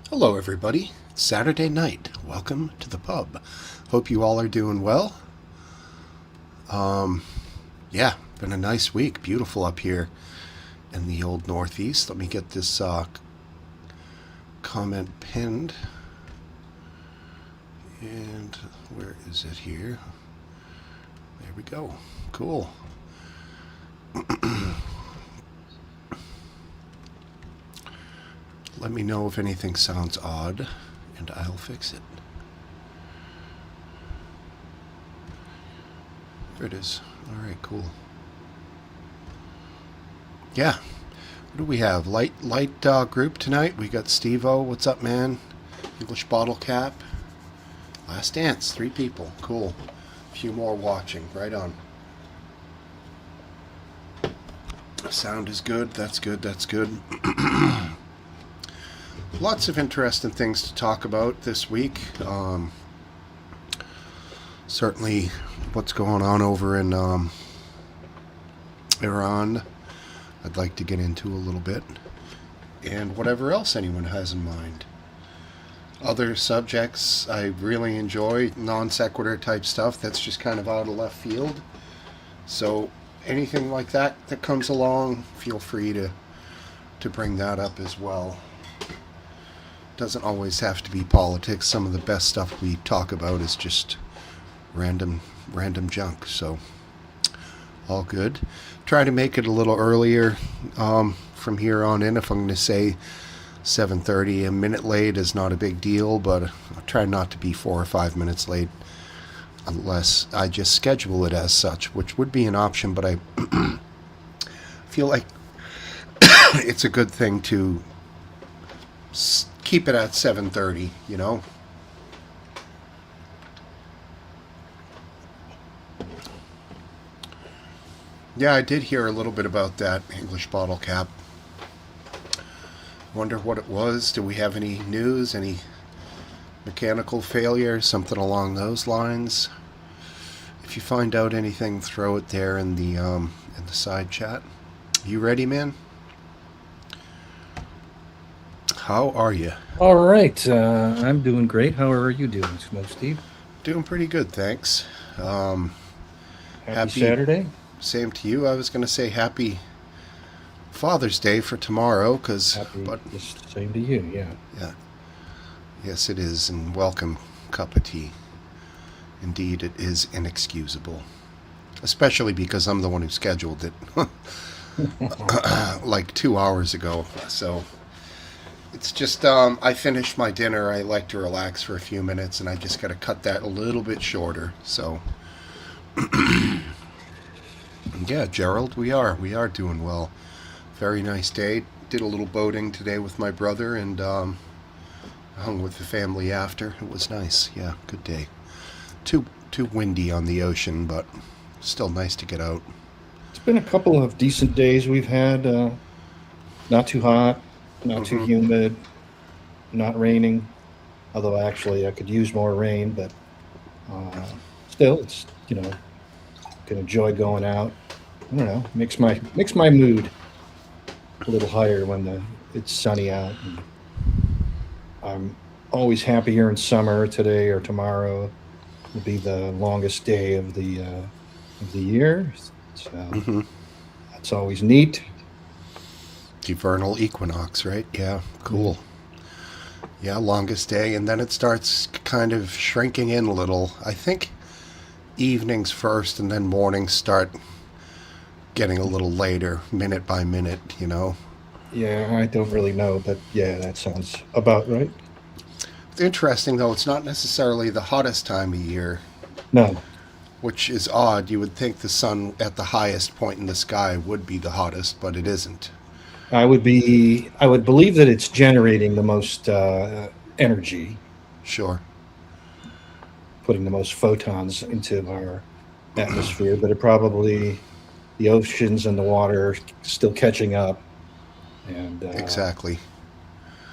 Hello, everybody. It's Saturday night. Welcome to the pub. Hope you all are doing well. Yeah, been a nice week. Beautiful up here in the old Northeast. Let me get this comment pinned. And where is it here? There we go. Cool. Let me know if anything sounds odd, and I'll fix it. There it is. All right, cool. Yeah. What do we have? Light group tonight. We got Steve-O. What's up, man? English Bottle Cap. Last Dance. 3 people. Cool. A few more watching. Right on. Sound is good. That's good. That's good. Lots of interesting things to talk about this week. Certainly what's going on over in Iran, I'd like to get into a little bit. And whatever else anyone has in mind. Other subjects I really enjoy, non sequitur type stuff that's just kind of out of left field. So anything like that that comes along, feel free to bring that up as well. Doesn't always have to be politics. Some of the best stuff we talk about is just random junk. So all good. Try to make it a little earlier from here on in. If I'm going to say 7:30, a minute late is not a big deal, but I'll try not to be 4 or 5 minutes late unless I just schedule it as such, which would be an option, but I feel like it's a good thing to keep it at 7:30, you know? Yeah, I did hear a little bit about that English Bottle Cap. Wonder what it was. Do we have any news? Any mechanical failure? Something along those lines? If you find out anything, throw it there in the side chat. You ready, man? How are you? All right. I'm doing great. How are you doing, Smoke Steve? Doing pretty good, thanks. Happy Saturday. Same to you. I was going to say happy Father's Day for tomorrow, But same to you. Yeah. Yeah, yes, it is, and welcome, cup of tea. Indeed, it is inexcusable, especially because I'm the one who scheduled it like 2 hours ago. So it's just I finished my dinner. I like to relax for a few minutes, and I just got to cut that a little bit shorter. So yeah, Gerald, we are doing well. Very nice day. Did a little boating today with my brother, and hung with the family after. It was nice. Yeah, good day. Too windy on the ocean, but still nice to get out. It's been a couple of decent days we've had. Not too hot, not too humid, not raining. Although actually I could use more rain, but still, it's can enjoy going out. I don't know, makes my mood a little higher when it's sunny out. And I'm always happier in summer. Today or tomorrow will be the longest day of the year, so that's always neat. The vernal equinox, right? Yeah, cool. Yeah, longest day, and then it starts kind of shrinking in a little. I think evenings first, and then mornings start getting a little later, minute by minute, you know? Yeah, I don't really know, but yeah, that sounds about right. It's interesting, though, it's not necessarily the hottest time of year, No, which is odd. You would think the sun at the highest point in the sky would be the hottest, but it isn't. I would believe that it's generating the most energy, Sure. putting the most photons into our atmosphere, but it probably the oceans and the water are still catching up, and Exactly.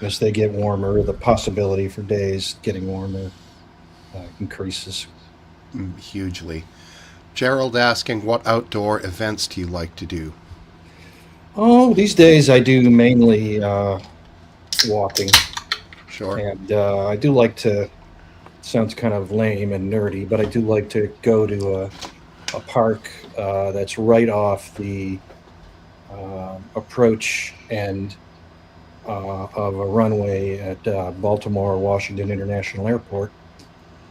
as they get warmer, the possibility for days getting warmer increases. Hugely. Gerald asking, what outdoor events do you like to do? Oh, these days I do mainly walking. Sure. And I do like to. Sounds kind of lame and nerdy, but I do like to go to a park that's right off the approach end of a runway at Baltimore Washington International Airport,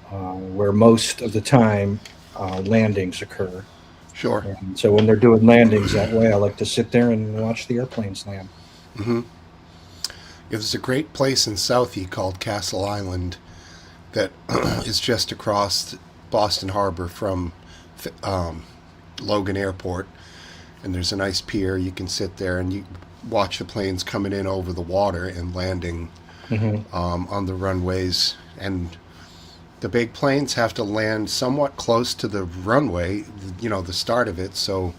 where most of the time landings occur. Sure. And so when they're doing landings that way, I like to sit there and watch the airplanes land. Mm-hmm. There's a great place in Southie called Castle Island that is just across Boston Harbor from Logan Airport, and there's a nice pier. You can sit there and you watch the planes coming in over the water and landing on the runways. And the big planes have to land somewhat close to the runway, the start of it. So,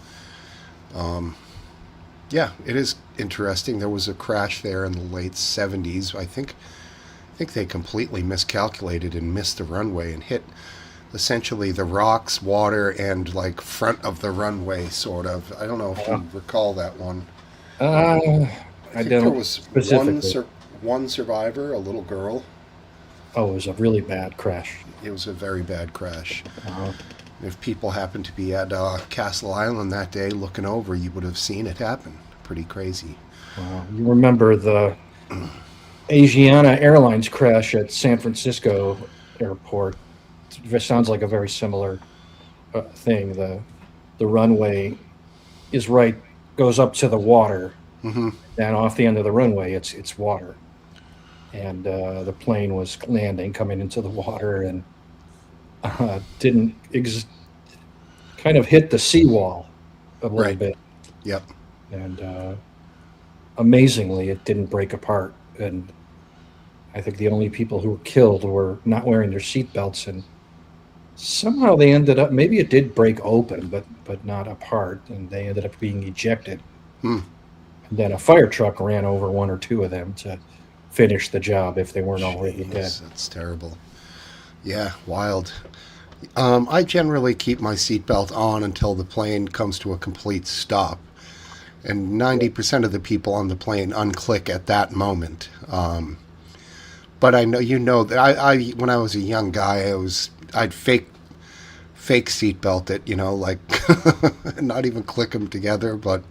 yeah, it is interesting. There was a crash there in the late 70s. I think they completely miscalculated and missed the runway and hit essentially the rocks, water, and like front of the runway, sort of. I don't know if you recall that one. I think don't there was specifically. one survivor, a little girl. Oh, it was a really bad crash. It was a very bad crash. Uh, If people happened to be at Castle Island that day looking over, you would have seen it happen. Pretty crazy. you remember the Asiana Airlines crash at San Francisco Airport? It sounds like a very similar thing. The runway is goes up to the water, Mm-hmm. and off the end of the runway, it's water. And the plane was landing, coming into the water, and didn't kind of hit the seawall a little Right. bit. Yep. And amazingly, it didn't break apart. And I think the only people who were killed were not wearing their seatbelts, and somehow they ended up. Maybe it did break open, but not apart, and they ended up being ejected. Hmm. And then a fire truck ran over one or two of them to finish the job if they weren't already dead. Jeez, that's terrible. Yeah, wild. I generally keep my seatbelt on until the plane comes to a complete stop. And 90% of the people on the plane unclick at that moment. But I know that I when I was a young guy, I'd fake seatbelt it, like not even click them together. But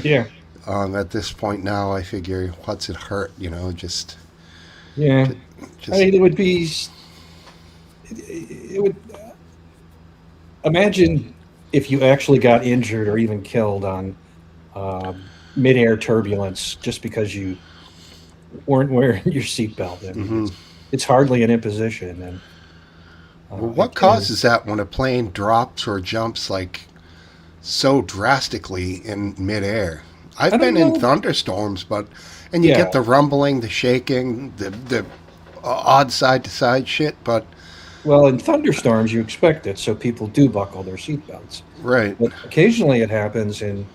Yeah, at this point now, I figure, what's it hurt? Just yeah. I mean, it would. Imagine if you actually got injured or even killed on mid-air turbulence just because you weren't wearing your seatbelt. I mean, Mhm. it's hardly an imposition. And Well, what causes that when a plane drops or jumps like so drastically in midair? I I've don't been in know. thunderstorms, and you Yeah. get the rumbling, the shaking, the odd side to side shit. But Well, in thunderstorms, you expect it, so people do buckle their seatbelts. right, But occasionally, it happens in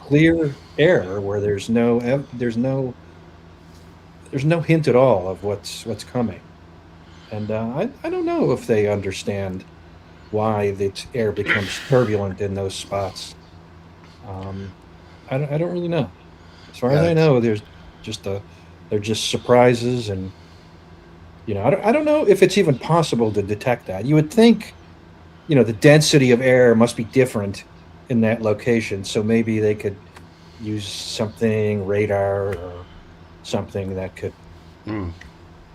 clear air where there's no hint at all of what's coming. And I don't know if they understand why the air becomes turbulent in those spots. Um, I don't really know. As far as yeah, I know, just they're just surprises, and I don't know if it's even possible to detect that. You would think, the density of air must be different in that location, so maybe they could use something, radar or something that could mm.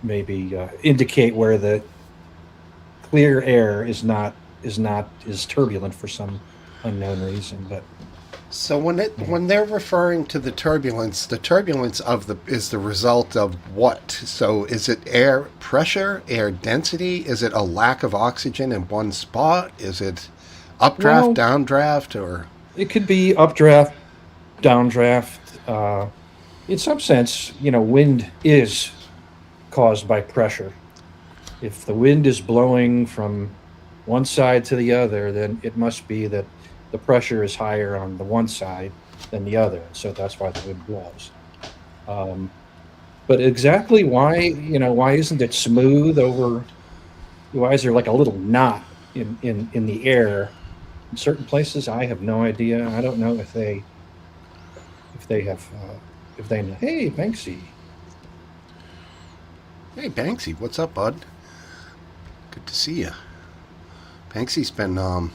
maybe indicate where the clear air is not is turbulent for some unknown reason. But So when they're referring to the turbulence is the result of what? So is it air pressure, air density? Is it a lack of oxygen in one spot? Is it updraft, well, downdraft, or it could be updraft, downdraft. In some sense, wind is caused by pressure. If the wind is blowing from one side to the other, then it must be that the pressure is higher on the one side than the other. So that's why the wind blows. But exactly why isn't it smooth over? Why is there like a little knot in the air in certain places? I have no idea. I don't know if they have if they know. Hey, Banksy. Hey, Banksy, what's up, bud? Good to see you. Banksy's been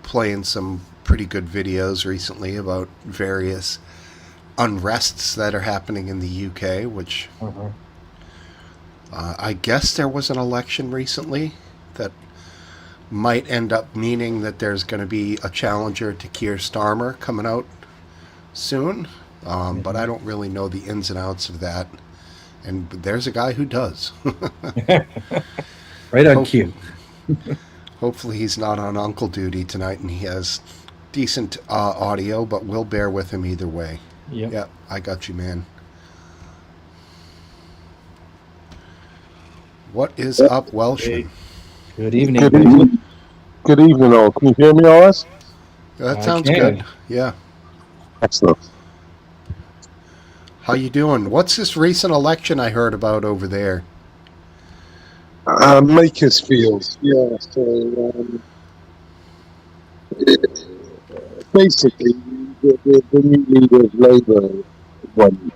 playing some pretty good videos recently about various unrests that are happening in the UK, which Uh-huh. I guess there was an election recently that might end up meaning that there's going to be a challenger to Keir Starmer coming out soon. But I don't really know the ins and outs of that. And there's a guy who does. Right on Hope- cue. Hopefully he's not on uncle duty tonight and he has decent audio, but we'll bear with him either way. Yep. Yeah, I got you, man. What is up, Welshman? Good evening. Good Bailey. evening. Good evening, all. Can you hear me all right? That I sounds can. good. Yeah. Excellent. How you doing? What's this recent election I heard about over there? Makersfield. Yeah, so basically, the new leader of Labour won.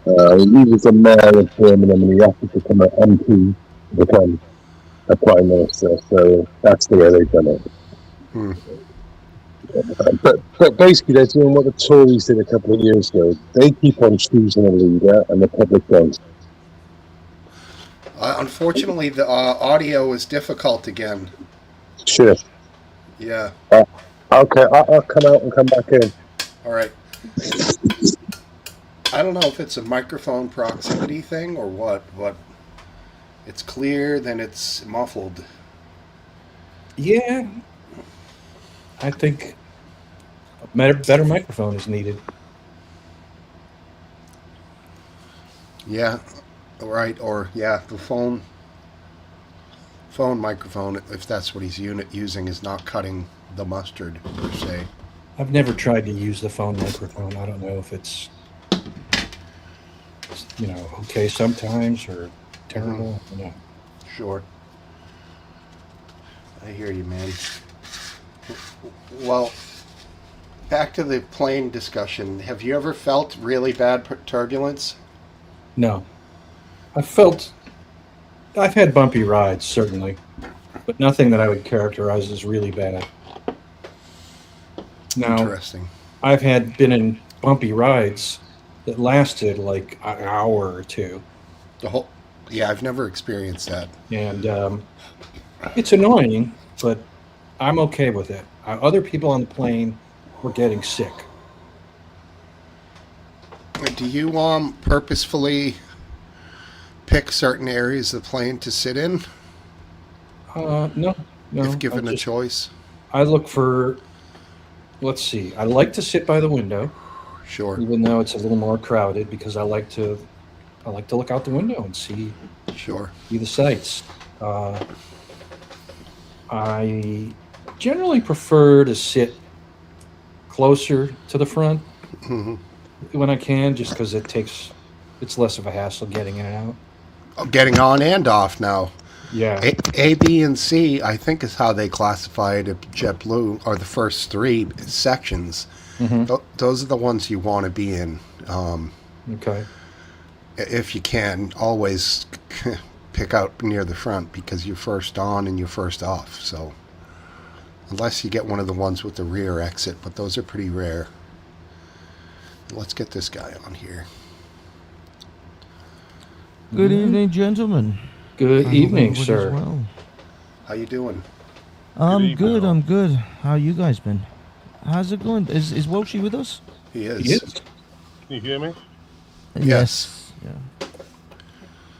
He was a mayor of Birmingham and he had to become an MP to become a Prime Minister, so that's the way they've done it. Hmm. But basically, they're doing what the Tories did a couple of years ago. They keep on choosing a leader and the public don't. Unfortunately, the audio is difficult again. Sure. Yeah. Okay, I'll come out and come back in. All right. I don't know if it's a microphone proximity thing or what, but it's clear, then it's muffled. Yeah. I think a better microphone is needed. Yeah. Right. Or yeah, the phone microphone, if that's what he's using, is not cutting the mustard per se. I've never tried to use the phone microphone. I don't know if it's okay sometimes or terrible. No. Sure. I hear you, man. Well, back to the plane discussion. Have you ever felt really bad turbulence? No. I've had bumpy rides, certainly, but nothing that I would characterize as really bad. Now, Interesting. I've been in bumpy rides that lasted like an hour or two, Yeah, I've never experienced that. and it's annoying, but I'm okay with it. Other people on the plane were getting sick. Do you purposefully pick certain areas of the plane to sit in No. if given a choice? I look for. Let's see. I like to sit by the window, Sure. even though it's a little more crowded, because I like to look out the window and see Sure. the sights. I generally prefer to sit closer to the front Hmm. when I can, just because it's less of a hassle getting in and out. Getting on and off now. Yeah. A, B, and C, I think is how they classify it at JetBlue, are the first three sections. Mhm. Those are the ones you want to be in. Okay. If you can, always pick out near the front because you're first on and you're first off. So, unless you get one of the ones with the rear exit, but those are pretty rare. Let's get this guy on here. Good evening, gentlemen. Good I hope evening, everybody's sir. well. How you doing? I'm evening, good. all. I'm good. How you guys been? How's it going? Is Welshie with us? He is. Yes. Can you hear me? Yes. Yeah.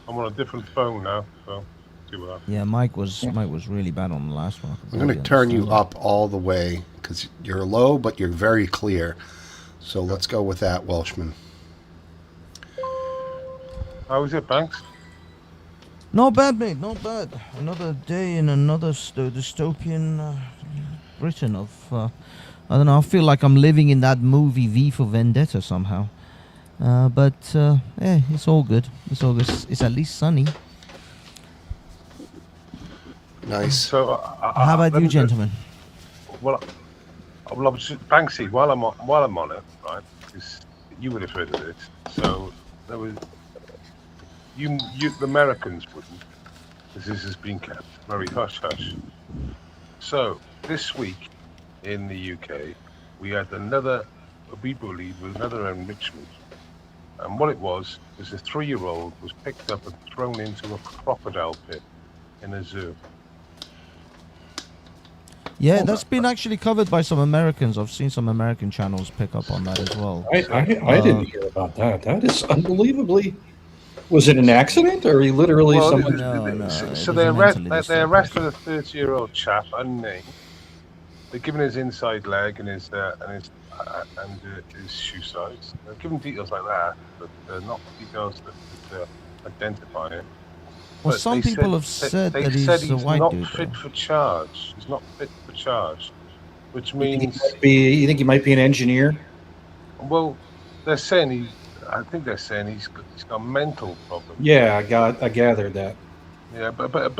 I'm on a different phone now, so see what happens. Yeah. Mike was really bad on the last one. I I'm going to completely turn you understand up all the way because you're low, but you're very clear. So let's go with that, Welshman. How is it, Banks? that. Not bad, mate. Not bad. Another day in another dystopian Britain of. I don't know. I feel like I'm living in that movie V for Vendetta somehow. But it's all good. It's all good. It's at least sunny. Nice. So, How about you, gentlemen? Well, Banksy, while I'm on it, right? Because you would have heard of it. So there was the Americans wouldn't, because this has been kept very hush hush. So this week in the UK, we had another, we believe, another enrichment. And what it was a 3-year-old was picked up and thrown into a crocodile pit in a zoo. Yeah, that's been actually covered by some Americans. I've seen some American channels pick up on that as well. I didn't hear about that. That is unbelievably. Was it an accident, or he literally Well, someone? No, so it they was a mentally arrested disturbed a 30-year-old chap unnamed. They're given his inside leg and his shoe size. They're given details like that, but not details that identify him. Well, But some they people have said they that said he's a white not dude. fit though. for charge. He's not fit for charge, which You think, means you think he might be an engineer? well, they're saying I think they're saying he's got mental problems. Yeah, I gathered that. Yeah, but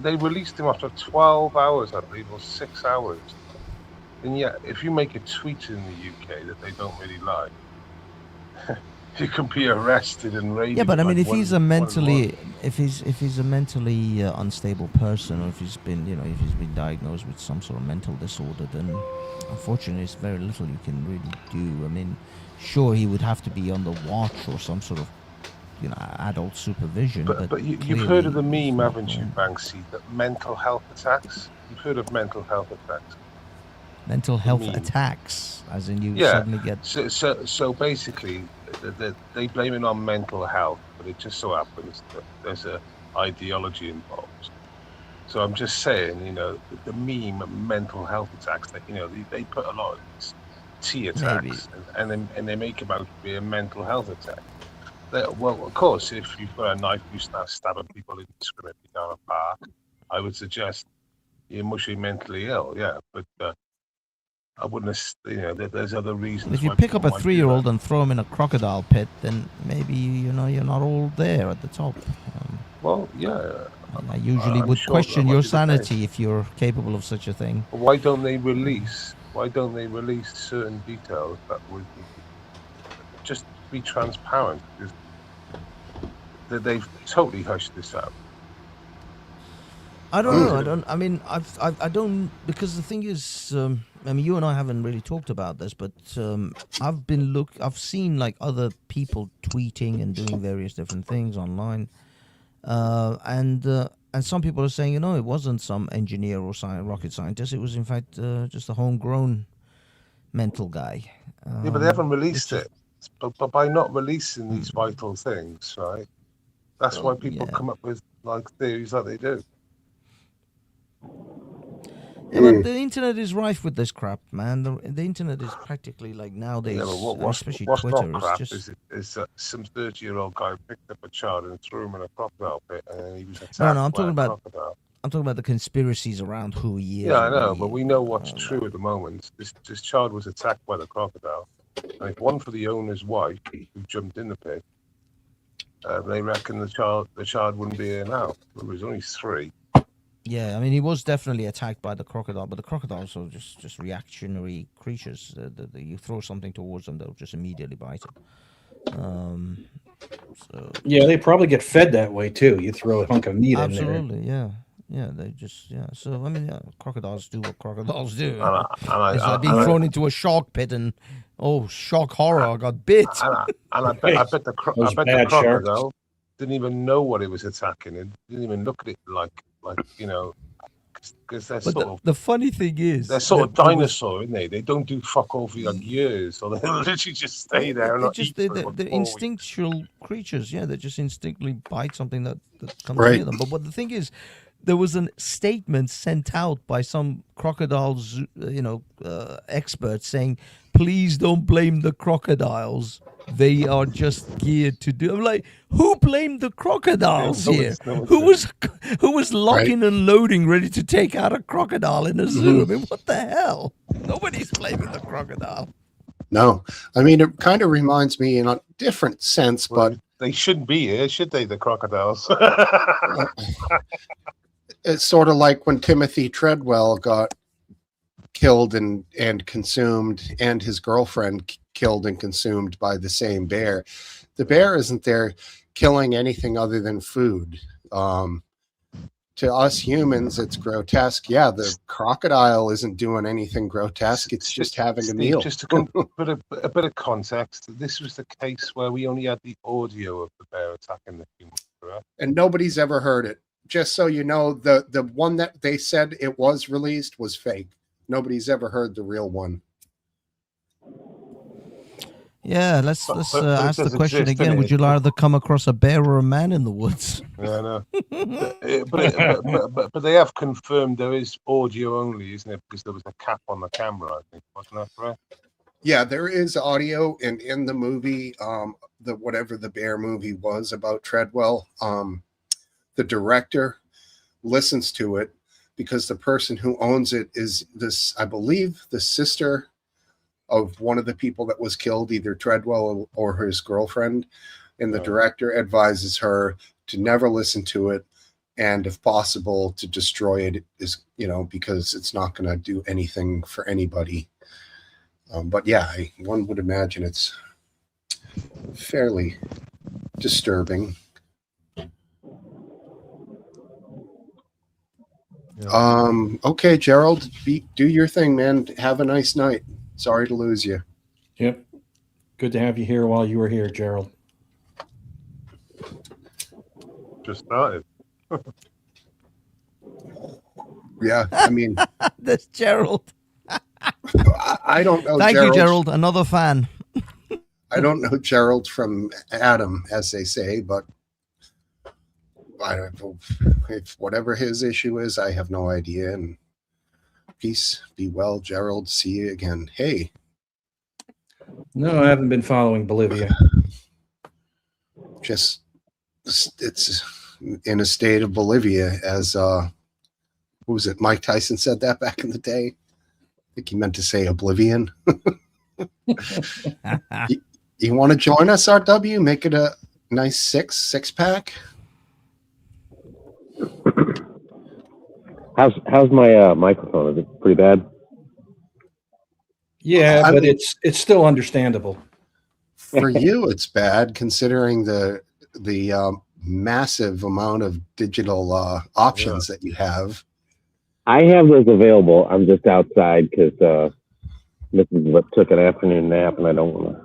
they released him after 12 hours, I believe, or 6 hours. And yet, if you make a tweet in the UK that they don't really like, you can be arrested and raided. Yeah, but I mean, like if he's a one mentally, if he's a mentally unstable person, or if he's been diagnosed with some sort of mental disorder, then unfortunately, there's very little you can really do. I mean, sure, he would have to be on the watch or some sort of, adult supervision. But you've heard of the meme, haven't you, Banksy? That mental health attacks. You've heard of mental health attacks. Mental health meme. attacks, as in you Yeah. suddenly get. So basically, they blame it on mental health, but it just so happens that there's a ideology involved. So I'm just saying, the meme mental health attacks. That they put a lot of these T attacks, and they make them out to be a mental health attack. Well, of course, if you've got a knife, you start stabbing people indiscriminately down a park. I would suggest you must be mentally ill. Yeah, but I wouldn't have, there's other reasons. If you why pick up people a might do 3-year-old that. and throw him in a crocodile pit, then maybe you're not all there at the top. Well, yeah. I usually I'm would sure question that your might be the case. sanity if you're capable of such a thing. But why don't they release certain details that would just be transparent? Because they've totally hushed this out. I don't know. I don't, because the thing is, you and I haven't really talked about this, but I've seen like other people tweeting and doing various different things online, and some people are saying, it wasn't some engineer or rocket scientist. It was in fact just a homegrown mental guy. Yeah, but they haven't released it. But by not releasing these vital things, right? That's why people come up with like theories like they do. Yeah, but the internet is rife with this crap, man. The internet is practically like nowadays, Yeah, but especially what's Twitter, not crap is just. is that some 30-year-old guy picked up a child and threw him in a crocodile pit, and he was attacked No, I'm by talking a about. crocodile. I'm talking about the conspiracies around who he is. Yeah, I and know, what but he- we know what's true at the moment. This child was attacked by the crocodile, and if one for the owner's wife who jumped in the pit, they reckon the child wouldn't be here now. There was only 3. Yeah, I mean, he was definitely attacked by the crocodile, but the crocodiles are just reactionary creatures. You throw something towards them, they'll just immediately bite it. So Yeah, they probably get fed that way too. You throw a hunk of meat in there. absolutely, yeah, they just So I mean, crocodiles do what crocodiles do. And It's like being thrown into a shark pit and shock horror! I got bit. I bet the Those bad sharks. crocodile didn't even know what it was attacking. It didn't even look at it like because they're But sort of the funny thing is, they're sort of there was- dinosaur, aren't they? They don't do fuck all for like years, or they literally just stay there and They're not just eat they're, for they're, about they're 4 weeks. instinctual creatures. Yeah, they just instinctively bite something that comes Right. near them. But what the thing is, there was a statement sent out by some crocodile, expert saying, "Please don't blame the crocodiles. They are just geared to do." I'm like, who blamed the crocodiles No here? one's Who was locking and loading, ready to take out a crocodile in a zoo? I mean, what the hell? Nobody's blaming the crocodile. No, I mean, it kind of reminds me in a different sense, Well, but they shouldn't be here, should they? The crocodiles. it's sort of like when Timothy Treadwell got killed and consumed, and his girlfriend killed and consumed by the same bear. The bear isn't there killing anything other than food. To us humans, it's grotesque. Yeah, the crocodile isn't doing anything grotesque. It's just having a Steve, meal. Just to put a bit of context, this was the case where we only had the audio of the bear attacking the human, correct? And nobody's ever heard it. Just so you know, the one that they said it was released was fake. Nobody's ever heard the real one. Yeah, let's But it ask the does question exist, again. innit? Would you rather come across a bear or a man in the woods? Yeah, I know. But they have confirmed there is audio only, isn't it? Because there was a cap on the camera, I think, wasn't that correct? Yeah, there is audio, and in the movie, the whatever the bear movie was about Treadwell, the director listens to it because the person who owns it is this, I believe, the sister of one of the people that was killed, either Treadwell or his girlfriend. And the director advises her to never listen to it, and if possible to destroy it, is, you know, because it's not going to do anything for anybody. But yeah, one would imagine it's fairly disturbing. Yeah. Okay, Gerald, do your thing, man. Have a nice night. Sorry to lose you. Yep. Good to have you here while you were here, Gerald. Just started. Yeah, I mean, That's Gerald. I don't know. Thank you, Gerald. Another fan. I don't know Gerald from Adam, as they say, but I don't know if whatever his issue is, I have no idea. And peace, be well, Gerald. See you again. Hey, No, I haven't been following Bolivia. just it's in a state of Bolivia, as who was it? Mike Tyson said that back in the day. I think he meant to say oblivion. You want to join us, RW? Make it a nice six pack. How's my microphone? Is it pretty bad? Yeah, I but mean- it's still understandable. For you, it's bad considering the massive amount of digital options that you have. I have those available. I'm just outside because Mrs. took an afternoon nap, and I don't want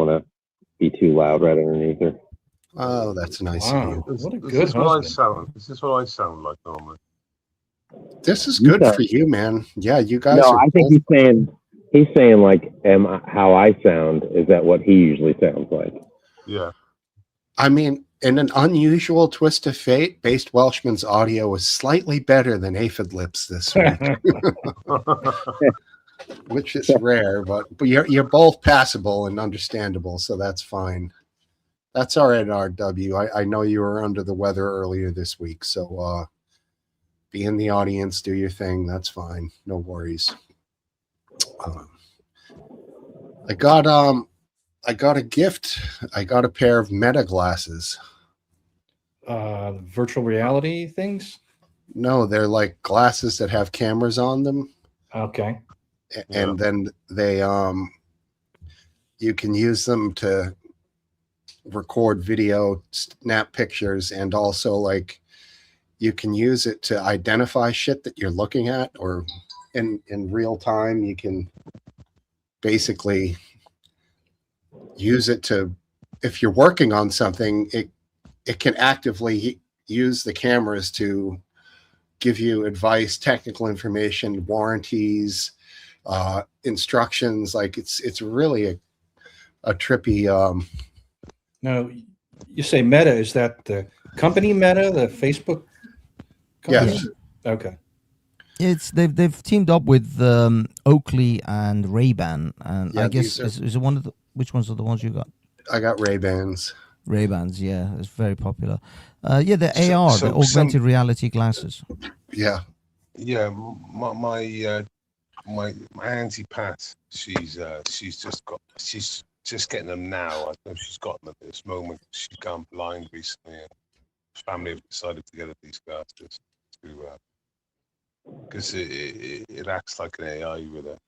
to be too loud right underneath her. Oh, that's nice Wow. of you. What a Is good this what I husband. sound? Is this what I sound like normally? This is good Yeah. for you, man. Yeah, you guys No, are I think both- he's saying like, how I sound? Is that what he usually sounds like? Yeah. I mean, in an unusual twist of fate, Based Welshman's audio was slightly better than Aphid Lips this week, which is rare, but you're both passable and understandable, so that's fine. That's all right, RW. I know you were under the weather earlier this week, so be in the audience, do your thing. That's fine. No worries. I got a gift. I got a pair of Meta glasses. Virtual reality things. No, they're like glasses that have cameras on them, Okay. and then they you can use them to record video, snap pictures, and also like you can use it to identify shit that you're looking at, or in real time you can basically use it to, if you're working on something, it can actively use the cameras to give you advice, technical information, warranties, instructions. Like it's really a trippy. Now, you say Meta, is that the company Meta, the Facebook company? Yes. Okay. They've teamed up with Oakley and Ray-Ban, and Yeah, I guess these are- is it one of the, which ones are the ones you got? I got Ray-Bans. Ray-Bans, yeah, it's very popular. Yeah, the So- AR, so the augmented reality glasses. Yeah. Yeah, my auntie Pat, she's just getting them now. I don't know if she's got them at this moment. She's gone blind recently, and family have decided to get her these glasses because it acts like an AI with her.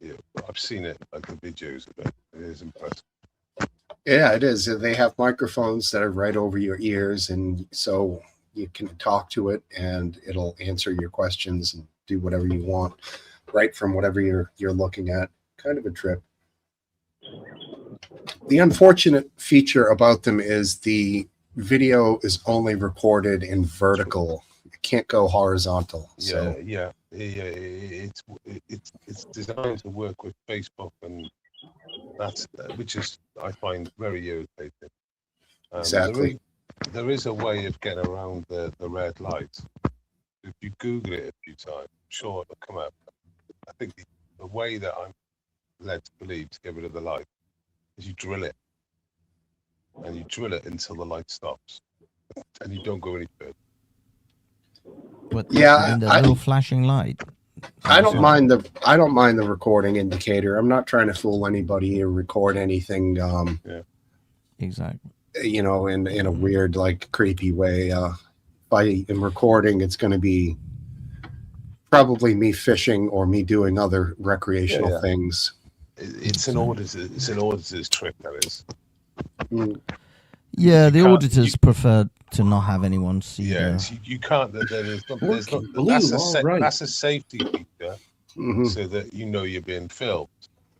Yeah, I've seen it, like the videos of it. It is impressive. Yeah, it is. They have microphones that are right over your ears, and so you can talk to it, and it'll answer your questions and do whatever you want, right from whatever you're looking at. Kind of a trip. The unfortunate feature about them is the video is only recorded in vertical. It can't go horizontal. So Yeah. It's designed to work with Facebook, and that's which is I find very irritating. exactly. There is a way of getting around the red light. If you Google it a few times, I'm sure it'll come up. I think the way that I'm led to believe to get rid of the light is you drill it, and you drill it until the light stops, and you don't go any further. But Yeah, in the I- little flashing light. I don't mind the recording indicator. I'm not trying to fool anybody or record anything. Exactly. You know, in a weird, like, creepy way. If I am recording, it's going to be probably me fishing or me doing other recreational Yeah. things. It's an auditor's trick, that is. Mm, Yeah, You the can't- auditors prefer to not have anyone see Yeah, their... so you can't. There's not. Working blue, That's all right. that's a safety feature, mhm. so that you know you're being filmed.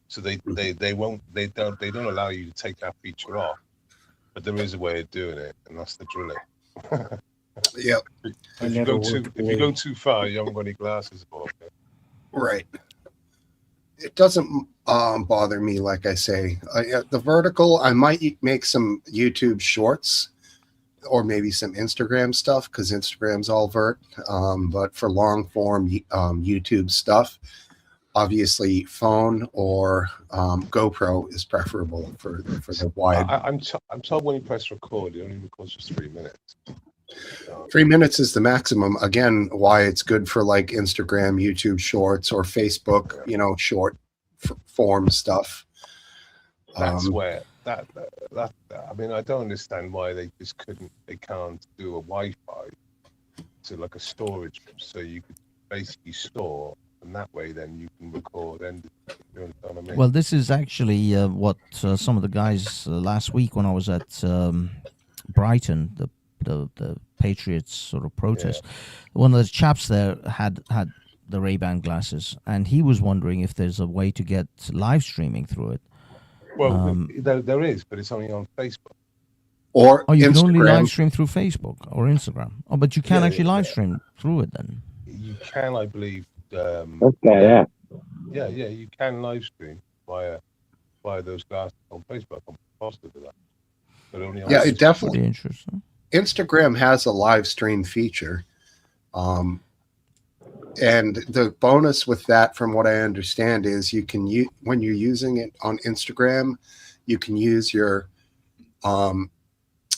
So they don't allow you to take that feature off. But there is a way of doing it, and that's the drilling. Yep, If you go too far, you haven't got any glasses above. right. It doesn't bother me, like I say. The vertical, I might make some YouTube shorts or maybe some Instagram stuff because Instagram's all vert. But for long form YouTube stuff, obviously phone or GoPro is preferable for the wide. I'm told when you press record, it only records for 3 minutes. 3 minutes is the maximum. Again, why it's good for like Instagram, YouTube Shorts, or Facebook. You know, short form stuff. That's where that. I mean, I don't understand why they can't do a Wi-Fi to like a storage, so you could basically store, and that way then you can record. And you know what I mean? Well, this is actually what some of the guys last week when I was at Brighton, the Patriots sort of protest. One of the chaps there had the Ray-Ban glasses, and he was wondering if there's a way to get live streaming through it. Well, there is, but it's only on Facebook. Or Oh, you can only live Instagram. stream through Facebook or Instagram. Oh, but you can actually live stream through it then. You can, I believe. Yeah. Yeah, you can live stream via those glasses on Facebook. I'm positive of that. But only on Yeah, it definitely. Pretty interesting. Instagram has a live stream feature. And the bonus with that, from what I understand, is you can when you're using it on Instagram, you can use your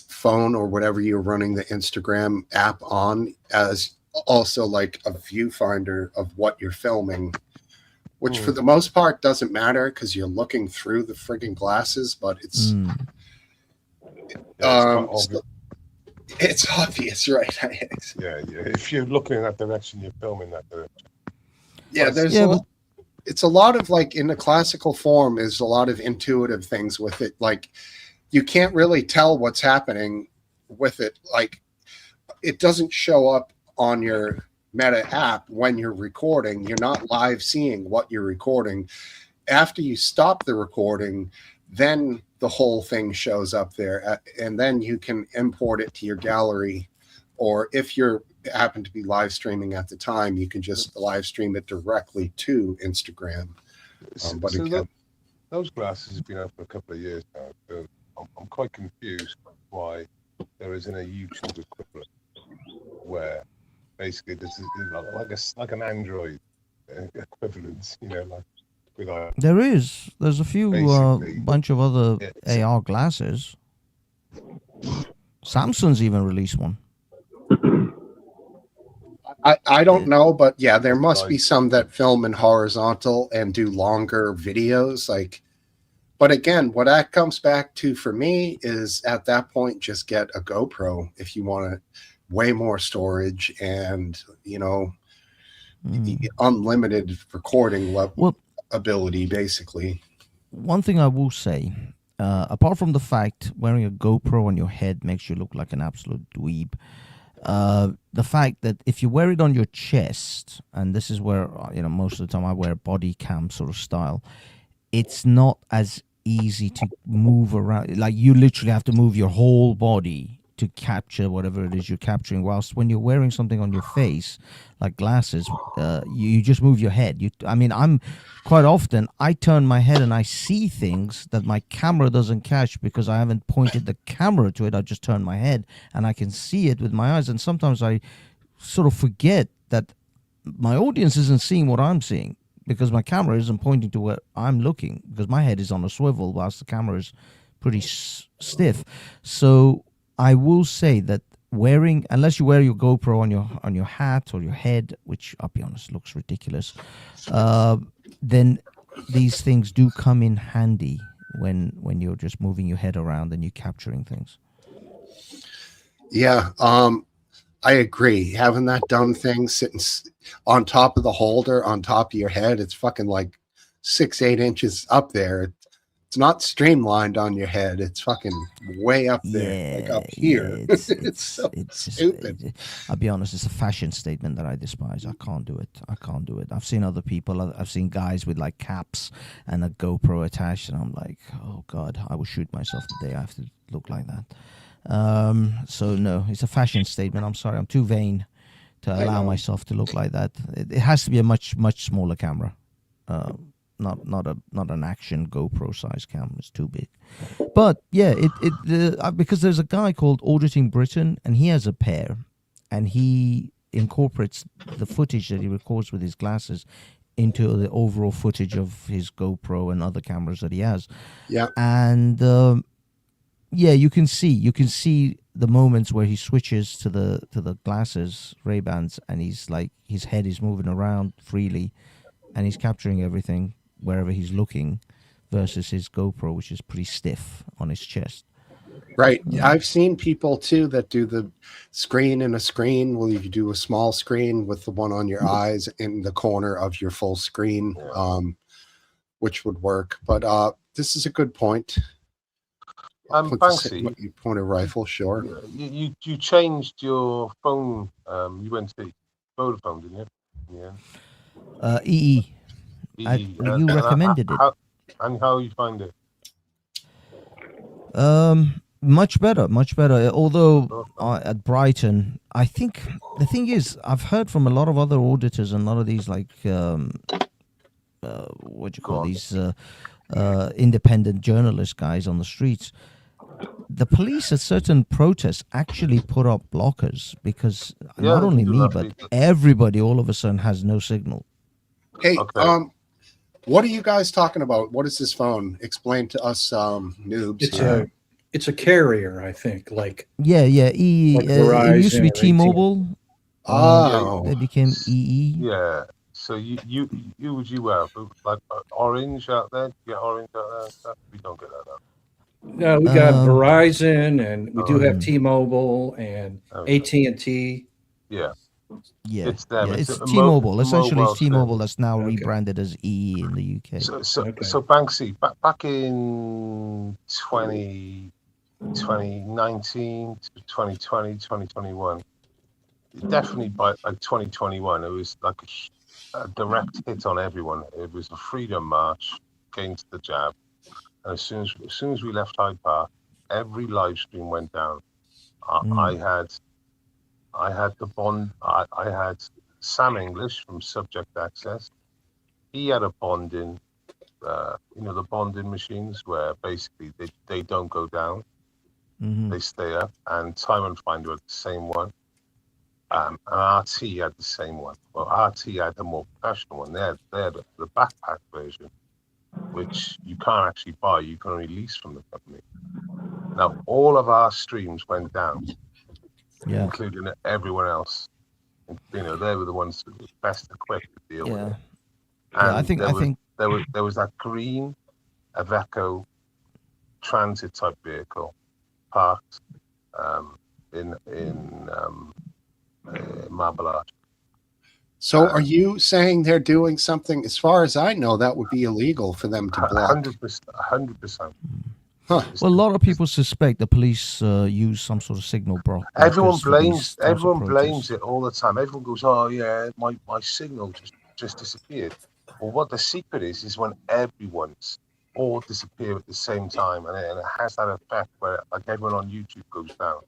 phone or whatever you're running the Instagram app on as also like a viewfinder of what you're filming, which for the most part doesn't matter because you're looking through the friggin' glasses, but it's it's obvious, right? Yeah. If you're looking in that direction, you're filming that direction. Yeah, there's it's a lot of, like, in the classical form is a lot of intuitive things with it. Like, you can't really tell what's happening with it. Like, it doesn't show up on your Meta app when you're recording. You're not live seeing what you're recording. After you stop the recording, then the whole thing shows up there, and then you can import it to your gallery. Or if you're happen to be live streaming at the time, you can just live stream it directly to Instagram. But So again, those glasses have been out for a couple of years now. So I'm quite confused why there isn't a YouTube equivalent where basically this is like an Android equivalent, like with There's a few Basically, bunch of other it's- AR glasses. Samsung's even released one. I don't know, but yeah, there must be some that film in horizontal and do longer videos. Like, but again, what that comes back to for me is at that point, just get a GoPro if you want way more storage and unlimited recording Well, ability, basically. one thing I will say, apart from the fact wearing a GoPro on your head makes you look like an absolute dweeb, the fact that if you wear it on your chest, and this is where most of the time I wear body cam sort of style, it's not as easy to move around. Like you literally have to move your whole body to capture whatever it is you're capturing. Whilst when you're wearing something on your face, like glasses, you just move your head. I'm quite often I turn my head and I see things that my camera doesn't catch because I haven't pointed the camera to it. I just turn my head and I can see it with my eyes. And sometimes I sort of forget that my audience isn't seeing what I'm seeing, because my camera isn't pointing to where I'm looking, because my head is on a swivel whilst the camera is pretty stiff. So I will say that unless you wear your GoPro on your hat or your head, which I'll be honest looks ridiculous, then these things do come in handy when you're just moving your head around and you're capturing things. Yeah, I agree. Having that dumb thing sitting on top of the holder, on top of your head, it's fucking like 6-8 inches up there. It's not streamlined on your head. It's fucking way up there, like up here. It's so stupid. I'll be honest, it's a fashion statement that I despise. I can't do it. I've seen other people. I've seen guys with like caps and a GoPro attached, and I'm like, oh God, I will shoot myself the day I have to look like that. So no, it's a fashion statement. I'm sorry, I'm too vain to allow myself to look like that. It has to be a much smaller camera. Not an action GoPro size camera. It's too big. But yeah, because there's a guy called Auditing Britain, and he has a pair, and he incorporates the footage that he records with his glasses into the overall footage of his GoPro and other cameras that he has. Yeah. And you can see the moments where he switches to the glasses, Ray-Bans, and he's like, his head is moving around freely, and he's capturing everything wherever he's looking, versus his GoPro, which is pretty stiff on his chest. Right. I've seen people too that do the screen in a screen. Well, you do a small screen with the one on your eyes in the corner of your full screen, which would work. But this is a good point. Banksy, you point a rifle, sure. You changed your phone. You went to Vodafone, didn't you? Yeah. EE. You recommended it. And how you find it? Much better. Although at Brighton, I think the thing is, I've heard from a lot of other auditors and a lot of these like independent journalist guys on the streets. The police at certain protests actually put up blockers because not only me, but everybody all of a sudden has no signal. Hey, okay. What are you guys talking about? What is this phone? Explain to us noobs. It's a carrier, I think. Like EE. Like it used to be T-Mobile. It became EE. Yeah. So you wear like orange out there? You get orange out there? Stuff? We don't get that out. No, we got Verizon, and we do have T-Mobile and AT&T. Yeah. Yeah, it's them. It's T-Mobile. Essentially, it's T-Mobile that's now rebranded as EE in the UK. So Banksy, back in 2019 to 2020, 2021, definitely by like 2021, it was like a direct hit on everyone. It was a freedom march against the jab. And as soon as we left Hyde Park, every live stream went down. I had the bond. I had Sam English from Subject Access. He had a bonding, the bonding machines where basically they don't go down. They stay up. And Time and Finder had the same one. And RT had the same one. Well, RT had the more professional one. They had the backpack version, which you can't actually buy. You can only lease from the company. Now, all of our streams went down. Yeah. Including everyone else. They were the ones who were best equipped to deal with it. And I think there was that green Iveco transit type vehicle parked in Marble Arch. So are you saying they're doing something? As far as I know, that would be illegal for them to block. 100%. Huh. Well, a lot of people suspect the police use some sort of signal Everyone blockers for these blames. types of Everyone blames protests. it all the time. Everyone goes, "Oh yeah, my signal just disappeared." Well, what the secret is when everyone's all disappear at the same time, and it has that effect where like everyone on YouTube goes down.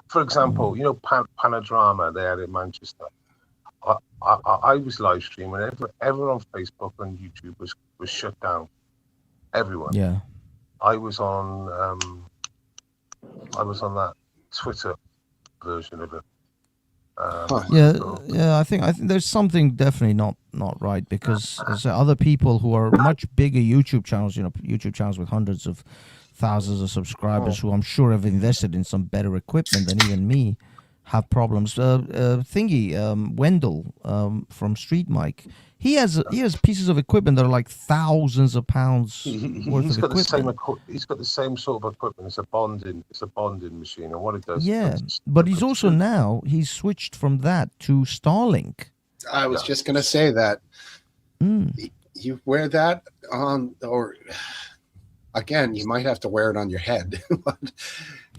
For example, you know, Panodrama they had in Manchester. I was live streaming. Everyone on Facebook and YouTube was shut down. Everyone. Yeah. I was on that Twitter version of it. Yeah, so- yeah. I think there's something definitely not right because there's other people who are much bigger YouTube channels, YouTube channels with hundreds of thousands of subscribers, who I'm sure have invested in some better equipment than even me, have problems. Wendell from Street Mike, he has pieces of equipment that are like thousands of pounds worth he's of got the equipment. same. He's got the same sort of equipment. It's a bonding machine, and what it does. Yeah, it's but he's also he's switched from that to Starlink. I was just going to say that. Mm. You wear that on, or again, you might have to wear it on your head.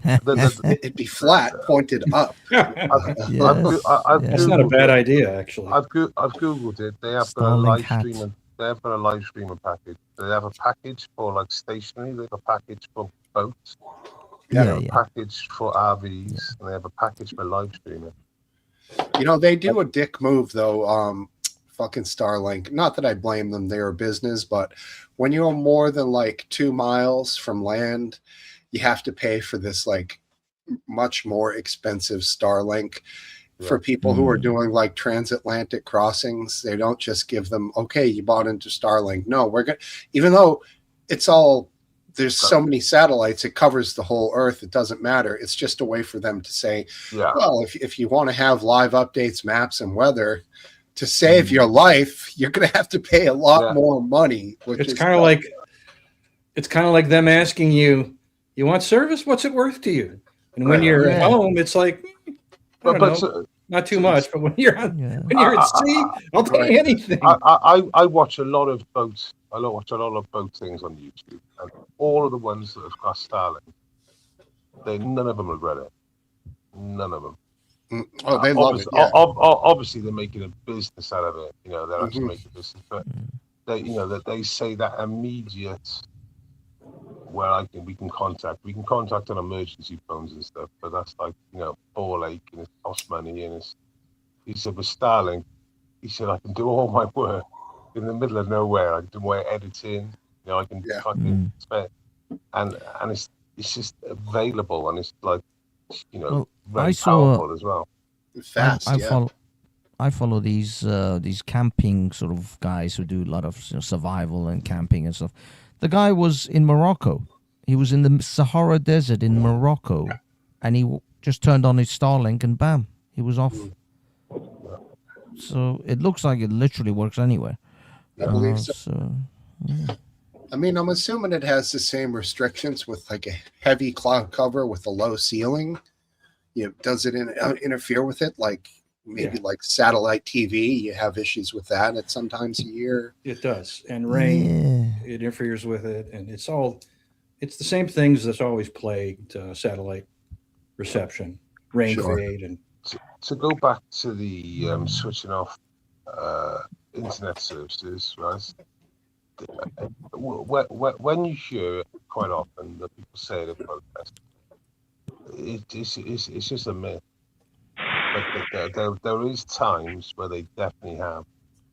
It'd be flat, pointed up. That's not a bad idea, actually. I've googled it. They have got a Starlink live hat. streaming. They have got a live streaming package. They have a package for like stationary. They have a package for boats. They have a package for RVs, and they have a package for live streaming. You know, they do a dick move though. Fucking Starlink. Not that I blame them; they're a business, but when you're more than like 2 miles from land, you have to pay for this like much more expensive Starlink. For people who are doing like transatlantic crossings, they don't just give them, okay, you bought into Starlink. No, we're going to, even though it's all, there's so many satellites, it covers the whole Earth. It doesn't matter. It's just a way for them to say, well, if you want to have live updates, maps, and weather to save your life, you're going to have to pay a lot more money. Which it's kind of like them asking you, you want service? What's it worth to you? And when you're at home, it's like, not too much. But when you're at sea, I'll pay anything. I watch a lot of boats. I watch a lot of boat things on YouTube, and all of the ones that have got Starlink, none of them regret it. None of them. Oh, they love it. Yeah. Obviously, they're making a business out of it. You know, they're actually making a business, but that they say that immediate where we can contact on emergency phones and stuff, but that's like, ball ache and it costs money, and he said with Starlink, he said I can do all my work in the middle of nowhere. I can do my editing, I can fucking spend, and it's just available, and it's like, very powerful as well. Fast, I follow these camping sort of guys who do a lot of survival and camping and stuff. The guy was in Morocco. He was in the Sahara Desert in Morocco, and he just turned on his Starlink, and bam, he was off. So it looks like it literally works anywhere. I believe so. I mean, I'm assuming it has the same restrictions with like a heavy cloud cover with a low ceiling. Does it interfere with it? Like maybe like satellite TV, you have issues with that at sometimes a year. It does. And rain, it interferes with it. And it's the same things that's always plagued satellite reception, rain fade. And to go back to the switching off internet services, right? When you hear quite often that people say the protest, it's just a myth. But there is times where they definitely have,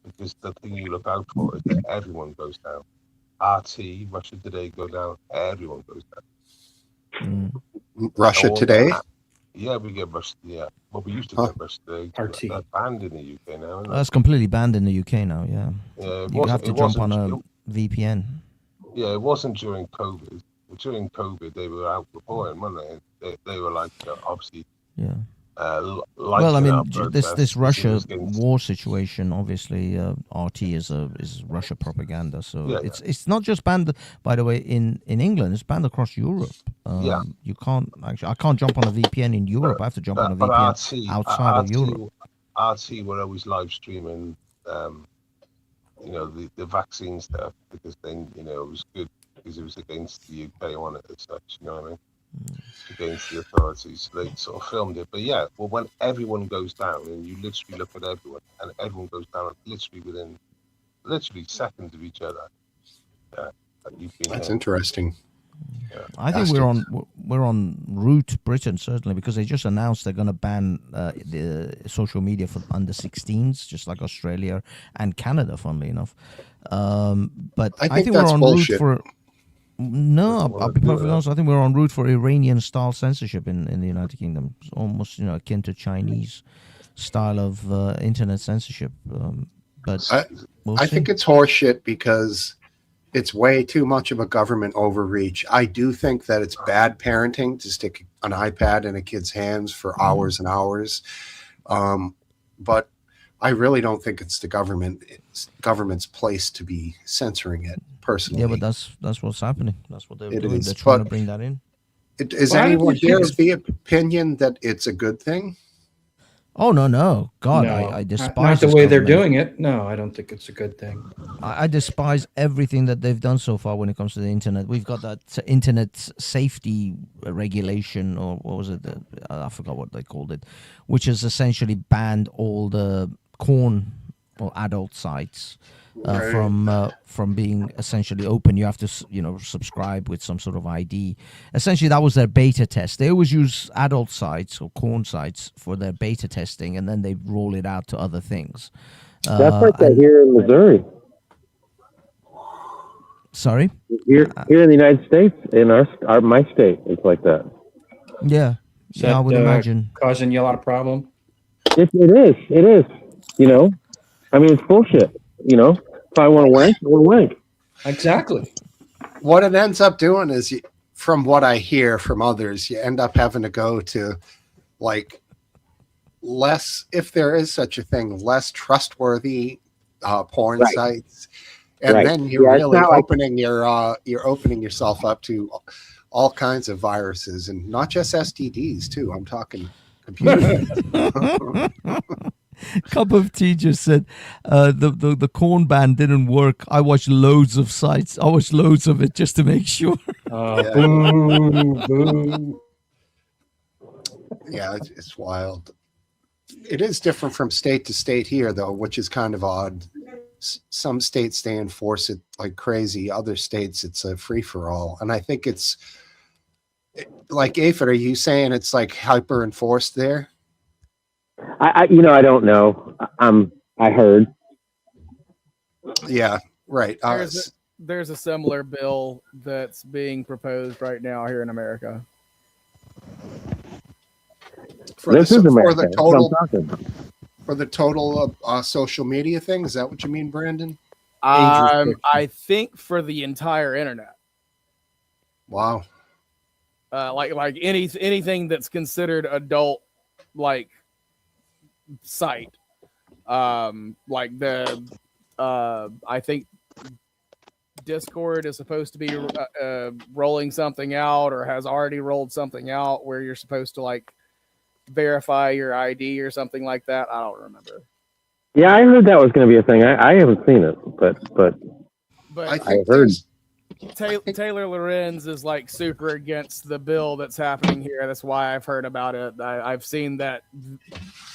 because the thing you look out for is that everyone goes down. RT, Russia Today go down, everyone goes down. Russia Today? Yeah, we get Russia. Yeah, well, we used to get Russia Today. RT. That's banned in the UK now. Isn't it? That's completely banned in the UK now. Yeah, you have to jump on a VPN. Yeah, it wasn't during COVID. During COVID, they were out reporting, weren't they? They were like, obviously. Yeah. Well, I mean, this Russia war situation, obviously, RT is Russia propaganda. So it's not just banned, by the way, in England. It's banned across Europe. You can't actually. I can't jump on a VPN in Europe. I have to jump on a VPN outside of Europe. RT were always live streaming, the vaccine stuff, because then it was good because it was against the UK on it as such. You know what I mean? Against the authorities, they sort of filmed it. But yeah, well, when everyone goes down, and you literally look at everyone, and everyone goes down literally within seconds of each other. Yeah, and you've been That's hit. interesting. Yeah. I think we're on route Britain certainly, because they just announced they're going to ban the social media for under 16s, just like Australia and Canada, funnily enough. But I I think think we're that's on bullshit. route for. No, Doesn't I'll wanna be do perfectly that. honest. I think we're en route for Iranian-style censorship in the United Kingdom. It's almost akin to Chinese style of internet censorship. But we'll I see. think it's horseshit because it's way too much of a government overreach. I do think that it's bad parenting to stick an iPad in a kid's hands for hours and hours. But I really don't think it's the government's place to be censoring it personally. Yeah, but that's what's happening. That's what they're It doing. is, They're trying to but- bring that in. Is Well, I anyone think here it's- of the opinion that it's a good thing? Oh no, God, No, I despise not the this way they're government. doing it. No, I don't think it's a good thing. I despise everything that they've done so far when it comes to the internet. We've got that internet safety regulation, or what was it? I forgot what they called it, which has essentially banned all the corn or adult sites Right. from being essentially open. You have to subscribe with some sort of ID. Essentially, that was their beta test. They always use adult sites or corn sites for their beta testing, and then they roll it out to other things. That's like that and- here in Missouri. Sorry. Here in the United States, in my state, it's like that. Yeah, Is yeah, I that, would imagine. Causing you a lot of problem? It is. You know, I mean, it's bullshit. You know, if I want to wank, I want to wank. Exactly. What it ends up doing is, from what I hear from others, you end up having to go to like less, if there is such a thing, less trustworthy porn Right. sites, and Right. then you're Yeah, it's really not like- you're opening yourself up to all kinds of viruses, and not just STDs too. I'm talking computer. Cup of tea just said the corn ban didn't work. I watched loads of sites. I watched loads of it just to make sure. Yeah. Boo, boo. Yeah, it's wild. It is different from state to state here, though, which is kind of odd. Some states they enforce it like crazy. Other states it's a free for all, and I think it's like Aphid. Are you saying it's like hyper enforced there? I don't know. I heard. Yeah, right. There's a similar bill that's being proposed right now here in America. This is America. For the That's what total I'm talking about. for the total social media thing. Is that what you mean, Brandon? I think for the entire internet, Wow. like anything that's considered adult, like site, like the I think Discord is supposed to be rolling something out, or has already rolled something out where you're supposed to like verify your ID or something like that. I don't remember. Yeah, I heard that was going to be a thing. I haven't seen it, but But I think heard. Taylor Lorenz is like super against the bill that's happening here. That's why I've heard about it. I've seen that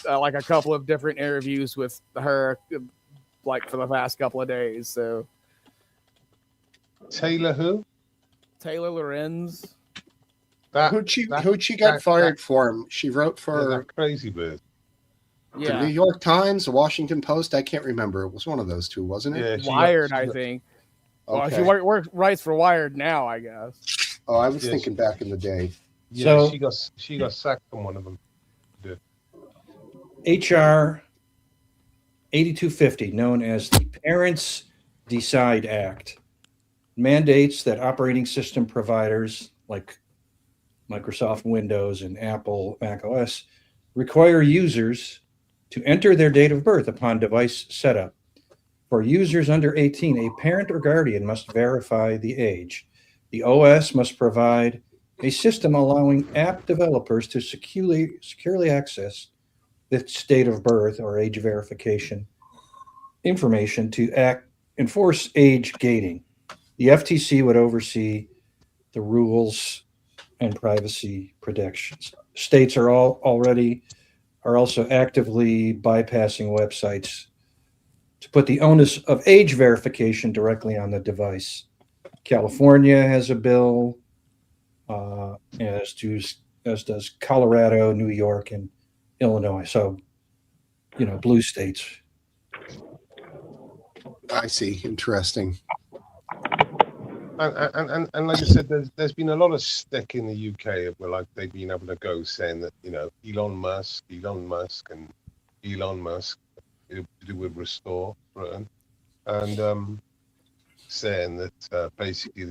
like a couple of different interviews with her, like for the past couple of days. So Taylor who? Taylor Lorenz. Who'd she get fired for? She wrote for that crazy bird. the New Yeah, York Times, the Washington Post. I can't remember. It was one of those two, wasn't it? Yeah, she got- Wired, she I got- think. Well, Okay. she writes for Wired now, I guess. Oh, I was Yes. thinking back in the day. Yeah, So- she got sacked from one of them. HR 8250, known as the Parents Decide Act, mandates that operating system providers like Microsoft Windows and Apple macOS require users to enter their date of birth upon device setup. For users under 18, a parent or guardian must verify the age. The OS must provide a system allowing app developers to securely access its date of birth or age verification information to enforce age gating. the FTC would oversee the rules and privacy protections. States are also actively bypassing websites to put the onus of age verification directly on the device. California has a bill, as does Colorado, New York, and Illinois. So, blue states. I see. Interesting. And like I said, there's been a lot of stick in the UK where like they've been able to go saying that Elon Musk to do with Restore Britain, and saying that basically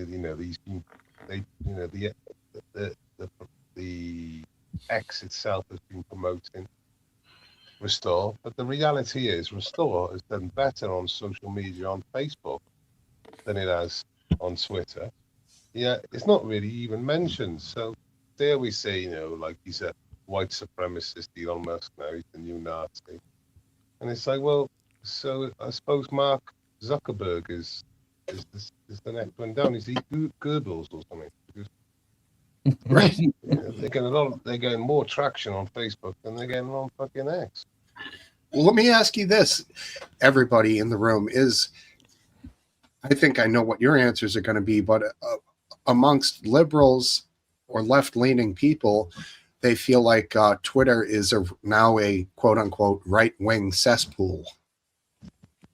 that the X itself has been promoting Restore, but the reality is Restore has done better on social media on Facebook than it has on Twitter. Yeah, it's not really even mentioned. So there we say, like he's a white supremacist, Elon Musk now, he's the new Nazi. And it's like, well, so I suppose Mark Zuckerberg is the next one down. Is he Goebbels or something? Because, Right. they're getting more traction on Facebook than they're getting on fucking X. Well, let me ask you this, everybody in the room, I think I know what your answers are going to be, but amongst liberals or left-leaning people, they feel like Twitter is now a quote-unquote right-wing cesspool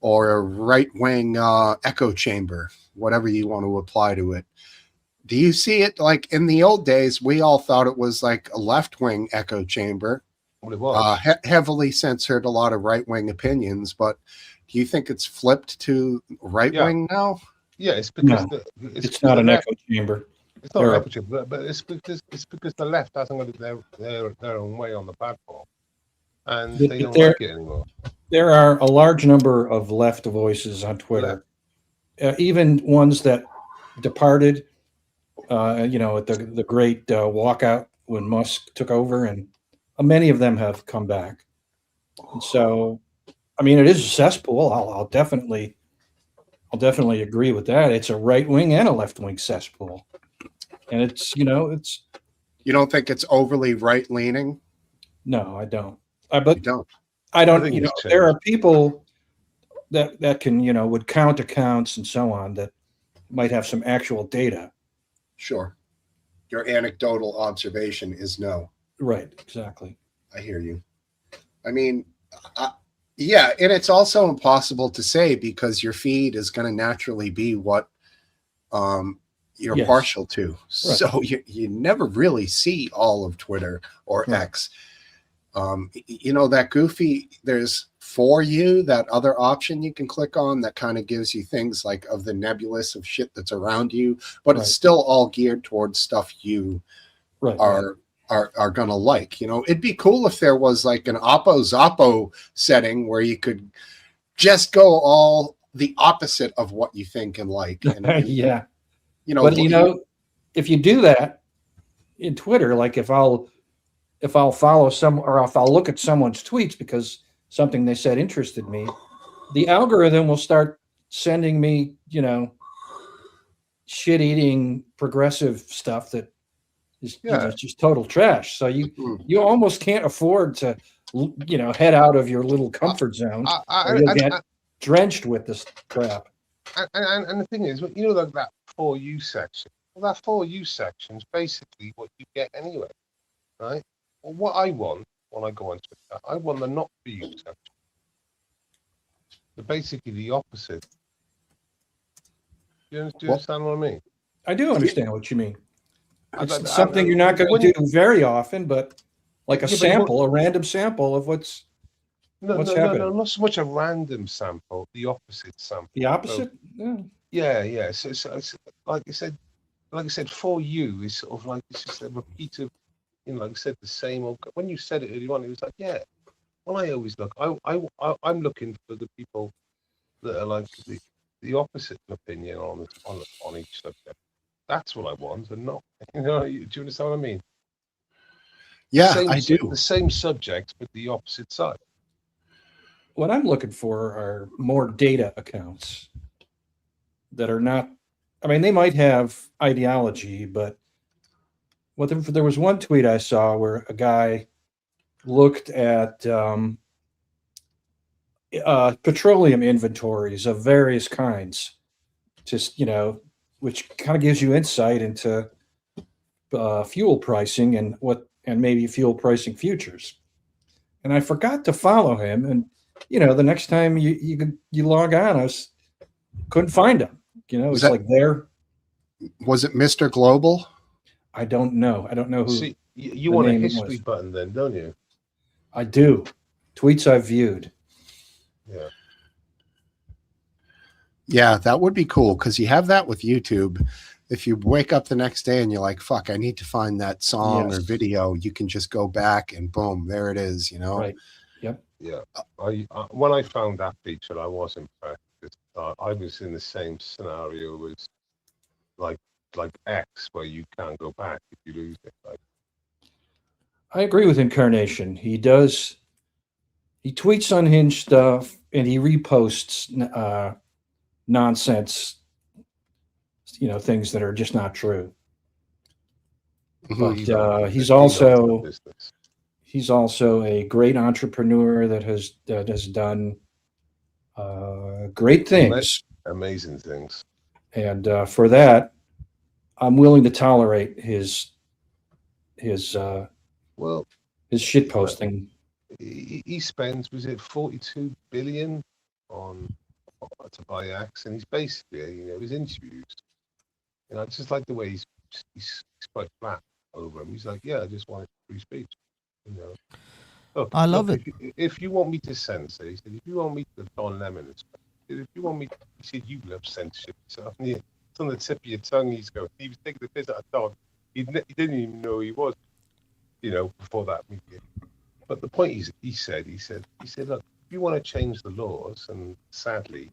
or a right-wing echo chamber, whatever you want to apply to it. Do you see it like in the old days, we all thought it was like a left-wing echo chamber, What it was. heavily censored a lot of right-wing opinions, but do you think it's flipped to right-wing now? Yeah, it's because No, it's It's not the an left- echo chamber. It's not There an are- echo chamber, but it's because the left hasn't got their own way on the platform, and But they don't there- like it anymore. There are a large number of left voices on Twitter, even ones that departed, at the great walkout when Musk took over, and many of them have come back. And so, I mean, it is a cesspool. I'll definitely agree with that. It's a right wing and a left wing cesspool, and it's You don't think it's overly right-leaning? no, I don't. You But don't. I don't. I think it's There changed. are people that can would count accounts and so on that might have some actual data. Sure. Your anecdotal observation is no. Right. Exactly. I hear you. I mean, yeah, and it's also impossible to say because your feed is going to naturally be what you're Yes. partial to. So you never really see all of Twitter or Right. X. That goofy, there's For You, that other option you can click on that kind of gives you things like of the nebulous of shit that's around you, but Right. it's still all geared towards stuff you Right. are gonna like. It'd be cool if there was like an Oppo Zoppo setting where you could just go all the opposite of what you think and like. And Yeah. but if you do that in Twitter, like if I'll follow or if I'll look at someone's tweets because something they said interested me, the algorithm will start sending me, shit-eating progressive stuff that is just total trash. So you almost can't afford to, head out of your little comfort zone, or you'll get drenched with this crap. And the thing is, like that For You section. Well, that For You section is basically what you get anyway, right? Well, what I want when I go on Twitter, I want the Not For You section. So basically the opposite. Do you understand what I mean? I do understand what you mean. And- It's something you're not going to do very often, but like a Yeah, but sample, a random sample of what's No, happening. not so much a random sample, the opposite sample. the opposite. Yeah. So like I said, For You is sort of like it's just a repeat of, like I said, the same old. When you said it earlier on, it was like, yeah. Well, I always look. I'm looking for the people that are like the opposite opinion on each subject. That's what I want, and not. Do you understand what I mean? yeah, Same, I do. The same subject, but the opposite side. What I'm looking for are more data accounts that are not I mean, they might have ideology, but there was one tweet I saw where a guy looked at petroleum inventories of various kinds, just which kind of gives you insight into fuel pricing and maybe fuel pricing futures. And I forgot to follow him, and the next time you log on, I couldn't find him. It's like there. Was it Mr. Global? I don't know. I don't know who. See, you want a history button then, don't you? I do. Tweets I've viewed. Yeah. Yeah, that would be cool because you have that with YouTube. If you wake up the next day and you're like, fuck, I need to find that song or video, you can just go back and boom, there it is, Right. Yep. Yeah. When I found that feature, I was impressed. I was in the same scenario as like X, where you can't go back if you lose it. I agree with Incarnation. He tweets unhinged stuff and he reposts nonsense, things that are just not true. Mhm. But he's also a great entrepreneur that has done great things. Amazing things. And for that, I'm willing to tolerate his shit posting. He spends, was it 42 billion to buy X, and he's basically, his interviews. I just like the way he's quite flat over him. He's like, yeah, I just want free speech. I love it. If you want me to censor, he said, if you want me to Don Lemon, if you want me, he said, you love censorship yourself. It's on the tip of your tongue. He was taking the piss out of Don. He didn't even know he was, before that meeting. But the point is, he said, look, if you want to change the laws, and sadly,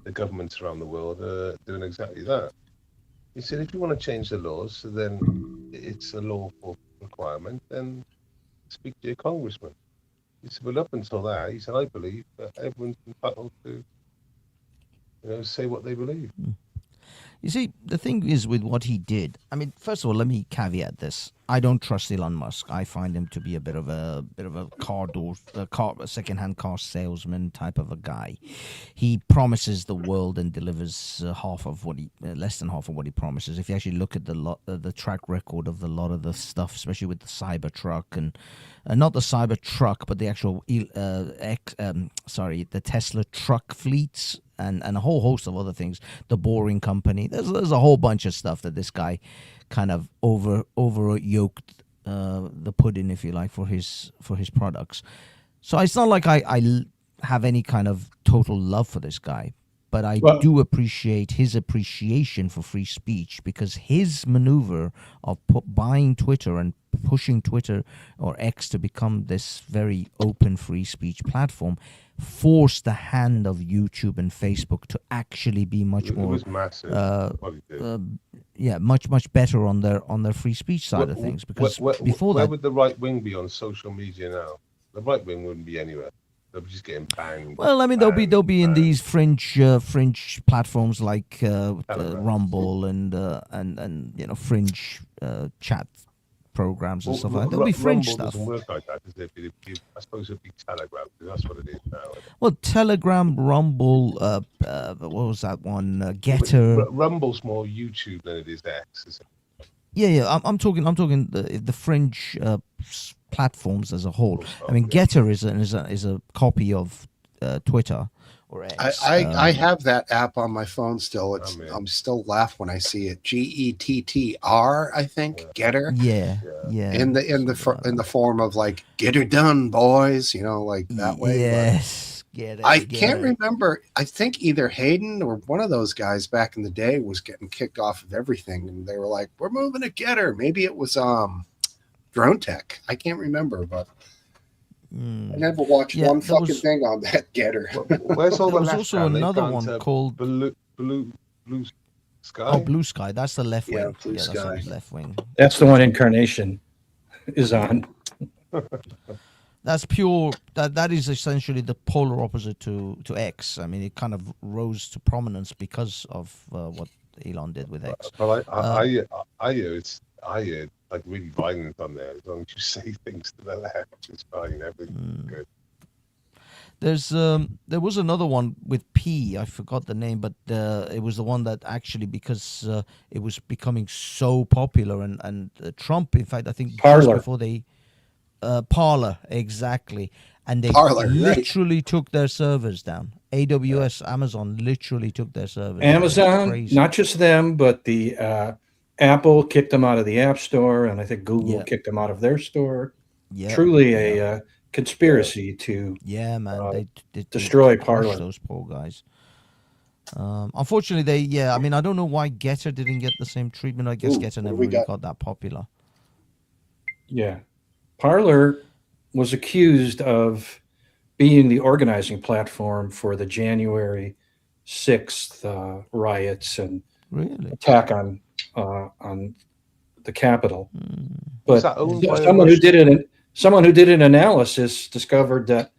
the governments around the world are doing exactly that. He said, if you want to change the laws, so then it's a lawful requirement, then speak to your congressman. He said, well, up until that, he said, I believe that everyone's entitled to, say what they believe. You see, the thing is with what he did. I mean, first of all, let me caveat this. I don't trust Elon Musk. I find him to be a bit of a second-hand car salesman type of a guy. He promises the world and delivers less than half of what he promises. If you actually look at the track record of a lot of the stuff, especially with the Cybertruck and not the Cybertruck, but the actual the Tesla truck fleets. And a whole host of other things, the Boring Company. There's a whole bunch of stuff that this guy kind of over yoked the pudding, if you like, for his products. So it's not like I have any kind of total love for this guy, but I do appreciate his appreciation for free speech, because his maneuver of buying Twitter and pushing Twitter or X to become this very open free speech platform forced the hand of YouTube and Facebook to actually be much more, much better on their free speech side of things. Because before where that, would the right wing be on social media now? The right wing wouldn't be anywhere. They'll be just getting banged. Well, I mean, they'll be in these fringe platforms like Rumble and fringe chat programs and stuff like that. There'll be fringe stuff. Doesn't work like that, does it? I suppose it'd be Telegram, because that's what it is now. Well, Telegram, Rumble, what was that one? Getter. Rumble's more YouTube than it is X, isn't it? Yeah. I'm talking the fringe platforms as a whole. I mean, Getter is a copy of Twitter or X. I have that app on my phone still. I'm still laugh when I see it. GETTR, I think. Getter. Yeah. In the form of like, get her done, boys. Like that way. Yes. I can't remember. I think either Hayden or one of those guys back in the day was getting kicked off of everything, and they were like, "We're moving to Getter." Maybe it was Drone Tech. I can't remember, but I never watched one fucking thing on that Getter. Where's all there the was also another one called Blue Sky. Oh, Blue Sky. That's the left wing. Yeah, Blue Sky. That's the left wing. That's the one Incarnation is on. That's pure. That is essentially the polar opposite to X. I mean, it kind of rose to prominence because of what Elon did with X. Well, I hear like really violent on there. As long as you say things to the left, it's fine. Everything's good. There was another one with P. I forgot the name, but it was the one that actually, because it was becoming so popular, and Trump, in fact, I think just Parler. before they Parler, exactly, and they Parler, right. literally took their servers down. AWS, Amazon literally took their servers down. It's Amazon, crazy. not just them, but the Apple kicked them out of the App Store, and I think Google Yeah. kicked them out of their store. Yeah, Truly a conspiracy to yeah, man, they destroy crushed Parler. those poor guys. Unfortunately, I mean, I don't know why Getter didn't get the same treatment. I guess Ooh, Getter what do never we really got? got that popular. Yeah. Parler was accused of being the organizing platform for the January 6th riots and Really? attack on the Capitol. Was But that owned by a someone who did an analysis discovered that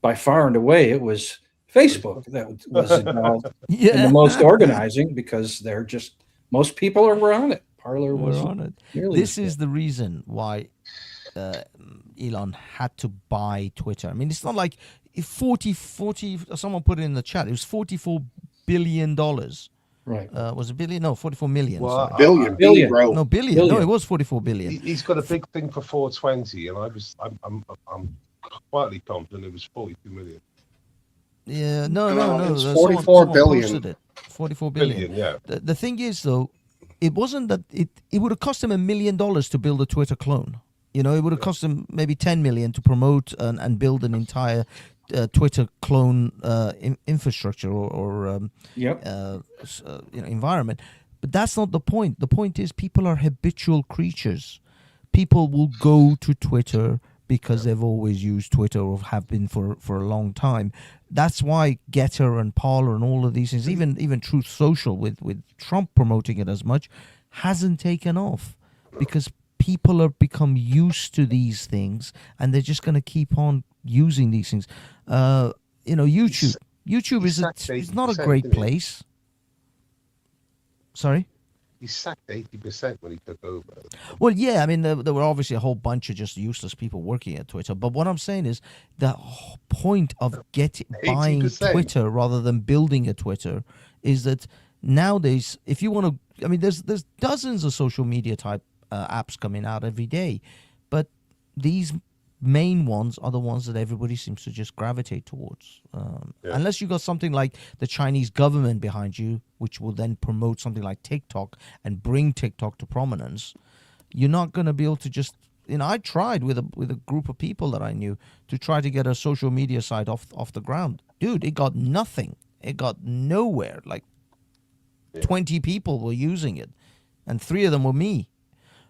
by far and away it was Facebook that was involved in Yeah, the most organizing, because they're just most people were on it. Parler we're was on it. nearly This is the reason why Elon had to buy Twitter. I mean, it's not like if 40, someone put it in the chat, it was $44 billion. right. Was it billion? No, 44 million. Well, sorry. Billion, Billion. bro. No, billion. No, billion. it was 44 billion. He's got a big thing for 420, and I'm quietly confident it was 42 million. Yeah, no. it's someone 44 billion. posted it. 44 billion. Yeah. The thing is, though, it wasn't that it would have cost him $1 million to build a Twitter clone. You know, it would have cost him maybe 10 million to promote and build an entire Twitter clone infrastructure or Yep. environment. But that's not the point. The point is people are habitual creatures. People will go to Twitter because they've always used Twitter or have been for a long time. That's why Getter and Parler and all of these things, even Truth Social with Trump promoting it as much, hasn't taken off because people have become used to these things and they're just going to keep on using these things. YouTube. YouTube is it's not a great place. Sorry? He sacked 80% when he took over. Well, yeah, I mean, there were obviously a whole bunch of just useless people working at Twitter. But what I'm saying is the whole point of buying 80%. Twitter rather than building a Twitter is that nowadays, if you want to, I mean, there's dozens of social media type apps coming out every day. But these main ones are the ones that everybody seems to just gravitate towards. Unless you got something like the Chinese government behind you, which will then promote something like TikTok and bring TikTok to prominence, you're not going to be able to just. I tried with a group of people that I knew to try to get a social media site off the ground. Dude, it got nothing. It got nowhere. Like 20 people were using it, and 3 of them were me.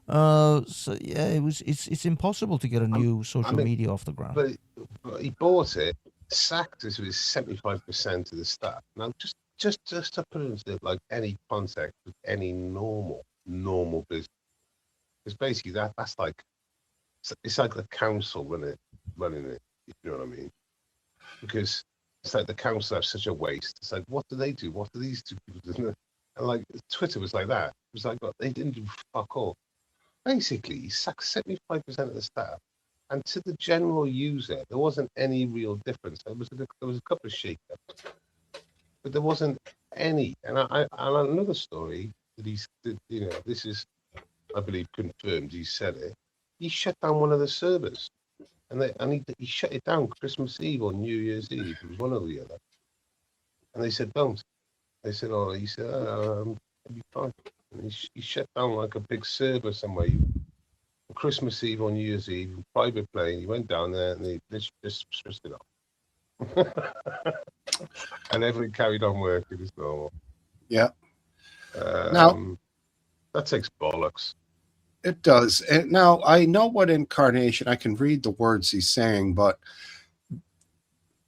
So yeah, it's impossible to get a new social media off the ground. But he bought it, sacked us with 75% of the staff. Now, just to put it into like any context with any normal business, because basically that's like it's like the council running it. You know what I mean? Because it's like the council have such a waste. It's like, what do they do? What do these two people do? And like Twitter was like that. It was like they didn't do fuck all. Basically, he sacked 75% of the staff, and to the general user, there wasn't any real difference. There was a couple of shake-ups, but there wasn't any. And another story that this is, I believe, confirmed. He said it. He shut down one of the servers, and he shut it down Christmas Eve or New Year's Eve. It was one or the other. And they said, don't. They said, oh, he said, it'll be fine. And he shut down like a big server somewhere. Christmas Eve or New Year's Eve, private plane. He went down there and they just switched it off. And everything carried on working as normal. Yeah. Now, that takes bollocks. It does. And now I know what incarnation, I can read the words he's saying, but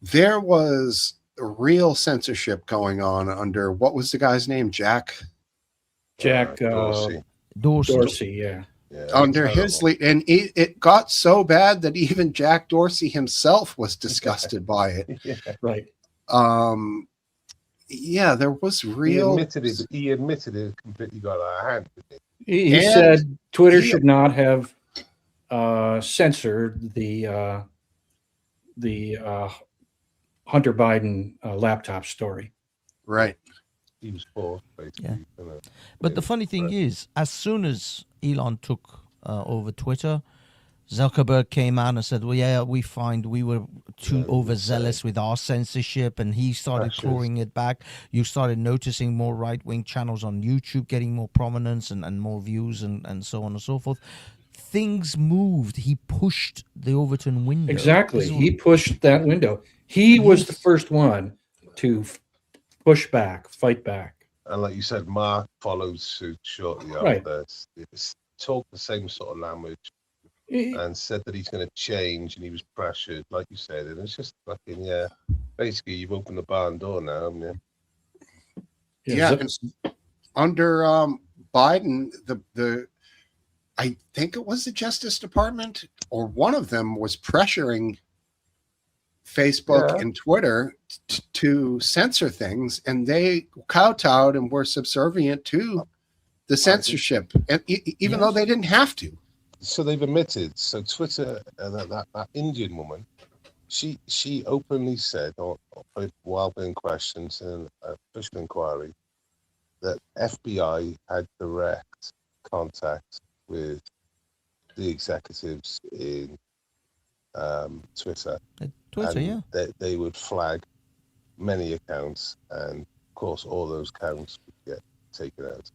there was a real censorship going on under, what was the guy's name? Jack Dorsey. Dorsey, yeah. Under his lead, and it got so bad that even Jack Dorsey himself was disgusted by it. Yeah. Right. yeah, there was He real. admitted it completely got out of hand. Didn't He And said Twitter he- should not have censored the Hunter Biden laptop story. Right. he was forced, basically. You know. But the funny thing is, as soon as Elon took over Twitter, Zuckerberg came out and said, "Well, yeah, we find we were too overzealous with our censorship," and he started Pressures. clawing it back. You started noticing more right-wing channels on YouTube getting more prominence and more views and so on and so forth. Things moved. He pushed the Overton window. Exactly. This is He pushed that window. He was the first one to push back, fight back. And like you said, Mark followed suit shortly Right. after. It's talked the same sort of language He- and said that he's going to change and he was pressured, like you said. And it's just fucking, yeah. Basically, you've opened the barn door now, haven't you? Yeah, Zuck- and under Biden, the I think it was the Justice Department or one of them was pressuring Facebook Yeah. and Twitter to censor things, and they kowtowed and were subservient to the censorship, and even though they didn't have to. So they've admitted. So Twitter, that Indian woman, she openly said, while being questioned in an official inquiry, that FBI had direct contact with the executives in Twitter. Twitter, and yeah. they would flag many accounts, and of course, all those accounts would get taken out.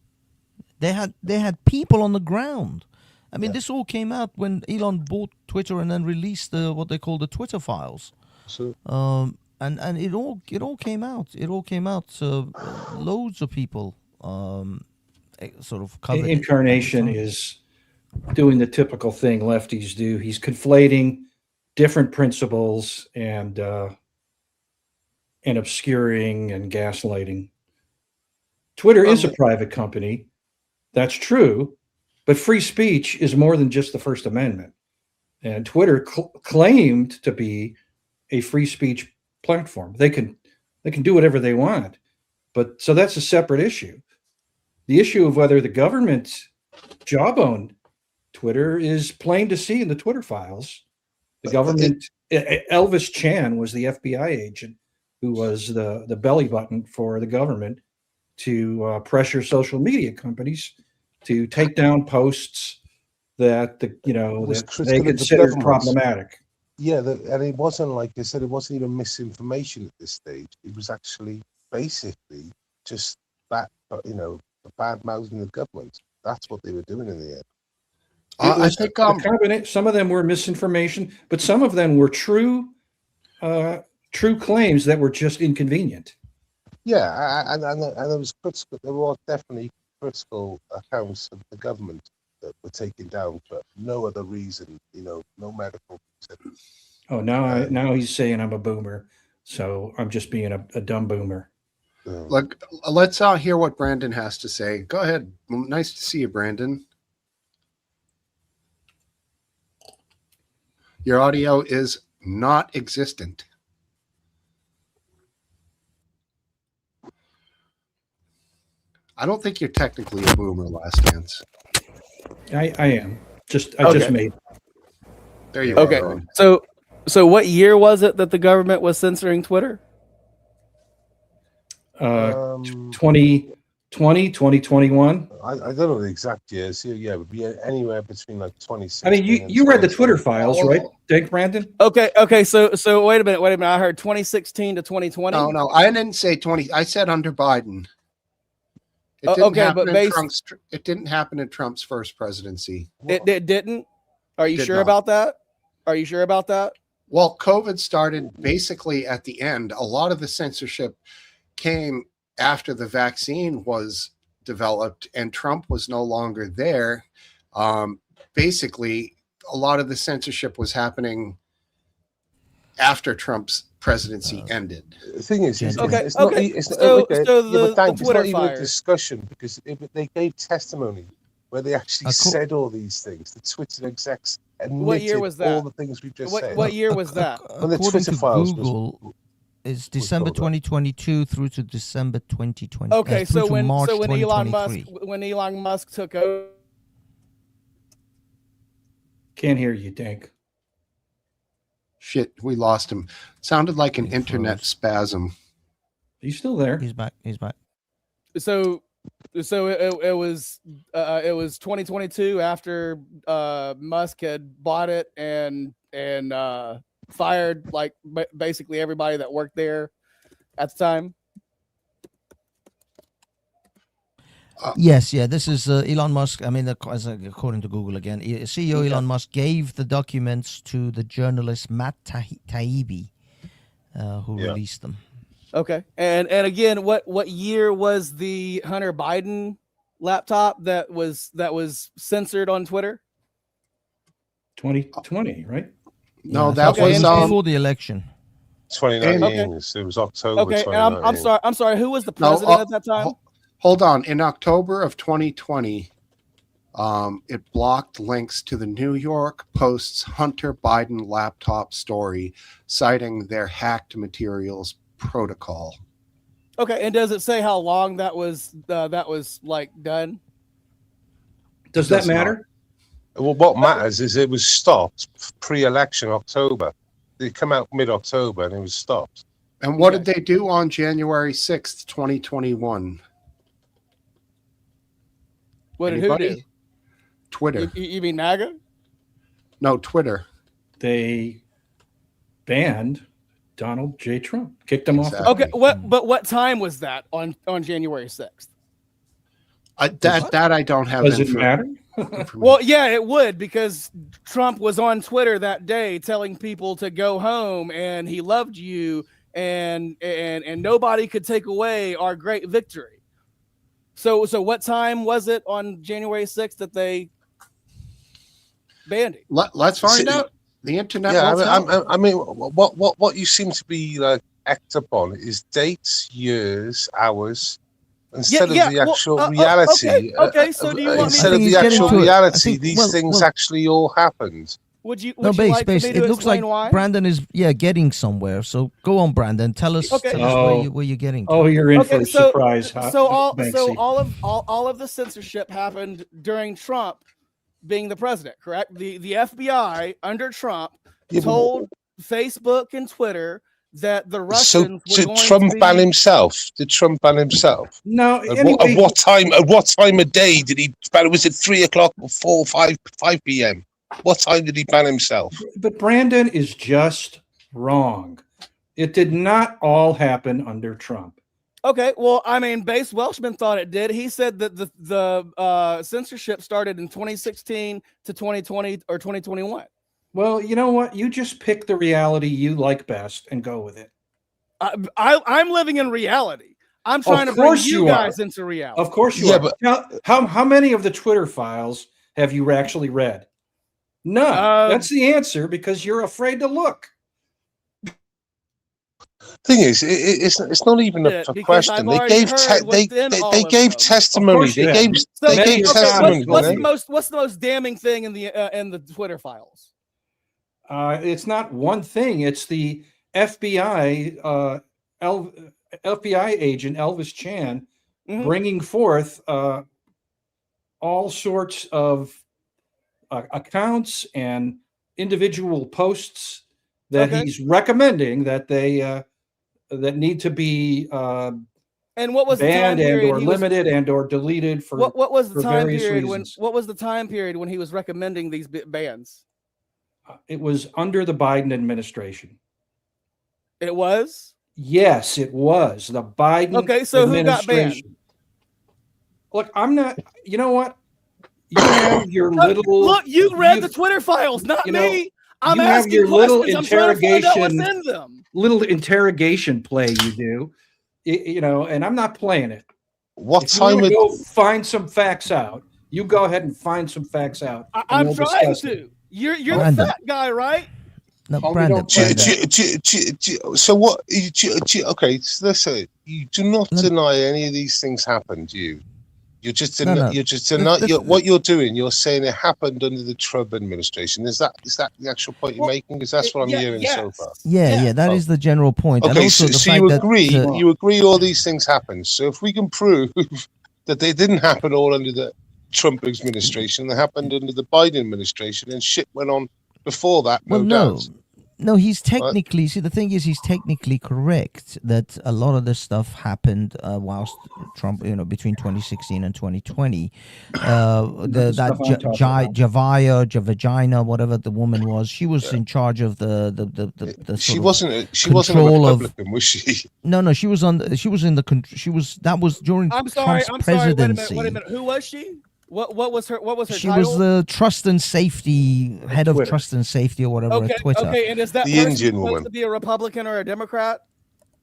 They had people on the ground. I mean, Yeah. this all came out when Elon bought Twitter and then released what they call the Twitter files. So And it all came out. It all came out. Loads of people sort of covered it. Incarnation is doing the typical thing lefties do. He's conflating different principles and obscuring and gaslighting. Twitter is a private company. That's true. But free speech is more than just the First Amendment. And Twitter claimed to be a free speech platform. They can do whatever they want. But so that's a separate issue. The issue of whether the government jawbone Twitter is plain to see in the Twitter files. The government, Elvis Chan was the FBI agent who was the belly button for the government to pressure social media companies to take down posts that was that they critical of the considered government. problematic. yeah, and it wasn't like they said. It wasn't even misinformation at this stage. It was actually basically just that, bad mouthing the government. That's what they were doing in the end. I think Some of them were misinformation, but some of them were true claims that were just inconvenient. Yeah, and there was critical. There were definitely critical accounts of the government that were taken down for no other reason. No medical reason. Oh, now he's saying I'm a boomer, so I'm just being a dumb boomer. Look, let's hear what Brandon has to say. Go ahead. Nice to see you, Brandon. Your audio is not existent. I don't think you're technically a boomer, Last Dance. I am. I just Okay. made. There you Okay, are. so what year was it that the government was censoring Twitter? 2020, 2021. I don't know the exact years. Yeah, it would be anywhere between like 26. I mean, you read the Twitter files, right, Dick Brandon? Okay. So wait a minute. I heard 2016 to 2020. No, I didn't say 20. I said under Biden. It Oh, didn't okay, happen but in based- Trump's. It didn't happen in Trump's first presidency. It didn't. Are you Did sure not. about that? Are you sure about that? Well, COVID started basically at the end. A lot of the censorship came after the vaccine was developed and Trump was no longer there. Basically, a lot of the censorship was happening after Trump's presidency ended. The thing is, it's Okay, not, okay. it's not, So- okay, so yeah, the but thanks, it's Twitter not even a fires. discussion because they gave testimony where they actually said all these things. The Twitter execs admitted What year was that? all the things we've just said. What year was that? When the According Twitter to files Google, It's December October. 2022 through to December 2020. Okay, through so to when March so when Elon Musk 2023. took over. Can't hear you, Dank. Shit, we lost him. Sounded like an He internet froze. spasm. Are you still there? He's back. He's back. So it was 2022 after Musk had bought it and fired like basically everybody that worked there at the time. Yes, yeah. This is Elon Musk. I mean, according to Google again, CEO Okay. Elon Musk gave the documents to the journalist Matt Taibbi, who Yeah. released them. Okay, and again, what year was the Hunter Biden laptop that was censored on Twitter? 2020, right? No, Yeah, that okay, was and- before the election. 2019. It was October. Okay, and 2019. I'm sorry. Who was the No, president at that time? Hold on. In October of 2020, it blocked links to the New York Post's Hunter Biden laptop story, citing their hacked materials protocol. Okay, and does it say how long that was like done? Does Does that matter? Well, what matters is it was stopped pre-election October. It came out mid-October and it was stopped. And what did they do on January 6th, 2021? What did Anybody? who do? Twitter. You mean MAGA? No, Twitter. They banned Donald J. Trump, kicked him off. the- Exactly. Okay, what time was that on January 6th? That I don't have. Does it matter? information. Well, yeah, it would, because Trump was on Twitter that day telling people to go home and he loved you and nobody could take away our great victory. So what time was it on January 6th that they banned it? Let's find See- out. The internet. Yeah, won't tell. I mean, what you seem to be like act upon is dates, years, hours, instead Yeah, of the well, actual reality. okay, so do you want me instead to- of I think the he's getting actual to it. I reality, think- these well, things well- actually all happened. Would you No, like base. for me to It looks like explain why? Brandon is getting somewhere. So go on, Brandon. Tell us, Okay. where you're getting to. Oh, you're in Okay, for a so- surprise. So Banksy. all of the censorship happened during Trump being the president, correct? The FBI under Trump Yeah, but- told Facebook and Twitter that the So Russians were did going Trump to be, ban himself? Did Trump ban himself? No, At, anyway, at what time? At what time of day did he ban? Was it 3 o'clock or 4, 5 p.m.? What time did he ban himself? but Brandon is just wrong. It did not all happen under Trump. Okay, well, I mean, Base Welshman thought it did. He said that the censorship started in 2016 to 2020 or 2021. Well, you know what? You just pick the reality you like best and go with it. I'm living in reality. I'm trying to bring course you you guys are. into reality. Of course you Yeah, are. but- Now, how many of the Twitter files have you actually read? None. That's the answer because you're afraid to look. Thing is, it's not even Yeah, a because question. I've They already gave heard within all they of gave them. testimony. course They you gave have. So, they Many gave of the testimony. what's didn't the they? what's the most damning thing in the Twitter files? It's not one thing. It's the FBI FBI agent Elvis Chan Mhm. bringing forth all sorts of accounts and individual posts that Okay. he's recommending that they that need to be And what was the time banned and period or he was, limited and or deleted for what was the for time various period reasons. when what was the time period when he was recommending these bans? It was under the Biden administration. It was Yes, it was the Biden Okay, so who got banned? administration. Look, I'm not. You know what? You have your little. Look, you read you- the Twitter files, not you know, me. I'm you have asking your little questions. I'm trying to find out what's interrogation- in them. little interrogation play you do, you know, and I'm not playing it. What If you time wanna of go find some facts out, you go ahead and find some facts out. and I'm we'll trying discuss it. to. You're the Brandon. fat guy, right? No, Oh, we Brandon. don't- so what? Okay, so let's say you do not Let- deny any of these things happened. You You're just No, no. you're just The- what you're doing. You're saying it happened under the Trump administration. Is that the actual point you're Well, making? Because that's what I'm hearing so yes. far. Yeah, that Oh. is the general point. And Okay, also the so fact you that agree all these things happened. So if we can prove that they didn't happen all under the Trump administration, they happened under the Biden administration, and shit went on before that. well, No no, doubt. no, he's technically. See, the thing is, he's technically correct that a lot of this stuff happened whilst Trump, between 2016 and 2020. That stuff I'm talking about. Javagina, whatever the woman was, she was in charge of the She sort of wasn't a control of- Republican, was she? No, she was on. She was in the. She was. That was during I'm sorry. Trump's I'm sorry. presidency. Wait a minute. Who was she? What was her? What was her She title? was the trust and safety head of Twitter. trust and safety or whatever okay. at Twitter. Okay. And is that The person Indian supposed woman. to be a Republican or a Democrat?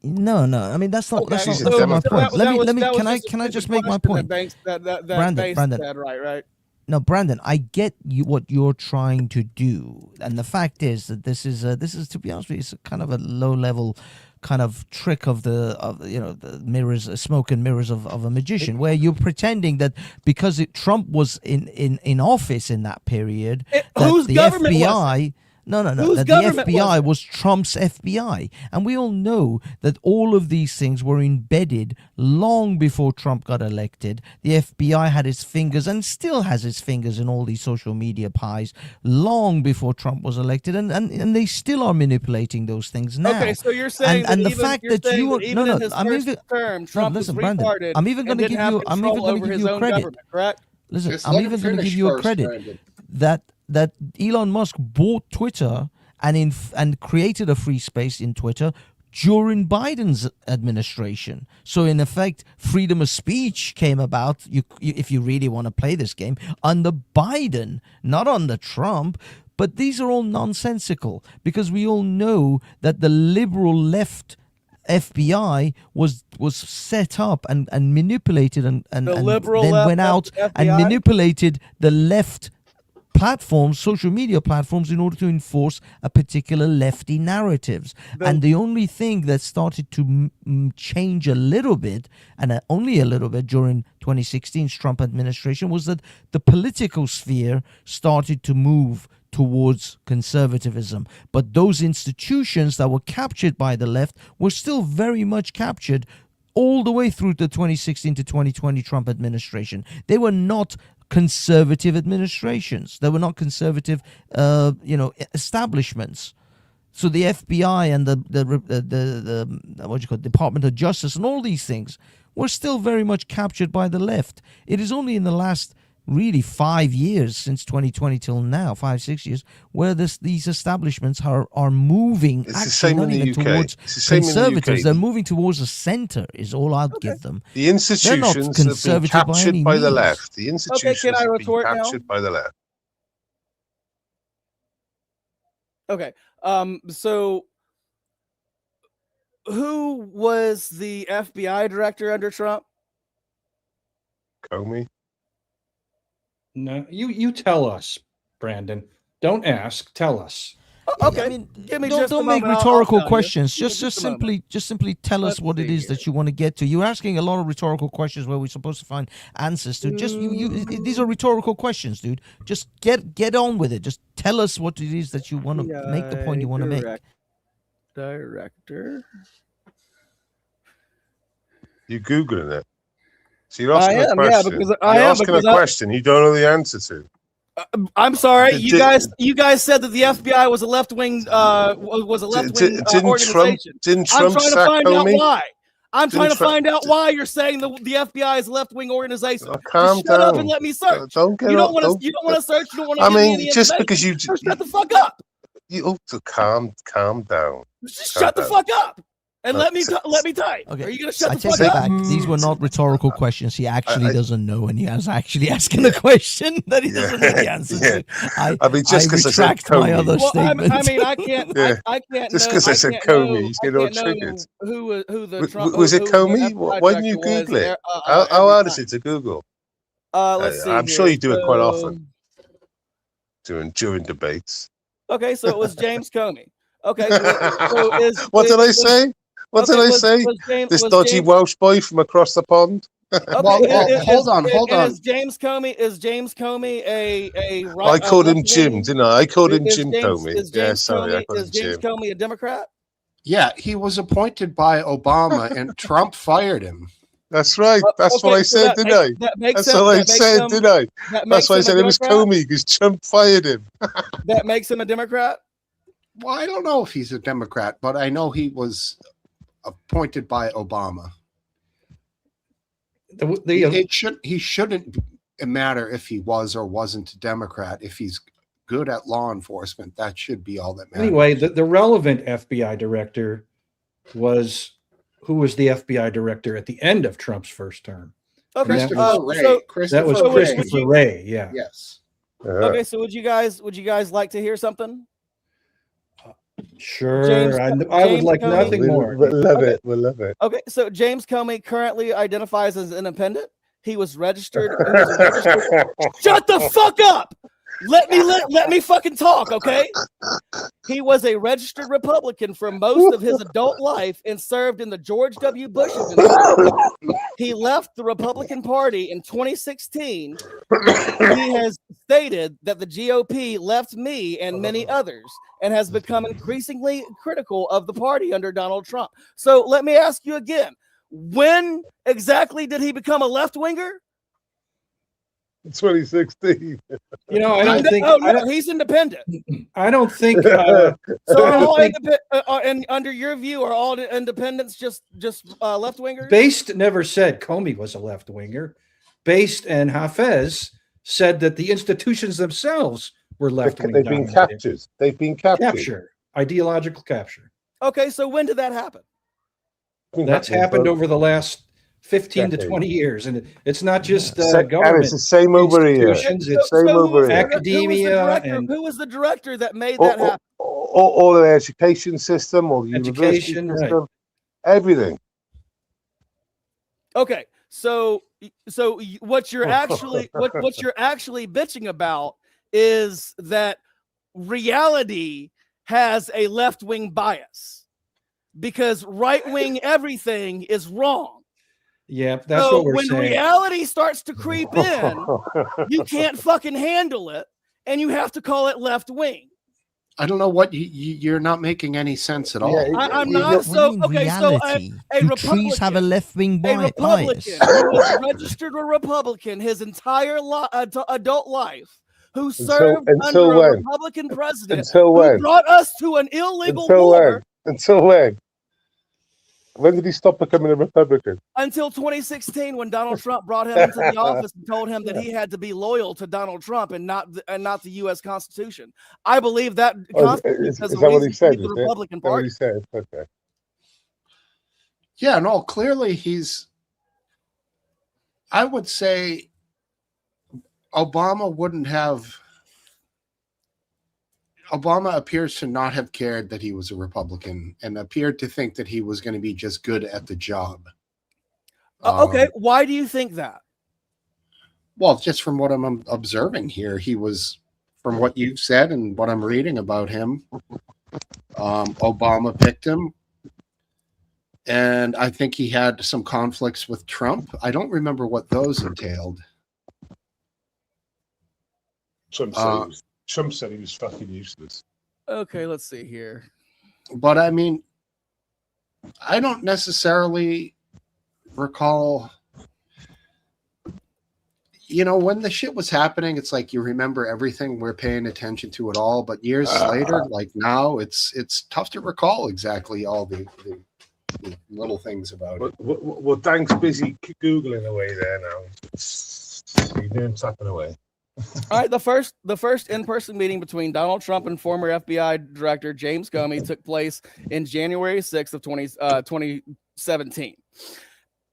No. I mean that's not. Okay, That's not. She's a That's not my Democrat. point. Let me. that was Can I a just make my question point? That Brandon, Banks Brandon. said, right. No, Brandon, I get you what you're trying to do, and the fact is that this is to be honest with you, it's a kind of a low level kind of trick of the mirrors, smoke and mirrors of a magician, where you're pretending that because Trump was in office in that period, that whose the government was FBI. No. Whose That the government FBI was was Trump's FBI. And we all know that all of these things were embedded long before Trump got elected. The FBI had its fingers and still has its fingers in all these social media pies long before Trump was elected. And they still are manipulating those things now. Okay, so you're saying and that the fact you're that saying you that even no, in his I'm first even, term, no, Trump listen, was Brandon, retarded I'm even and going to didn't give have you I'm even control going to over give his you own credit. government, correct? Listen, Just I'm let him even going to finish give you a first, credit Brandon. that Elon Musk bought Twitter and created a free space in Twitter during Biden's administration. So in effect, freedom of speech came about, if you really want to play this game, under Biden, not under Trump. But these are all nonsensical because we all know that the liberal left FBI was set up and manipulated and liberal then left went out and FBI? manipulated the left platforms, social media platforms, in order to enforce a particular lefty narratives. And the only thing that started to change a little bit, and only a little bit, during 2016's Trump administration was that the political sphere started to move towards conservatism. But those institutions that were captured by the left were still very much captured all the way through the 2016 to 2020 Trump administration. They were not conservative administrations. They were not conservative, establishments. So the FBI and the what you call it, Department of Justice and all these things were still very much captured by the left. It is only in the last really 5 years, since 2020 till now, 5-6 years, where these establishments are moving. It's the actually same not in the even UK. towards It's the same in the conservatives. UK. They're moving towards the center. Is all I'd give them. The institutions have been conservative by captured any by the means. left. The institutions can I have been retort now? captured by the left. Okay. So who was the FBI director under Trump? Comey. No, you tell us, Brandon. Don't ask. Tell us. Okay. I mean, Give me don't, just a don't make moment, I'll rhetorical tell you. questions. Give me Just just a moment. simply tell us Let's what it see is that you want to get to. You're asking a lot of rhetorical questions where we're supposed to find answers to. Just these are rhetorical questions, dude. Just get on with it. Just tell us what it is that you want to make the point you want to make. Director. You're Googling it. So you're asking I am, a yeah, question. because I you're am, asking because a question you don't know the answer to. I'm sorry, Did- you guys said that the FBI was a left wing organization. Didn't I'm Trump trying to sack find out Comey? why. I'm trying to Trump- find out why you're saying the FBI is a left wing organization. Oh, calm Just shut up down. and let me search. Don't get You don't up. want to. Don't- You don't want to search. You don't want to. I give me mean, any just information. because you Just shut the fuck up. to calm down. Just shut the fuck up and let me type. Okay. Are you gonna shut I the take fuck it up? back. These were not rhetorical questions. He actually I- doesn't know, and he was actually asking a question that he doesn't know the answer Yeah. to. I I mean, just because I said retract my Comey. other Well, statement. I mean, I can't. Yeah. I can't. Just know- 'cause I said can't Comey, know- he's I getting all can't know triggered. Who the W- Trump? was it who the Comey? FBI Why didn't you director was, Google it? every How hard is time. it to Google? Let's see. I'm sure here. you do it quite So- often. During debates. Okay, so it was James Comey. Okay, so What did I say? What did I say? This dodgy James, Welsh boy from across the pond. Well, hold on. Is James Comey a right? I called him Jim, left-wing- didn't I? I called him is Jim James, Comey. Is Yeah, James sorry, I Comey called is him James Jim. Comey a Democrat? Yeah, he was appointed by Obama, and Trump fired him. That's right. That's Okay, what I so said, didn't I? That makes That's him, what I that makes said, him, didn't I? that That's makes why I him said a it was Democrat? Comey because Trump fired him. That makes him a Democrat. Well, I don't know if he's a Democrat, but I know he was appointed by Obama. He shouldn't matter if he was or wasn't a Democrat. If he's good at law enforcement, that should be all that matters. Anyway, the relevant FBI director was who was the FBI director at the end of Trump's first term? Okay, Christopher Wray. That was Christopher Wray. Christopher Wray. Yeah. Yes. okay. So would you guys like to hear something? Sure. James- I would James like Comey. nothing more. We'll love Okay. it. We'll love it. Okay, so James Comey currently identifies as independent. He was registered. Shut the fuck up! Let me fucking talk, okay? He was a registered Republican for most of his adult life and served in the George W. Bush administration. He left the Republican Party in 2016. He has stated that the GOP left me and many others and has become increasingly critical of the party under Donald Trump. So let me ask you again. When exactly did he become a left-winger? 2016. You know, I don't think He's independent. I don't think So I don't all think- and under your view, are all the independents just left-wingers? Based never said Comey was a left winger. Based and Hafez said that the institutions themselves were left wing. They've been captured. They've been captured. Capture, ideological capture. Okay, so when did that happen? That's happened over the last 15 to Decade. 20 years, and it's not just And government. it's the same over here. institutions, it's Same who was over the here. director- academia and who was the director that made that happen? All the education system, all the university Education, right. system, everything. Okay, so what you're actually what you're actually bitching about is that reality has a left-wing bias because right-wing everything is wrong. yeah, that's So what we're when saying. reality starts to creep in, you can't fucking handle it, and you have to call it left-wing. I don't know what you're not making any sense at all. Yeah, I'm you not. know- What do you So mean okay, so reality? a Do trees have a Republican- left-wing a bias? Republican who was registered a Republican his entire adult life, who served until under a when? Republican president Until who when? brought us to an illegal Until war when? Until when? When did he stop becoming a Republican? until 2016 when Donald Trump brought him into the office and told him that he had to be loyal to Donald Trump and not the U.S. Constitution. I believe that Constitution Is has a that what reason he to said? leave the Is it? Republican Is that what Party. he said? Okay. Yeah, no, clearly I would say Obama appears to not have cared that he was a Republican and appeared to think that he was going to be just good at the job. Okay, why do you think that? Well, just from what I'm observing here, he was, from what you've said and what I'm reading about him, Obama picked him. And I think he had some conflicts with Trump. I don't remember what those entailed. Trump said he was fucking useless. Okay, let's see here. But I mean, I don't necessarily recall, when the shit was happening, it's like you remember everything, we're paying attention to it all, but years later, like now, it's tough to recall exactly all the little things about it. Well, Dank's busy Googling away there now. He's doing tapping away. All right, the first in-person meeting between Donald Trump and former FBI Director James Comey took place in January 6th of 2017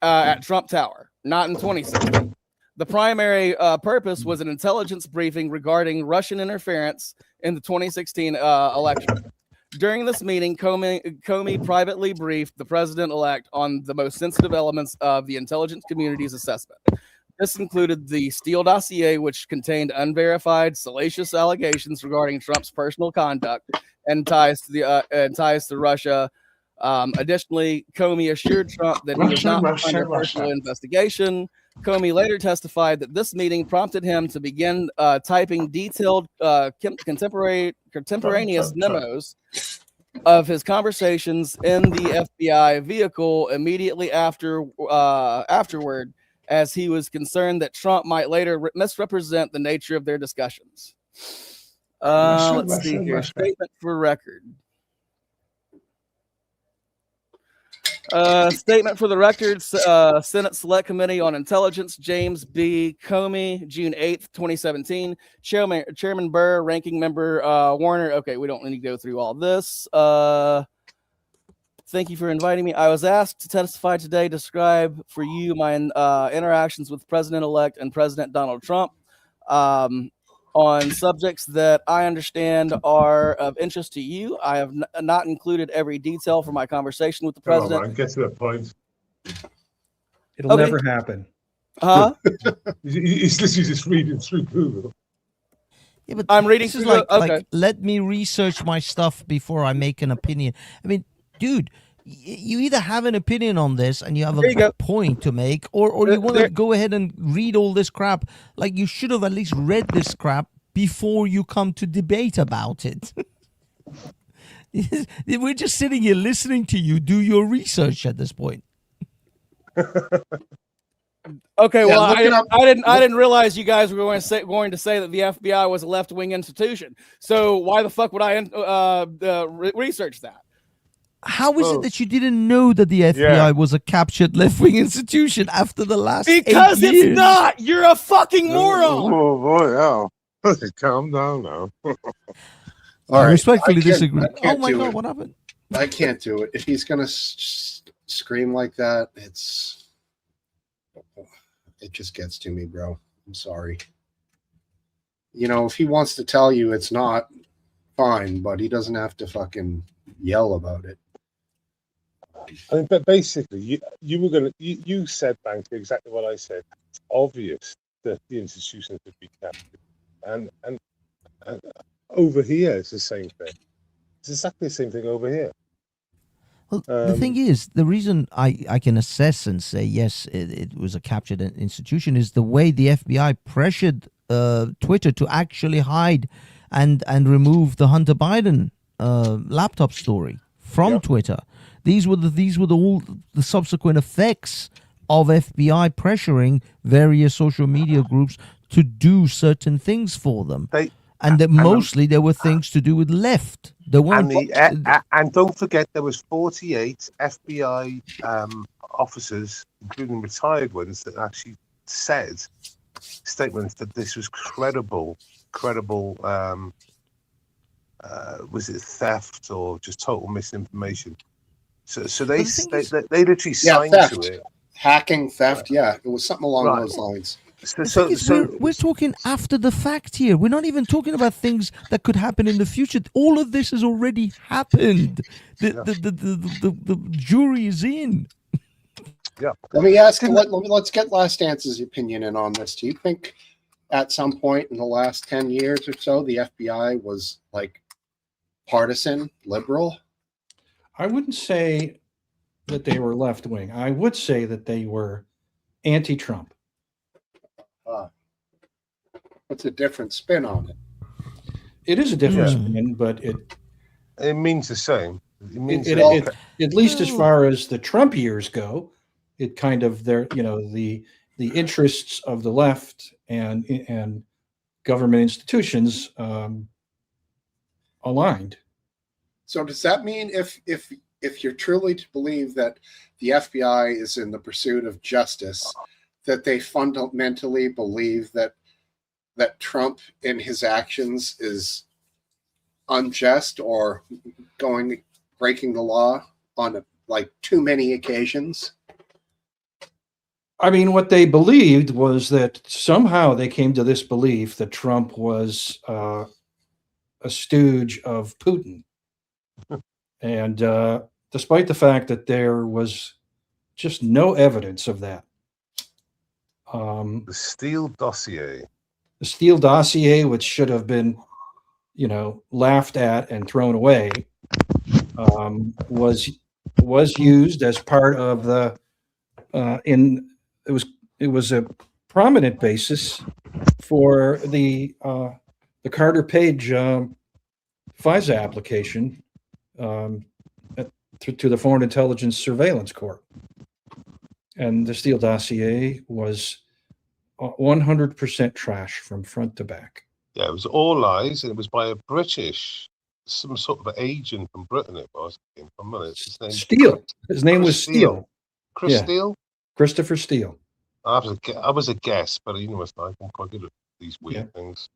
at Trump Tower, not in 2016. The primary purpose was an intelligence briefing regarding Russian interference in the 2016 election. During this meeting, Comey privately briefed the president-elect on the most sensitive elements of the intelligence community's assessment. This included the Steele dossier, which contained unverified, salacious allegations regarding Trump's personal conduct and ties to Russia, Additionally, Comey assured Trump that he was not under personal investigation. Comey later testified that this meeting prompted him to begin typing detailed contemporaneous memos of his conversations in the FBI vehicle immediately afterward, as he was concerned that Trump might later misrepresent the nature of their discussions. Let's see here. Statement for record. Statement for the record. Senate Select Committee on Intelligence, James B. Comey, June 8th, 2017. Chairman Burr, Ranking Member Warner. Okay, we don't need to go through all this. Thank you for inviting me. I was asked to testify today, describe for you my interactions with President-elect and President Donald Trump on subjects that I understand are of interest to you. I have not included every detail from my conversation with the president. On, get to the point. It'll never happen. Huh? He's literally just reading through Google. Yeah, but I'm reading this is through like, let me research my stuff before I make an opinion. I mean, dude, you either have an opinion on this and you have a good point to make, or you want to go ahead and read all this crap. Like, you should have at least read this crap before you come to debate about it. We're just sitting here listening to you do your research at this point. Okay, well, I didn't realize you guys were going to say that the FBI was a left-wing institution. So why the fuck would I research that? How is it that you didn't know that the FBI was a captured left-wing institution after the last 8 Because years? it's not. You're a fucking moron. Oh boy, oh. Calm down now. All I right. respectfully I can't- disagree. I Oh can't my do god, it. what happened? I can't do it. If he's gonna scream like that, it just gets to me, bro. I'm sorry. You know, if he wants to tell you it's not, fine, but he doesn't have to fucking yell about it. I mean, but basically, you said, Banker, exactly what I said. It's obvious that the institutions would be captured, and over here it's the same thing. It's exactly the same thing over here. Well, the thing is, the reason I can assess and say, yes, it was a captured institution is the way the FBI pressured Twitter to actually hide and remove the Hunter Biden laptop story from Twitter. These were all the subsequent effects of FBI pressuring various social media groups to do certain things for them. Mostly there were things to do with left. There weren't. And don't forget, there was 48 FBI officers, including retired ones, that actually said statements that this was credible. Was it theft or just total misinformation? So they literally signed to it. Hacking, theft, it was something along those lines. We're talking after the fact here. We're not even talking about things that could happen in the future. All of this has already happened. The jury is in. Yeah. Let me ask. Let's get Last Dance's opinion in on this. Do you think at some point in the last 10 years or so, the FBI was like partisan, liberal? I wouldn't say that they were left wing. I would say that they were anti-Trump. What's a different spin on it? It is a different spin, but it means the same. It means at least as far as the Trump years go, it kind of the interests of the left and government institutions aligned. So does that mean if you're truly to believe that the FBI is in the pursuit of justice, that they fundamentally believe that Trump in his actions is unjust or breaking the law on like too many occasions? I mean, what they believed was that somehow they came to this belief that Trump was a stooge of Putin. And despite the fact that there was just no evidence of that. the Steele dossier. The Steele dossier, which should have been, laughed at and thrown away, was was used as part of the it was a prominent basis for the Carter Page FISA application to the Foreign Intelligence Surveillance Court. And the Steele dossier was 100% trash from front to back. Yeah, it was all lies, and it was by a British, some sort of agent from Britain. It was. His name Steele. His name was Chris Steele. Chris Yeah. Steele. Christopher Steele. I was a guess, but you know, it's like I'm quite good at these weird things.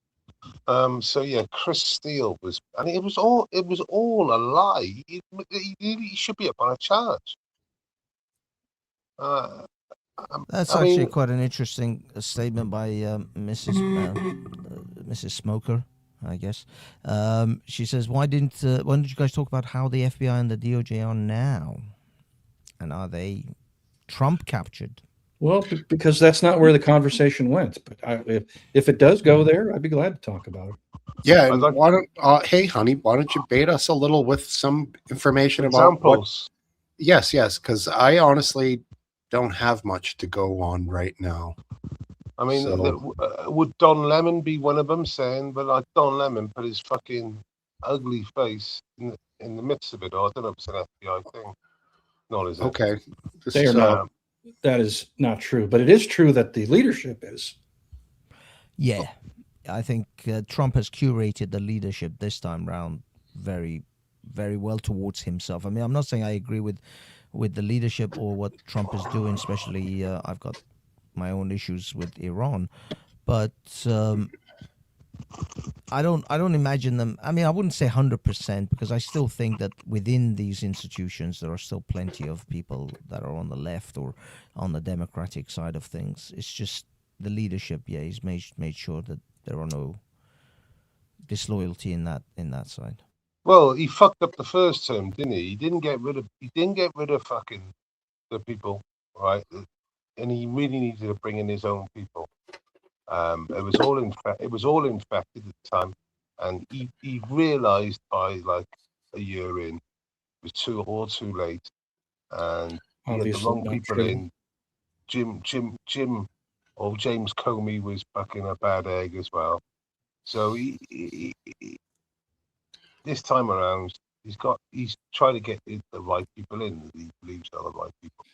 So yeah, Chris Steele was, and it was all a lie. He should be up on a charge. That's I actually mean, quite an interesting statement by Mrs. Smoker, I guess. She says, "Why didn't you guys talk about how the FBI and the DOJ are now, and are they Trump captured?" Well, because that's not where the conversation went. But if it does go there, I'd be glad to talk about it. Yeah, and why don't hey honey, why don't you bait us a little with some information about what? Yes, because I honestly don't have much to go on right now. I mean, would Don Lemon be one of them saying, but like Don Lemon put his fucking ugly face in the midst of it? Or I don't know if it's an FBI thing. Not is it? Okay. They are not. That is not true, but it is true that the leadership is. Yeah, I think Trump has curated the leadership this time round very, very well towards himself. I mean, I'm not saying I agree with the leadership or what Trump is doing, especially I've got my own issues with Iran, but I don't imagine them. I mean, I wouldn't say 100% because I still think that within these institutions there are still plenty of people that are on the left or on the Democratic side of things. It's just the leadership. Yeah, he's made sure that there are no disloyalty in that side. Well, he fucked up the first term, didn't he? He didn't get rid of fucking the people, right? And he really needed to bring in his own people. It was all infected at the time, and he realised by like a year in, it was too late, and he had the wrong people in. Jim, or James Comey was fucking a bad egg as well. So he this time around, he's trying to get the right people in that he believes are the right people.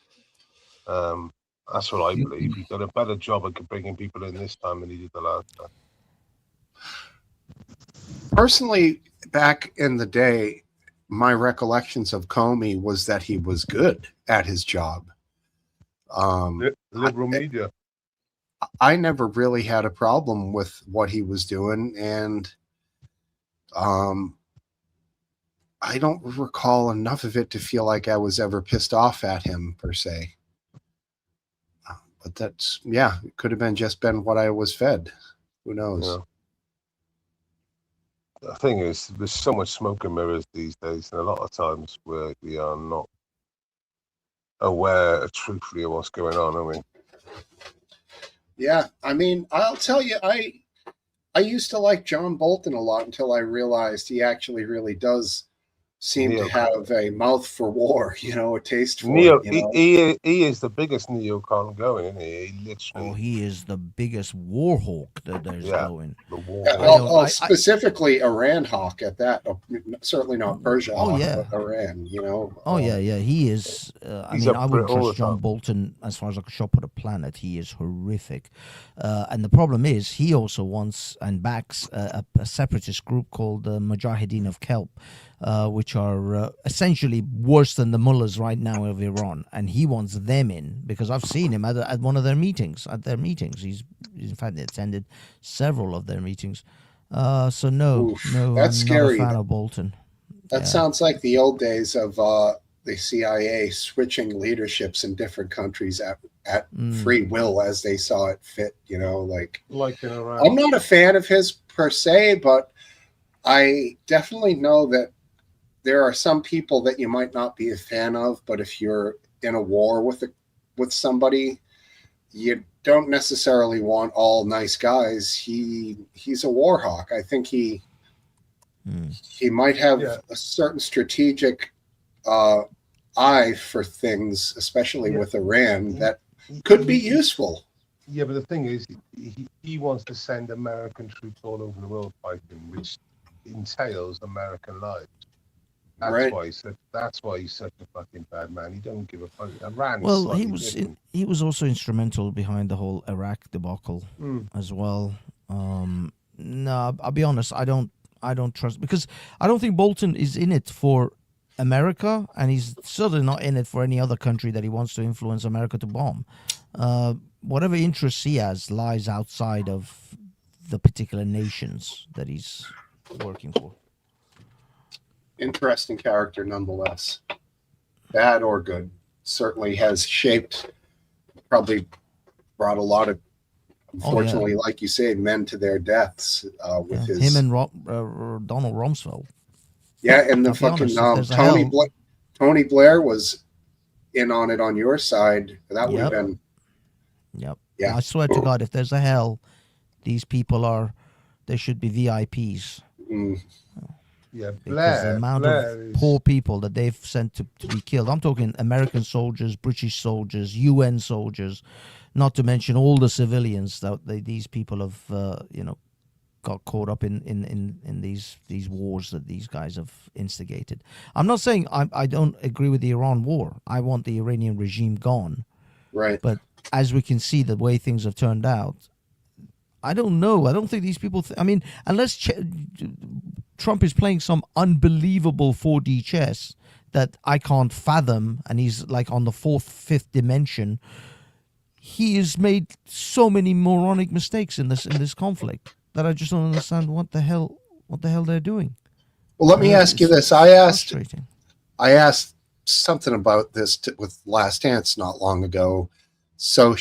That's what I believe. He's done a better job at bringing people in this time than he did the last time. Personally, back in the day, my recollections of Comey was that he was good at his job. Liberal media. I never really had a problem with what he was doing, and I don't recall enough of it to feel like I was ever pissed off at him per se. But that's, it could have just been what I was fed. Who knows? Yeah. The thing is, there's so much smoke and mirrors these days, and a lot of times we are not aware truthfully of what's going on, are we? Yeah, I mean, I'll tell you, I used to like John Bolton a lot until I realized he actually really does seem to have a mouth for war, a taste for it. He is the biggest neocon going, isn't he? He literally. Oh, he is the biggest war hawk that there's going. The war hawk. Specifically Iran hawk at that. Certainly not Persia hawk, but Iran, Oh, yeah. He is. I wouldn't trust John Bolton as far as like a shot at a planet. He is horrific. And the problem is he also wants and backs a separatist group called the Mujahideen of Kelp, which are essentially worse than the mullahs right now of Iran, and he wants them in because I've seen him at one of their meetings. He's in fact attended several of their meetings. So no, that's I'm scary. Not a fan of Bolton. That sounds like the old days of the CIA switching leaderships in different countries at free will as they saw it fit. Like in Iran. I'm not a fan of his per se, but I definitely know that there are some people that you might not be a fan of, but if you're in a war with somebody, you don't necessarily want all nice guys. He's a war hawk. I think he might have a certain strategic eye for things, especially Yeah. with Iran, that could be useful. Yeah, but the thing is, he wants to send American troops all over the world fighting, which entails American lives. That's Right. why he's such a fucking bad man. He don't give a fuck. Iran's Well, slightly different. he was also instrumental behind the whole Iraq debacle as well. No, I'll be honest. I don't trust, because I don't think Bolton is in it for America, and he's certainly not in it for any other country that he wants to influence America to bomb. Whatever interests he has lies outside of the particular nations that he's working for. Interesting character nonetheless. Bad or good. Certainly has shaped, probably brought a lot of, unfortunately, like you say, men to their deaths with his... Him and Donald Rumsfeld. Yeah, and the I'll be honest, fucking if there's a hell- Tony Blair was in on it on your side. That would have Yep. been... Yep. Yeah. I swear to God, if there's a hell, these people they should be VIPs. Mm, Yeah, Because the amount Blair of is, poor people that they've sent to be killed. I'm talking American soldiers, British soldiers, UN soldiers, not to mention all the civilians that these people have, got caught up in these wars that these guys have instigated. I'm not saying I don't agree with the Iran war. I want the Iranian regime gone. right. But as we can see, the way things have turned out, I don't know. I don't think these people... unless Trump is playing some unbelievable 4D chess that I can't fathom, and he's like on the fifth dimension, he has made so many moronic mistakes in this conflict that I just don't understand what the hell they're doing. Well, let me ask you It's this. I frustrating. asked something about this with Last Dance not long ago. So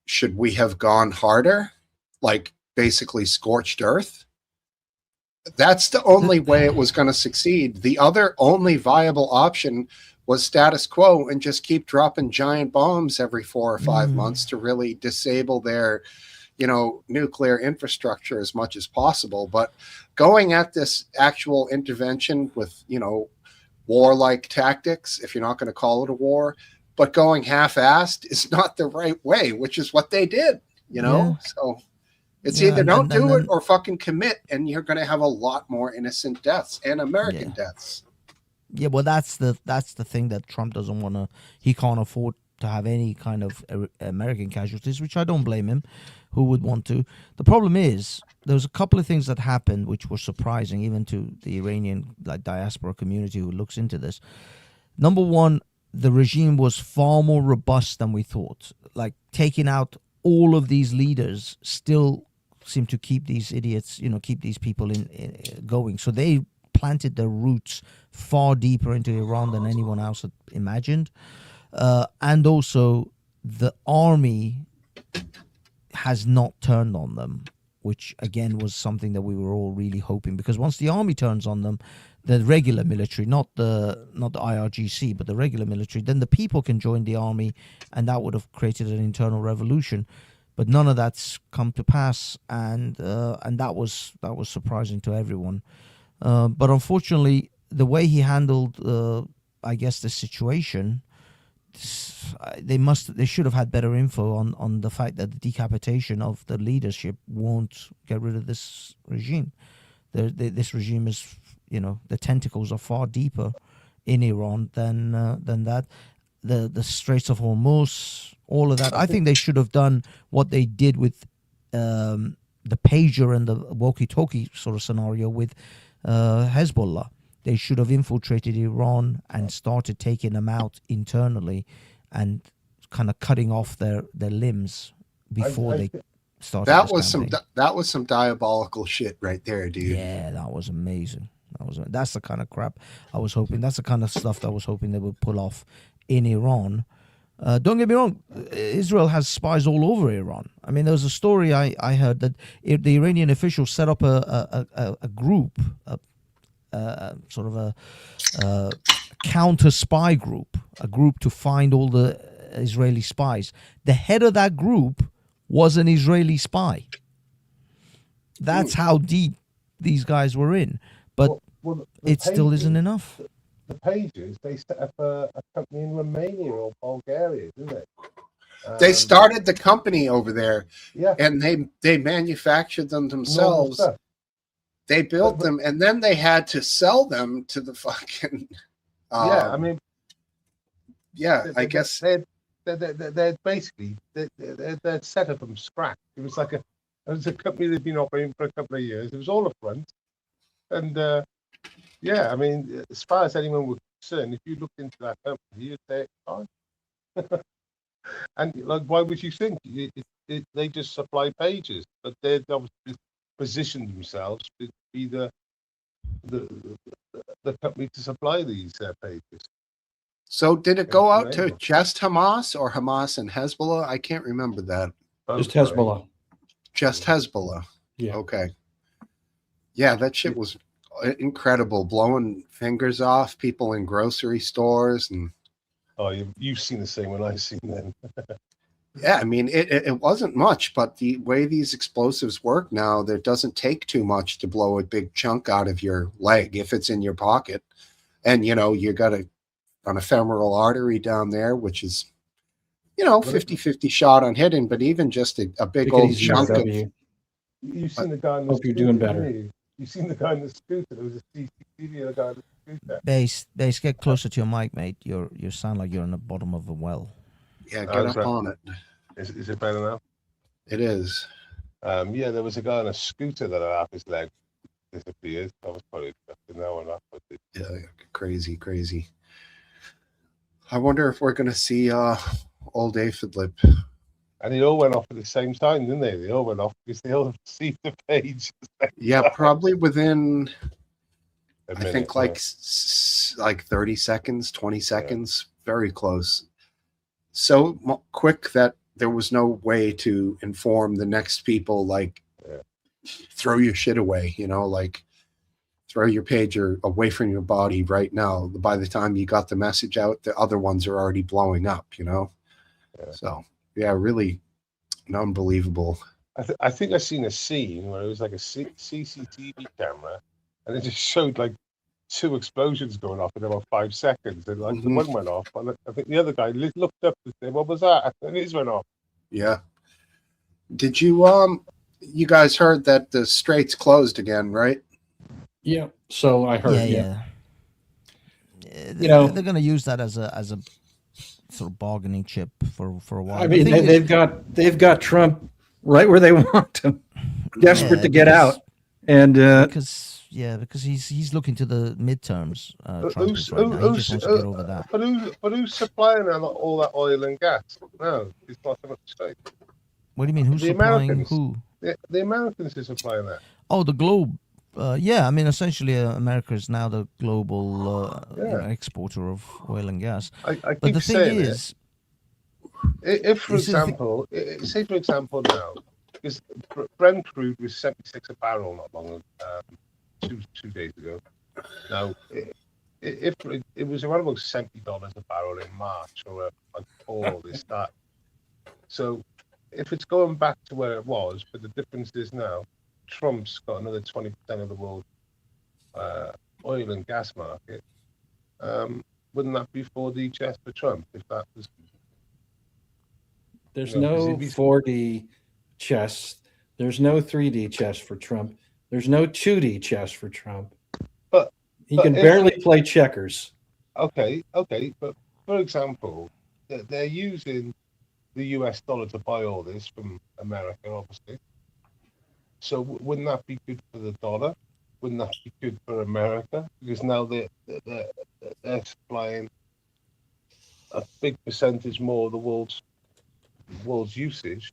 should we have gone harder? Like basically scorched earth? That's the only way it was going to succeed. The other only viable option was status quo and just keep dropping giant bombs every 4 or 5 months to really disable their, nuclear infrastructure as much as possible. But going at this actual intervention with, warlike tactics, if you're not going to call it a war, but going half-assed is not the right way, which is what they did, Yeah. So it's Yeah, either and- don't and do then- it or fucking commit, and you're going to have a lot more innocent deaths and American deaths. Yeah, well, that's the thing that Trump doesn't want to. He can't afford to have any kind of American casualties, which I don't blame him. Who would want to? The problem is there's a couple of things that happened which were surprising, even to the Iranian diaspora community who looks into this. Number one, the regime was far more robust than we thought. Like taking out all of these leaders still seem to keep these idiots, keep these people in going. So they planted their roots far deeper into Iran than anyone else had imagined. And also the army has not turned on them, which again was something that we were all really hoping, because once the army turns on them, the regular military, not the IRGC, but the regular military, then the people can join the army, and that would have created an internal revolution. But none of that's come to pass, and that was surprising to everyone. But unfortunately, the way he handled, I guess, the situation, they should have had better info on the fact that the decapitation of the leadership won't get rid of this regime. This regime is, the tentacles are far deeper in Iran than that. The Straits of Hormuz, all of that. I think they should have done what they did with the pager and the walkie-talkie sort of scenario with Hezbollah. They should have infiltrated Iran and started taking them out internally and kind of cutting off their limbs before they started. That was some diabolical shit right there, dude. Yeah, that was amazing. That's the kind of crap I was hoping. That's the kind of stuff that I was hoping they would pull off in Iran. Don't get me wrong, Israel has spies all over Iran. I mean, there was a story I heard that the Iranian officials set up a group, sort of a counter spy group, a group to find all the Israeli spies. The head of that group was an Israeli spy. That's how deep these guys were in. But it still isn't enough. the pages, they set up a company in Romania or Bulgaria, didn't they? They started the company over there, Yeah, and they manufactured them normal themselves. stuff. They built But- them, and then they had to sell them to the fucking. Yeah, I mean, yeah, I guess. they're basically they're set up from scratch. It was like a company they've been operating for a couple of years. It was all up front, and yeah, I mean, as far as anyone was concerned, if you looked into that company, you'd say, "Oh." And like, why would you think they just supply pages? But they'd obviously positioned themselves to be the company to supply these pages. So did it go out to Amazing. just Hamas or Hamas and Hezbollah? I can't remember that. Just Both, right? Hezbollah. Just Hezbollah. Yeah. Okay. Yeah, that shit was incredible. Blowing fingers off people in grocery stores, and Oh, you've seen the same one I've seen then. yeah, I mean it wasn't much, but the way these explosives work now, there doesn't take too much to blow a big chunk out of your leg if it's in your pocket, and you got an ephemeral artery down there, which is 50-50 shot on hitting, but even just a big Take it old easy, chunk of W. You've seen the guy in the Hope you're scooter, doing didn't better. you? You've seen the guy in the scooter. There was a CCTV of the guy in the scooter. Bass, get closer to your mic, mate. You sound like you're in the bottom of a well. yeah, get How's up that? on it. Is it better now? It is. Yeah, there was a guy on a scooter that had half his leg disappeared. I was probably expecting that one up, but Yeah, crazy. I wonder if we're gonna see old aphid lip. and they all went off at the same time, didn't they? They all went off because they all received the page. Yeah, probably within A I minute, think like 30 seconds, 20 seconds, very close. So quick that there was no way to inform the next people, like throw your shit away, like throw your pager away from your body right now. By the time you got the message out, the other ones are already blowing up, Yeah. So yeah, really unbelievable. I think I seen a scene where it was like a CCTV camera, and it just showed like 2 explosions going off in about 5 seconds, and like the Mhm. one went off, and I think the other guy looked up and said, "What was that?" And his went off. Yeah. Did you you guys heard that the straits closed again, right? Yeah. So I heard. Yeah. know- they're going to use that as a sort of bargaining chip for a while. I The mean, thing is- they've got Trump right where they want him, desperate Yeah, to get because- out, and because he's looking to the midterms. Trump Who's- is right now. He who's- just wants to get over that. But who's supplying all that oil and gas? No, it's not so much state. What do you mean? Who's the supplying Americans. who? The Americans are supplying that. Oh, the globe. Yeah, I mean, essentially, America is now the global exporter of oil and gas. I But keep the thing saying is, if for This is the- example, say for example now, because Brent crude was 76 a barrel not long ago, 2 days ago. Now, if it was around about $70 a barrel in March or before this started. So if it's going back to where it was, but the difference is now, Trump's got another 20% of the world oil and gas market. Wouldn't that be 4D chess for Trump if that was? there's No, 'cause no if he's- 4D chess. There's no 3D chess for Trump. There's no 2D chess for Trump. But- he but can if- barely play checkers. Okay, but for example, they're using the US dollar to buy all this from America, obviously. So wouldn't that be good for the dollar? Wouldn't that be good for America? Because now they're supplying a big percentage more of the world's usage,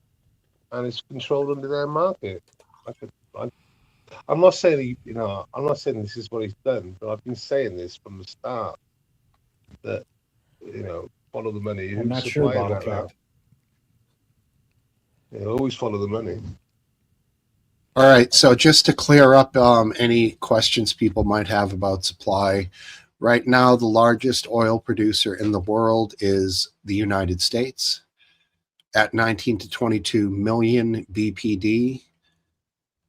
and it's controlled under their market. I'm not saying I'm not saying this is what he's done, but I've been saying this from the start that follow the money. I'm Who's not sure supplying about that now? Always follow the money. All right, so just to clear up any questions people might have about supply, right now the largest oil producer in the world is the United States at 19 to 22 million BPD.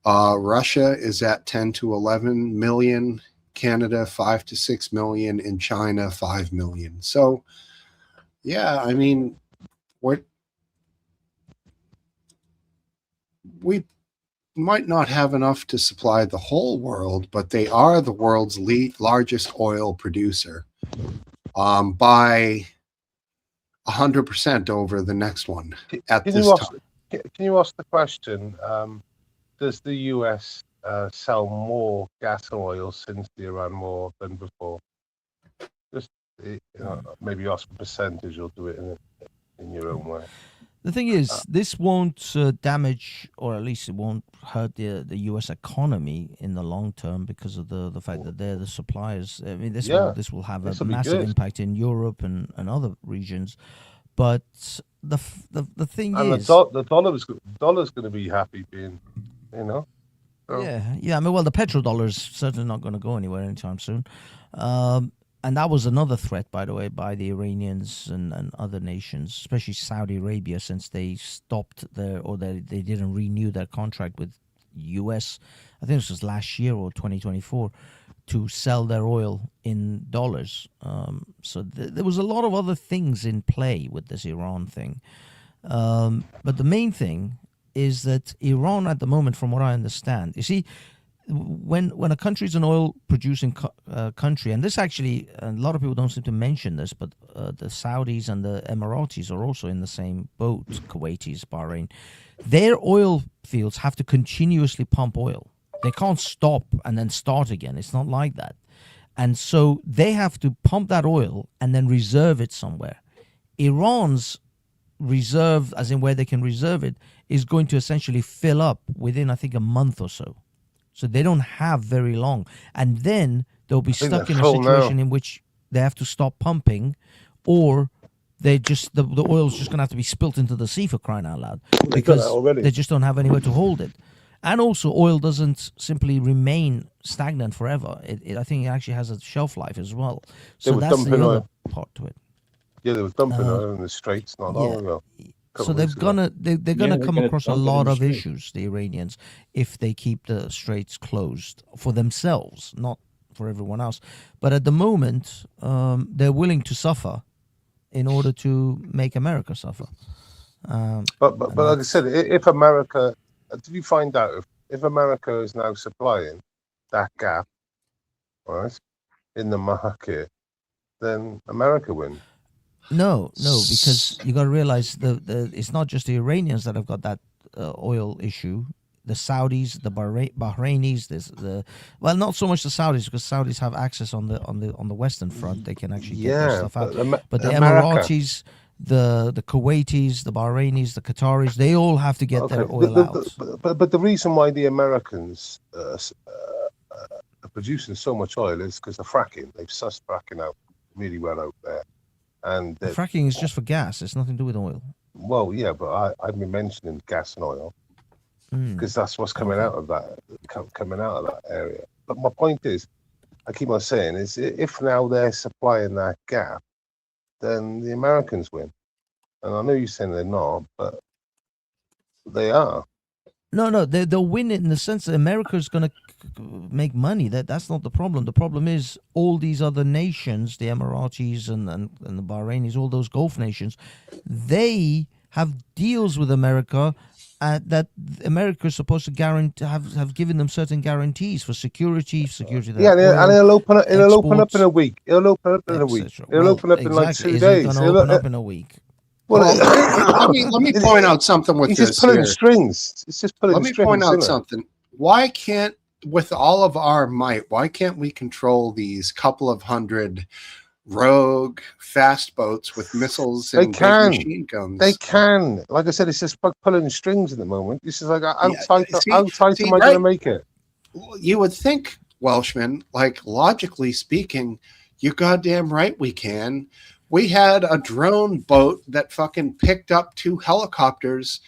Russia is at 10 to 11 million Canada 5 to 6 million, in China 5 million. So, yeah, I mean, we might not have enough to supply the whole world, but they are the world's largest oil producer by 100% over the next one at Can this you ask? time. Can you ask the question? Does the US sell more gas and oil since the Iran war than before? Just maybe ask for percentage, or do it in your own way. The thing is, this won't damage, or at least it won't hurt the U.S. economy in the long term because of the fact that they're the suppliers. I mean, this will have a this'll be massive good. impact in Europe and other regions. But the thing And is, the dollar's going to be happy being, So, yeah. I mean, well, the petrodollar is certainly not going to go anywhere anytime soon. And that was another threat, by the way, by the Iranians and other nations, especially Saudi Arabia, since they stopped they didn't renew their contract with U.S. I think this was last year or 2024 to sell their oil in dollars. So there was a lot of other things in play with this Iran thing. But the main thing is that Iran at the moment, from what I understand, you see, when a country is an oil producing country, and this actually, a lot of people don't seem to mention this, but the Saudis and the Emiratis are also in the same boat, Kuwaitis, Bahrain. Their oil fields have to continuously pump oil. They can't stop and then start again. It's not like that. And so they have to pump that oil and then reserve it somewhere. Iran's reserve, as in where they can reserve it, is going to essentially fill up within, I think, a month or so. So they don't have very long. And then they'll be stuck in a situation in which they have to stop pumping, or they just the oil's just going to have to be spilt into the sea, for crying out loud, because they just don't have anywhere to hold it. And also, oil doesn't simply remain stagnant forever. I think it actually has a shelf life as well. So that's the other part to it. Yeah, they were dumping oil in the Straits not long ago. So they're gonna come across a lot of issues, the Iranians, if they keep the straits closed for themselves, not for everyone else. But at the moment, they're willing to suffer in order to make America suffer. But like I said, if America, did you find out if America is now supplying that gap, right, in the market, then America wins. No, because you got to realize it's not just the Iranians that have got that oil issue. The Saudis, the Bahrainis, not so much the Saudis, because Saudis have access on the Western front. They can actually get their stuff out. But the Emiratis, the Kuwaitis, the Bahrainis, the Qataris, they all have to get their oil out. But the reason why the Americans are producing so much oil is because of fracking. They've sussed fracking out really well out there. And fracking is just for gas. It's nothing to do with oil. Well, yeah, but I've been mentioning gas and oil because that's what's coming out of that area. But my point is, I keep on saying, is if now they're supplying that gap, then the Americans win. And I know you're saying they're not, but they are. No, they'll win it in the sense that America's going to make money. That's not the problem. The problem is all these other nations, the Emiratis and the Bahrainis, all those Gulf nations, they have deals with America that America is supposed to guarantee, have given them certain guarantees for security. Yeah, and it'll open up in a week. It'll open up in a week. It'll open up in like 2 days. It'll open up in a week. Well, let me point out something with this. It's just pulling strings. It's just pulling strings. Let me point out something. Why can't, with all of our might, why can't we control these couple of hundred rogue fast boats with missiles and big machine guns? They can. Like I said, it's just pulling strings at the moment. This is like, how tight am I going to make it? You would think, Welshman, like logically speaking, you're goddamn right we can. We had a drone boat that fucking picked up 2 helicopters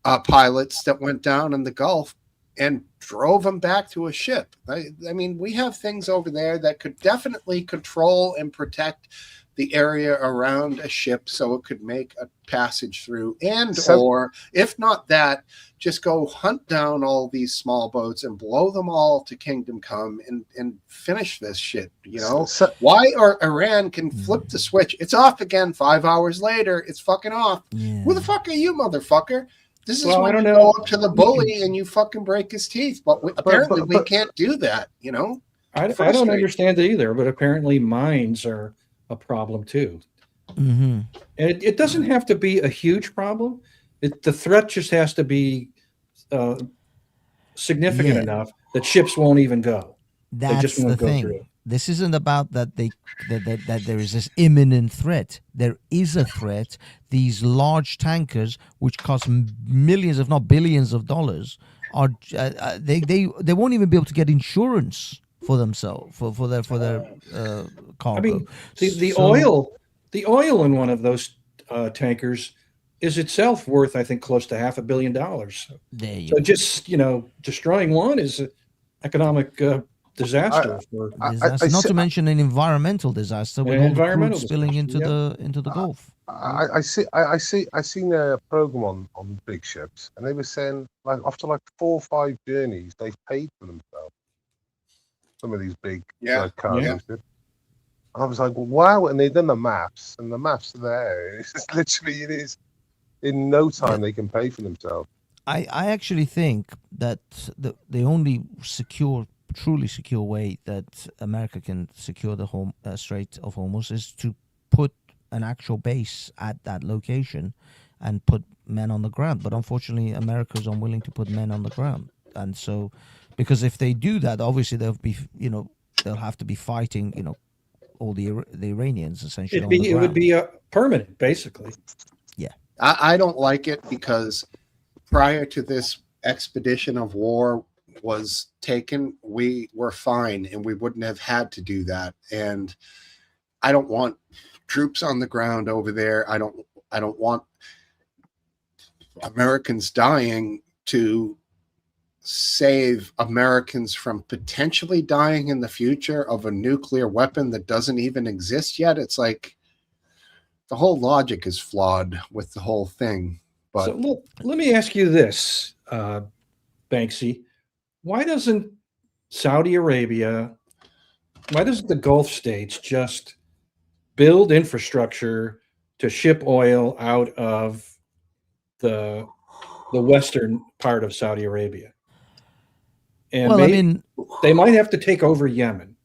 pilots that went down in the Gulf and drove them back to a ship. I mean, we have things over there that could definitely control and protect the area around a ship so it could make a passage through, and So- or if not that, just go hunt down all these small boats and blow them all to Kingdom Come and finish this shit, you know? So, Why Iran can flip the switch? It's off again 5 hours later. It's fucking off. Yeah. Who the fuck are you, motherfucker? This is Well, I when don't you know. go up to the bully and you fucking break his teeth. But apparently we but- can't do that, you know? I don't Frustrating. understand it either, but apparently mines are a problem too. Mm-hmm. And it doesn't have to be a huge problem. The threat just has to be significant Yeah. enough that ships won't even go. That's just the won't go thing. through. This isn't about that that there is this imminent threat. There is a threat. These large tankers, which cost millions, if not billions, of dollars, are they won't even be able to get insurance for themselves for their cargo. I mean, the So- oil in one of those tankers is itself worth, I think, close to $500 million. There you So go. just destroying one is an economic disaster for. Disaster. Not to mention an environmental disaster with An all the crude environmental spilling into disaster, the Gulf. I seen a program on big ships, and they were saying like after like 4 or 5 journeys, they've paid for themselves. Some of these big cargo Yeah. ships. I was like, wow! And they've done the maths, and the maths are there. It's just literally, it is in no time they can pay for themselves. I actually think that the only truly secure way that America can secure the Strait of Hormuz is to put an actual base at that location and put men on the ground. But unfortunately, America is unwilling to put men on the ground. And so, because if they do that, obviously they'll have to be fighting, all the Iranians essentially on the It would ground. be permanent, basically. I don't like it because prior to this expedition of war was taken, we were fine and we wouldn't have had to do that. And I don't want troops on the ground over there. I don't want Americans dying to save Americans from potentially dying in the future of a nuclear weapon that doesn't even exist yet. It's like the whole logic is flawed with the whole thing. But So let me ask you this, Banksy. Why doesn't Saudi Arabia, why doesn't the Gulf states just build infrastructure to ship oil out of the western part of Saudi Arabia? And Well, maybe I mean, they might have to take over Yemen.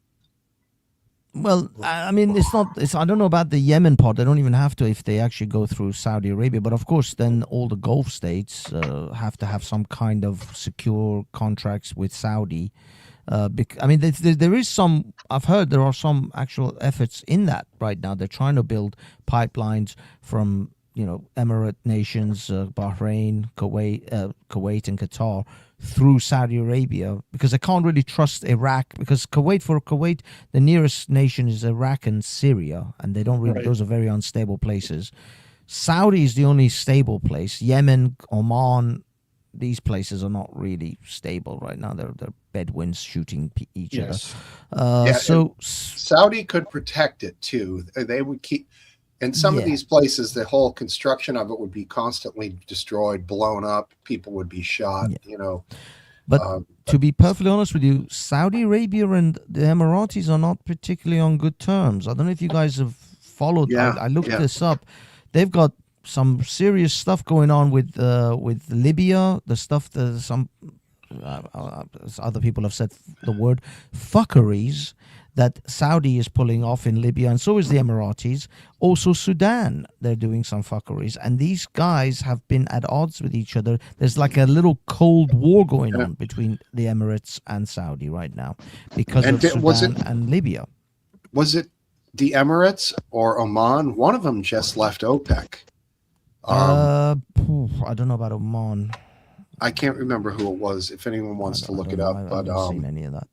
well, I mean, I don't know about the Yemen part. They don't even have to if they actually go through Saudi Arabia. But of course, then all the Gulf states have to have some kind of secure contracts with Saudi. I mean, there is some. I've heard there are some actual efforts in that right now. They're trying to build pipelines from Emirate nations, Bahrain, Kuwait, and Qatar through Saudi Arabia because they can't really trust Iraq because Kuwait, the nearest nation is Iraq and Syria, and they don't really. Right. Those are very unstable places. Saudi is the only stable place. Yemen, Oman, these places are not really stable right now. They're Bedouins shooting each Yes. other. So Saudi could protect it too. They would keep in some of Yeah. these places, the whole construction of it would be constantly destroyed, blown up. People would be shot. But Um, to be perfectly honest with you, Saudi Arabia and the Emiratis are not particularly on good terms. I don't know if you guys have followed. Yeah, I looked yeah. this up. They've got some serious stuff going on with Libya. The stuff that some other people have said the word fuckeries that Saudi is pulling off in Libya, and so is the Emiratis. Also Sudan, they're doing some fuckeries. And these guys have been at odds with each other. There's like a little cold war going on between the Emirates and Saudi right now because And of was Sudan and Libya. was it the Emirates or Oman? One of them just left OPEC. I don't know about Oman. I can't remember who it was. If anyone wants to look it up, I but haven't seen any of that.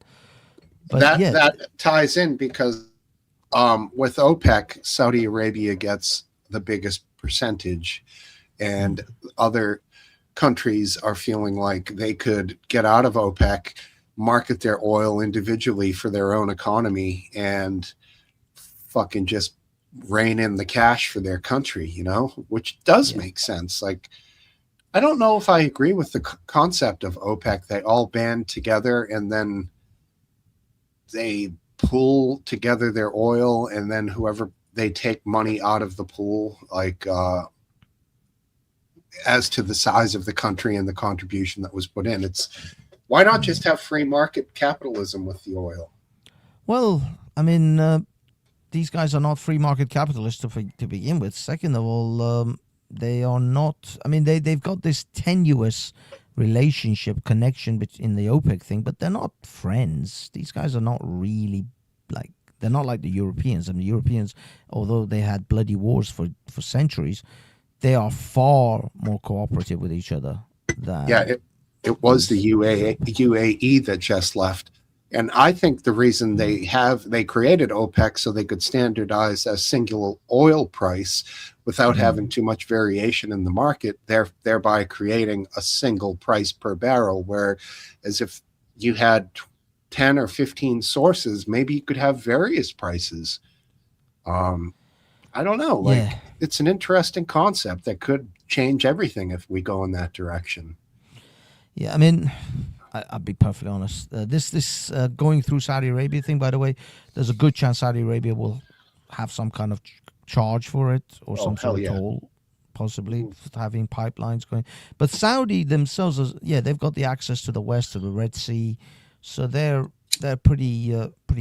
But that yeah, that ties in because with OPEC, Saudi Arabia gets the biggest percentage, and other countries are feeling like they could get out of OPEC, market their oil individually for their own economy, and fucking just rein in the cash for their country, which does Yeah. make sense. Like, I don't know if I agree with the concept of OPEC. They all band together and then they pool together their oil, and then whoever they take money out of the pool, like as to the size of the country and the contribution that was put in. It's why not just have free market capitalism with the oil? Well, I mean, these guys are not free market capitalists to begin with. Second of all, they are not. I mean, they've got this tenuous relationship connection in the OPEC thing, but they're not friends. These guys are not really like, they're not like the Europeans. I mean, the Europeans, although they had bloody wars for centuries, they are far more cooperative with each other than. Yeah, it was the UAE that just left. And I think the reason they created OPEC so they could standardize a single oil price without having too much variation in the market, thereby creating a single price per barrel, where as if you had 10 or 15 sources, maybe you could have various prices. I don't know. Like, it's an interesting concept that could change everything if we go in that direction. Yeah, I mean, I'll be perfectly honest. This going through Saudi Arabia thing, by the way, there's a good chance Saudi Arabia will have some kind of charge for it, or some sort of toll, possibly for having pipelines going. But Saudi themselves, they've got the access to the west, to the Red Sea, so they're pretty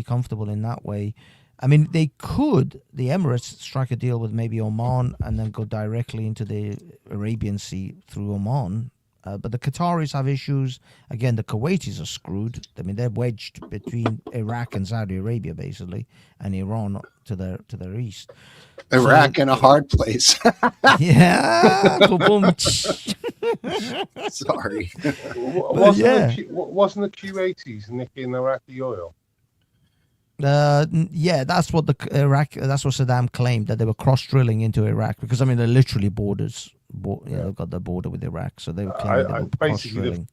comfortable in that way. I mean, the Emirates strike a deal with maybe Oman and then go directly into the Arabian Sea through Oman. But the Qataris have issues. Again, the Kuwaitis are screwed. I mean, they're wedged between Iraq and Saudi Arabia, basically, and Iran to their east. Iraq in a hard place. Yeah. Sorry. Wasn't the Q80s nicking Iraqi oil? That's what that's what Saddam claimed, that they were cross drilling into Iraq, because I mean they're literally borders. They've got the border with Iraq, so they were claiming they were cross drilling.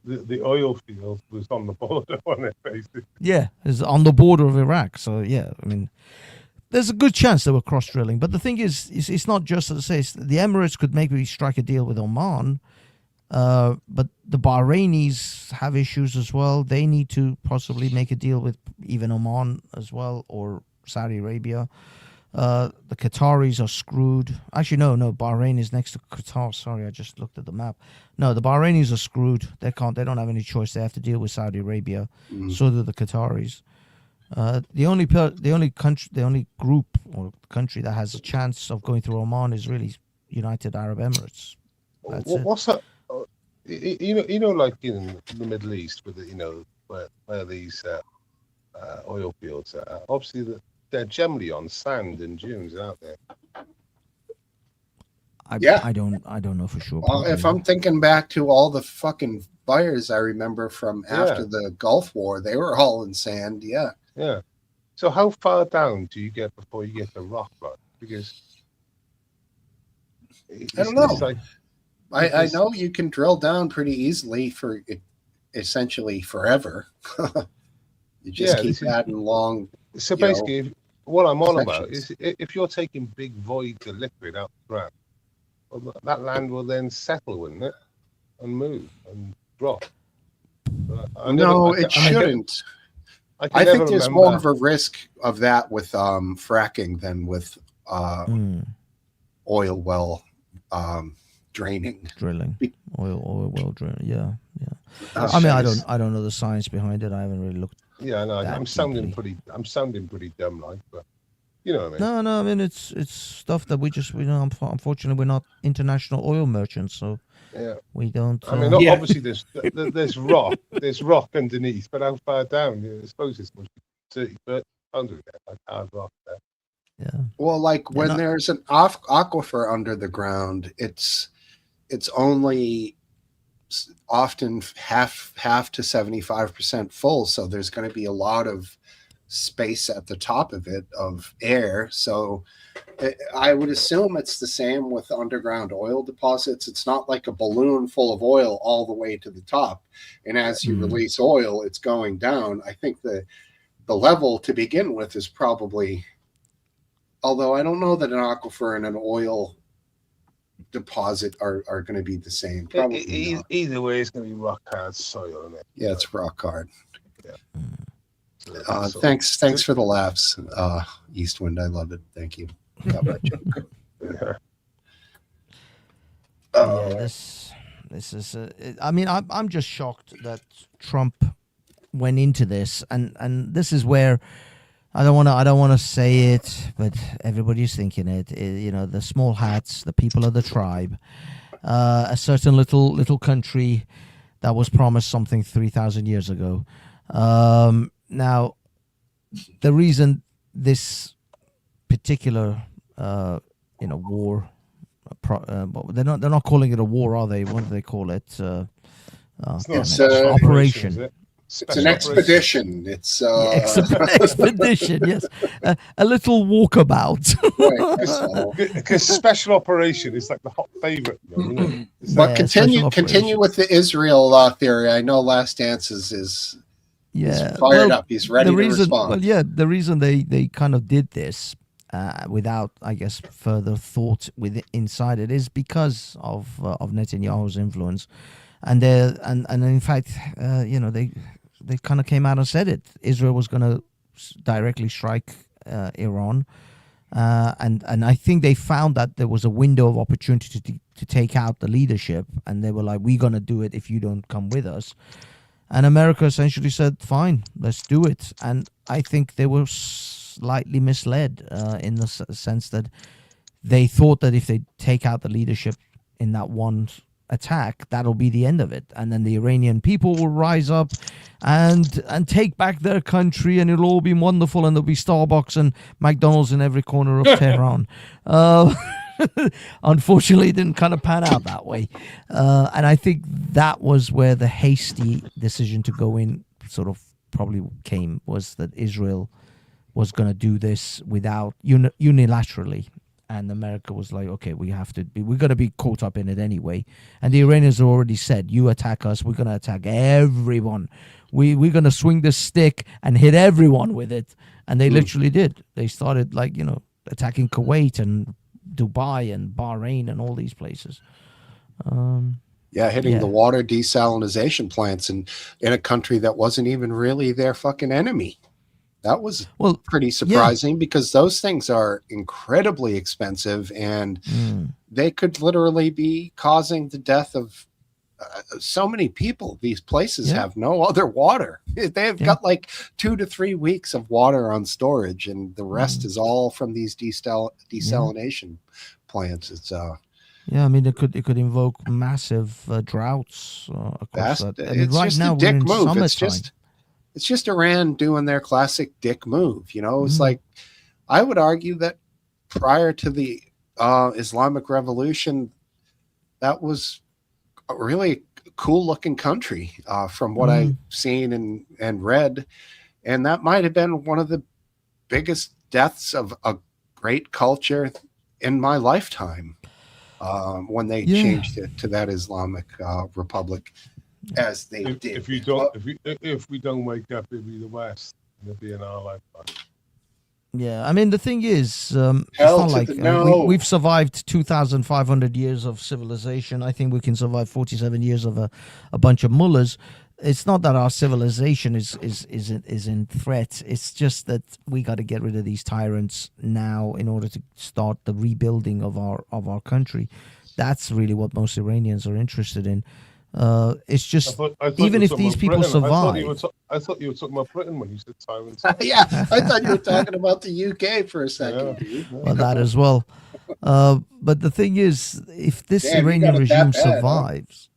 The oil field was on the border, wasn't it, basically? Yeah, it's on the border of Iraq. So yeah, I mean, there's a good chance they were cross drilling. But the thing is, it's not just, as I say, the Emirates could maybe strike a deal with Oman. But the Bahrainis have issues as well. They need to possibly make a deal with even Oman as well, or Saudi Arabia. The Qataris are screwed. Actually, no, Bahrain is next to Qatar. Sorry, I just looked at the map. No, the Bahrainis are screwed. They don't have any choice. They have to deal with Saudi Arabia. So do the Qataris. The only group or country that has a chance of going through Oman is really United Arab Emirates. That's it. What's that? Like in the Middle East, with where these oil fields are, obviously they're generally on sand and dunes, aren't they? I don't know for sure. If I'm thinking back to all the fucking fires I remember from after the Gulf War, they were all in sand. Yeah. Yeah. So how far down do you get before you get the rock, right? Because I don't know. I know you can drill down pretty easily for essentially forever. You just keep adding long. So basically, what I'm on about is if you're taking big voids of liquid out the ground, well, that land will then settle, wouldn't it? And move and drop. It shouldn't. I think there's more of a risk of that with fracking than with oil well drilling. Oil well drilling. Yeah. I mean, I don't know the science behind it. I haven't really looked. Yeah, I know. I'm sounding pretty dumb, like, but you know what I mean. No. I mean, it's stuff that we unfortunately, we're not international oil merchants, so we don't. I mean, obviously there's rock, underneath, but how far down? I suppose it's 30 under like hard rock there. Yeah. Well, like when there's an aquifer under the ground, it's only often half to 75% full, so there's going to be a lot of space at the top of it of air. So I would assume it's the same with underground oil deposits. It's not like a balloon full of oil all the way to the top, and as you release oil, it's going down. I think the level to begin with is probably Although I don't know that an aquifer and an oil deposit are going to be the same. Probably not. Either way, it's going to be rock hard soil. Isn't it? Yeah, it's rock hard. So- Thanks for the laughs, Eastwind. I love it. Thank you. Got my joke. Yeah. Yeah, this is. I mean, I'm just shocked that Trump went into this, and this is where I don't want to say it, but everybody's thinking it. You know, the small hats, the people of the tribe, a certain little country that was promised something 3,000 years ago. Now, the reason this particular war. They're not calling it a war, are they? What do they call it? It's not It's, a special operation. is it? It's Special an operation. expedition. It's Expedition, yes, a little walkabout. right, so. Because special operation is like the hot favorite. Isn't it? It's But like, Yeah, special continue operation. with the Israel theory. I know Last Dance is Yeah, fired up. He's ready the to reason, respond. well, yeah, the reason they kind of did this without, I guess, further thought inside it is because of Netanyahu's influence, and in fact, they kind of came out and said it. Israel was going to directly strike Iran, and I think they found that there was a window of opportunity to take out the leadership, and they were like, "We're going to do it if you don't come with us." And America essentially said, "Fine, let's do it." And I think they were slightly misled in the sense that they thought that if they take out the leadership in that one attack, that'll be the end of it, and then the Iranian people will rise up and take back their country, and it'll all be wonderful, and there'll be Starbucks and McDonald's in every corner of Tehran. Unfortunately, it didn't kind of pan out that way, and I think that was where the hasty decision to go in sort of probably came, was that Israel was going to do this without unilaterally, and America was like, okay, we're going to be caught up in it anyway. And the Iranians already said, you attack us, we're going to attack everyone. We're going to swing the stick and hit everyone with it. And they literally did. They started attacking Kuwait and Dubai and Bahrain and all these places. Hitting Yeah. the water desalination plants in a country that wasn't even really their fucking enemy. That was Well, pretty surprising because those things are incredibly expensive, and they could literally be causing the death of so many people. These places Yeah. have no other water. They've Yeah. got like 2 to 3 weeks of water on storage, and the rest is all from these desalination plants. It's yeah, I mean, it could invoke massive droughts across That's, that. I mean, it's right just now a dick we're in move. summertime. It's just Iran doing their classic dick move. It's Mhm. like, I would argue that prior to the Islamic Revolution, that was a really cool looking country from what I've seen and read. And that might have been one of the biggest deaths of a great culture in my lifetime. When they changed it to that Islamic Republic, as they did. if we don't wake up, it'll be the West. It'll be in our lifetime. Yeah, I mean, the thing is, it's Hell not to like the no. we've survived 2,500 years of civilization. I think we can survive 47 years of a bunch of mullahs. It's not that our civilization is in threat. It's just that we got to get rid of these tyrants now in order to start the rebuilding of our country. That's really what most Iranians are interested in. It's just I thought even you if were these talking people about Britain. survive. I thought you were talking about Britain when you said tyrants. Yeah, I thought you were talking about the UK for a second, Yeah. dude. Well, that as well. But the thing is, if this Damn, you Iranian got it regime that bad, huh? survives,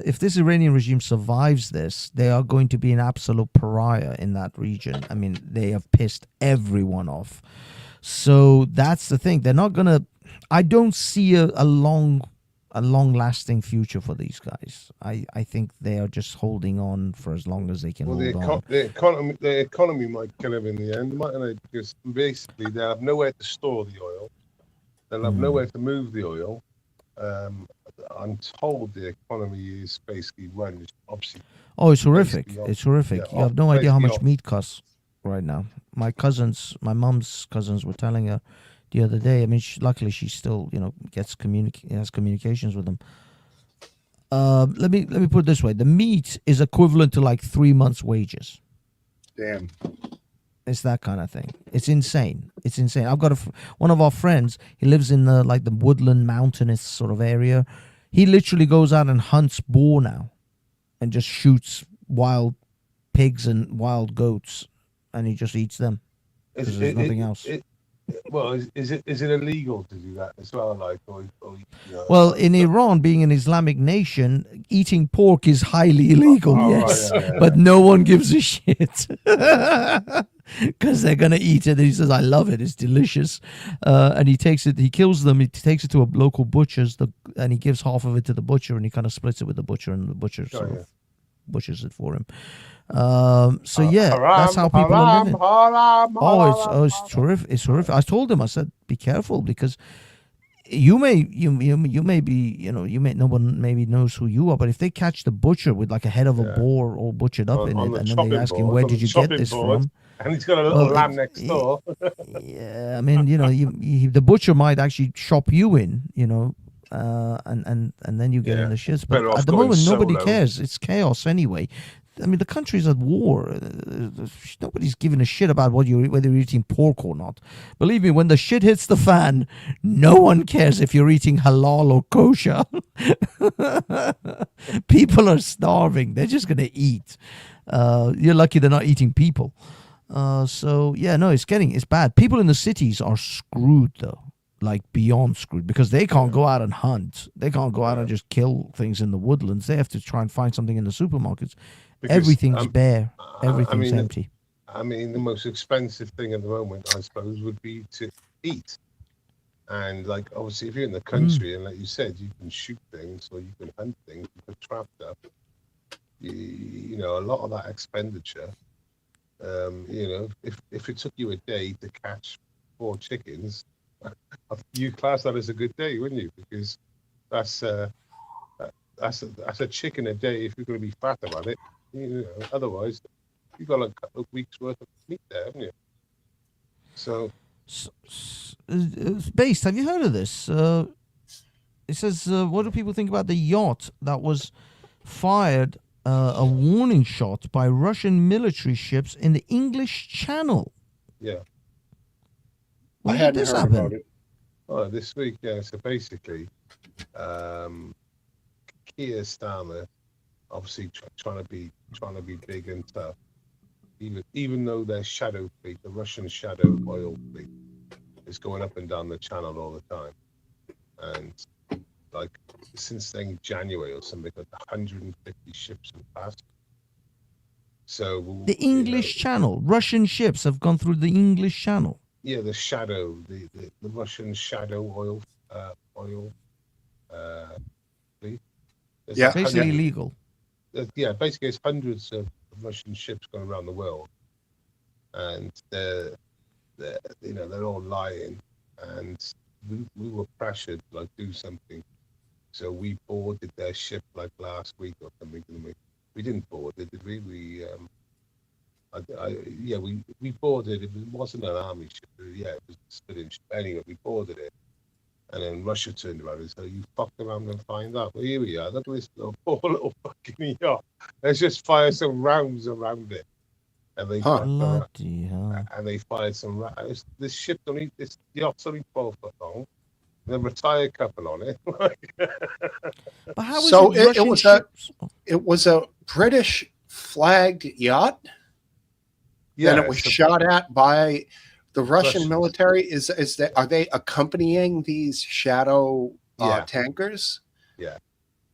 if this Iranian regime survives this, they are going to be an absolute pariah in that region. I mean, they have pissed everyone off. So that's the thing. They're not going to. I don't see a long-lasting future for these guys. I think they are just holding on for as long as they can Well, hold on. the economy might kill them in the end, mightn't they? Because basically they have nowhere to store the oil. They'll have nowhere to move the oil. I'm told the economy is basically run, obviously. Oh, it's horrific. basically It's horrific. yeah, You have no idea how basically much meat costs right now. My mom's cousins were telling her the other day. I mean, luckily she still, has communications with them. Let me put it this way: the meat is equivalent to like 3 months' wages. Damn. It's that kind of thing. It's insane. It's insane. I've got one of our friends. He lives in the woodland mountainous sort of area. He literally goes out and hunts boar now, and just shoots wild pigs and wild goats, and he just eats them. Because there's nothing else. Well, is it illegal to do that as well? Like, Well, in Iran, being an Islamic nation, eating pork is highly illegal. Yes, right, yeah. but no one gives a shit because they're gonna eat it. And he says, "I love it. It's delicious," and he takes it. He kills them. He takes it to a local butcher's, and he gives half of it to the butcher, and he kind of splits it with the butcher, and the butcher sort of butchers it for him. So yeah, that's how people are living. It's terrific. It's horrific. I told him, I said, be careful, because you may be, no one maybe knows who you are, but if they catch the butcher with like a head of a boar all butchered up in it, and then they ask him, where did you get this from? And he's got a little lamb next door. Yeah, I mean, the butcher might actually chop you in, and then you get in the shits. But at the moment, nobody cares. It's chaos anyway. I mean, the country's at war. Nobody's giving a shit about whether you're eating pork or not. Believe me, when the shit hits the fan, no one cares if you're eating halal or kosher. People are starving. They're just going to eat. You're lucky they're not eating people. So, yeah, no, it's bad. People in the cities are screwed, though. Like beyond screwed, because they can't go out and hunt. They can't go out and just kill things in the woodlands. They have to try and find something in the supermarkets. Because, everything's bare. Everything's empty. I mean, the most expensive thing at the moment, I suppose, would be to eat. And like, obviously, if you're in the country and like you said, you can shoot things or you can hunt things, you can trap stuff. A lot of that expenditure. If it took you a day to catch 4 chickens, you class that as a good day, wouldn't you? Because that's a chicken a day if you're going to be fat about it. Otherwise, you've got a couple of weeks worth of meat there, haven't you? So Based, have you heard of this? It says, what do people think about the yacht that was fired a warning shot by Russian military ships in the English Channel? Yeah. I hadn't heard about it. Oh, this week, yeah. So basically, Keir Starmer, obviously trying to be big and tough. Even though their shadow fleet, the Russian shadow oil fleet, is going up and down the channel all the time, and like since then January or something, like 150 ships have passed. So the English Channel, Russian ships have gone through the English Channel. Yeah, the shadow, the Russian shadow oil fleet. Yeah, basically illegal. Basically, it's hundreds of Russian ships going around the world, and they're all lying. And we were pressured to do something, so we boarded their ship last week or something. We didn't board it, did we? We boarded it. It wasn't an army ship. It was a civilian ship. Anyway, we boarded it. And then Russia turned around and said, you fucked around and find out. Well, here we are. Look at this poor little fucking yacht. Let's just fire some rounds around it. And they fired some rounds. This yacht's only 12 foot long. The retired couple on it. But how is So it it was a British flagged yacht? Yeah, and it was shot at by the Russian military. Are they accompanying these shadow tankers? Yeah.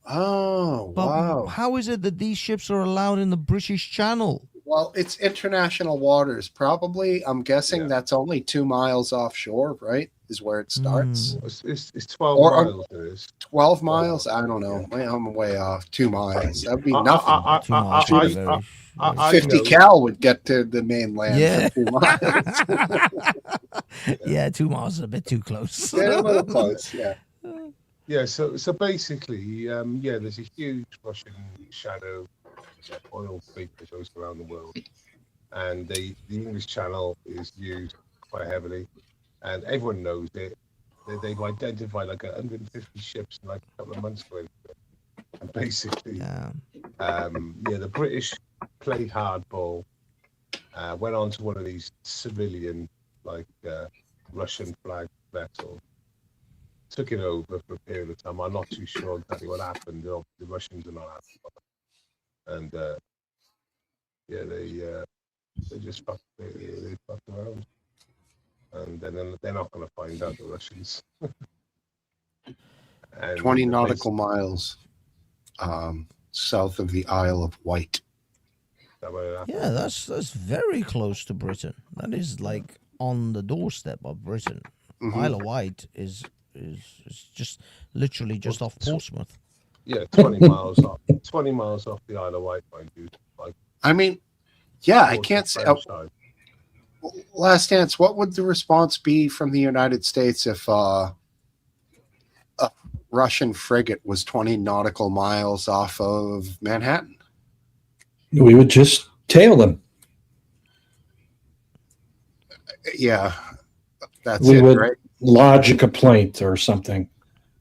Oh, but wow. How is it that these ships are allowed in the British Channel? Well, it's international waters. Probably, I'm guessing that's only 2 miles offshore, right? Is where it starts. It's 12 miles. It is 12 miles? I don't know. I'm way off. 2 miles. That'd be nothing. 2 miles. 50 cal would get to the mainland. Yeah. For 2 miles. Yeah, 2 miles is a bit too close. Yeah, a little close. Yeah. Yeah. So basically, there's a huge Russian shadow oil fleet that goes around the world, and the English Channel is used quite heavily. and everyone knows it. They've identified like 150 ships in like a couple of months ago. And basically, Yeah. the British played hardball, went on to one of these civilian, like Russian flag vessels, took it over for a period of time. I'm not too sure exactly what happened. The Russians are not happy about it. And they just they fucked around. And then they're not going to find out, the Russians. And 20 nautical miles south of the Isle of Wight. Yeah, that's very close to Britain. That is like on the doorstep of Britain. Mhm. Isle of Wight is just literally just off Portsmouth. Yeah, 20 miles off. 20 miles off the Isle of Wight, mind you. Like, I mean, yeah, I towards can't the say. French side. Last Dance, what would the response be from the United States if a Russian frigate was 20 nautical miles off of Manhattan? We would just tail them. Yeah, that's We it, would right? lodge a complaint or something.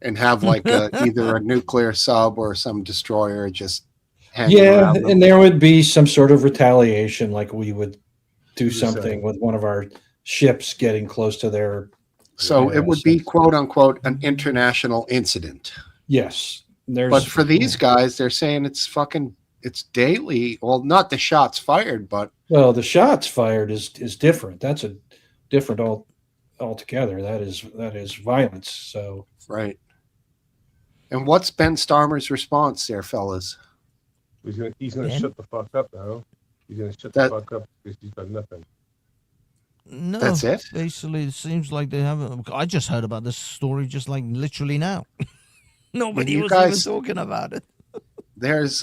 And have like either a nuclear sub or some destroyer just hanging Yeah, around them. and there would be some sort of retaliation, like we would do Yes, sir. something with one of our ships getting close to their. So Yeah, it would be quote unquote an international incident. Yes, there's. But for these guys, they're saying it's daily. Well, not the shots fired, but Well, the shots fired is different. That's a different altogether. That is violence. So right. And what's Ben Starmer's response there, fellas? He's gonna Ben? shut the fuck up now. He's gonna shut That- the fuck up because he's done nothing. No, That's it? Basically, it seems like they haven't. I just heard about this story just like literally now. Nobody You was guys- even talking about it. There's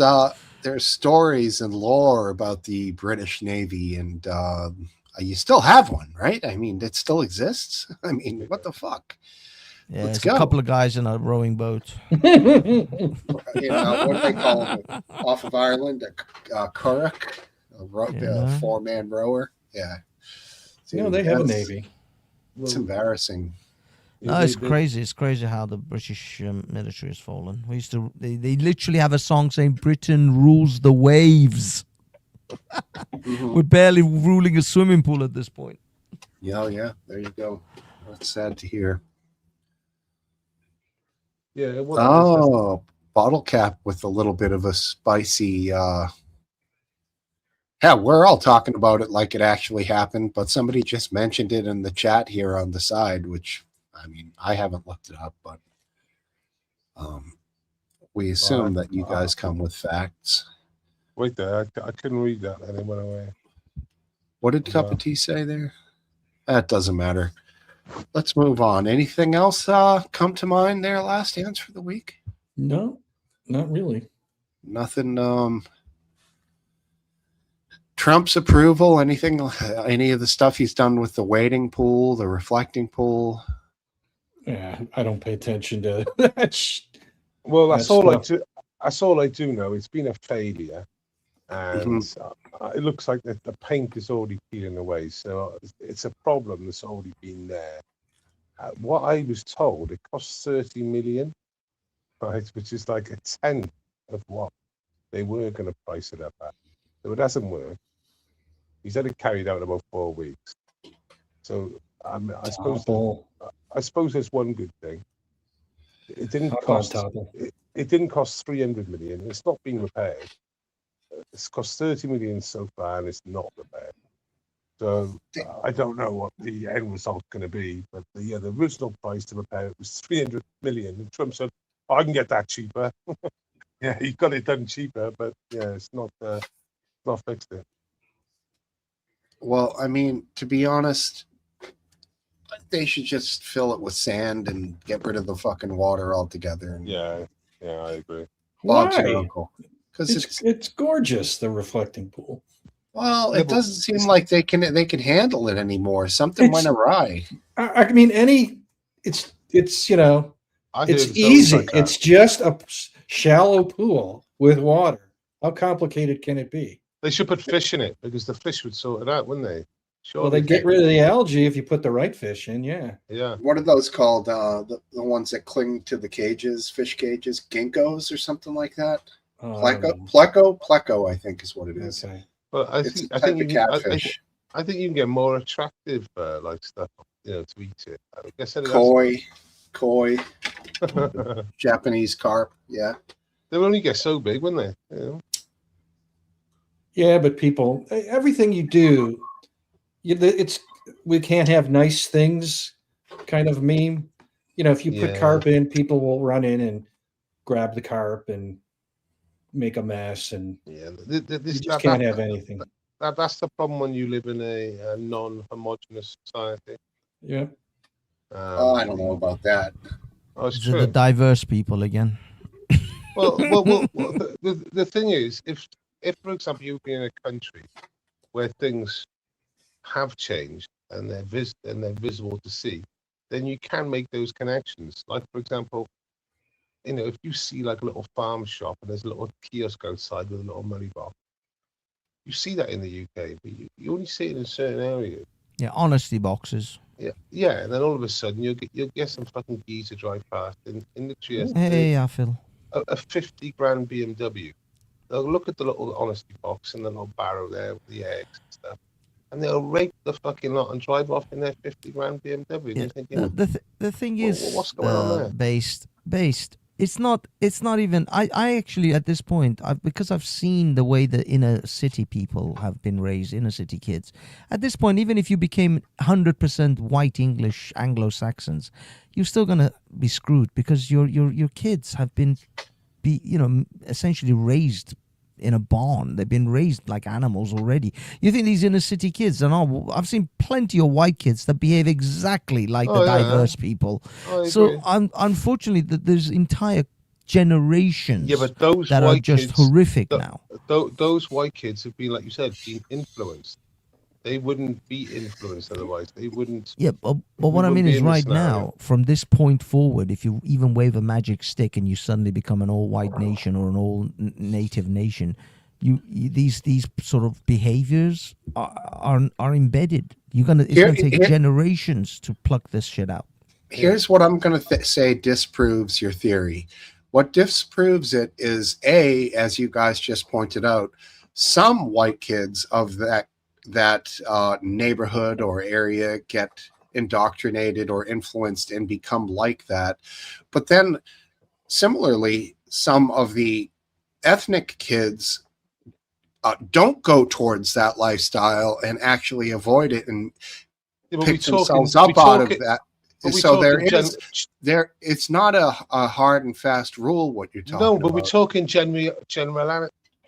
stories and lore about the British Navy, and you still have one, right? I mean, it still exists. I mean, what the fuck? Yeah, Let's it's go. a couple of guys in a rowing boat. You know, what do they call them off of Ireland? A currach, Yeah. four-man rower. Yeah. they have a That's- navy. It's embarrassing. No, it's crazy. It's crazy how the British military has fallen. They literally have a song saying Britain rules the waves. We're barely ruling a swimming pool at this point. Yeah. There you go. That's sad to hear. Yeah. Well, Oh, bottle cap with a little bit of a spicy. Yeah, we're all talking about it like it actually happened, but somebody just mentioned it in the chat here on the side, which I mean, I haven't looked it up, but we assume that you guys come with facts. Wait there. I couldn't read that, and it went away. What did Cup of Tea say there? That doesn't matter. Let's move on. Anything else come to mind there? Last Dance for the week? No, not really. Nothing. Trump's approval? Anything? Any of the stuff he's done with the waiting pool, the reflecting pool? Yeah, I don't pay attention to that. Well, That's that's all I do know. It's been a failure, and it looks like the paint is already peeling away. So it's a problem that's already been there. What I was told, it costs 30 million, right, which is like a tenth of what they were going to price it up at. So it hasn't worked. He said it carried out in about 4 weeks. So I suppose there's one good thing. It didn't cost. It didn't cost 300 million. It's not being repaired. It's cost 30 million so far, and it's not repaired. So I don't know what the end result's going to be, but the original price to repair it was 300 million, and Trump said, "I can get that cheaper." Yeah, he got it done cheaper, but yeah, it's not fixed it. Well, I mean, to be honest, they should just fill it with sand and get rid of the fucking water altogether. And Yeah, I agree. Bob's Why? your uncle. Because It's gorgeous, the reflecting pool. well, Yeah, it but doesn't seem like they can handle it anymore. Something went awry. I mean, it's I heard it's it's easy. like that. It's just a shallow pool with water. How complicated can it be? They should put fish in it because the fish would sort it out, wouldn't they? Well, they get rid of the algae if you put the right fish in. Yeah. Yeah. What are those called? The ones that cling to the cages, fish cages, ginkgos or something like that. Pleco, I think is what it is. Okay. But I It's think a I type think of you can, catfish. I think you can get more attractive like stuff, to eat it. I guess Koi, Japanese carp. Yeah. they'll only get so big, wouldn't they? You know? Yeah, but people, everything you do, it's we can't have nice things kind of meme. If you put Yeah. carp in, people will run in and grab the carp and make a mess, and Yeah. you just can't have anything. That's the problem when you live in a non-homogeneous society. Yeah. I don't know about that. Oh, it's The true. diverse people again. Well, the thing is, if for example you've been in a country where things have changed and they're visible to see, then you can make those connections. Like for example, if you see like a little farm shop and there's a little kiosk outside with a little money box, you see that in the UK, but you only see it in certain areas. Yeah, honesty boxes. Yeah, and then all of a sudden you'll get some fucking geezer drive past in the trees. Hey, I feel. A 50 grand BMW. They'll look at the little honesty box and the little barrow there with the eggs and stuff, and they'll rape the fucking lot and drive off in their 50 grand BMW. And Yeah, you're thinking, the thing Well, is, what's going on there? based. It's not even. I actually at this point, because I've seen the way the inner city people have been raised, inner city kids. At this point, even if you became 100% white English Anglo-Saxons, you're still gonna be screwed because your kids have been essentially raised in a barn. They've been raised like animals already. You think these inner city kids are not? I've seen plenty of white kids that behave exactly like the diverse people. I So agree. unfortunately, there's entire generations Yeah, but those that are white just kids, horrific now. Those white kids have been, like you said, been influenced. They wouldn't be influenced otherwise. They wouldn't. Yeah, but what I wouldn't mean be is in this right scenario. now, from this point forward, if you even wave a magic stick and you suddenly become an all-white nation or an all-native nation, these sort of behaviors are embedded. It's going to take generations to pluck this shit out. Here's what I'm going to say disproves your theory. What disproves it is, as you guys just pointed out, some white kids of that neighborhood or area get indoctrinated or influenced and become like that. But then similarly, some of the ethnic kids don't go towards that lifestyle and actually avoid it and pick themselves up out of that. So it's not a hard and fast rule what you're talking about. No, but we're talking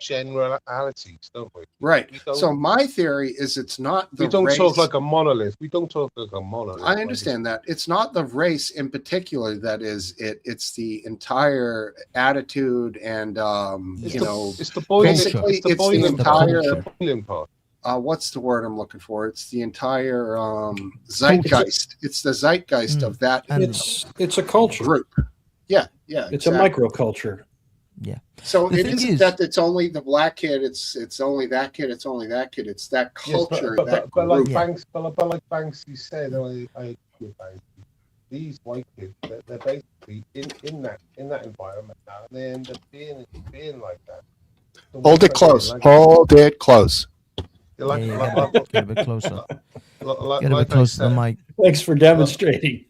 generalities, don't we? Right. So my theory is it's not the We don't race. talk like a monolith. We don't talk like a monolith. I understand that. It's not the race in particular that is it. It's the entire attitude and it's the boiling, basically it's the it's the boiling entire boiling pot. what's the word I'm looking for? It's the entire zeitgeist. It's the zeitgeist of that And It's a culture. group. Yeah. It's exactly. a microculture. yeah, So The it thing isn't is- that it's only the black kid. It's only that kid. It's only that kid. It's that culture. that but like group. Banksy said, I agree with Banksy. These white kids, they're basically in that environment now, and they end up being like that. So Hold it close. like- Hold it close. like- yeah, like- get a bit closer. like- Get a like bit I closer to the said- mic. Thanks for demonstrating.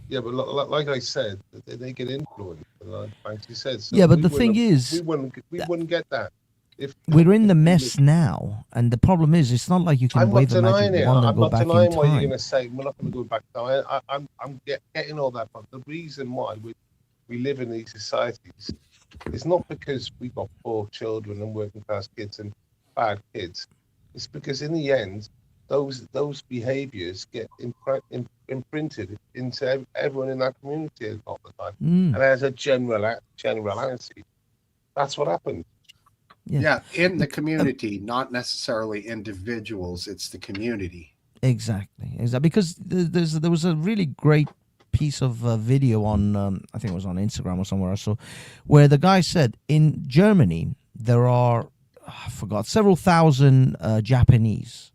Yeah, but like I said, they get influenced. Like Banksy said. So Yeah, but we the thing wouldn't- is, we wouldn't get that. If we're in the mess now, and the problem is, it's not like you can I'm not wave a denying magic it. wand I'm and go not back denying in what you're time. going to say. We're not going to go back down. I'm getting all that, but the reason why we live in these societies is not because we've got poor children and working class kids and bad kids. It's because in the end, those behaviours get imprinted into everyone in that community all the time. Mm, And as a generality, that's what happened. Yeah, in the community, not necessarily individuals. It's the community. exactly. Because there was a really great piece of video on, I think it was on Instagram or somewhere I saw, where the guy said in Germany there are, I forgot, several thousand Japanese.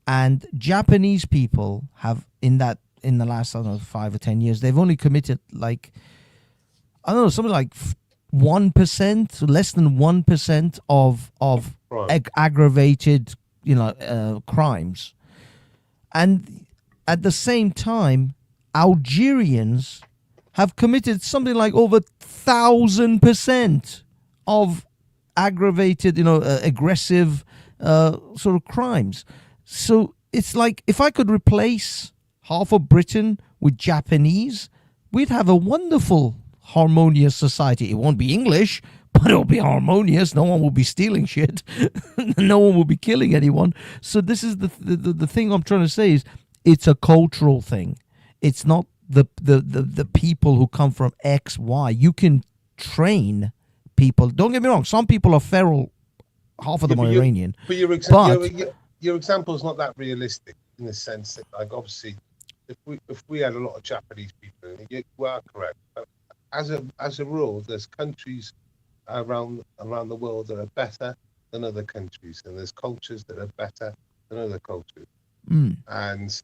And Japanese people have in the last, I don't know, 5 or 10 years, they've only committed like, I don't know, something like 1%, less than 1% of Right. aggravated, crimes. And at the same time, Algerians have committed something like over 1,000% of aggravated, aggressive sort of crimes. So it's like if I could replace half of Britain with Japanese, we'd have a wonderful, harmonious society. It won't be English, but it'll be harmonious. No one will be stealing shit. No one will be killing anyone. So this is the thing I'm trying to say is it's a cultural thing. It's not the people who come from X, Y. You can train people. Don't get me wrong. Some people are feral. Half of them are Iranian. But your example is not that realistic in the sense that, like, obviously, if we had a lot of Japanese people, you are correct. But as a rule, there's countries around the world that are better than other countries, and there's cultures that are better than other cultures. And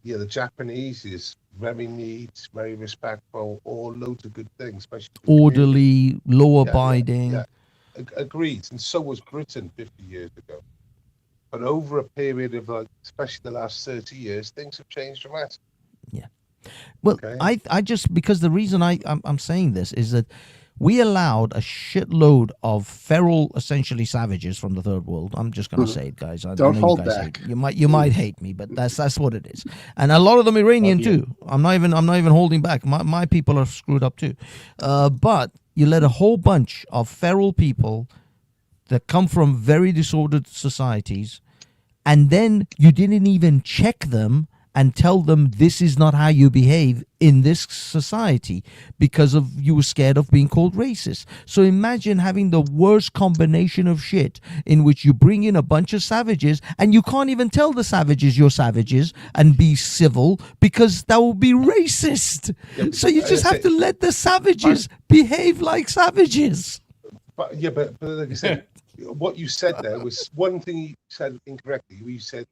the Japanese is very neat, very respectful, all loads of good things, especially orderly, law-abiding. Yeah. Agreed, and so was Britain 50 years ago. But over a period of, like, especially the last 30 years, things have changed dramatically. Yeah. Well, okay. I just, because the reason I'm saying this is that we allowed a shitload of feral, essentially savages from the third world. I'm just going to say it, guys. Don't hold back. You might hate me, but that's what it is. And a lot of them Iranian too. I'm not even holding back. My people are screwed up too. But you let a whole bunch of feral people that come from very disordered societies, and then you didn't even check them and tell them this is not how you behave in this society because of you were scared of being called racist. So imagine having the worst combination of shit in which you bring in a bunch of savages and you can't even tell the savages you're savages and be civil because that will be racist. So you just have to let the savages behave like savages. But like I said, what you said there was one thing you said incorrectly. You said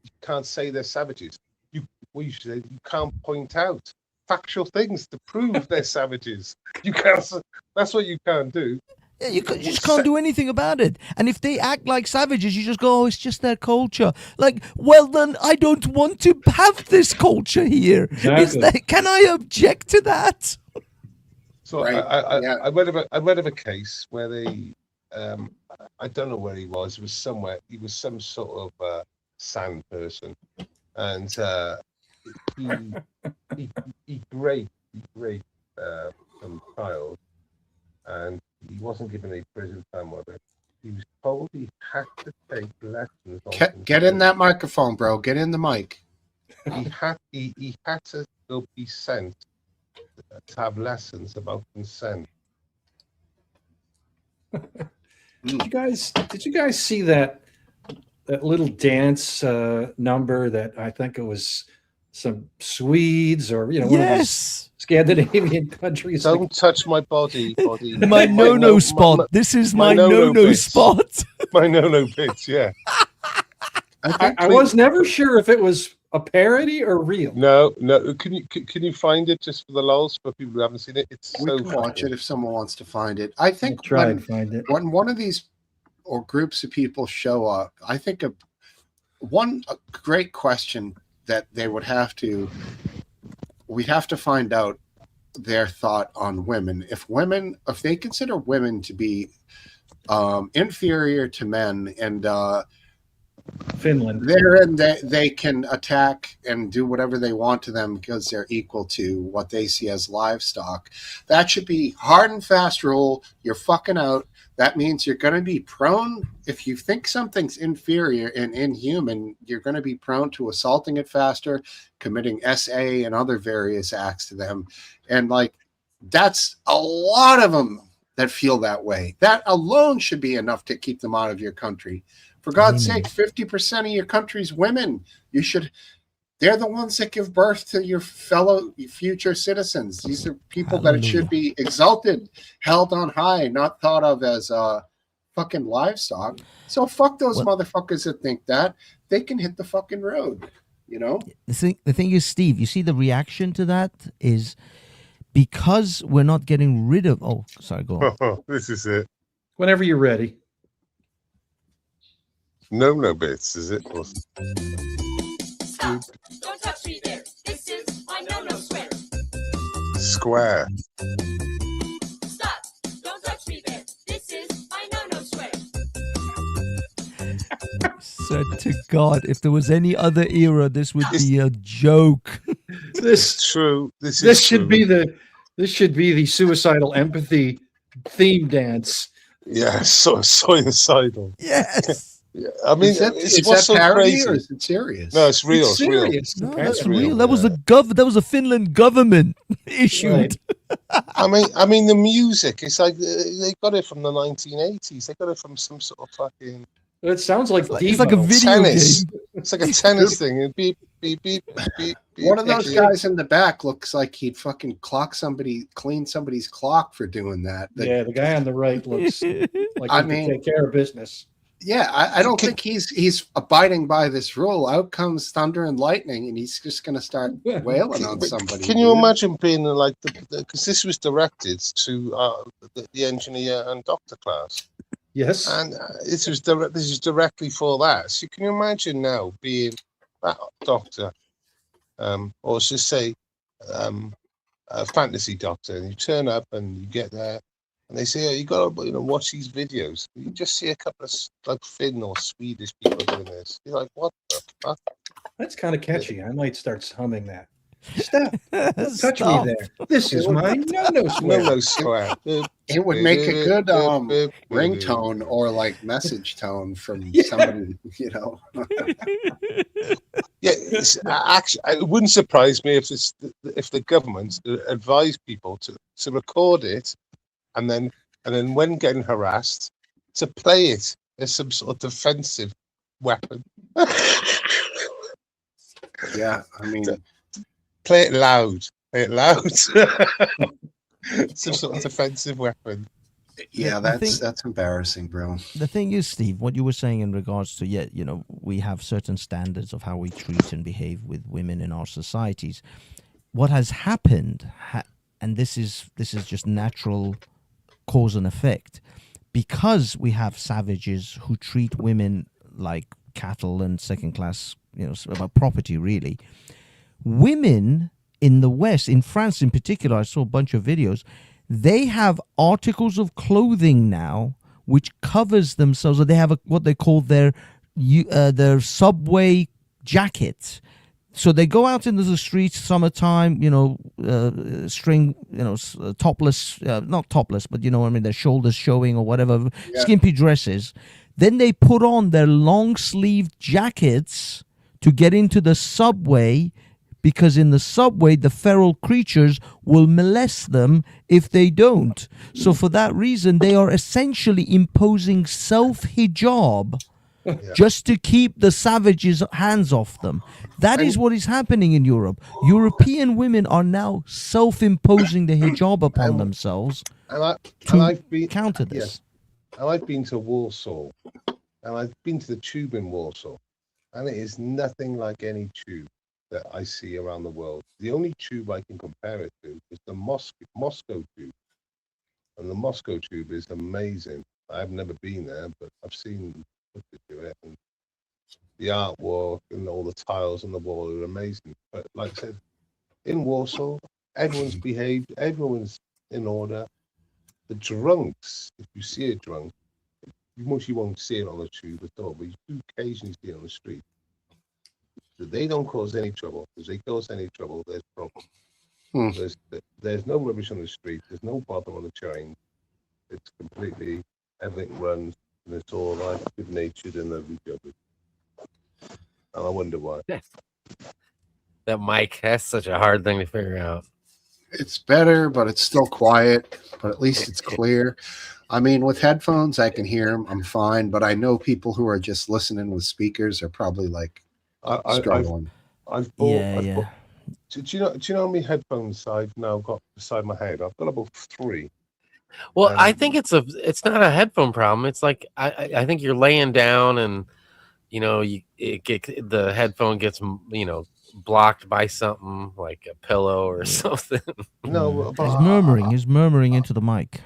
you can't say they're savages. You said you can't point out factual things to prove they're savages. You can't. That's what you can't do. Yeah, you just can't do anything about it. And if they act like savages, you just go, oh, it's just their culture. Like, well, then I don't want to have this culture here. Exactly. Can I object to that? So right. I read of a case where they, I don't know where he was. It was somewhere. He was some sort of sand person, and he raped some child, and he wasn't given a prison time of it. He was told he had to take lessons. Get in that microphone, bro. Get in the mic. He had to go be sent to have lessons about consent. Did you guys see that little dance number that I think it was some Swedes or one of those Scandinavian countries? Don't touch my body. My no-no spot. This is my no-no spot. My no-no bits. Yeah. I was never sure if it was a parody or real. No. Can you find it just for the lulz for people who haven't seen it? We can watch it if someone wants to find it. I think try and find it. When one of these or groups of people show up, I think a great question that we'd have to find out their thought on women. If they consider women to be inferior to men and Finland, they can attack and do whatever they want to them because they're equal to what they see as livestock. That should be hard and fast rule. You're fucking out. That means you're going to be prone, if you think something's inferior and inhuman, you're going to be prone to assaulting it faster, committing SA and other various acts to them. And that's a lot of them that feel that way. That alone should be enough to keep them out of your country. For God's sake, 50% of your country's women. They're the ones that give birth to your fellow future citizens. These are people that should be exalted, held on high, not thought of as fucking livestock. So fuck those motherfuckers that think that. they can hit the fucking road. You know, The thing is, Steve, you see the reaction to that is because we're not getting rid of. Oh, sorry, go on. This is it. Whenever you're ready. No bits, is it? Or- Stop! Don't touch me there. This is my no-no square. Square. Stop! Don't touch me there. This is my no-no square. Swear to God, if there was any other era, this would be a joke. This True. This should be the suicidal empathy theme dance. Yeah, suicidal. Yes. Yeah, I mean, is that what's so parody crazy. or is it serious? No, it's real. It's It's real. serious. No, apparently. that's real, real. That was yeah. that was a Finland government issued. Right. I mean, the music. It's like they got it from the 1980s. They got it from some sort of fucking It sounds like It's like a Devo. video tennis. game. It's like a tennis thing. And beep, beep, beep, beep, beep. One of those beep. guys in the back looks like he'd fucking clean somebody's clock for doing that. Yeah, the guy on the right looks like I he mean- can take care of business. Yeah, I don't think he's abiding by this rule. Out comes thunder and lightning, and he's just going to start wailing on somebody. Can you dude. imagine being like because this was directed to the engineer and doctor class, Yes. and this is directly for that. So can you imagine now being that doctor, or let's just say a fantasy doctor, and you turn up and you get there, and they say, "Oh, you got to watch these videos." You just see a couple of like Finn or Swedish people doing this. You're like, "What the fuck?" That's kind of catchy. I might start humming that. Stop. Don't touch Stop. me there. This is my no-no square. No square. It would make a good ringtone or like message tone from somebody, you know. Yeah, actually, it wouldn't surprise me if the government advised people to record it, and then when getting harassed, to play it as some sort of defensive weapon. Yeah, I mean, Play it loud. Play it loud. Some sort of defensive weapon. yeah, I think- that's embarrassing, bro. The thing is, Steve, what you were saying in regards to, we have certain standards of how we treat and behave with women in our societies. What has happened, and this is just natural cause and effect, because we have savages who treat women like cattle and second class, about property, really. Women in the West, in France in particular, I saw a bunch of videos. They have articles of clothing now which covers themselves. So they have what they call their subway jacket. So they go out into the streets summertime, string, topless, not topless, but you know what I mean, their shoulders showing or whatever, skimpy dresses. Then they put on their long sleeved jackets to get into the subway, because in the subway, the feral creatures will molest them if they don't. So for that reason, they are essentially imposing self-hijab just to keep the savages' hands off them. That is what is happening in Europe. European women are now self-imposing the hijab upon themselves to counter this. And I've been to Warsaw, and I've been to the tube in Warsaw, and it is nothing like any tube that I see around the world. The only tube I can compare it to is the Moscow tube, and the Moscow tube is amazing. I've never been there, but I've seen footage of it, and the artwork and all the tiles on the wall are amazing. But like I said, in Warsaw, everyone's behaved, everyone's in order. The drunks, if you see a drunk, you mostly won't see it on the tube at all, but you do occasionally see it on the street. They don't cause any trouble. If they cause any trouble, there's problem. There's no rubbish on the street. There's no bother on the train. It's completely, everything runs, and it's all like good-natured and lovely jubbly. And I wonder why. That mic, that's such a hard thing to figure out. It's better, but it's still quiet, but at least it's clear. I mean, with headphones, I can hear them. I'm fine, but I know people who are just listening with speakers are probably like struggling. I've bought. Yeah. Do you know how many headphones I've now got beside my head? I've got about 3. Well, I think it's not a headphone problem. It's like I think you're laying down and the headphone gets blocked by something like a pillow or something. No, but He's murmuring into the mic.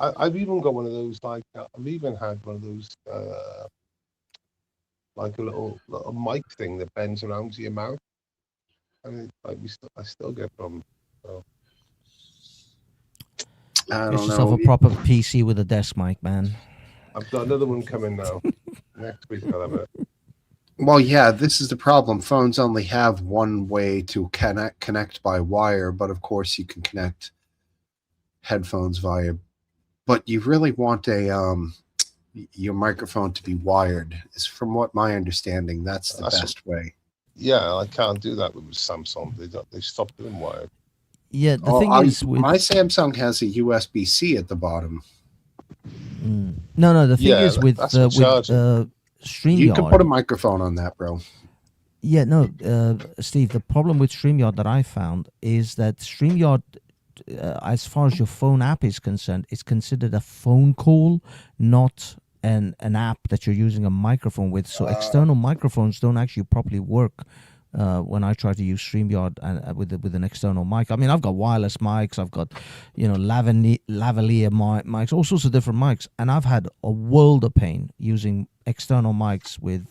I've even got one of those. Like I've even had one of those, like a little mic thing that bends around to your mouth, and I still get problems. So. I Get don't yourself know. a proper PC with a desk mic, man. I've got another one coming now. Next week I'll have it. Well, yeah, this is the problem. Phones only have one way to connect by wire, but of course you can connect headphones via. But you really want your microphone to be wired. Is from what my understanding, that's the best way. Yeah, I can't do that with Samsung. They stopped doing wired. Yeah, the thing is with my Samsung has a USB-C at the bottom. No, the thing is with that's for charging. StreamYard. You can put a microphone on that, bro. Yeah, no, Steve, the problem with StreamYard that I found is that StreamYard, as far as your phone app is concerned, is considered a phone call, not an app that you're using a microphone with. So external microphones don't actually properly work when I try to use StreamYard and with an external mic. I mean, I've got wireless mics, I've got lavalier mics, all sorts of different mics, and I've had a world of pain using external mics with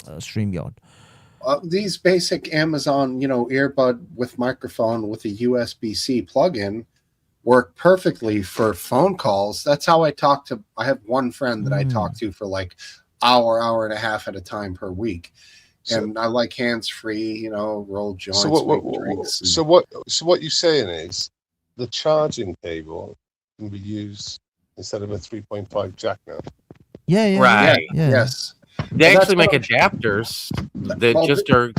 StreamYard. These basic Amazon, earbud with microphone with a USB-C plug-in work perfectly for phone calls. That's how I have one friend that I talk to for like hour and a half at a time per week. And I like hands-free, roll joints, drinks. So what you're saying is the charging cable can be used instead of a 3.5 jack now. Yeah. Right. Yeah. Yes. They actually make adapters that are.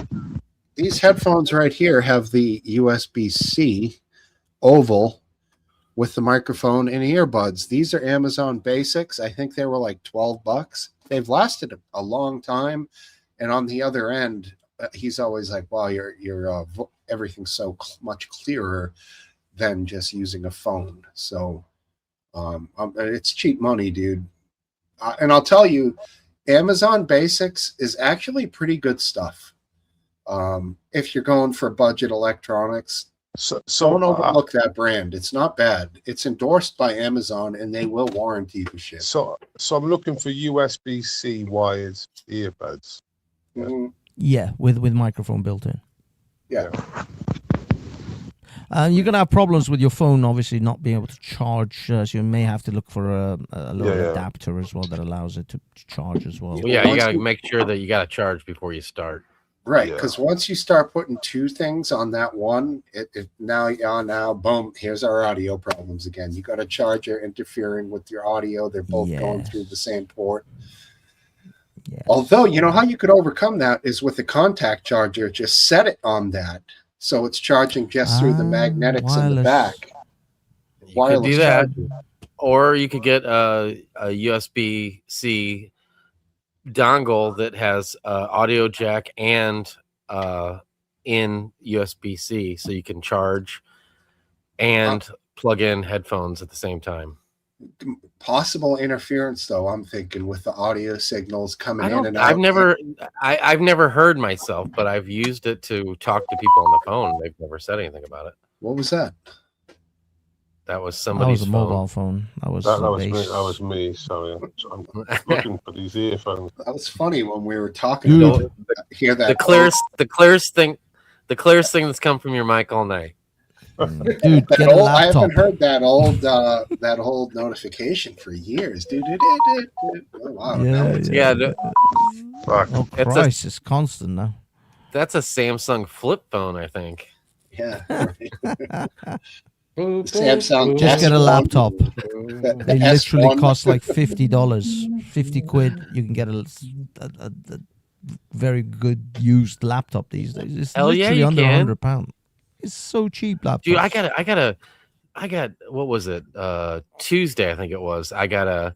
These headphones right here have the USB-C oval with the microphone and earbuds. These are Amazon Basics. I think they were like $12. They've lasted a long time. And on the other end, he's always like, "Wow, your everything's so much clearer than just using a phone." So, it's cheap money, dude. And I'll tell you, Amazon Basics is actually pretty good stuff. If you're going for budget electronics, so don't overlook that brand. It's not bad. It's endorsed by Amazon, and they will warranty the shit. So I'm looking for USB-C wired earbuds. Mm-hmm. Yeah, with microphone built in. Yeah. You're gonna have problems with your phone, obviously not being able to charge. So you may have to look for a little adapter as well that allows it to charge as well. Well, yeah, you gotta make sure that you gotta charge before you start. Right, because once you start putting two things on that one, it now boom, here's our audio problems again. You got a charger interfering with your audio. They're both going through the same port. Yeah. Although, you know how you could overcome that is with a contact charger. Just set it on that, so it's charging just through the magnetics in the back. You could do that, or you could get a USB-C dongle that has audio jack and in USB-C, so you can charge and plug in headphones at the same time. Possible interference, though, I'm thinking, with the audio signals coming in and out. I've never heard myself, but I've used it to talk to people on the phone. They've never said anything about it. What was that? That was somebody's That was a mobile phone. That was me. That was me. Sorry, I'm looking for these earphones. That was funny when we were talking. About hear that? The clearest thing that's come from your mic all night. Dude, get a I laptop. haven't heard that old notification for years, dude. Oh, wow. Fuck. Oh Christ, it's constant now. That's a Samsung flip phone, I think. Yeah. Samsung. Just get a laptop. The They literally S1. cost like $50, 50 quid. You can get a very good used laptop these days. It's Hell yeah, literally you under can. £100. It's so cheap, laptop. Dude, I got what was it? Tuesday, I think it was. I got a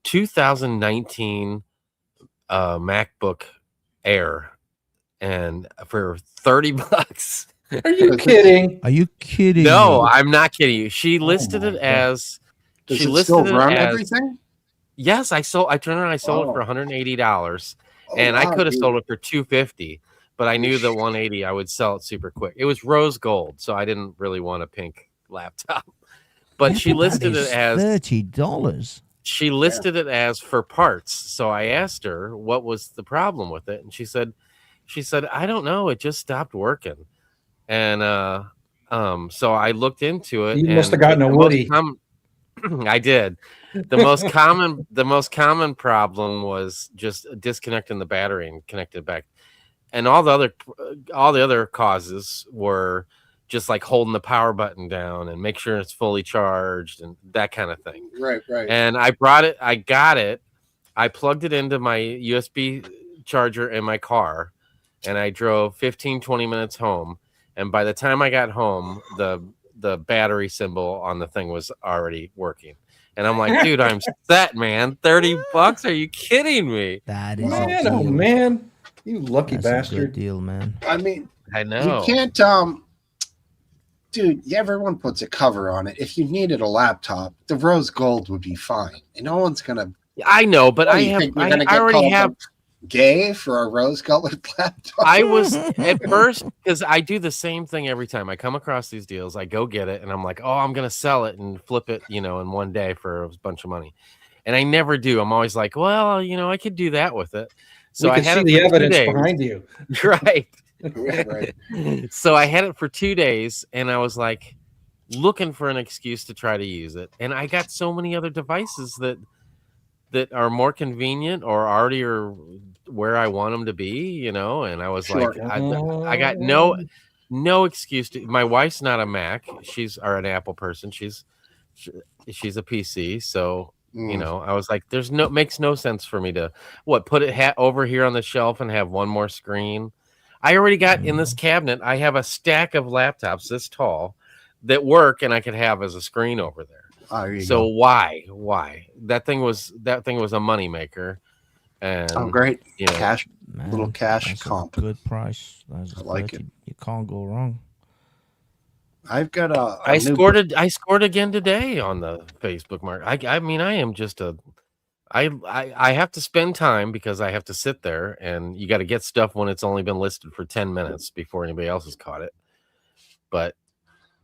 2019 MacBook Air, and for $30. Are you kidding? Are you kidding? No, me? I'm not kidding you. She listed it as. Does She it listed still it run as. everything? Yes, I turned around, I sold it for Oh. $180, Oh, and I wow, could have dude. sold it for $250, but I knew the 180 I would sell it super quick. It was rose gold, so I didn't really want a pink laptop. But she listed it as $30. she listed it as for parts. So I asked her what was the problem with it, and she said, I don't know, it just stopped working. And so I looked into it. You must have and gotten a the most Woody. I did. The most common problem was just disconnecting the battery and connecting it back. And all the other causes were just like holding the power button down and make sure it's fully charged and that kind of thing. Right. And I got it. I plugged it into my USB charger in my car, and I drove 15-20 minutes home. And by the time I got home, the battery symbol on the thing was already working. And I'm like, dude, I'm set, man. $30? Are you kidding me? That is Man, a oh deal. man, you lucky That's a good bastard. deal, man. I mean, I know. you can't, dude, everyone puts a cover on it. If you needed a laptop, the rose gold would be fine. And no one's going to. I know, but I already have gay for a rose-colored laptop. I was at first, because I do the same thing every time I come across these deals. I go get it, and I'm like, oh, I'm gonna sell it and flip it, in one day for a bunch of money. And I never do. I'm always like, well, I could do that with it. So We I can had see it the for 2 evidence days. behind you. Right. Right. So I had it for 2 days, and I was like looking for an excuse to try to use it. And I got so many other devices that are more convenient or already are where I want them to be, and I was Sure. like, I got no excuse to. My wife's not a Mac, or an Apple person. She's a PC, so I was like, makes no sense for me to put it over here on the shelf and have one more screen. I already got in this cabinet. I have a stack of laptops this tall that work, and I could have as a screen over there. So why that thing was a money maker. And great. Man, Little cash that's comp. A good price. That's I like it. You can't go wrong. I've got I scored again today on the Facebook market. I mean, I am just I have to spend time because I have to sit there, and you got to get stuff when it's only been listed for 10 minutes before anybody else has caught it. But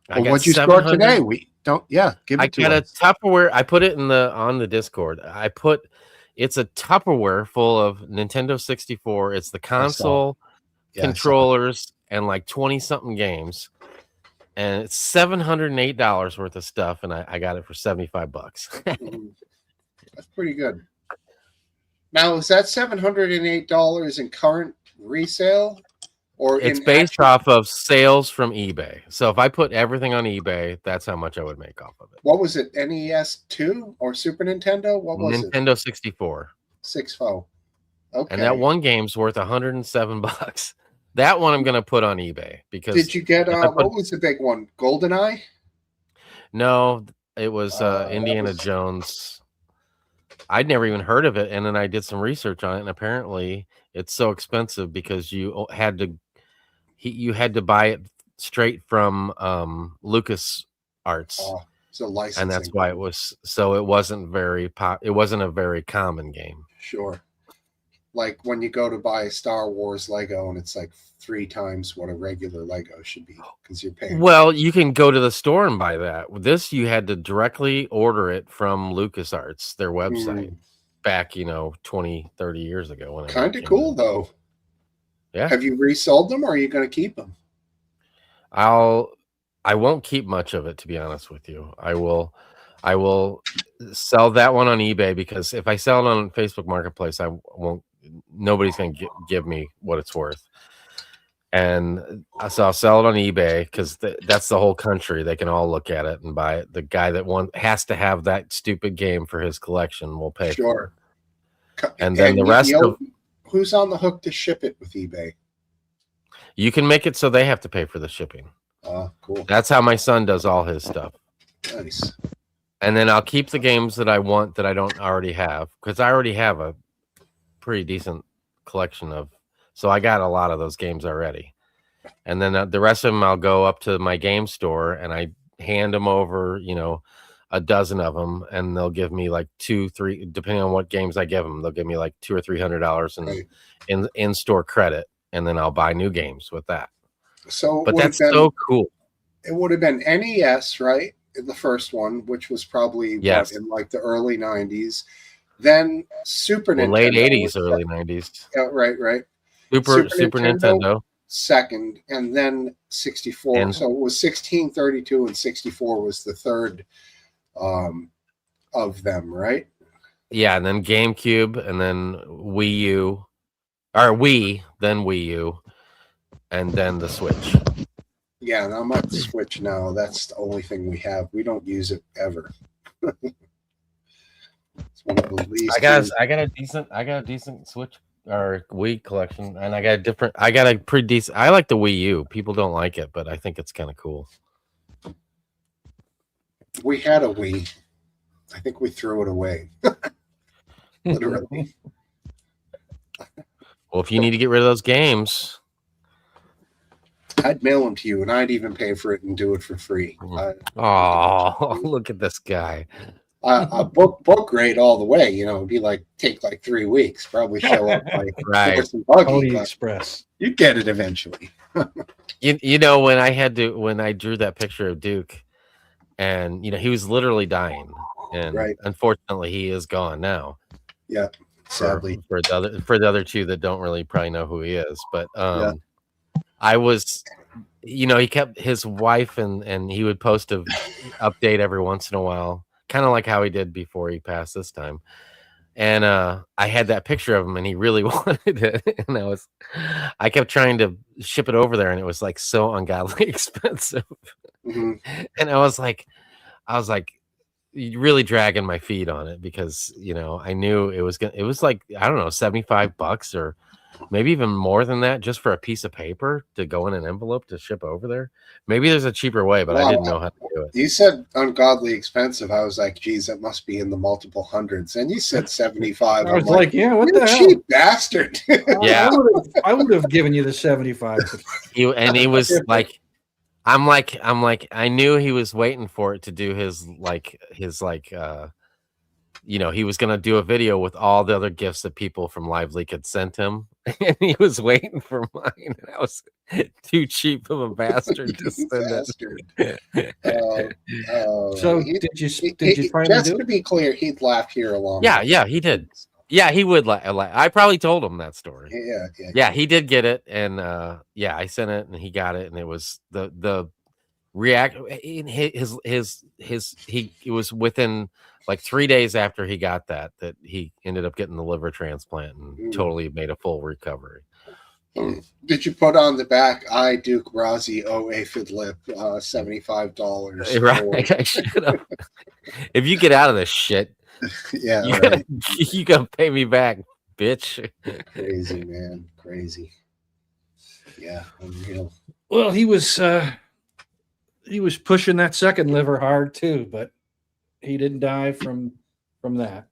what'd you score today? We don't. Yeah, give it to us. I got a Tupperware. I put it on the Discord. It's a Tupperware full of Nintendo 64. It's the console, controllers, and like 20 something games. And it's $708 worth of stuff, and I got it for $75. That's pretty good. Now, is that $708 in current resale, or it's based off of sales from eBay? So if I put everything on eBay, that's how much I would make off of it. What was it? NES 2 or Super Nintendo? What was it? Nintendo 64. 6.0. Okay. And that one game's worth $107. That one I'm going to put on eBay because. Did you get what was the big one? GoldenEye? No, it was Indiana Jones. I'd never even heard of it, and then I did some research on it, and apparently it's so expensive because you had to buy it straight from Lucas Arts. So licensing. And that's why it was so it wasn't a very common game. Sure. Like when you go to buy a Star Wars Lego and it's like 3 times what a regular Lego should be because you're paying. Well, you can go to the store and buy that. With this, you had to directly order it from LucasArts, their website, back 20, 30 years ago. Kind of cool though. Yeah. Have you resold them or are you going to keep them? I won't keep much of it, to be honest with you. I will sell that one on eBay because if I sell it on Facebook Marketplace, nobody's going to give me what it's worth. And so I'll sell it on eBay because that's the whole country. They can all look at it and buy it. The guy that has to have that stupid game for his collection will pay for it. And then the rest of who's on the hook to ship it with eBay? You can make it so they have to pay for the shipping. Cool. That's how my son does all his stuff. Nice. And then I'll keep the games that I want that I don't already have because I already have a pretty decent collection of. So I got a lot of those games already. And then the rest of them I'll go up to my game store and I hand them over. a dozen of them, and they'll give me like 2-3, depending on what games I give them, they'll give me like $200 or $300 in store credit, and then I'll buy new games with that. So, But that's so cool. It would have been NES, right? The first one, which was probably Yes. in like the early 90s. Then Super Nintendo. Late 80s, early 90s. Yeah, right. Super Nintendo. Second, and then 64. And- so it was 16, 32, and 64 was the third of them, right? Yeah, and then GameCube, and then Wii U, or Wii, then Wii U, and then the Switch. Yeah, and I'm at the Switch now. That's the only thing we have. We don't use it ever. It's one of the least. I got a decent Switch or Wii collection, and I got a pretty decent. I like the Wii U. People don't like it, but I think it's kind of cool. We had a Wii. I think we threw it away. Literally. Well, if you need to get rid of those games, I'd mail them to you, and I'd even pay for it and do it for free. oh, look at this guy. A book rate all the way. It'd be like take like 3 weeks. Probably show up like Right. horse and buggy, Pony but Express. you get it eventually. You know, when I drew that picture of Duke, and he was literally dying, and Right. unfortunately he is gone now. Yeah, sadly. for the other two that don't really probably know who he is, but I was, he kept his wife and he would post a update every once in a while, kind of like how he did before he passed this time. And I had that picture of him, and he really wanted it, and I kept trying to ship it over there, and it was like so ungodly expensive. Mhm. And I was like, really dragging my feet on it, because I knew it was like, I don't know, $75 or maybe even more than that, just for a piece of paper to go in an envelope to ship over there. Maybe there's a cheaper way, but I didn't know how to do it. You said ungodly expensive. I was like, geez, that must be in the multiple hundreds. And you said 75. I was like, yeah, what you the hell? cheap bastard. Yeah. I would have given you the 75. He was like, I'm like, I knew he was waiting for it to do his he was gonna do a video with all the other gifts that people from LiveLeak had sent him, and he was waiting for mine. And I was too cheap of a bastard to send Bastard. it. So did you finally just do to it? be clear, he'd laugh here along. Yeah, he did. Yeah, he would. I probably told him that story. Yeah. He did get it, and I sent it, and he got it, and it was the react. It was within like 3 days after he got that he ended up getting the liver transplant and totally made a full recovery. Did you put on the back, I, Duke Razi, owe Aphid Lip $75? Right. I should have. If you get out of this shit, Yeah, you gotta pay me back, bitch. Crazy, man. Crazy. Yeah, unreal. Well, he was pushing that second liver hard too, but he didn't die from that.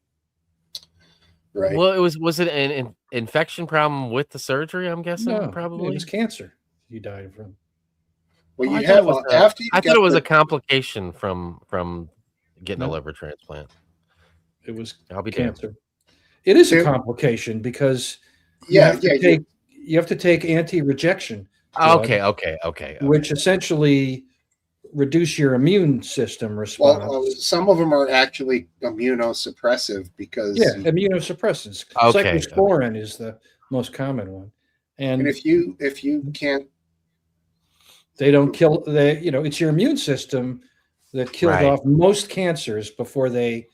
Right. Well, was it an infection problem with the surgery? I'm guessing No, probably. it was cancer he died from. Well, Oh, you have after you I get thought it was the- a complication from getting a No. liver transplant. It was I'll be damned. cancer. It is a There- complication because Yeah, you have to take anti-rejection, drug, Okay. which essentially reduce your immune system response. Well, some of them are actually immunosuppressive because Immunosuppressants. Okay. Cyclosporin is the most common one, and and if you can't, they don't kill. It's your immune system that kills Right. off most cancers before they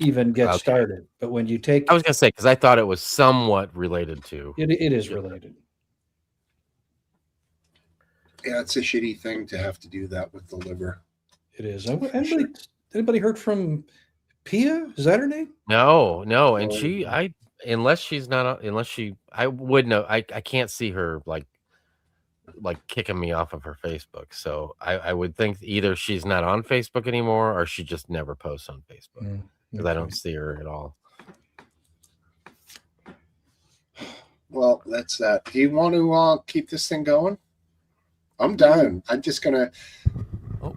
even get Okay. started. But when you take I was gonna say, because I thought it was somewhat related to. it is related. yeah, it's a shitty thing to have to do that with the liver. It is. Anybody heard from Pia? Is that her name? No, and Oh. unless I would know. I can't see her like kicking me off of her Facebook. So I would think either she's not on Facebook anymore, or she just never posts on Facebook, because I don't see her at all. Well, that's that. Do you want to keep this thing going? I'm done. I'm just gonna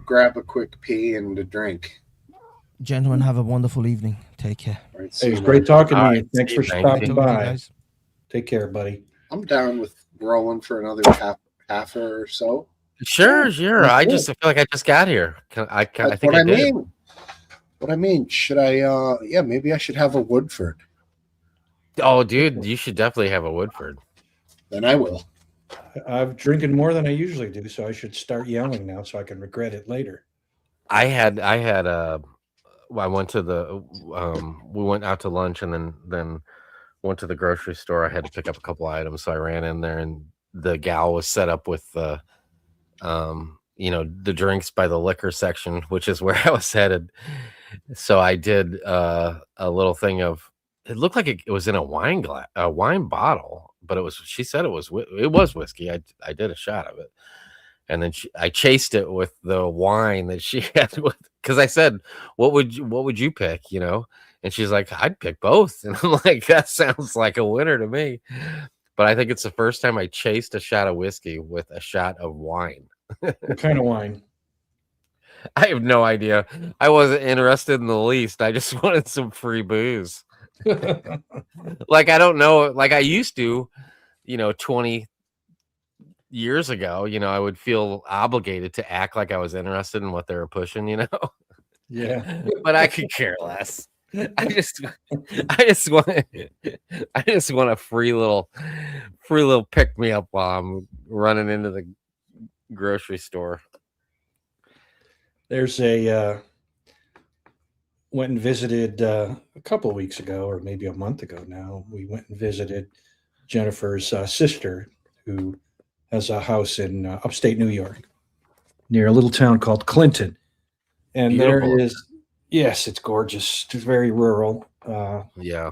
grab a quick pee and a drink. Gentlemen, have a wonderful evening. Take care. All right, Hey, it was so, great talking All to you. right, Thanks for Steve, thank stopping Talk to you by. guys. Take care, buddy. I'm down with rolling for another half or so. Sure. that's I good. just feel like I just got here. I That's think what I did. mean. What I mean, should I? Maybe I should have a Woodford. Oh, dude, you should definitely have a Woodford. Then I will. I'm drinking more than I usually do, so I should start yelling now so I can regret it later. I went to the we went out to lunch and then went to the grocery store. I had to pick up a couple items, so I ran in there and the gal was set up with the drinks by the liquor section, which is where I was headed. So I did a little thing of, it looked like it was in a wine bottle, but she said it was whiskey. I did a shot of it. And then I chased it with the wine that she had with, because I said, what would you pick? And she's like, I'd pick both. And I'm like, that sounds like a winner to me. But I think it's the first time I chased a shot of whiskey with a shot of wine. What kind of wine? I have no idea. I wasn't interested in the least. I just wanted some free booze. Like, I don't know. Like I used to, 20 years ago, I would feel obligated to act like I was interested in what they were pushing, Yeah. But I could care less. I just want a free little pick me up while I'm running into the grocery store. There's went and visited a couple of weeks ago, or maybe a month ago now. We went and visited Jennifer's sister, who has a house in upstate New York, near a little town called Clinton. And Beautiful. there is, yes, it's gorgeous. It's very rural. Yeah.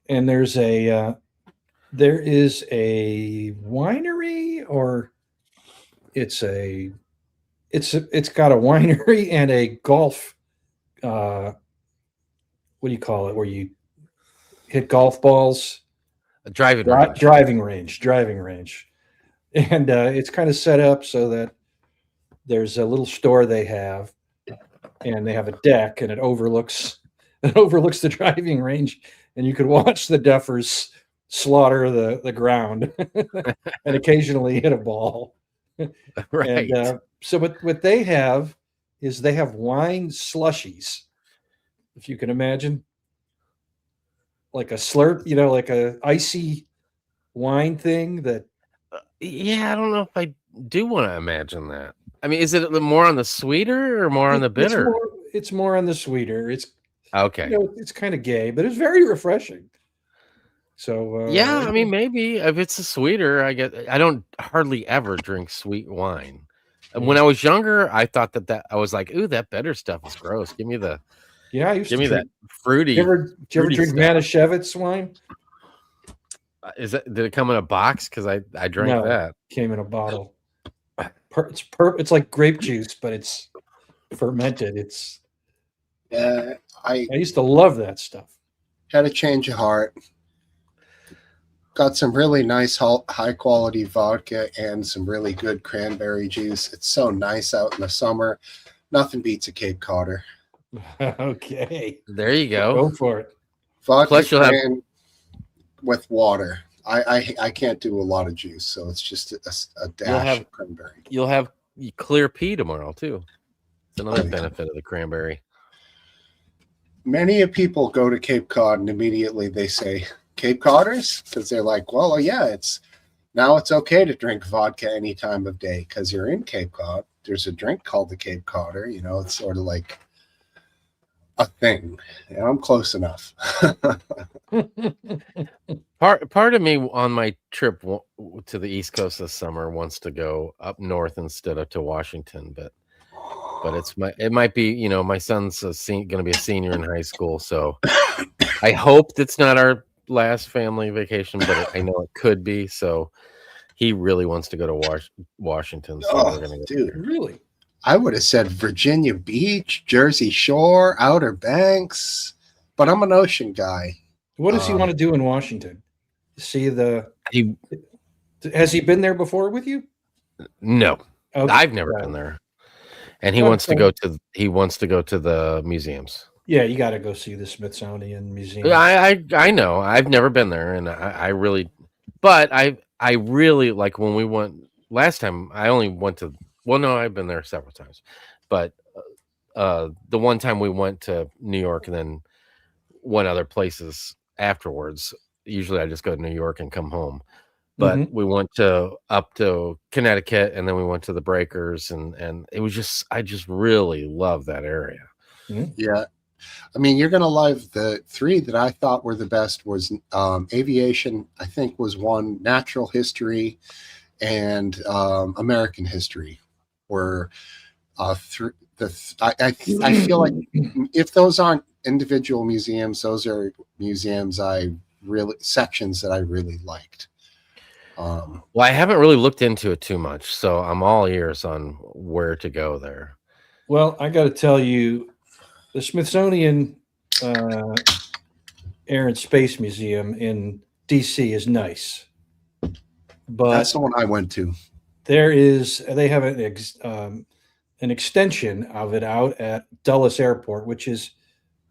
And there is a winery, or it's got a winery and a golf. What do you call it? Where you hit golf balls? A driving range. Driving range. And it's kind of set up so that there's a little store they have, and they have a deck, and it overlooks the driving range, and you could watch the duffers slaughter the ground and occasionally hit a ball. Right. And so what they have is they have wine slushies, if you can imagine, like a slurp, like a icy wine thing that. Yeah, I don't know if I do want to imagine that. I mean, is it more on the sweeter or more on the bitter? It's more on the sweeter. It's okay. It's kind of gay, but it's very refreshing. So yeah, I mean, maybe if it's a sweeter, I don't hardly ever drink sweet wine. When I was younger, I thought that I was like, ooh, that bitter stuff is gross. Give me that fruity. Did you ever drink stuff. Manischewitz wine? Did it come in a box? Because I drank that. Came in a bottle. It's like grape juice, but it's fermented. I used to love that stuff. Had a change of heart. Got some really nice high quality vodka and some really good cranberry juice. It's so nice out in the summer. Nothing beats a Cape Codder. Okay. There you go. Go for it. Vodka Plus you'll have with water. I can't do a lot of juice, so it's just a dash of cranberry. You'll have clear pee tomorrow too. It's another benefit of the cranberry. Many people go to Cape Cod and immediately they say Cape Codders, because they're like, well, yeah, it's okay to drink vodka any time of day because you're in Cape Cod. There's a drink called the Cape Codder. It's sort of like a thing. I'm close enough. Part of me on my trip to the East Coast this summer wants to go up north instead of to Washington, but it might be, my son's going to be a senior in high school, so I hope that's not our last family vacation, but I know it could be. So he really wants to go to Washington. So we're gonna go dude, there. Really? I would have said Virginia Beach, Jersey Shore, Outer Banks, but I'm an ocean guy. What does he want to do in Washington? See has he been there before with you? No, Okay. I've never been there. and he wants to go to the museums. Yeah, you got to go see the Smithsonian Museum. Yeah, I know. I've never been there, and I really, but I really like when we went last time. I only went to. Well, no, I've been there several times, but the one time we went to New York and then went other places afterwards. Usually, I just go to New York and come home. But we went up to Connecticut, and then we went to the Breakers, and it was just I just really love that area. Yeah. I mean, you're going to love the three that I thought were the best was aviation, I think was one, natural history, and American history were I feel like if those aren't individual museums, those are museums sections that I really liked. Well, I haven't really looked into it too much, so I'm all ears on where to go there. Well, I got to tell you, the Smithsonian Air and Space Museum in DC is nice, but that's the one I went to. They have an extension of it out at Dulles Airport, which is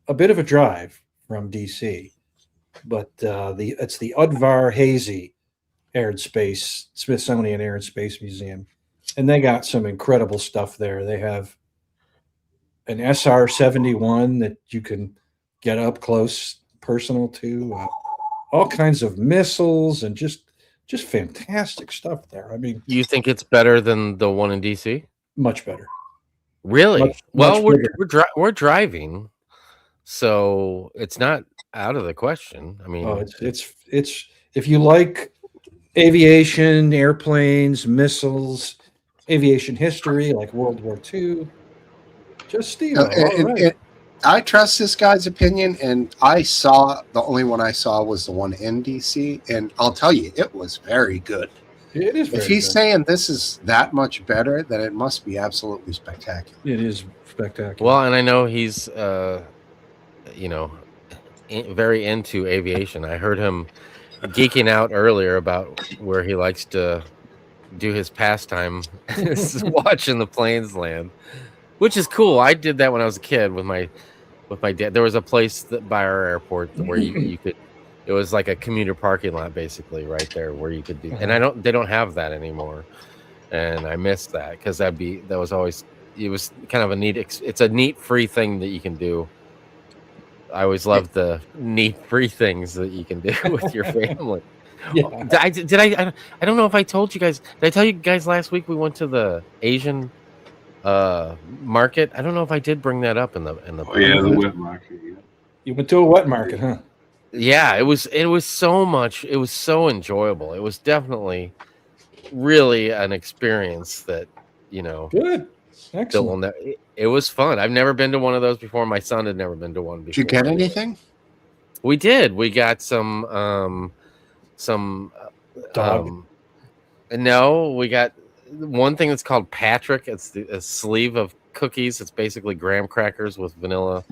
a bit of a drive from DC, but it's the Udvar Hazy Smithsonian Air and Space Museum, and they got some incredible stuff there. They have an SR-71 that you can get up close, personal to, all kinds of missiles and just fantastic stuff there. I mean, you think it's better than the one in DC? Much better. Really? Much we're driving, so it's not out of the question. I mean, it's if you like aviation, airplanes, missiles, aviation history like World War II. Just Steve. I trust this guy's opinion, and the only one I saw was the one in DC, and I'll tell you, it was very good. It is. If he's saying this is that much better, then it must be absolutely spectacular. It is spectacular. Well, and I know he's, very into aviation. I heard him geeking out earlier about where he likes to do his pastime, watching the planes land. Which is cool. I did that when I was a kid with my dad. There was a place by our airport where you could. It was like a commuter parking lot, basically, right there where you could do. And they don't have that anymore, and I missed that because it was kind of a neat. It's a neat free thing that you can do. I always love the neat free things that you can do with your family. Yeah. I don't know if I told you guys. Did I tell you guys last week we went to the Asian market? I don't know if I did bring that up in the the wet market. Yeah. You went to a wet market, huh? Yeah, it was so much. It was so enjoyable. It was definitely really an experience that Good. Excellent. It was fun. I've never been to one of those before. My son had never been to one before. Did you get anything? We did. We got some Dog. No, we got one thing that's called Patrick. It's a sleeve of cookies. It's basically graham crackers with vanilla.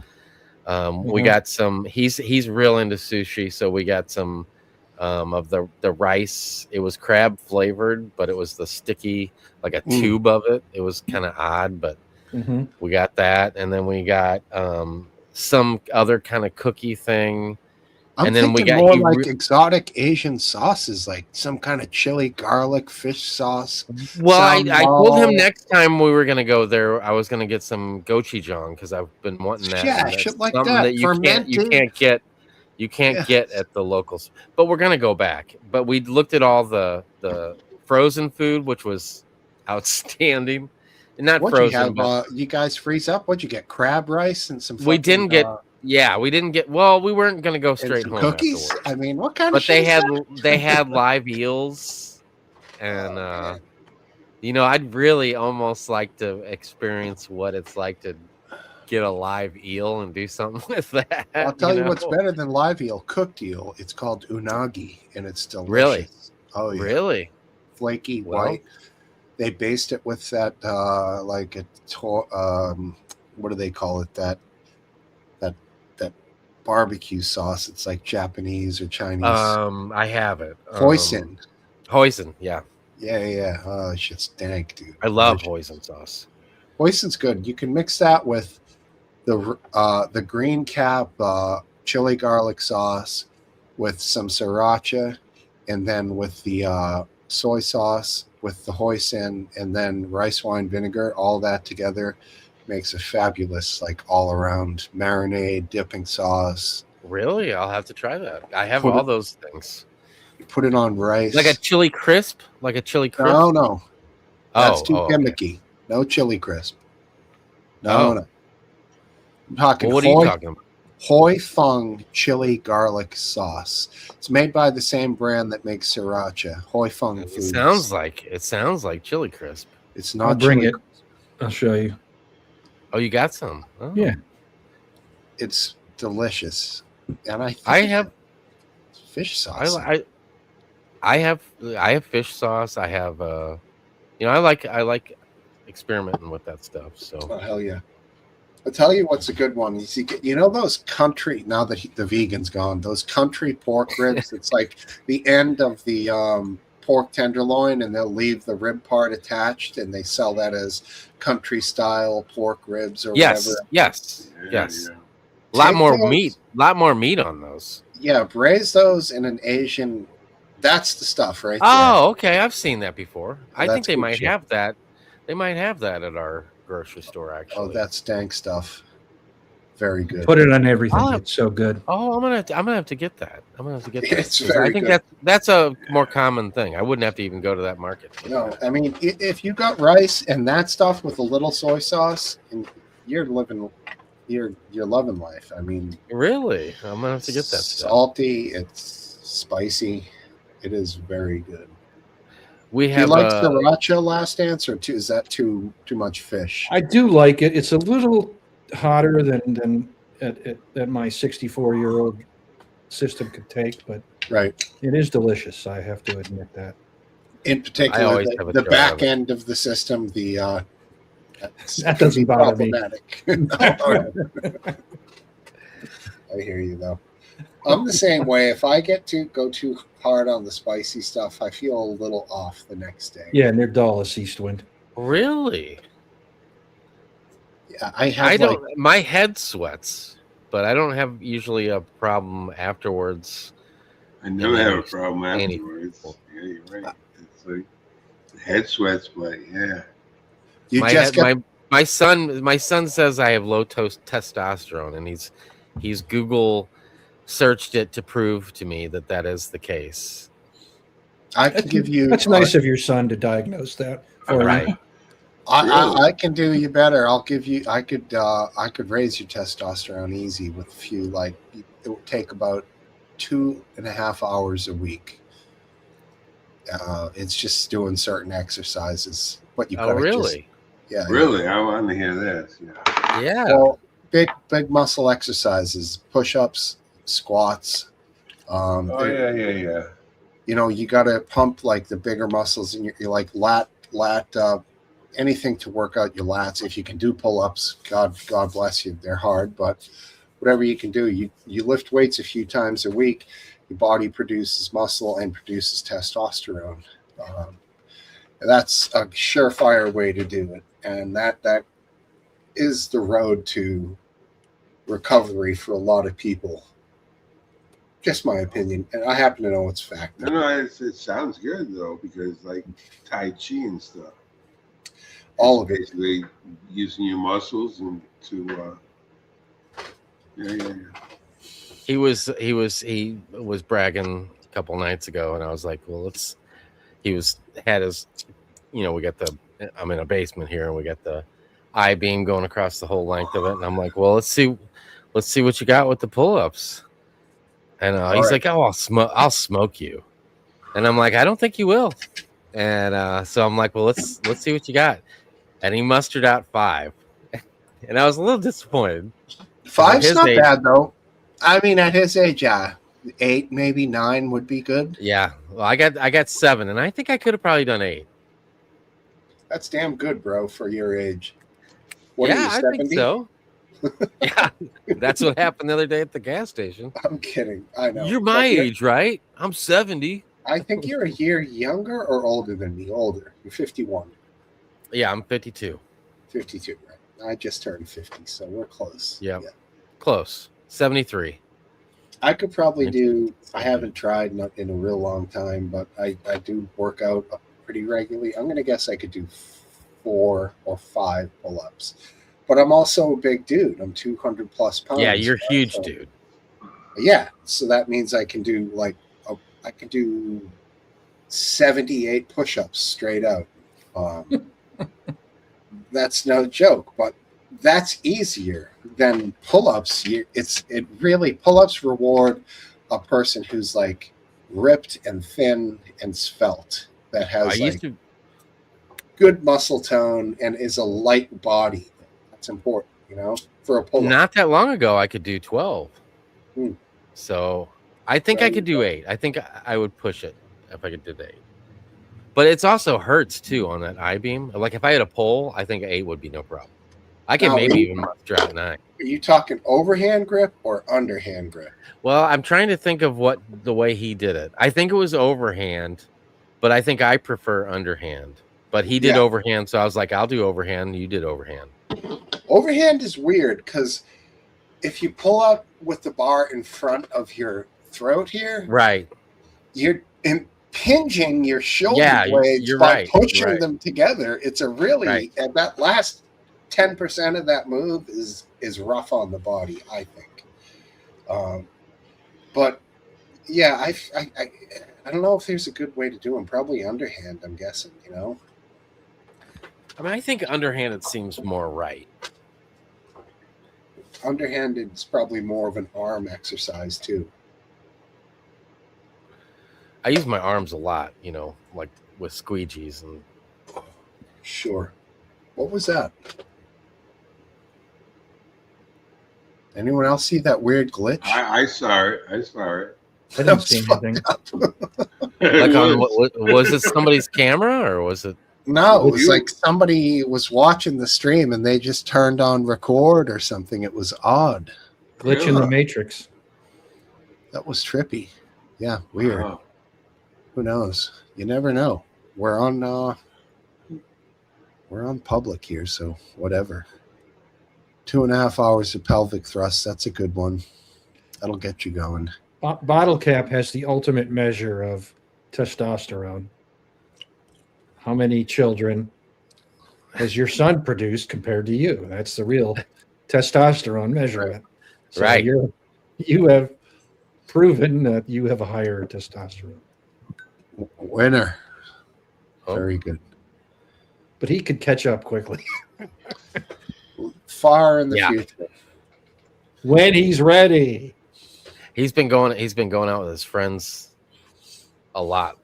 We got some. He's real into sushi, so we got some of the rice. It was crab flavored, but it was the sticky, like a tube of it. It was kind of odd, but we got that, and then we got some other kind of cookie thing. I'm and then we thinking got more like exotic Asian sauces, like some kind of chili garlic fish sauce. Well, I told him next time we were gonna go there, I was gonna get some gochujang because I've been wanting that. Yeah, shit like that. You can't get at the locals. But we're gonna go back. But we looked at all the frozen food, which was outstanding. Not What'd frozen. You have? You guys freeze up? What'd you get? Crab rice and some. We didn't get. Yeah, we didn't get. Well, we weren't gonna go straight home. Cookies. Afterwards. I mean, what kind but of? But they had live eels, and I'd really almost like to experience what it's like to get a live eel and do something with that. I'll tell you what's better than live eel, cooked eel. It's called unagi, and it's delicious. Really? Oh yeah. Really? Flaky white. They based it with that what do they call it? That barbecue sauce. It's like Japanese or Chinese. I have it. Hoisin. Hoisin, yeah. Yeah. Oh, shit's dank, dude. I love hoisin sauce. Hoisin's good. You can mix that with the green cap chili garlic sauce with some sriracha, and then with the soy sauce with the hoisin, and then rice wine vinegar. All that together makes a fabulous, like, all around marinade dipping sauce. Really? I'll have to try that. I have Put all it- those things. You put it on rice. Like a chili crisp? Like a chili crisp? No. That's too okay. gimmicky. No chili crisp. No. I'm talking Well, what are you talking about? Hoi Fung chili garlic sauce. It's made by the same brand that makes sriracha. Hoi Fung It Foods. sounds like chili crisp. It's not. I'll bring chili it. I'll show you. Oh, you got some? Oh. Yeah. It's delicious, and I think I have fish sauce. I have fish sauce. I have I like experimenting with that stuff. So Oh, hell yeah. I'll tell you what's a good one. You know those country, now that the vegan's gone, those country pork ribs, it's like the end of the pork tenderloin, and they'll leave the rib part attached, and they sell that as country style pork ribs or yes, whatever. yes. Yeah. A lot Take more those- meat. A lot more meat on those. Yeah, braise those in an Asian. That's the stuff right there. Oh, okay. I've seen that before. I think That's they good might shit. have that. They might have that at our grocery store. Actually. Oh, that's dank stuff. Very good. Put it on everything. I'll- It's so good. Oh, I'm gonna have to get that. I'm gonna have to get that. It's 'cause very I think good. that's a more common thing. I wouldn't have to even go to that market. No, I mean, if you got rice and that stuff with a little soy sauce, and you're loving life. I mean, Really? I'm gonna have to get that stuff. salty. It's spicy. It is very good. We Do you have like sriracha, Last Dance, or is that too much fish? I do like it. It's a little hotter than at my 64-year-old system could take, but Right. it is delicious. I have to admit that. In I particular, always have a the jar back of it. end of the system, That doesn't bother me. problematic. I hear you though. I'm the same way. If I get to go too hard on the spicy stuff, I feel a little off the next day. Yeah, and they're dull as east wind. really. Yeah, I have. I like, don't. My head sweats, but I don't have usually a problem afterwards. I never have a Any- problem any- afterwards. Yeah, you're right. It's like head sweats, but yeah. you my just head, get my son says I have low testosterone, and he's Google searched it to prove to me that is the case. I can give you. That's nice of your son to diagnose that for you. Right. I can do you better. I'll give you. I could raise your testosterone easy with a few. Like, it would take about 2.5 hours a week. It's just doing certain exercises. But you Oh, gotta really? yeah. Really, I want to hear this. Yeah. Yeah. Well, big muscle exercises, push-ups, squats. Oh yeah. You know, you got to pump like the bigger muscles in your like lat. Anything to work out your lats. If you can do pull-ups, God bless you. They're hard, but whatever you can do, you lift weights a few times a week. Your body produces muscle and produces testosterone. And that's a surefire way to do it, and that is the road to recovery for a lot of people. Just my opinion, and I happen to know it's fact. No, it sounds good though, because like Tai Chi and stuff. All of it. Basically using your muscles and to yeah. He was bragging a couple nights ago, and I was like, well, had his, we got I'm in a basement here, and we got the I-beam going across the whole length of it, and I'm like, well, let's see what you got with the pull-ups. And he's like, oh, I'll smoke you. And I'm like, I don't think you will. And so I'm like, well, let's see what you got. And he mustered out 5. And I was a little disappointed. 5's his not age- bad though. I mean, at his age, 8, maybe 9 would be good. Yeah. Well, I got 7, and I think I could have probably done 8. That's damn good, bro, for your age. What are you, I 70? think so. Yeah, that's what happened the other day at the gas station. I'm kidding. I know. You're my But age, right? I'm 70. I think you're a year younger or older than me. Older. You're 51. Yeah, I'm 52. 52. Right? I just turned 50, so we're close. Yep. Yeah. Close. 73. I could probably do, I haven't tried in a real long time, but I do work out pretty regularly. I'm going to guess I could do 4 or 5 pull-ups. But I'm also a big dude. I'm 200 plus pounds. Yeah, you're right? huge, So, dude. yeah, so that means I can do I can do 78 push-ups straight out. That's no joke, but that's easier than pull-ups. Pull-ups reward a person who's like ripped and thin and svelte that has good muscle tone and is a light body. That's important, for a pull-up. Not that long ago, I could do 12. Hmm. So I think I could do 8. I think I would push it if I could do 8. But it's also hurts too on that I-beam. Like if I had a pole, I think 8 would be no problem. I can maybe even muster out 9. Are you talking overhand grip or underhand grip? Well, I'm trying to think of the way he did it. I think it was overhand, but I think I prefer underhand. But he did overhand, so I was like, I'll do overhand. You did overhand. Overhand is weird because if you pull up with the bar in front of your throat here, right, you're impinging your shoulder blades by pushing them together. It's a really and that last 10% of that move is rough on the body, I think. But yeah, I don't know if there's a good way to do them. Probably underhand, I'm guessing. I mean, I think underhanded seems more right. Underhanded is probably more of an arm exercise too. I use my arms a lot, like with squeegees and. Sure. What was that? Anyone else see that weird glitch? I saw it. I didn't see anything. Like on was it somebody's camera or was it? No, it was like somebody was watching the stream and they just turned on record or something. It was odd. Glitch in the Matrix. That was trippy. Yeah, weird. Who knows? You never know. We're on public here, so whatever. 2.5 hours of pelvic thrust. That's a good one. That'll get you going. Bottle Cap has the ultimate measure of testosterone. How many children has your son produced compared to you? That's the real testosterone measurement. So right. You have proven that you have a higher testosterone. Winner. Very good. But he could catch up quickly. Far in the future. When he's ready. He's been going out with his friends a lot,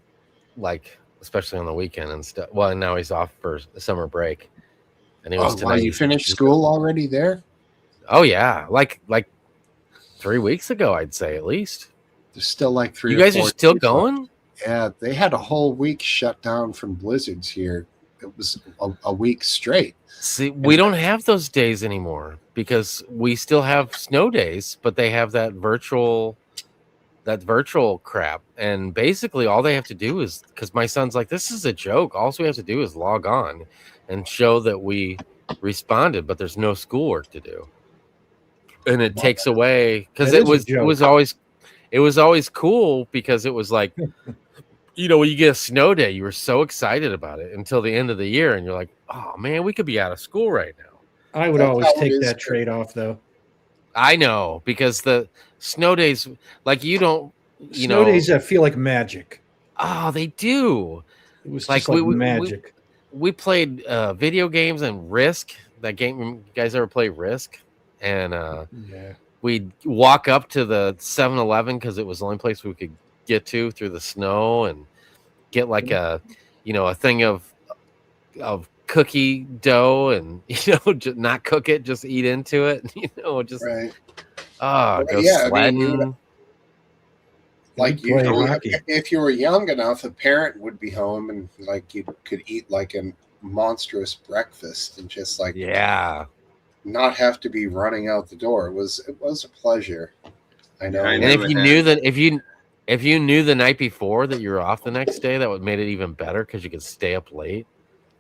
like especially on the weekend and stuff. Well, and now he's off for the summer break. And he was tonight. You finished school already there? Oh yeah, like 3 weeks ago, I'd say at least. There's still like 3. You guys are still going? Yeah, they had a whole week shut down from blizzards here. It was a week straight. See, we don't have those days anymore because we still have snow days, but they have that virtual crap. And basically all they have to do is, because my son's like, this is a joke. All we have to do is log on and show that we responded, but there's no schoolwork to do. And it takes away, because it was always cool because it was like, when you get a snow day, you were so excited about it until the end of the year. And you're like, oh man, we could be out of school right now. I would always take that trade-off though. I know, because the snow days, like snow days that feel like magic. Oh, they do. It was like magic. We played video games and Risk. That game, you guys ever play Risk? And we'd walk up to the 7-Eleven because it was the only place we could get to through the snow and get like a thing of cookie dough and just not cook it, just eat into it, just right. Go sledding. If you were young enough, a parent would be home and like you could eat like a monstrous breakfast and just like not have to be running out the door. It was a pleasure. I know. And if you knew the night before that you were off the next day, that would made it even better because you could stay up late.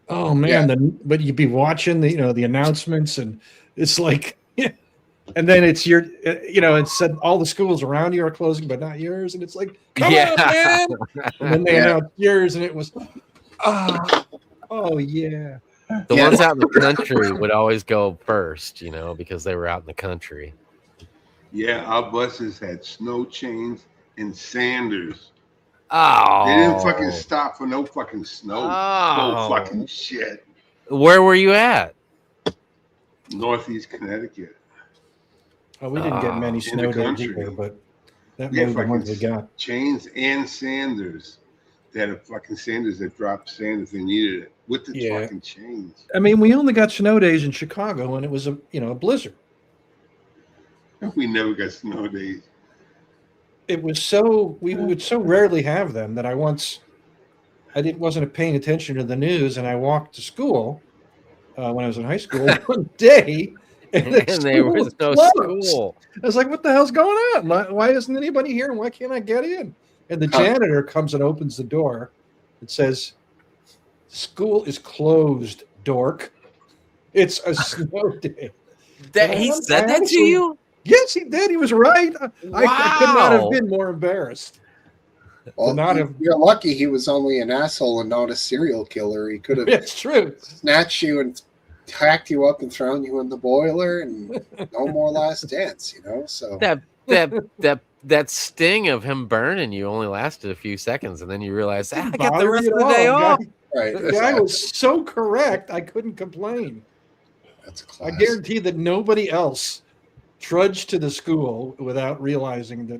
Oh man, but you'd be watching the announcements, and it's like, and then it's it said all the schools around you are closing, but not yours, and it's like, come on, man. And then they announced yours, and it was, oh yeah. The ones out in the country would always go first, because they were out in the country. Yeah, our buses had snow chains and sanders. Oh, they didn't fucking stop for no fucking snow. Oh. No fucking shit. Where were you at? Northeast Connecticut. Oh, we didn't get many in snow the days country. either, but that Yeah, was the ones we got. chains and sanders. They had a fucking sanders that dropped sand if they needed it with the fucking chains. I mean, we only got snow days in Chicago, and it was a blizzard. We never got snow days. It was we would so rarely have them that I wasn't paying attention to the news, and I walked to school when I was in high school one day, and there was no school. I was like, "What the hell's going on? Why isn't anybody here? And why can't I get in?" And the janitor comes and opens the door. It says, "School is closed, dork. It's a snow day." He said that to you? Yes, he did. He was right. I could not have been more embarrassed. Well, you're lucky he was only an asshole and not a serial killer. He could have It's true. snatched you and hacked you up and thrown you in the boiler and no more Last Dance, So that sting of him burning you only lasted a few seconds, and then you realize, I got the rest of the day off. Right, The guy was so correct. I couldn't complain. That's a I guarantee that nobody else trudged to the school without realizing that,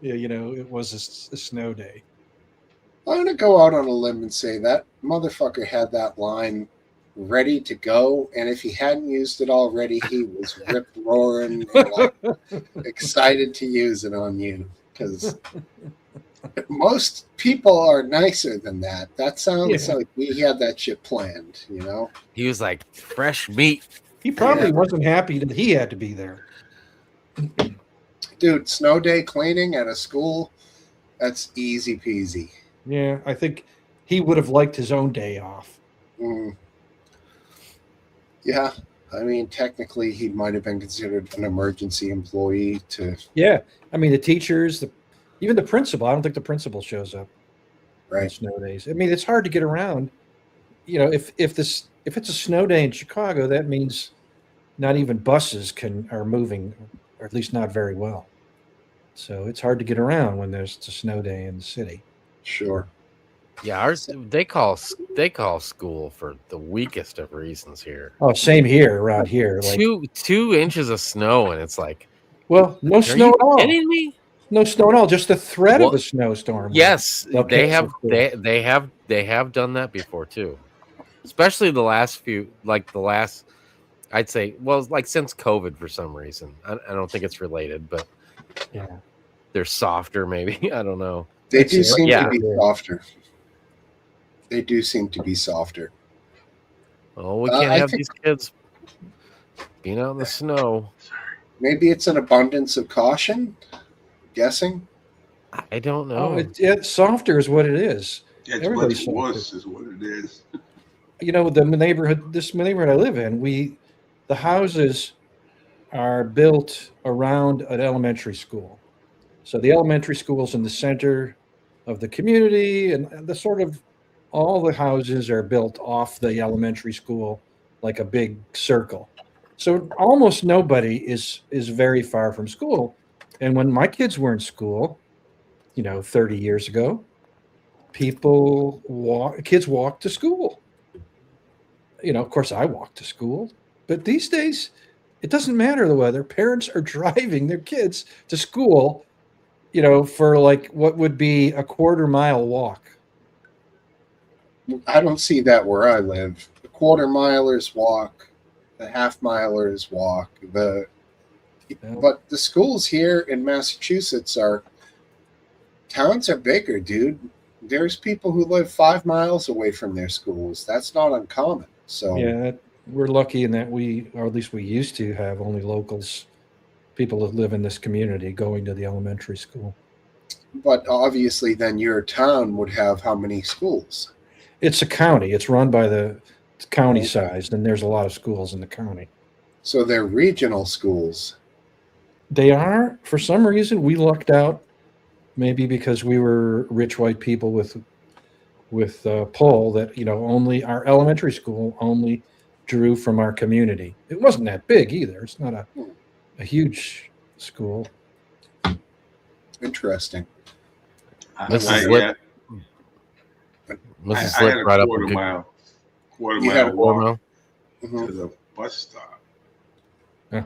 it was a snow day. I'm going to go out on a limb and say that motherfucker had that line ready to go, and if he hadn't used it already, he was rip-roaring and excited to use it on you, because most people are nicer than that. That sounds like he had that shit planned, He was like, fresh meat. He probably wasn't happy that he had to be there. Dude, snow day cleaning at a school, that's easy peasy. Yeah, I think he would have liked his own day off. Yeah, I mean, technically, he might have been considered an emergency employee to... Yeah, I mean, the teachers, even the principal, I don't think the principal shows up on snow days. I mean, it's hard to get around. If it's a snow day in Chicago, that means not even buses are moving, or at least not very well. So it's hard to get around when there's a snow day in the city. Sure. Yeah, they call school for the weakest of reasons here. Oh, same here around here. Like 2 inches of snow, and it's like, well, no snow at all. Kidding me? No snow at all. Just the threat of a snowstorm. Yes, they have done that before too. Especially the last few, I'd say, well, like since COVID for some reason. I don't think it's related, but yeah, they're softer. Maybe I don't know. They do seem to be softer. They do seem to be softer. Oh, we can't have these kids being out in the snow. Maybe it's an abundance of caution. Guessing. I don't know. Oh, it's softer is what it is. It's Everybody's much worse is what it is. The neighborhood I live in, the houses are built around an elementary school. So the elementary school is in the center of the community, and all the houses are built off the elementary school like a big circle. So almost nobody is very far from school. And when my kids were in school, 30 years ago, kids walked to school. Of course I walked to school, but these days it doesn't matter the weather. Parents are driving their kids to school, for like what would be a quarter-mile walk. I don't see that where I live. The quarter-milers walk, the half-milers walk. But the schools here in Massachusetts towns are bigger, dude. There's people who live 5 miles away from their schools. That's not uncommon. So yeah, we're lucky in that or at least we used to have only locals, people that live in this community going to the elementary school. But obviously then your town would have how many schools? It's a county. It's run by the It's county sized, and there's a lot of schools in the county. So they're regional schools. They are, for some reason, we lucked out. Maybe because we were rich white people with pull, that only our elementary school only drew from our community. It wasn't that big either. It's not a huge school. Interesting. Mrs. Yeah, Mrs. I Slip had brought a up quarter a good mile You had a walk Mhm. to the bus stop.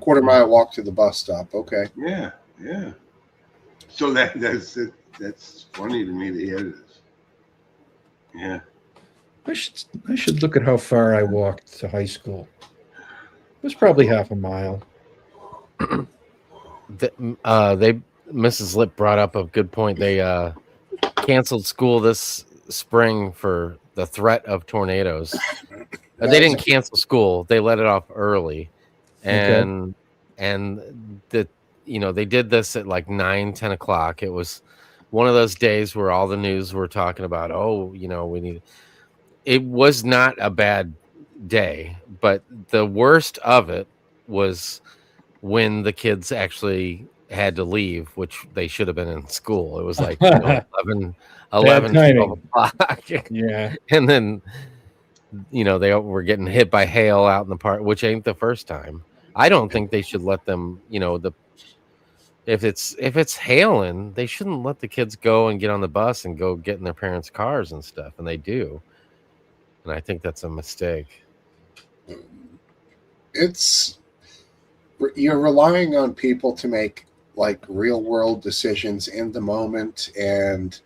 Quarter-mile walk to the bus stop. Okay. Yeah, yeah. So that's it. That's funny to me to hear this. Yeah. I should look at how far I walked to high school. It was probably half a mile. Mrs. Lip brought up a good point. They canceled school this spring for the threat of tornadoes. They didn't cancel school; they let it off early, and they did this at like 9-10 o'clock. It was one of those days where all the news were talking about, we need. It was not a bad day, but the worst of it was when the kids actually had to leave, which they should have been in school. It was like 11 12 o'clock. Yeah. And then, they were getting hit by hail out in the park, which ain't the first time. I don't think they should let them, if it's hailing, they shouldn't let the kids go and get on the bus and go get in their parents' cars and stuff. And they do. And I think that's a mistake. You're relying on people to make like real world decisions in the moment, and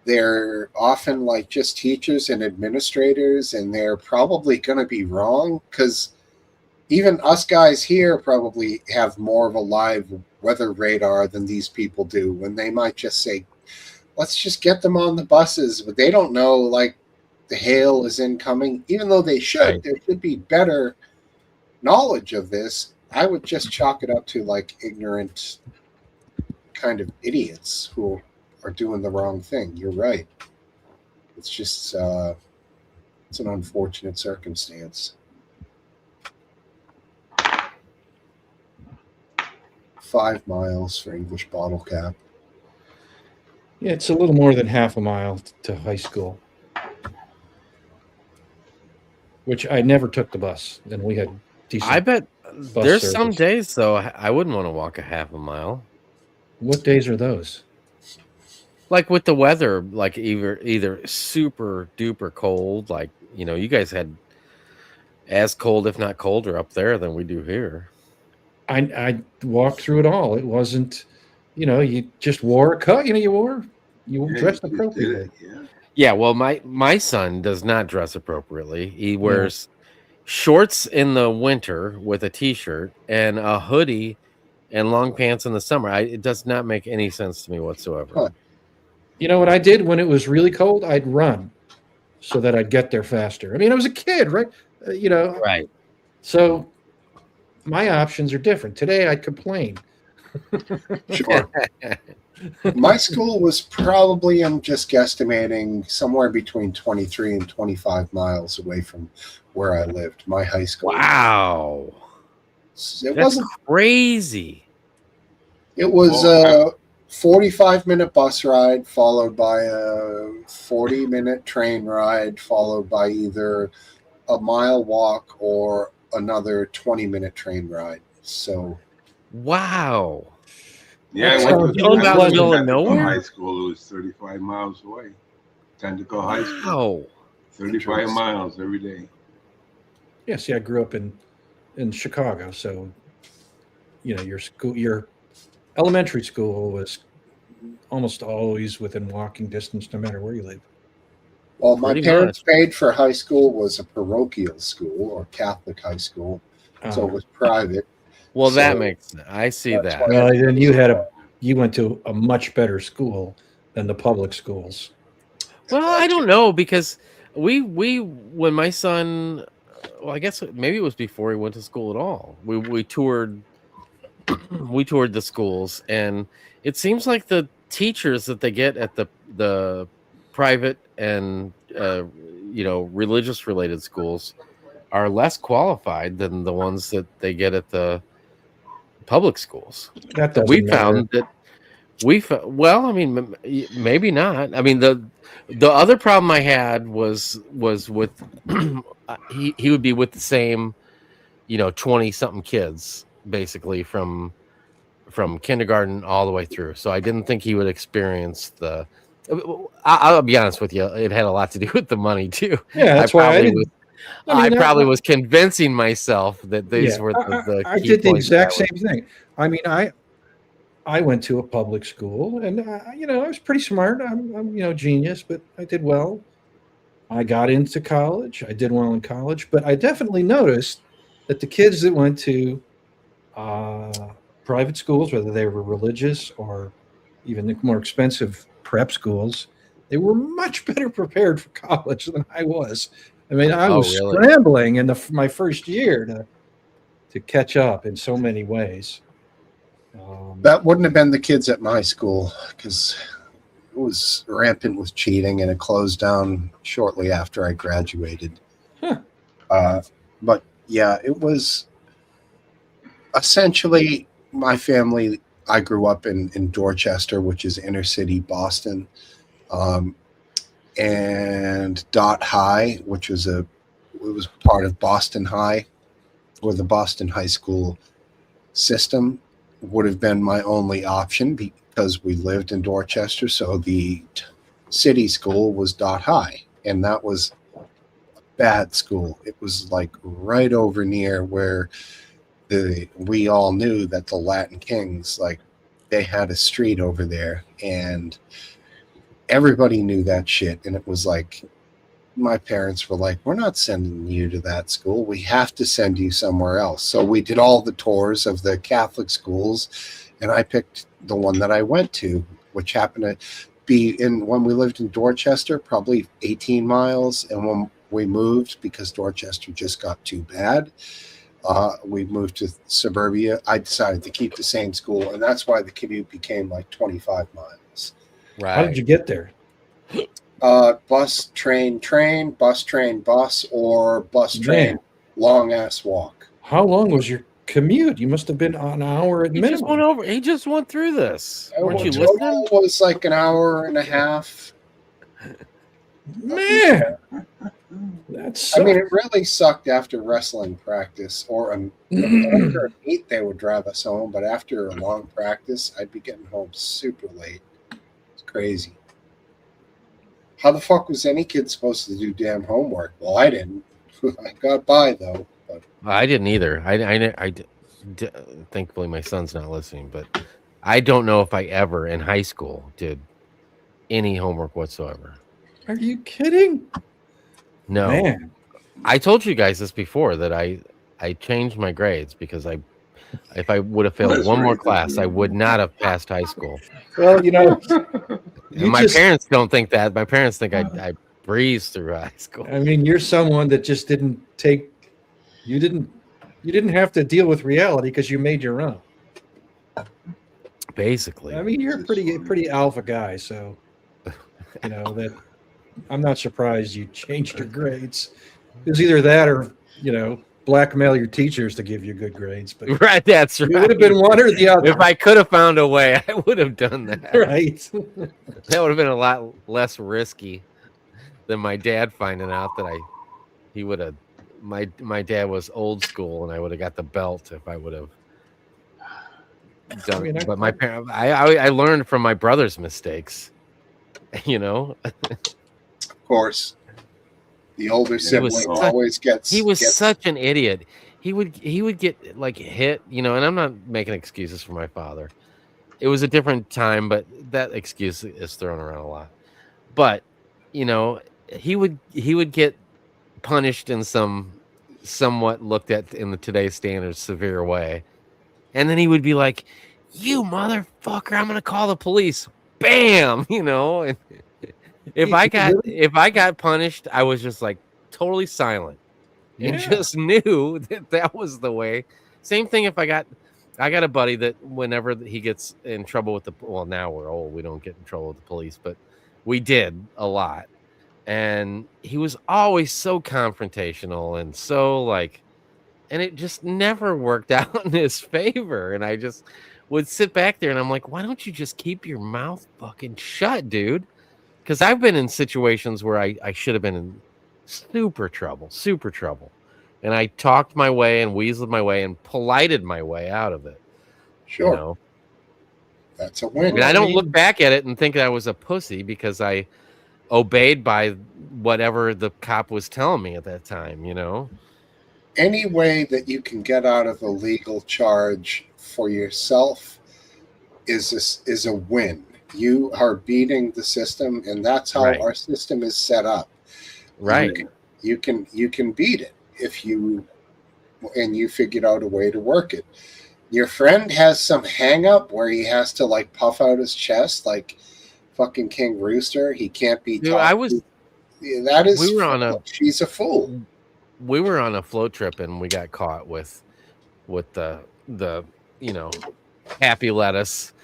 they're often like just teachers and administrators, and they're probably going to be wrong, because even us guys here probably have more of a live weather radar than these people do, when they might just say, let's just get them on the buses, but they don't know like the hail is incoming, even though they should. Right. There should be better knowledge of this. I would just chalk it up to like ignorant kind of idiots who are doing the wrong thing. You're right. It's just it's an unfortunate circumstance. 5 miles for English bottle cap. Yeah, it's a little more than half a mile to high school, which I never took the bus, and we had decent. I bet there's service. Some days though I wouldn't want to walk a half a mile. What days are those? Like with the weather, like either super duper cold, like you guys had as cold, if not colder, up there than we do here. I walked through it all. It wasn't, you just wore a coat. You dressed appropriately. Yeah. Well, my son does not dress appropriately. He wears shorts in the winter with a t-shirt and a hoodie and long pants in the summer. It does not make any sense to me whatsoever. Huh. You know what I did when it was really cold? I'd run so that I'd get there faster. I mean, I was a kid, right? Right. So my options are different. Today I'd complain. Sure. My school was probably, I'm just guesstimating, somewhere between 23 and 25 miles away from where I lived. My high school. Wow. It That's wasn't crazy. It was a 45-minute bus ride followed by a 40-minute train ride followed by either a mile walk or another 20-minute train ride. So, wow. Yeah, I went to high school. It was 35 miles away. Tentacle High School. Wow. 35 miles every day. Yeah, see, I grew up in Chicago, so your elementary school was almost always within walking distance, no matter where you live. Well, my parents paid for high school was a parochial school or Catholic high school, so it was private. Well, that makes sense. I see that. Well, then you went to a much better school than the public schools. Well, I don't know, because we when my son, well, I guess maybe it was before he went to school at all. We toured the schools, and it seems like the teachers that they get at the private and religious related schools are less qualified than the ones that they get at the public schools. That doesn't We matter. found that well, I mean, maybe not. I mean, the other problem I had was with he would be with the same 20 something kids basically from kindergarten all the way through. So I didn't think he would experience the. I'll be honest with you, it had a lot to do with the money too. Yeah, that's why I didn't. I probably was convincing myself that these were the I key did the points exact that same thing. I mean, I went to a public school, and I was pretty smart. I'm genius, but I did well. I got into college. I did well in college, but I definitely noticed that the kids that went to private schools, whether they were religious or even the more expensive prep schools, they were much better prepared for college than I was. I mean, I was really? scrambling in my first year to catch up in so many ways. That wouldn't have been the kids at my school because it was rampant with cheating, and it closed down shortly after I graduated. Huh. But yeah, it was essentially my family. I grew up in Dorchester, which is inner city Boston, and Dot High, which was part of Boston High, or the Boston High School system, would have been my only option because we lived in Dorchester. So the city school was Dot High, and that was a bad school. It was like right over near where we all knew that the Latin Kings, like, they had a street over there, and everybody knew that shit. And it was like, my parents were like, we're not sending you to that school. We have to send you somewhere else. So we did all the tours of the Catholic schools, and I picked the one that I went to, which happened to be when we lived in Dorchester, probably 18 miles. And when we moved, because Dorchester just got too bad, we moved to suburbia. I decided to keep the same school, and that's why the commute became like 25 miles. Right. How did you get there? Bus, train, bus, train, bus, or bus, train, Man. long ass walk. How long was your commute? You must have been an hour at minimum. He just went through this. Weren't you Total listening? was like an hour and a half. Man, that's. I mean, it really sucked after wrestling practice, or after a meet they would drive us home, but after a long practice, I'd be getting home super late. It's crazy. How the fuck was any kid supposed to do damn homework? Well, I didn't. I got by though. But I didn't either. Thankfully, my son's not listening, but I don't know if I ever in high school did any homework whatsoever. Are you kidding? No. Man. I told you guys this before that I changed my grades because if I would have failed one more class, I would not have passed high school. Well, And my parents don't think that. My parents think I breezed through high school. I mean, you're someone that just didn't take. You didn't have to deal with reality because you made your own. Basically. I mean, you're a pretty alpha guy, so that. I'm not surprised you changed your grades. It was either that or blackmail your teachers to give you good grades. But right, that's right. It would have been one or the other. If I could have found a way, I would have done that. Right. That would have been a lot less risky than my dad finding out that he would have. My dad was old school, and I would have got the belt if I would have done it. But my parents, I learned from my brother's mistakes. of course, the older sibling always gets. He was such an idiot. He would get like hit, and I'm not making excuses for my father. It was a different time, but that excuse is thrown around a lot. But he would get punished in some somewhat looked at in the today's standards severe way, and then he would be like, "You motherfucker, I'm gonna call the police." Bam, and if I got punished, I was just like totally silent and just knew that was the way. Same thing if I got a buddy that whenever he gets in trouble with now we're old, we don't get in trouble with the police, but we did a lot. and he was always so confrontational and so like, and it just never worked out in his favor. And I just would sit back there and I'm like, why don't you just keep your mouth fucking shut, dude? Because I've been in situations where I should have been in super trouble. And I talked my way and weaseled my way and polited my way out of it. Sure. You know? That's a win. And I don't look back at it and think I was a pussy because I obeyed by whatever the cop was telling me at that time, you know? Any way that you can get out of a legal charge for yourself is a win. You are beating the system, and that's how Right. our system is set up. Right. You can beat it if you figured out a way to work it. Your friend has some hang up where he has to like puff out his chest like fucking King Rooster. He can't be Dude, talked to. That is we were on a she's a fool. We were on a float trip and we got caught with the you know, happy lettuce,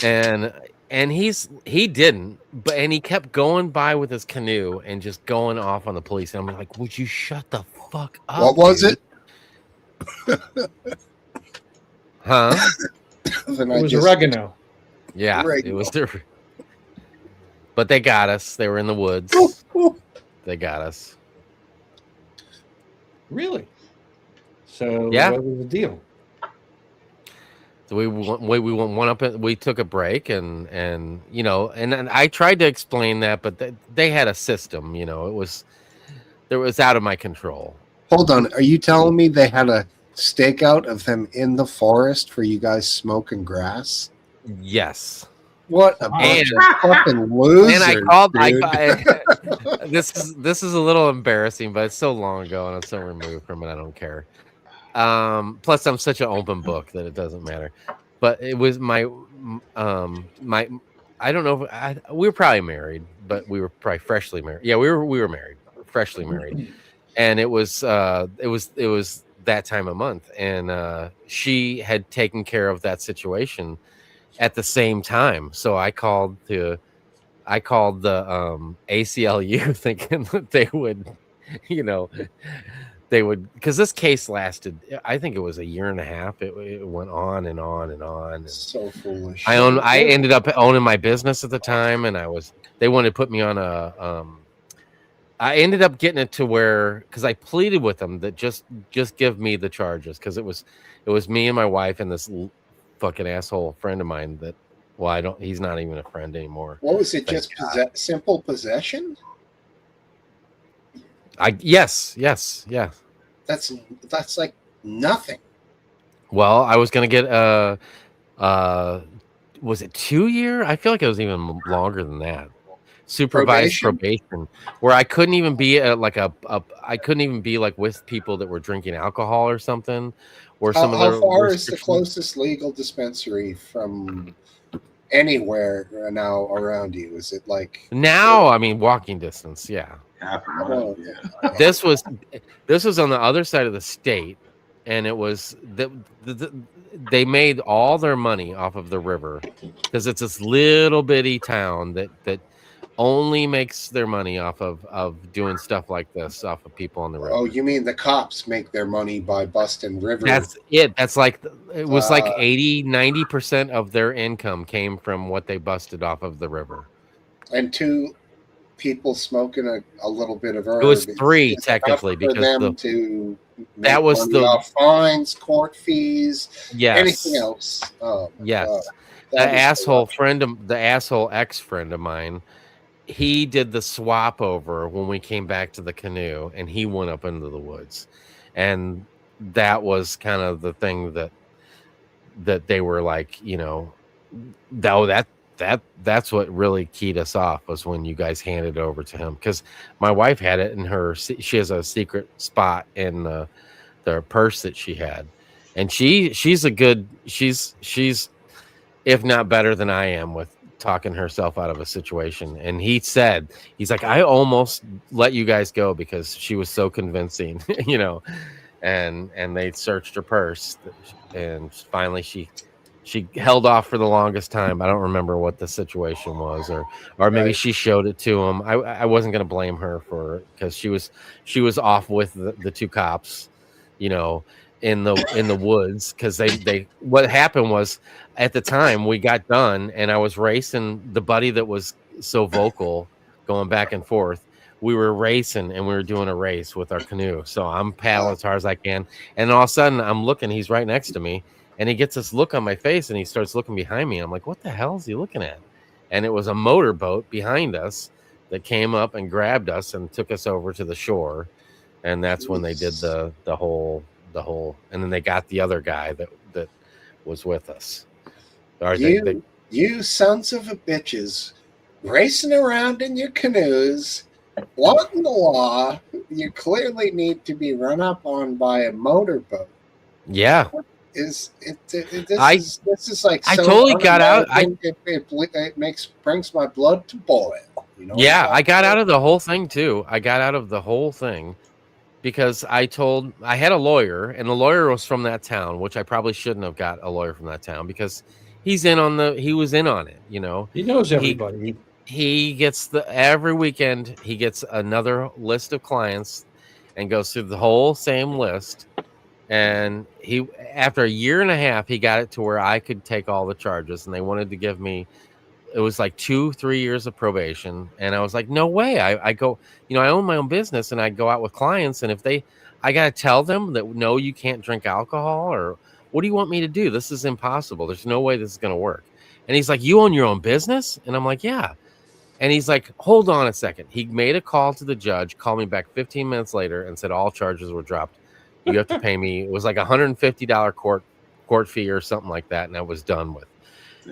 and he didn't, but and he kept going by with his canoe and just going off on the police. And I'm like, would you shut the fuck up? What was dude? it? Huh? It was oregano. Yeah, Oregano. it was their. But they got us. They were in the woods. They got us. Really? So Yeah. what was the deal? So we went up. We took a break, and you know, and I tried to explain that, but they had a system. You know, it was out of my control. Hold on. Are you telling me they had a stakeout of them in the forest for you guys smoking grass? Yes. What a bunch of fucking losers! And I called. dude. This is a little embarrassing, but it's so long ago, and I'm so removed from it. I don't care. Plus, I'm such an open book that it doesn't matter. But it was my. I don't know if we were probably married, but we were probably freshly married. Yeah, we were married, freshly married, and it was that time of month, and she had taken care of that situation at the same time. So I called the ACLU thinking that they would, you know, because this case lasted, I think it was a year and a half. It went on and on and on. And So foolish. I ended up owning my business at the time, and they wanted to put me on I ended up getting it to where, because I pleaded with them that just give me the charges, because it was me and my wife and this fucking asshole friend of mine that, well, he's not even a friend anymore. What was it? Thank Just God. simple possession? Yes. That's like nothing. Well, I was gonna get was it 2 year? I feel like it was even longer than that. Supervised probation, where I couldn't even be I couldn't even be like with people that were drinking alcohol or something. Or some of How far is the closest legal dispensary from anywhere now around you? Is it like now? I mean, walking distance. Yeah. Half a mile. Yeah. This was on the other side of the state, and it was they made all their money off of the river, because it's this little bitty town that only makes their money off of doing stuff like this, off of people on the river. Oh, you mean the cops make their money by busting river? That's it. That's like, it was like 80-90% of their income came from what they busted off of the river. And two people smoking a little bit of herb. It was three is technically, enough for because them to that was money the off fines, court fees, yes, anything else. Oh, yes. God. The That is asshole ex-friend of mine, he did the swap over when we came back to the canoe, and he went up into the woods, and that was kind of the thing that they were like, you know, that's what really keyed us off, was when you guys handed it over to him, because my wife had it in she has a secret spot in the purse that she had, and she's if not better than I am with talking herself out of a situation. And he's like, I almost let you guys go because she was so convincing, you know, and they searched her purse, and finally she she held off for the longest time. I don't remember what the situation was, or maybe Right. she showed it to him. I wasn't going to blame her for, because she was off with the two cops, you know, in the woods, because they what happened was, at the time we got done and I was racing the buddy that was so vocal, going back and forth. We were racing and we were doing a race with our canoe. So I'm paddling as hard as I can, and all of a sudden I'm looking, he's right next to me. And he gets this look on my face and he starts looking behind me. I'm like, what the hell is he looking at? And it was a motorboat behind us that came up and grabbed us and took us over to the shore. And that's when they did the whole, and then they got the other guy that was with us. Or You sons of a bitches racing around in your canoes, flaunting the law. You clearly need to be run up on by a motorboat. yeah. This is like I so totally got out. It brings my blood to boil. You know. Yeah, I got out of the whole thing too. I got out of the whole thing because I had a lawyer, and the lawyer was from that town, which I probably shouldn't have got a lawyer from that town, because he was in on it, you know. He knows everybody. He gets every weekend he gets another list of clients and goes through the whole same list. And after a year and a half, he got it to where I could take all the charges, and they wanted to give me, it was like 2-3 years of probation. And I was like, no way. I go, you know, I own my own business, and I go out with clients, and I got to tell them that, no, you can't drink alcohol, or what do you want me to do? This is impossible. There's no way this is going to work. And he's like, you own your own business? And I'm like, yeah. And he's like, hold on a second. He made a call to the judge, called me back 15 minutes later and said all charges were dropped. You have to pay me. It was like $150 court fee or something like that, and I was done with.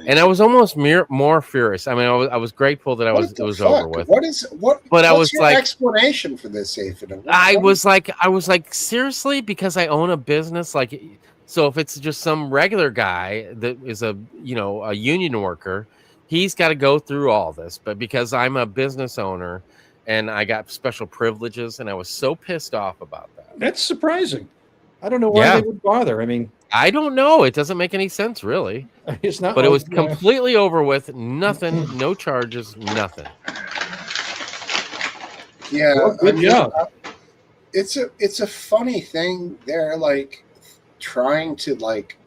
And I was almost more furious. I mean, I was grateful that it was over with. What's your explanation for this, Ethan? I was like, seriously? Because I own a business, like, so if it's just some regular guy that is a union worker, he's got to go through all this. But because I'm a business owner and I got special privileges, and I was so pissed off about that. That's surprising. I don't know why they would bother. I mean, I don't know. It doesn't make any sense, really. It's not. But it was completely over with. Nothing. No charges. Nothing. Yeah. Well, good job. It's a funny thing. They're like trying to like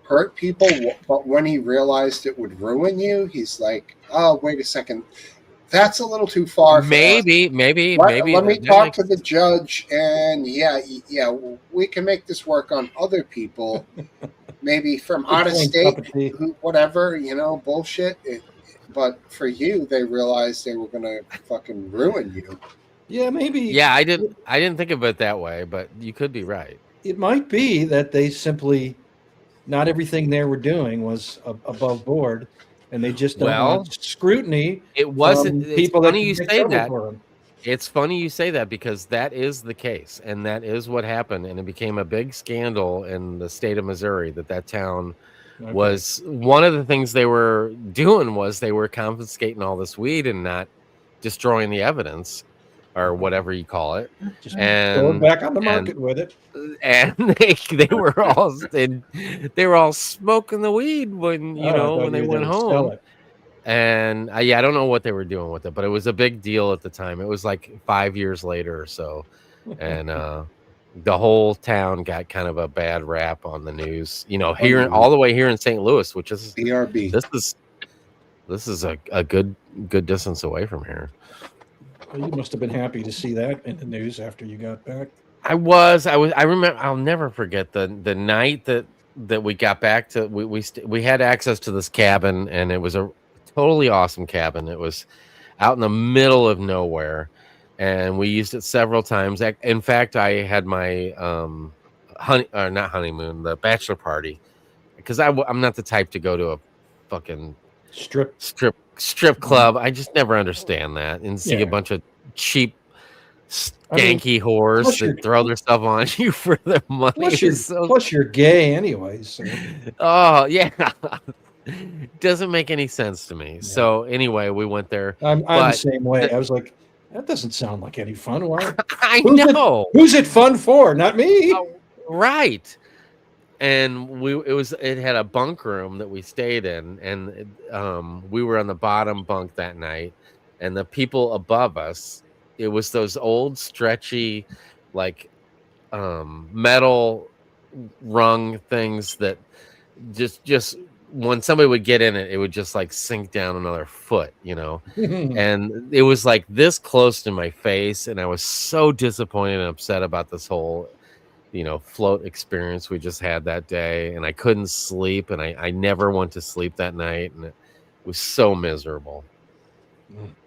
hurt people, but when he realized it would ruin you, he's like, "Oh, wait a second. That's a little too far." Maybe. Let me talk to the judge, and yeah, we can make this work on other people, maybe from out of state, whatever, bullshit. But for you, they realized they were gonna fucking ruin you. Yeah, maybe. Yeah, I didn't think of it that way, but you could be right. It might be that they simply, not everything they were doing was above board. And they just don't want scrutiny. It wasn't. People it's funny that you say that. It's funny you say that, because that is the case, and that is what happened. And it became a big scandal in the state of Missouri that town was, one of the things they were doing was they were confiscating all this weed and not destroying the evidence, or whatever you call it, just going back on the market with it. And they were all smoking the weed when when they went home. And I don't know what they were doing with it, but it was a big deal at the time. It was like 5 years later or so, and the whole town got kind of a bad rap on the news. Here all the way here in St. Louis, which is BRB. This is a good distance away from here. Well, you must have been happy to see that in the news after you got back. I remember. I'll never forget the night that we got back to. We had access to this cabin, and it was a totally awesome cabin. It was out in the middle of nowhere, and we used it several times. In fact, I had my not honeymoon, the bachelor party, because I'm not the type to go to a fucking strip club. I just never understand that, and see a bunch of cheap, skanky whores that throw their stuff on you for their money. Plus you're gay anyways. So. Oh yeah. Doesn't make any sense to me. Yeah. So anyway, we went there. I'm the same way. I was like, that doesn't sound like any fun. Why? I know. Who's it fun for? Not me. Right. and it had a bunk room that we stayed in, and we were on the bottom bunk that night, and the people above us, it was those old stretchy, like metal rung things that just when somebody would get in it, it would just like sink down another foot, and it was like this close to my face, and I was so disappointed and upset about this whole float experience we just had that day, and I couldn't sleep, and I never went to sleep that night, and it was so miserable.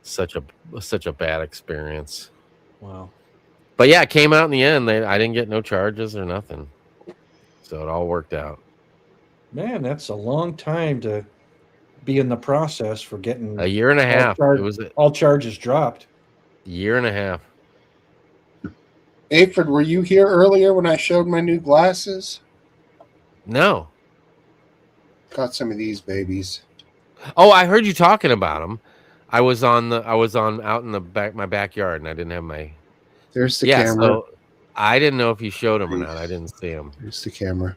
Such a bad experience. Wow. But yeah, it came out in the end. I didn't get no charges or nothing, so it all worked out. Man, that's a long time to be in the process for getting A year and a half. It was all charges dropped. a year and a half. Aphid, were you here earlier when I showed my new glasses? No. Got some of these babies. Oh, I heard you talking about them. I was on out in my backyard, and I didn't have my. There's the camera. So I didn't know if you showed them or not. I didn't see them. There's the camera.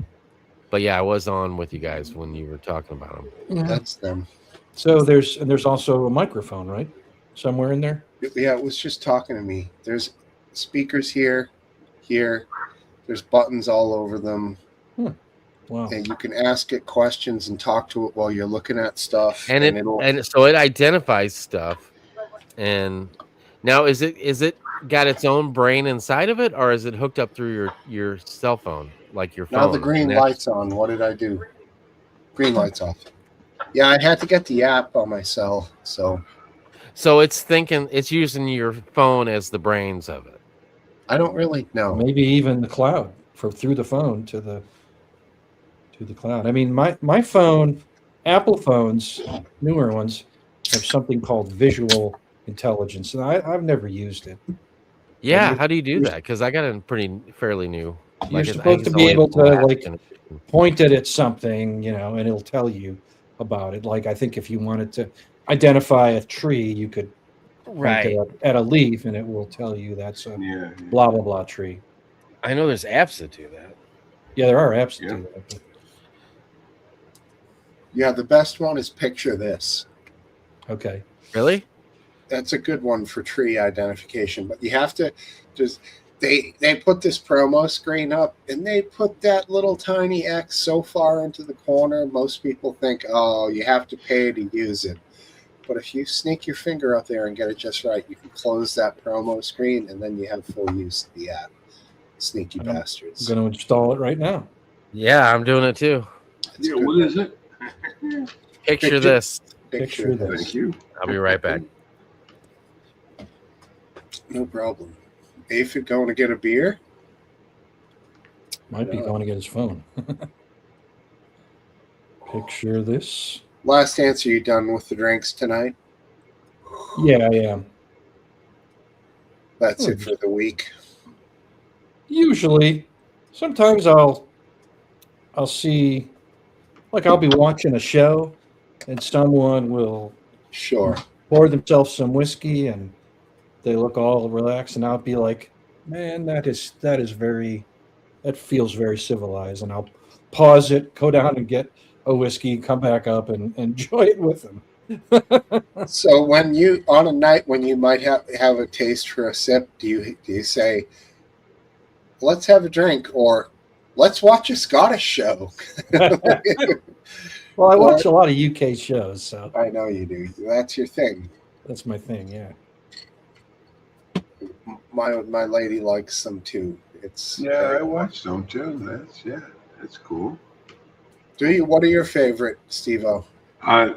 But yeah, I was on with you guys when you were talking about them. Yeah. That's them. So there's also a microphone, right? Somewhere in there. Yeah, it was just talking to me. There's speakers here. There's buttons all over them. Wow. And you can ask it questions and talk to it while you're looking at stuff. And so it identifies stuff. And now is it got its own brain inside of it, or is it hooked up through your cell phone, like your phone? Now the green light's on. What did I do? Green light's off. Yeah, I had to get the app on my cell. So it's using your phone as the brains of it. I don't really know. Maybe even the cloud through the phone to the cloud. I mean, my phone, Apple phones, newer ones, have something called visual intelligence, and I've never used it. Yeah, how do you do that? Because I got a fairly new. You're supposed to be able to point it at something, and it'll tell you about it. Like I think if you wanted to identify a tree, you could point it at a leaf, and it will tell you that's a blah blah blah tree. I know there's apps that do that. Yeah, there are apps that do that. Yeah, the best one is Picture This. Okay. Really? That's a good one for tree identification, but you have to just they put this promo screen up, and they put that little tiny X so far into the corner. Most people think, oh, you have to pay to use it. But if you sneak your finger up there and get it just right, you can close that promo screen, and then you have full use of the app. Sneaky bastards. I'm going to install it right now. Yeah, I'm doing it too. Yeah, what is it? Picture this. Picture this. Thank you. I'll be right back. No problem. Aphid going to get a beer? Might be going to get his phone. Picture this. Last answer, you done with the drinks tonight? Yeah, I am. That's it for the week. Usually, sometimes I'll see, like I'll be watching a show, and someone will pour themselves some whiskey, and they look all relaxed, and I'll be like, man, that feels very civilized, and I'll pause it, go down and get a whiskey, come back up and enjoy it with them. So when you on a night when you might have a taste for a sip, do you say, let's have a drink, or let's watch a Scottish show? Well, I watch a lot of UK shows, so I know you do. That's your thing. That's my thing, yeah. My lady likes them too. I watch them too. That's cool. Do you? What are your favorite, Steve-O? I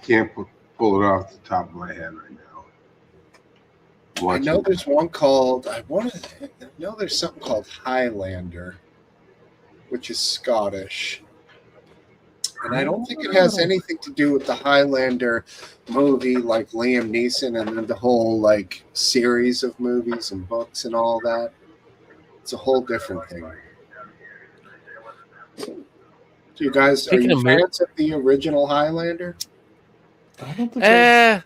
can't pull it off the top of my head right now. I know there's one called. I know there's something called Highlander, which is Scottish, and I don't think it has anything to do with the Highlander movie, like Liam Neeson, and then the whole like series of movies and books and all that. It's a whole different thing. So you guys, are you fans of the original Highlander? I don't think I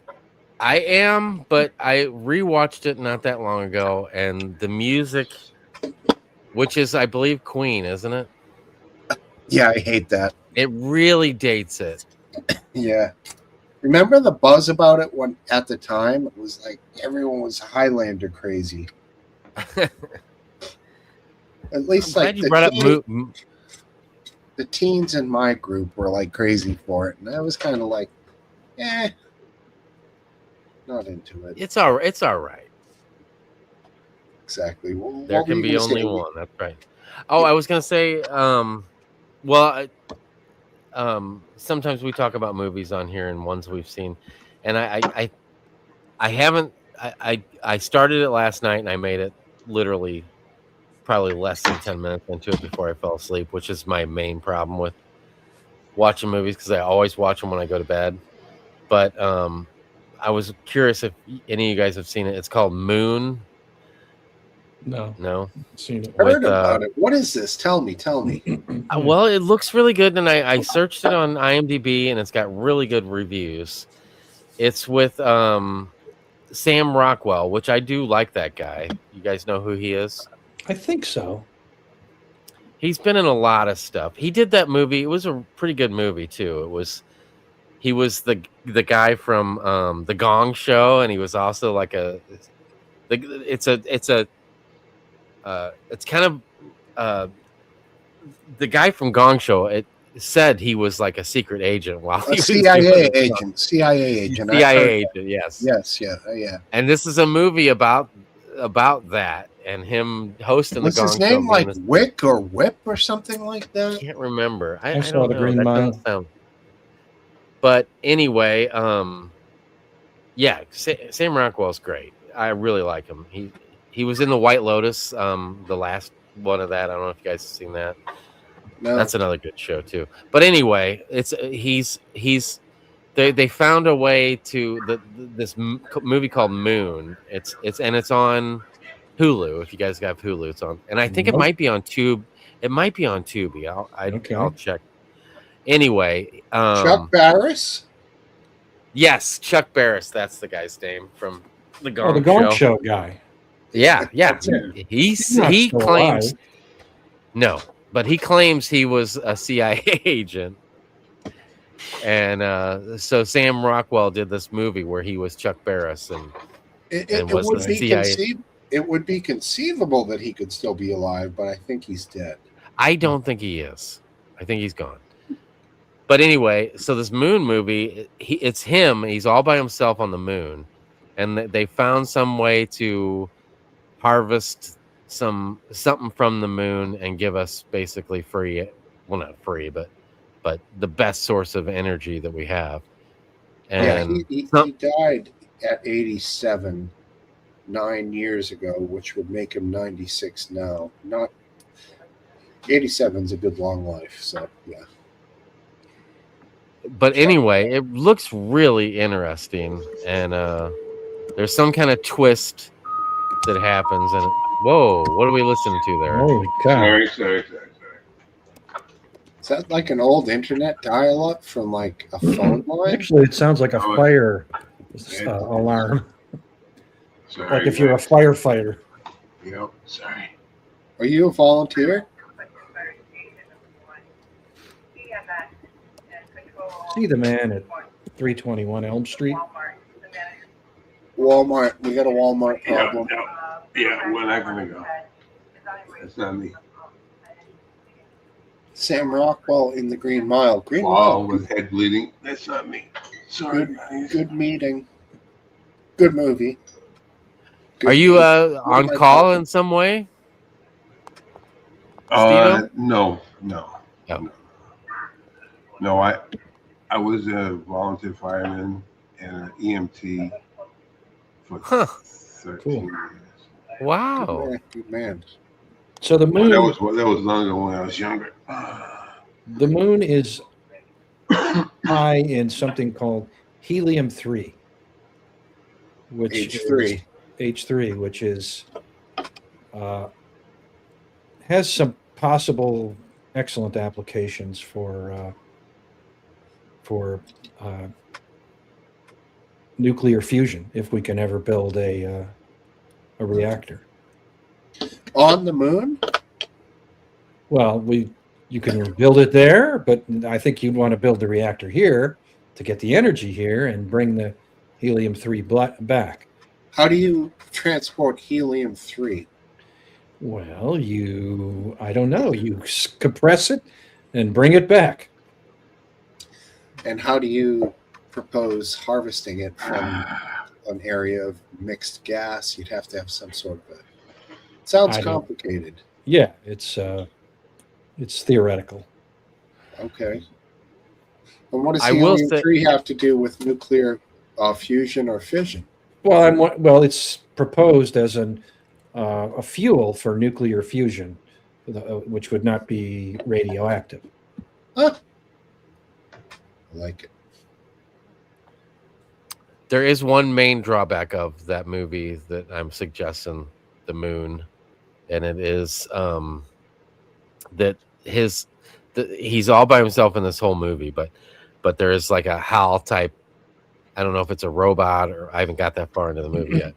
am, but I rewatched it not that long ago, and the music, which is, I believe, Queen, isn't it? Yeah, I hate that. It really dates it. Yeah. Remember the buzz about it when at the time? It was like everyone was Highlander crazy. At least I'm like glad you brought up the teens in my group were like crazy for it, and I was kind of like, not into it. It's all right. Exactly. Well, There what were can you be gonna only say? one. That's right. Oh, I was gonna say, well, sometimes we talk about movies on here and ones we've seen, and I haven't. I started it last night and I made it literally probably less than 10 minutes into it before I fell asleep, which is my main problem with watching movies because I always watch them when I go to bed. But I was curious if any of you guys have seen it. It's called Moon. No, seen it. Heard about it. What is this? Tell me. Well, it looks really good, and I searched it on IMDb, and it's got really good reviews. It's with Sam Rockwell, which I do like that guy. You guys know who he is? I think so. He's been in a lot of stuff. He did that movie. It was a pretty good movie too. He was the guy from the Gong Show, and he was also like it's kind of the guy from Gong Show. It said he was like a secret agent while he was CIA agent. CIA agent. Yes. Yeah. And this is a movie about that and him hosting Was the Gong his name Show. like Wick or Whip or something like that? I can't remember. I I saw don't the know. Green That Mile. doesn't sound. But anyway, yeah, Sam Rockwell's great. I really like him. He was in the White Lotus, the last one of that. I don't know if you guys have seen that. No. That's another good show too. But anyway, they found a way to this movie called Moon. It's on Hulu. If you guys have Hulu, it's on, and I think it might be on Tube. It might be on Tubi. I'll check. Anyway, Chuck Barris. Yes, Chuck Barris. That's the guy's name from the Gong the Gong Show guy. Yeah. He's not He still claims alive. no, but he claims he was a CIA agent. And so Sam Rockwell did this movie where he was Chuck Barris and was the CIA. It would be conceivable that he could still be alive, but I think he's dead. I don't think he is. I think he's gone. But anyway, so this Moon movie, it's him. He's all by himself on the moon, and they found some way to harvest something from the moon and give us basically free. Well, not free, but the best source of energy that we have. And he died at 87 9 years ago, which would make him 96 now. Not 87 is a good long life, so yeah. But anyway, it looks really interesting, and there's some kind of twist that happens. And whoa, what are we listening to there? Holy cow! Sorry. Is that like an old internet dial-up from like a phone line? Actually, it sounds like a fire alarm. Sorry. Like if you're a firefighter. Yep. Sorry. Are you a volunteer? See the man at 321 Elm Street. Walmart. We got a Walmart problem. Yeah, we're not gonna go. That's not me. Sam Rockwell in the Green Mile. Green Wall Mile. with head bleeding. That's not me. Sorry, guys. Good meeting. Good movie. Are you on call in some way? No. Oh. No, I was a volunteer fireman and an EMT for 13 years. Wow. Good man. So the moon. That was longer when I was younger. The moon is high in something called helium-3, which H3. H3, which is has some possible excellent applications for nuclear fusion if we can ever build a reactor. On the moon? Well, we You can build it there, but I think you'd want to build the reactor here to get the energy here and bring the helium-3 back. How do you transport helium-3? Well, I don't know. You compress it and bring it back. And how do you propose harvesting it from an area of mixed gas? You'd have to have some sort of a... Sounds complicated. Yeah, it's theoretical. Okay. And what does I will helium-3 have to do with nuclear fusion or fission? Well, it's proposed as a fuel for nuclear fusion, which would not be radioactive. Huh. I like it. There is one main drawback of that movie that I'm suggesting, The Moon, and it is that he's all by himself in this whole movie, but there is like a HAL type. I don't know if it's a robot or I haven't got that far into the movie yet,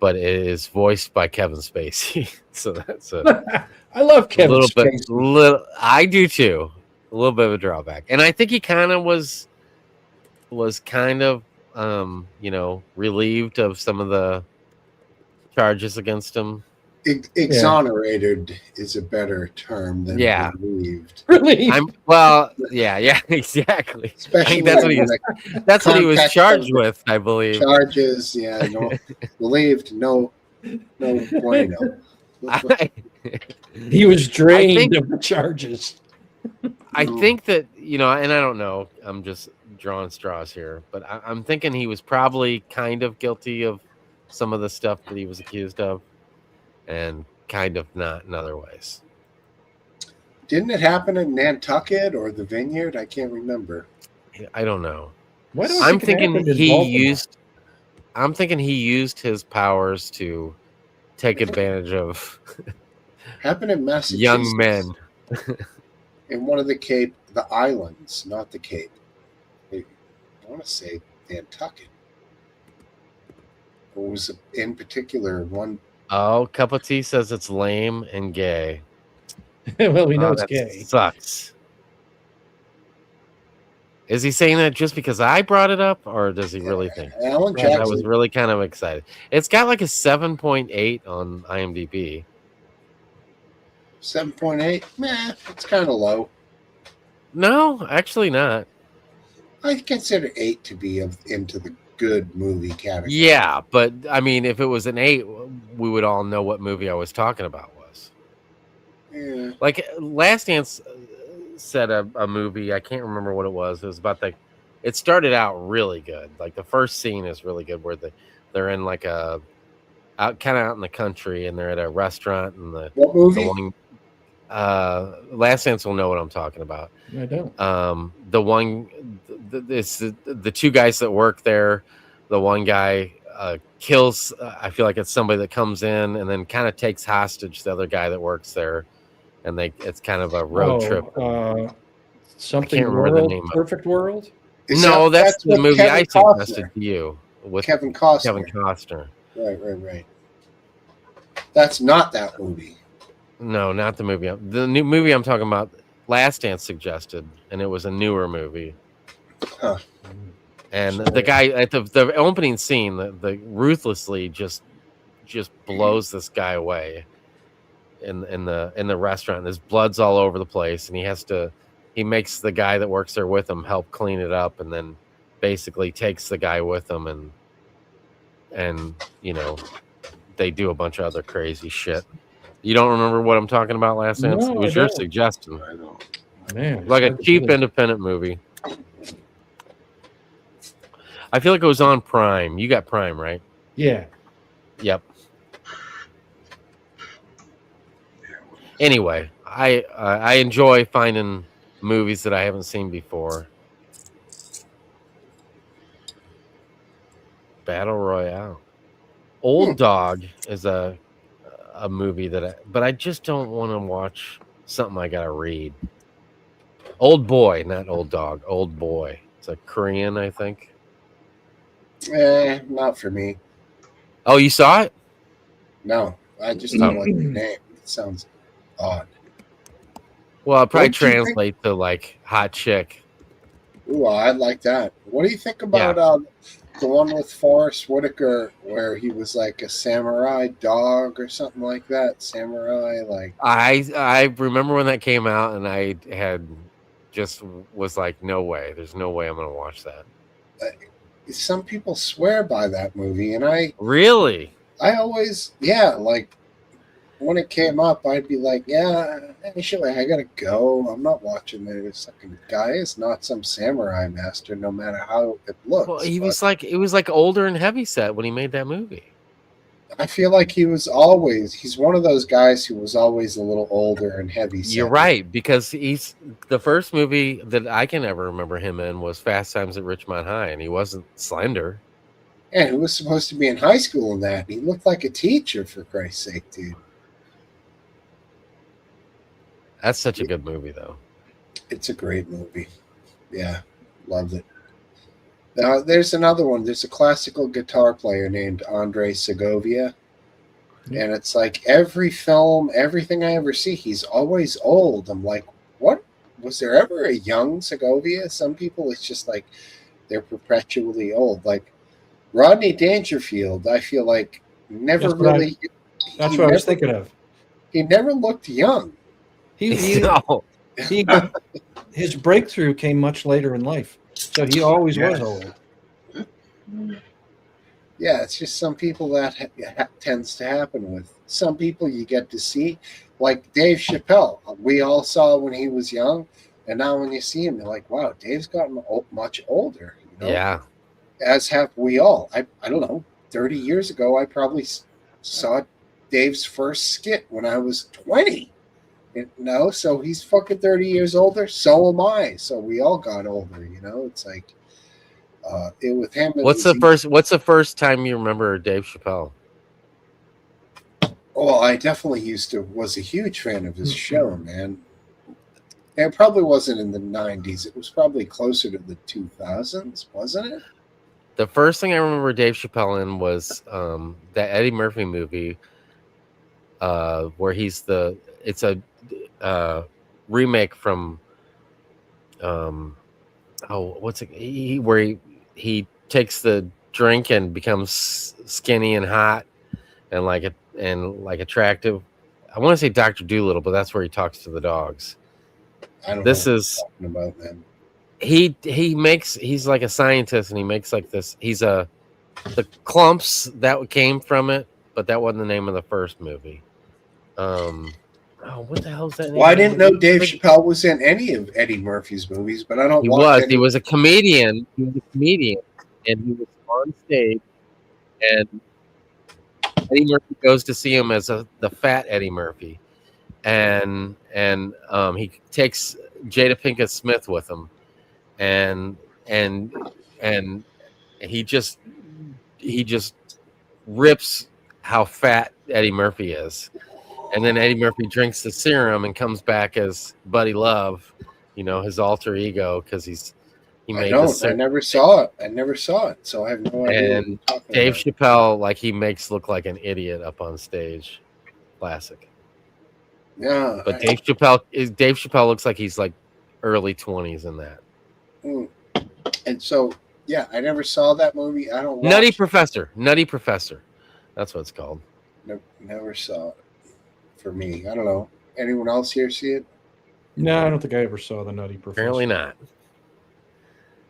but it is voiced by Kevin Spacey. So that's I love Kevin Spacey. I do too. A little bit of a drawback, and I think he kind of was kind of relieved of some of the charges against him. Exonerated is a better term than relieved. Relieved. Yeah, exactly. Especially I think that's what he was charged with, I believe. Charges, no relieved, no bueno. He was drained of the charges. I think that, and I don't know, I'm just drawing straws here, but I'm thinking he was probably kind of guilty of some of the stuff that he was accused of, and kind of not in other ways. Didn't it happen in Nantucket or the Vineyard? I can't remember. I don't know. I'm thinking he used his powers to take advantage of happened in Massachusetts. Young men. In one of the islands, not the Cape. I want to say Nantucket. What was in particular one? Oh, Cup of Tea says it's lame and gay. Well, we know it's gay. Sucks. Is he saying that just because I brought it up, or does he really think? Alan Jackson. I was really kind of excited. It's got like a 7.8 on IMDb. 7.8? Nah, it's kind of low. No, actually not. I consider 8 to be into the good movie category. Yeah, but I mean, if it was an 8, we would all know what movie I was talking about was. Yeah. Like Last Dance said a movie, I can't remember what it was. It was about it started out really good. Like the first scene is really good where they're in like out in the country and they're at a restaurant and what movie? Last Dance will know what I'm talking about. I don't. The two guys that work there. The one guy kills. I feel like it's somebody that comes in and then kind of takes hostage the other guy that works there, and it's kind of a road trip. Something I can't remember World, the name Perfect World. No, that's the movie Kevin I Costner. suggested to you with Kevin Costner. Kevin Costner. Right. That's not that movie. No, not the movie. The new movie I'm talking about, Last Dance suggested, and it was a newer movie. Huh. And the guy at the opening scene, the ruthlessly just blows this guy away in the restaurant. There's blood's all over the place, and he makes the guy that works there with him help clean it up, and then basically takes the guy with him, and they do a bunch of other crazy shit. You don't remember what I'm talking about, Last Dance? No, It was I your don't. suggestion. I don't. Man, Like a cheap independent movie. I feel like it was on Prime. You got Prime, right? Yeah. Yep. Anyway, I enjoy finding movies that I haven't seen before. Battle Royale. Old Dog is a movie but I just don't want to watch something I gotta read. Old Boy, not Old Dog. Old Boy. It's a Korean, I think. Not for me. Oh, you saw it? No, I just don't like the name. It sounds odd. Well, it probably What do you think- translate to like hot chick. Ooh, I like that. What do you think about the one with Forrest Whitaker where he was like a samurai dog or something like that? Samurai, like I remember when that came out, and I had just was like, no way. There's no way I'm gonna watch that. some people swear by that movie, and I Really? always, yeah, like when it came up, I'd be like, yeah, actually, I gotta go. I'm not watching this fucking guy. Is not some samurai master, no matter how it looks. Well, he but was like, it was like older and heavyset when he made that movie. I feel like he's one of those guys who was always a little older and heavy. You're right, because he's the first movie that I can ever remember him in was Fast Times at Ridgemont High, and he wasn't slender. And he was supposed to be in high school in that. He looked like a teacher, for Christ's sake, dude. That's such a good movie, though. It's a great movie. Yeah, loved it. Now, there's another one. There's a classical guitar player named Andre Segovia. And it's like every film, everything I ever see, he's always old. I'm like, what? Was there ever a young Segovia? Some people, it's just like they're perpetually old. Like Rodney Dangerfield, I feel like never That's what really. That's what I was thinking of. He never looked young. No. His breakthrough came much later in life, so he always was old. Yeah, it's just some people that tends to happen with. Some people you get to see, like Dave Chappelle. We all saw when he was young, and now when you see him, you're like, wow, Dave's gotten much older. You know? Yeah. As have we all. I don't know, 30 years ago, I probably saw Dave's first skit when I was 20. No, so he's fucking 30 years older. So am I. So we all got older, you know? It's like, with him. What's the first time you remember Dave Chappelle? Oh, I definitely was a huge fan of his show, man. And it probably wasn't in the 90s. It was probably closer to the 2000s, wasn't it? The first thing I remember Dave Chappelle in was that Eddie Murphy movie where it's a remake from what's it? Where he takes the drink and becomes skinny and hot and like attractive. I want to say Dr. Dolittle, but that's where he talks to the dogs. I don't This know is what you're talking about, man. He's like a scientist, and he makes like this. The clumps that came from it, but that wasn't the name of the first movie. What the hell is that name? Well, I didn't know Dave Chappelle was in any of Eddie Murphy's movies, but I don't. He was a comedian. He was a comedian, and he was on stage, and Eddie Murphy goes to see him as the fat Eddie Murphy, and he takes Jada Pinkett Smith with him, and he just rips how fat Eddie Murphy is. And then Eddie Murphy drinks the serum and comes back as Buddy Love, his alter ego, because he made this. I never saw it, so I have no idea. And Dave Chappelle, like, he makes look like an idiot up on stage. Classic. Yeah. But Dave Chappelle looks like he's like early 20s in that. And so, yeah, I never saw that movie. I don't. Nutty Professor. That's what it's called. Never saw it. For me, I don't know. Anyone else here see it? No, I don't think I ever saw the Nutty Professor. Apparently not.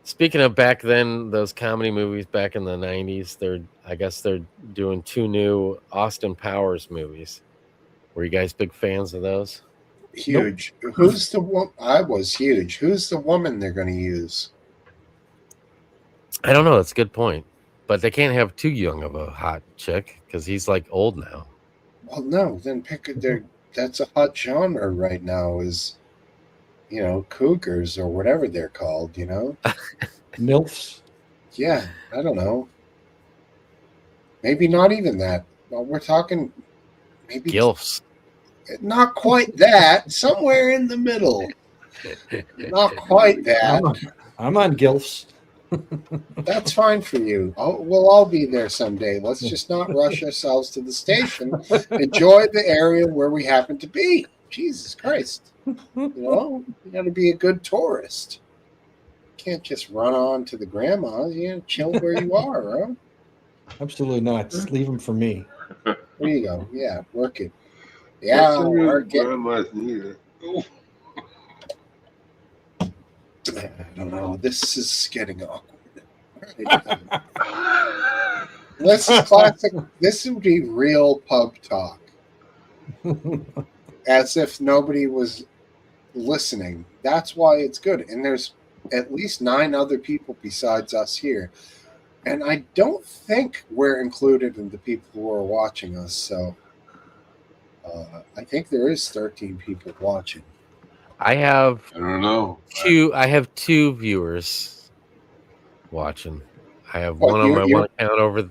Speaking of back then, those comedy movies back in the 90s, I guess they're doing 2 new Austin Powers movies. Were you guys big fans of those? Huge. Nope. Who's the woman? I was huge. Who's the woman they're going to use? I don't know. That's a good point. But they can't have too young of a hot chick because he's like old now. Well, no. Then that's a hot genre right now. Is cougars or whatever they're called. MILFs. Yeah, I don't know. Maybe not even that. Well, we're talking maybe gilfs. Not quite that. Somewhere in the middle. Not quite that. I'm on gilfs. That's fine for you. We'll all be there someday. Let's just not rush ourselves to the station. Enjoy the area where we happen to be. Jesus Christ. You know, you got to be a good tourist. Can't just run on to the grandmas. You know, chill where you are, huh? Absolutely not. Just leave them for me. There you go. Yeah, work it. What's Yeah, the real work it. grandma's neither? Oh, I don't know. This is getting awkward. This is classic. This would be real pub talk, as if nobody was listening. That's why it's good. And there's at least 9 other people besides us here. And I don't think we're included in the people who are watching us. So I think there is 13 people watching. I have I don't know. two viewers watching. I have What, one on my you- one account over.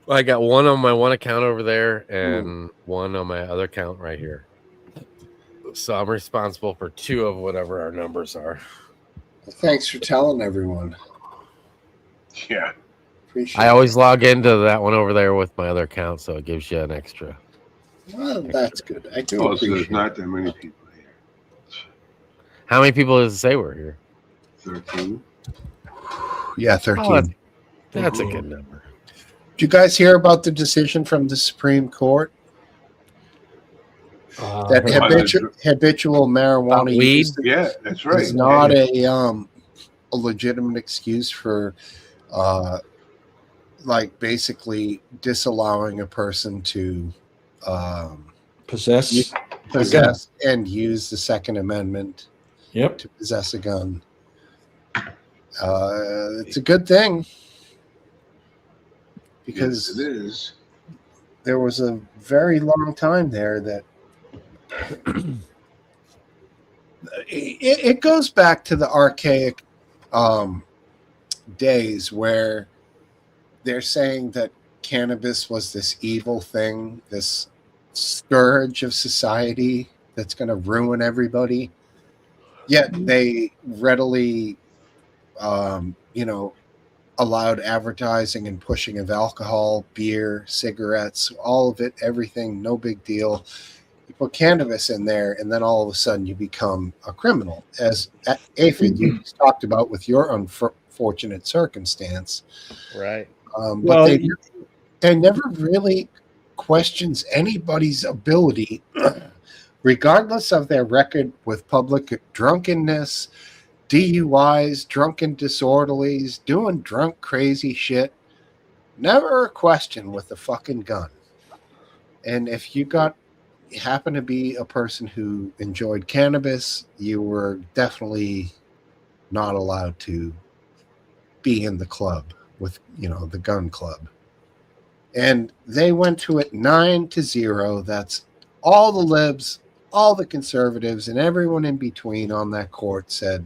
I got one on my one account over there and one on my other account right here. So I'm responsible for 2 of whatever our numbers are. Thanks for telling everyone. Yeah. Appreciate I always log into that one over there with my other account, so it gives you an extra. it. Well, that's good. I do Also, appreciate there's it. not that many people here. How many people does it say were here? 13. Yeah, 13. Oh, that's a good number. Did you guys hear about the decision from the Supreme Court that habitual marijuana weed? use Yeah, that's right. is not a legitimate excuse for like basically disallowing a person to Possess. possess and use the Second Amendment Yep. to possess a gun. It's a good thing because Yes, it is. there was a very long time there that it goes back to the archaic days where they're saying that cannabis was this evil thing, this scourge of society that's going to ruin everybody. Yet they readily, allowed advertising and pushing of alcohol, beer, cigarettes, all of it, everything, no big deal. You put cannabis in there, and then all of a sudden you become a criminal. As Aphid, you talked about with your unfortunate circumstance. Right. But they never really questions anybody's ability, regardless of their record with public drunkenness, DUIs, drunken disorderlies, doing drunk crazy shit. Never a question with a fucking gun. And if you happen to be a person who enjoyed cannabis, you were definitely not allowed to be in the club with, the gun club. And they went to it 9-0. That's all the libs, all the conservatives, and everyone in between on that court said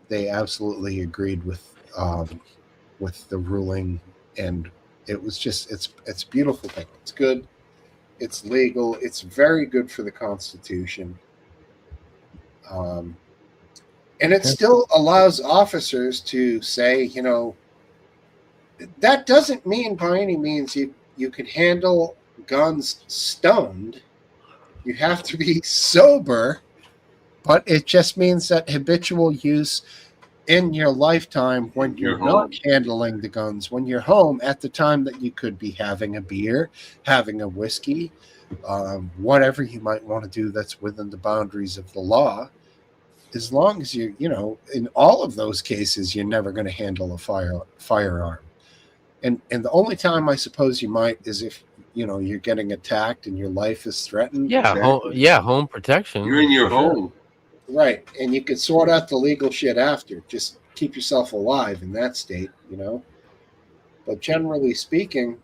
they absolutely agreed with the ruling, and it was just it's a beautiful thing. It's good. It's legal. It's very good for the Constitution. And it still allows officers to say, that doesn't mean by any means you can handle guns stoned. You have to be sober, but it just means that habitual use in your lifetime when you're not handling the guns, when you're home at the time that you could be having a beer, having a whiskey, whatever you might want to do that's within the boundaries of the law, as long as you in all of those cases, you're never going to handle a firearm. And the only time I suppose you might is if, you're getting attacked and your life is threatened. Yeah, home protection. You're in your home. Right. And you can sort out the legal shit after. Just keep yourself alive in that state, But generally speaking,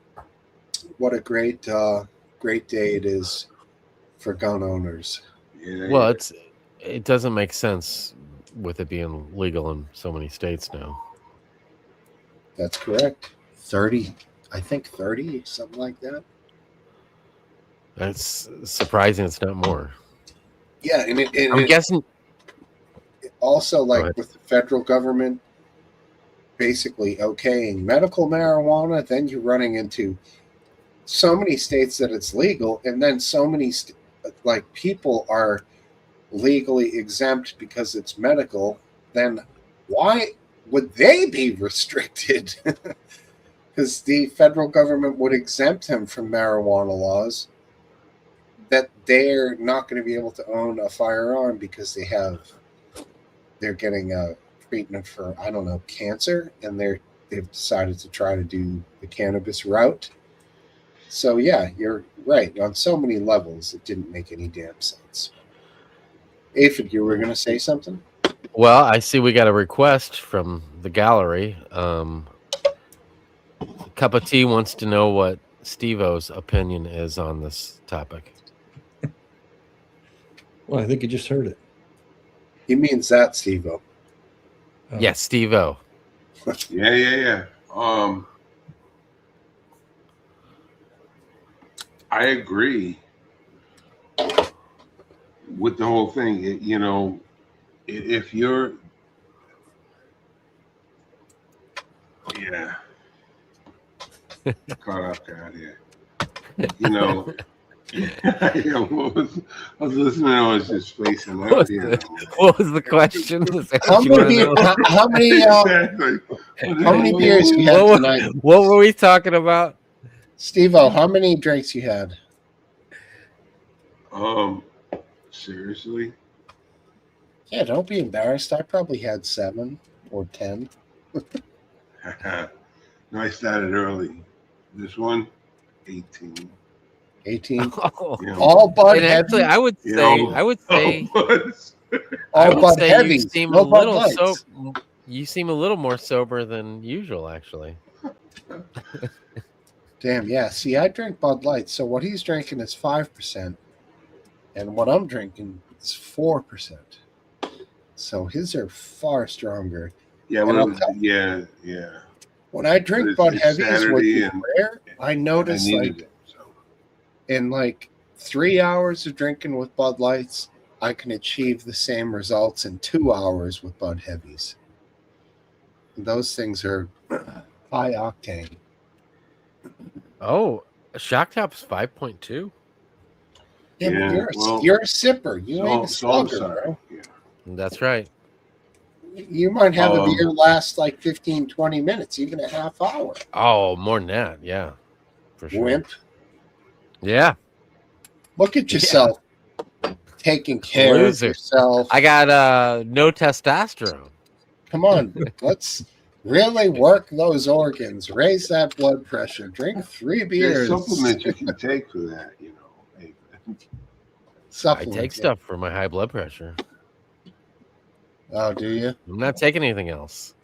what a great day it is for gun owners. Yeah, Well, it doesn't make sense with it being legal in so many states now. That's correct. 30, something like that. That's surprising it's not more. Yeah, and I'm guessing also, like with the federal government basically okaying medical marijuana, then you're running into so many states that it's legal, and then so many people are legally exempt because it's medical, then why would they be restricted? Because the federal government would exempt him from marijuana laws, that they're not going to be able to own a firearm because they're getting a treatment for, I don't know, cancer, and they've decided to try to do the cannabis route. So yeah, you're right. On so many levels, it didn't make any damn sense. Aphid, you were going to say something? Well, I see we got a request from the gallery. Cup of Tea wants to know what Steve-O's opinion is on this topic. Well, I think you just heard it. He means that, Steve-O. Yes, Steve-O. Yeah. I agree with the whole thing. If you're, caught off guard here. I was listening. I was just spacing out. What was the question? How many beers you had tonight? What were we talking about? Steve-O, how many drinks you had? Seriously? Yeah, don't be embarrassed. I probably had 7 or 10. No, I started early. This one, 18. 18. Oh. All Bud And actually, Heavy. I would say, All Bud Heavy. you seem No a Bud little Lights. you seem a little more sober than usual, actually. Damn, yeah. See, I drink Bud Light, so what he's drinking is 5%, and what I'm drinking is 4%. So his are far stronger. Yeah, yeah. When I drink Bud Heavies, which is rare, I notice in like 3 hours of drinking with Bud Lights, I can achieve the same results in 2 hours with Bud Heavies. And those things are high octane. Oh, Shock Top's 5.2. Yeah, but you're a sipper. You ain't a slugger, bro. Yeah. That's right. You might have a beer last like 15, 20 minutes, even a half hour. Oh, more than that. Yeah. For sure. Wimp. Yeah. Look at yourself. Taking care of yourself. I got no testosterone. Come on. Let's really work those organs. Raise that blood pressure. Drink 3 beers. There's supplements you can take for that, I take stuff for my high blood pressure. Oh, do you? I'm not taking anything else.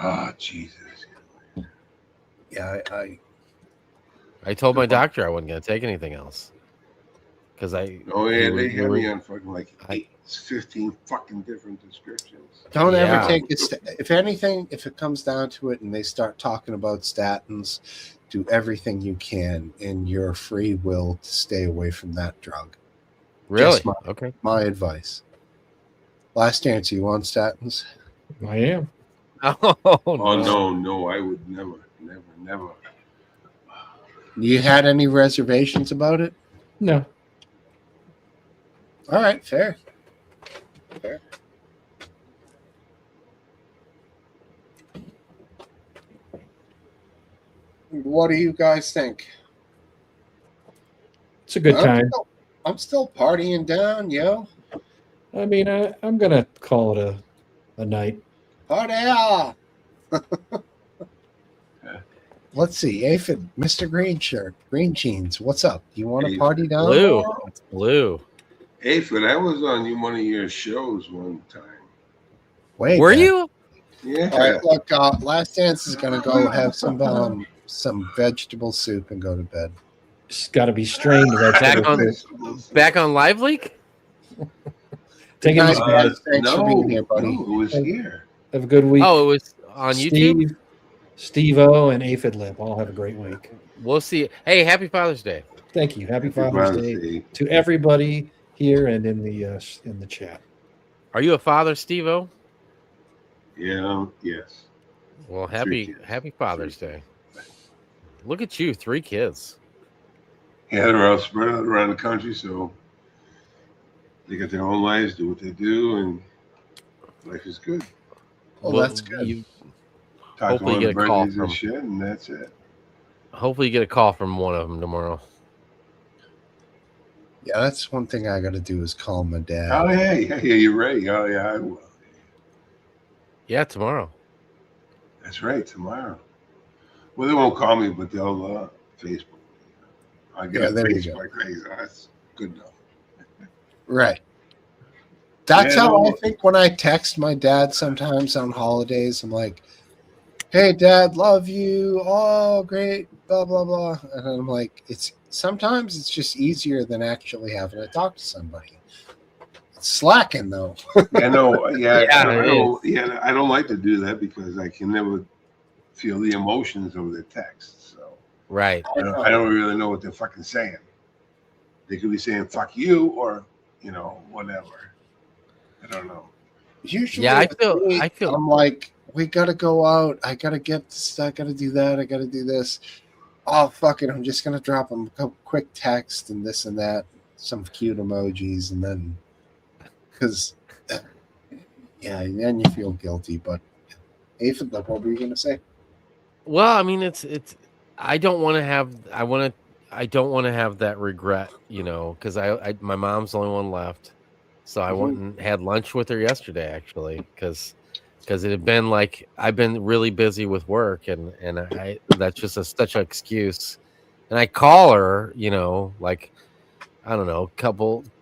Oh, Jesus. Yeah, I told my doctor I wasn't going to take anything else. Because they had me on fucking like 15 fucking different descriptions. Don't ever take it. If anything, if it comes down to it and they start talking about statins, do everything you can in your free will to stay away from that drug. Really? Okay. My advice. Last chance, you on statins? I am. No, I would never. You had any reservations about it? No. All right, fair. What do you guys think? It's a good time. I'm still partying down, yo. I mean, I'm going to call it a night. Party! Let's see. Aphid, Mr. Green Shirt, Green Jeans, what's up? Do you want to party down? Blue. It's blue. Aphid, I was on one of your shows one time. Wait, were you? Yeah. All right, look, Last Dance is going to go have some vegetable soup and go to bed. It's got to be strained vegetable soup. Back on Live Leak? Take it easy, guys. Thanks for being here, buddy. No, it was here. Have a good week. Oh, it was on YouTube? Steve-O and Aphid Lip all have a great week. We'll see. Hey, happy Father's Day. Thank you. Happy Father's Day to everybody here and in the chat. Are you a father, Steve-O? Yeah, yes. Well, happy Father's Day. Look at you, 3 kids. Yeah, they're all spread out around the country, so They got their own lives, do what they do, and life is good. Well, that's good. You, Talk Hopefully to you one get of a the call Brentley's from- and shit, and that's it. hopefully you get a call from one of them tomorrow. Yeah, that's one thing I got to do is call my dad. Oh, yeah, you're right. Oh, yeah, I will. Yeah, tomorrow. That's right, tomorrow. Well, they won't call me, but they'll Facebook. I get Yeah, a there you go. Facebook. Hey, that's good enough. Right. That's Yeah, how I well- think when I text my dad sometimes on holidays. I'm like, "Hey, Dad, love you. Oh, great, blah blah blah." And I'm like, sometimes it's just easier than actually having to talk to somebody. It's slacking though. Yeah, no, yeah, Yeah, I don't like to do that because I can never feel the emotions of the text. So Right. I don't really know what they're fucking saying. They could be saying "fuck you" or whatever. I don't know. Usually, Yeah, with me, I feel I'm like, we gotta go out. I gotta get this. I gotta do that. I gotta do this. Oh fuck it! I'm just gonna drop them a quick text and this and that, some cute emojis, and then because yeah, then you feel guilty. But Aphid, what were you gonna say? Well, I mean, it's. I don't want to have. I don't want to have that regret, because my mom's the only one left, so I went and had lunch with her yesterday, actually, because it had been like I've been really busy with work, and I that's just such an excuse, and I call her, like I don't know,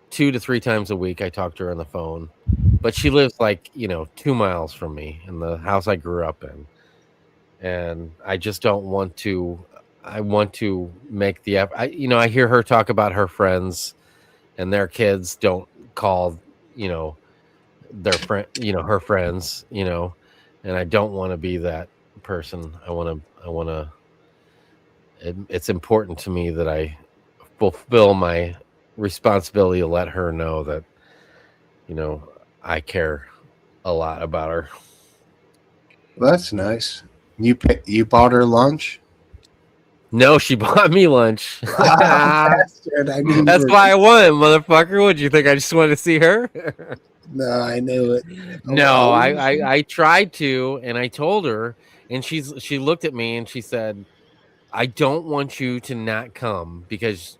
2 to 3 times a week. I talk to her on the phone, but she lives like 2 miles from me in the house I grew up in. And I just don't want to. I want to make the effort. I hear her talk about her friends, and their kids don't call, their friend, her friends, and I don't want to be that person. I want to. It's important to me that I fulfill my responsibility to let her know that, I care a lot about her. Well, that's nice. You bought her lunch. No, she bought me lunch. Bastard, I knew you That's were- why I won, motherfucker. Would you think I just wanted to see her? No, I knew it. No, I tried to, and I told her, and she looked at me and she said, "I don't want you to not come because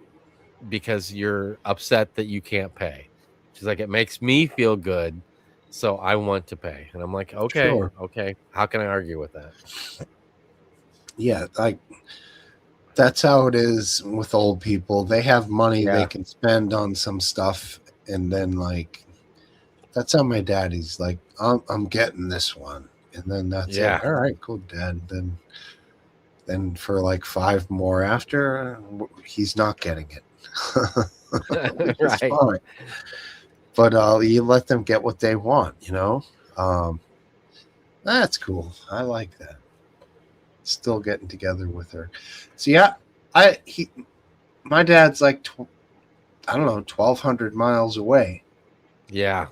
you're upset that you can't pay." She's like, "It makes me feel good, so I want to pay." And I'm like, "Okay, Sure. okay. How can I argue with that?" Yeah, like that's how it is with old people. They have money Yeah. they can spend on some stuff, and then like that's how my daddy's like, I'm getting this one, and then that's Yeah. it. All right, cool, Dad. Then for like 5 more after, he's not getting it. It's Right. fine. But you let them get what they want, That's cool. I like that. Still getting together with her. So yeah, my dad's like I don't know, 1,200 miles away. Yeah.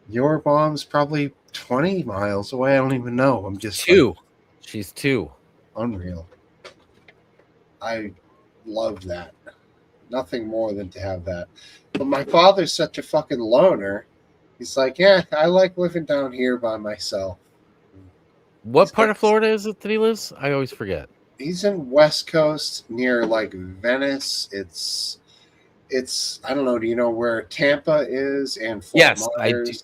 Your mom's probably 20 miles away. I don't even know. I'm just 2. She's 2. Unreal. I love that. Nothing more than to have that. But my father's such a fucking loner. He's like, yeah, I like living down here by myself. What part of Florida is it that he lives? I always forget. He's in West Coast near like Venice. It's I don't know. Do you know where Tampa is and Fort Yes, I do. Myers?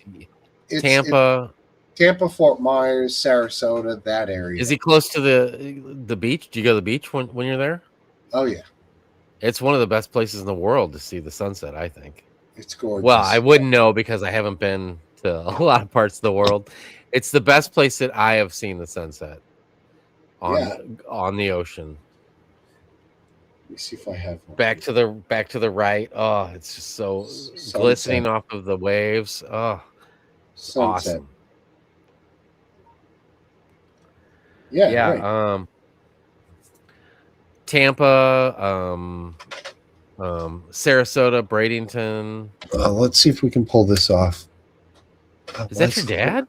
It's Tampa. Tampa, Fort Myers, Sarasota, that area. Is he close to the beach? Do you go to the beach when you're there? Oh yeah, It's one of the best places in the world to see the sunset, I think. it's gorgeous. Well, I wouldn't know because I haven't been to a lot of parts of the world. It's the best place that I have seen the sunset on the ocean. Let me see if I have one. Back to the right. Oh, it's just so Sunset. glistening off of the waves. Oh, Sunset. awesome. Yeah, right. Tampa, Sarasota, Bradenton. Let's see if we can pull this off. Is that your dad?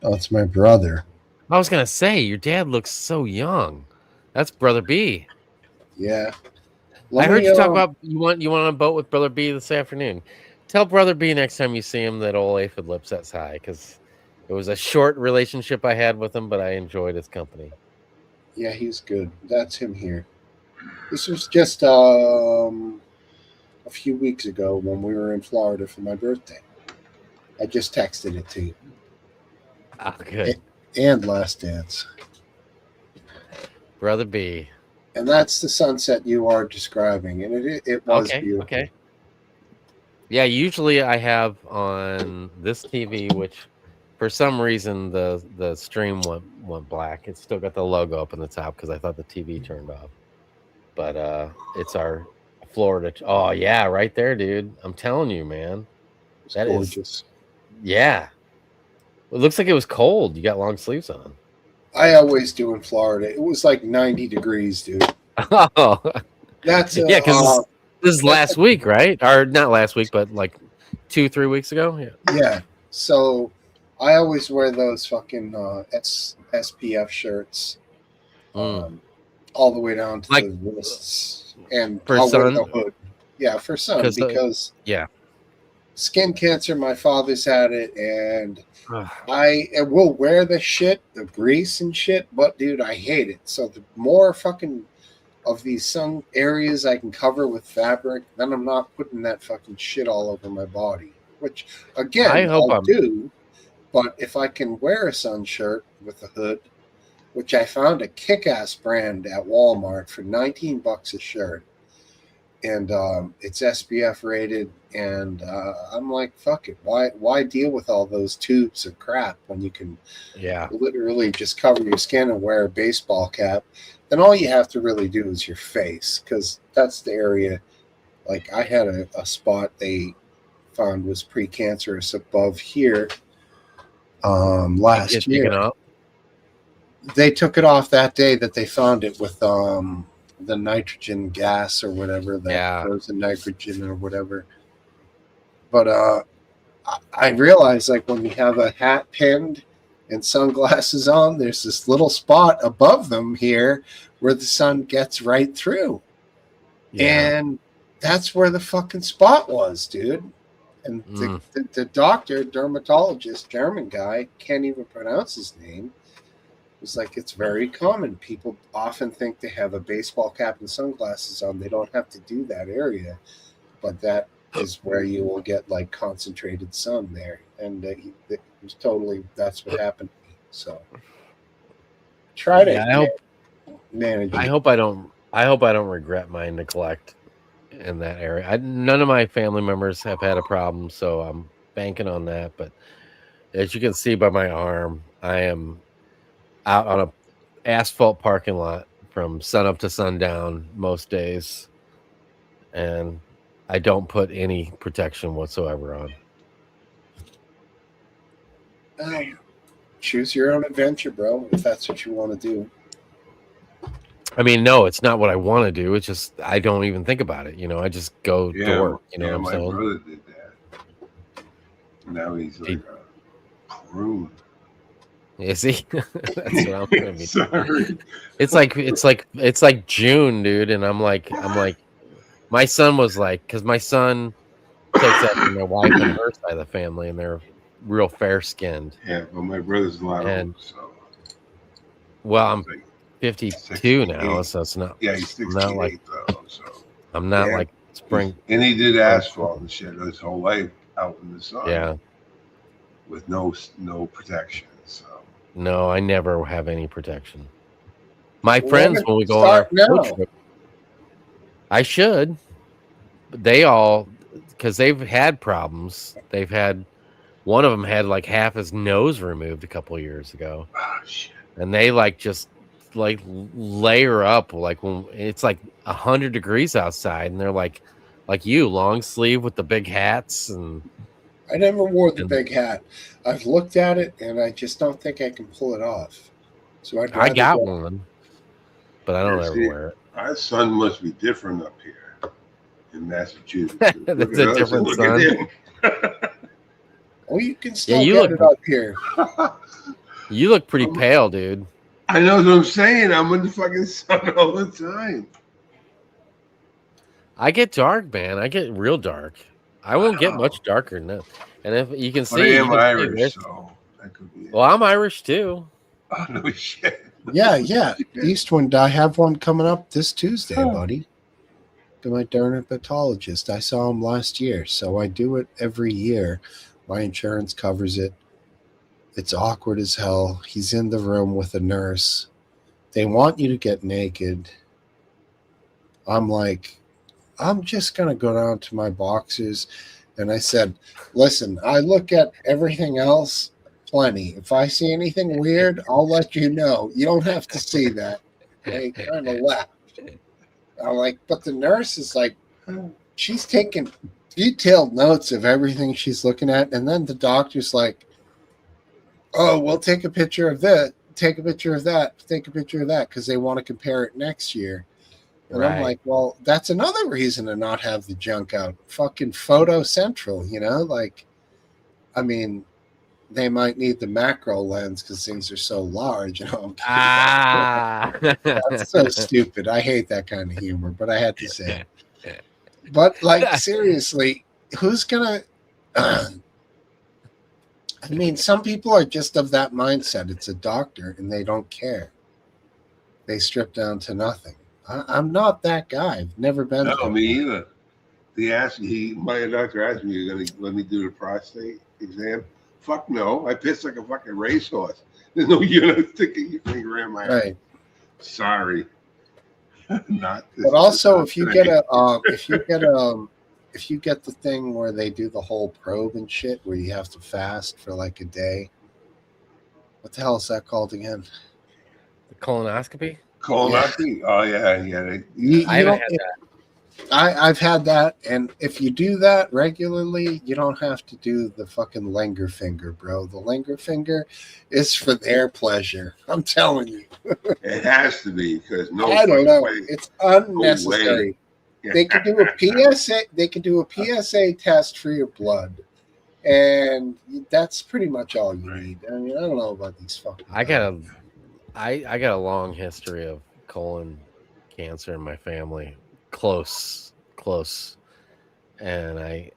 Oh, it's my brother. I was gonna say your dad looks so young. That's Brother B. Yeah. I heard you talk about you want on a boat with Brother B this afternoon. Tell Brother B next time you see him that old aphid lip says hi, because it was a short relationship I had with him, but I enjoyed his company. Yeah, he's good. That's him here. This was just a few weeks ago when we were in Florida for my birthday. I just texted it to you. Oh, good. And Last Dance. Brother B. And that's the sunset you are describing. And it was beautiful. Okay. Yeah, usually I have on this TV, which for some reason the stream went black. It's still got the logo up in the top because I thought the TV turned off. But it's our Florida. Oh yeah, right there, dude. I'm telling you, man. That is gorgeous. Yeah. It looks like it was cold. You got long sleeves on. I always do in Florida. It was like 90 degrees, dude. Oh, That's yeah, because this is last week, right? Or not last week, but like 2-3 weeks ago. Yeah. Yeah. So I always wear those fucking SPF shirts, all the way down to Like, the wrists, and for I'll wear sun? the hood. Yeah, for sun because yeah, skin cancer. My father's had it, and I will wear the shit, the grease and shit, but dude, I hate it. So the more fucking of these sun areas I can cover with fabric, then I'm not putting that fucking shit all over my body. Which again, I hope I'll I'm- do. But if I can wear a sun shirt with a hood, which I found a kick-ass brand at Walmart for $19 a shirt, and it's SPF rated, and I'm like, fuck it. Why deal with all those tubes of crap when you can literally just cover your skin and wear a baseball cap? Then all you have to really do is your face, because that's the area. Like I had a spot they found was precancerous above here last year. They took it off that day that they found it with the nitrogen gas or whatever, frozen nitrogen or whatever. But I realized, like, when you have a hat pinned and sunglasses on, there's this little spot above them here where the sun gets right through. Yeah. And that's where the fucking spot was, dude. And the doctor, dermatologist, German guy, can't even pronounce his name. It's like, it's very common. People often think they have a baseball cap and sunglasses on. They don't have to do that area, but that is where you will get like concentrated sun there. And it was totally, that's what happened to me. So try to manage it. I hope I don't regret my neglect in that area. None of my family members have had a problem, so I'm banking on that. But as you can see by my arm, I am out on a asphalt parking lot from sun up to sundown most days, and I don't put any protection whatsoever on. Choose your own adventure, bro, if that's what you want to do. I mean, no, it's not what I want to do. It's just I don't even think about it. I just go to work. You know what I'm my saying? brother did that. Now he's like a prune. Is he? That's what I'm gonna be. Sorry. It's like June, dude, and I'm like, my son was like, because my son takes after my wife and her side of the family, and they're real fair skinned. Yeah, but my brother's a lot older, so. Well, I'm 52 now, so it's not. Yeah, he's 68 not like, though, so. I'm not like spring. And he did asphalt and shit his whole life out in the sun. Yeah. With no protection, so. No, I never have any protection. My friends, when we go on our road trip, I should. But they all, because they've had problems. They've had, one of them had like half his nose removed a couple of years ago. Oh, shit. And they like just like layer up like when it's like 100 degrees outside, and they're like you, long sleeve with the big hats. And I never wore the big hat. I've looked at it, and I just don't think I can pull it off. So I got one, but I don't ever wear it. Our sun must be different up here in Massachusetts. That's a different sun. Oh, you can still get it up here. You look pretty pale, dude. I know what I'm saying. I'm in the fucking sun all the time. I get dark, man. I get real dark. I won't get Wow. much darker than that. And if you can But see, I you am can see Irish, this. so that could be it. Well, I'm Irish too. Oh, no shit. Yeah. Eastwind, I have one coming up this Tuesday, buddy. To my dermatologist. I saw him last year, so I do it every year. My insurance covers it. It's awkward as hell. He's in the room with a nurse. They want you to get naked. I'm like, I'm just going to go down to my boxers. And I said, listen, I look at everything else plenty. If I see anything weird, I'll let you know. You don't have to see that. They kind of laughed. I'm like, but the nurse is like, she's taking detailed notes of everything she's looking at. And then the doctor's like, oh, we'll take a picture of that, take a picture of that, take a picture of that, because they want to compare it next year. And I'm like, well, that's another reason to not have the junk out. Fucking Photo Central, you know? Like, I mean, they might need the macro lens because things are so large. You know, that's so stupid. I hate that kind of humor, but I had to say it. But, like, seriously, who's going to... I mean, some people are just of that mindset. It's a doctor, and they don't care. They strip down to nothing. I'm not that guy. I've never been. No, me either. My doctor asked me, "You're gonna let me do the prostate exam?" Fuck no! I piss like a fucking racehorse. There's no you're not sticking your finger in my Right. Sorry. Not. But also, if you get the thing where they do the whole probe and shit, where you have to fast for like a day. What the hell is that called again? The colonoscopy. Colonoscopy? Yeah. Oh yeah. I haven't had that. I've had that, and if you do that regularly, you don't have to do the fucking Langer finger, bro. The Langer finger is for their pleasure. I'm telling you. It has to be because I don't know. way. It's unnecessary. Yeah. They could do a PSA. They could do a PSA test for your blood, and that's pretty much all you need. I mean, I don't know about these fucking. I got a long history of colon cancer in my family. Close, and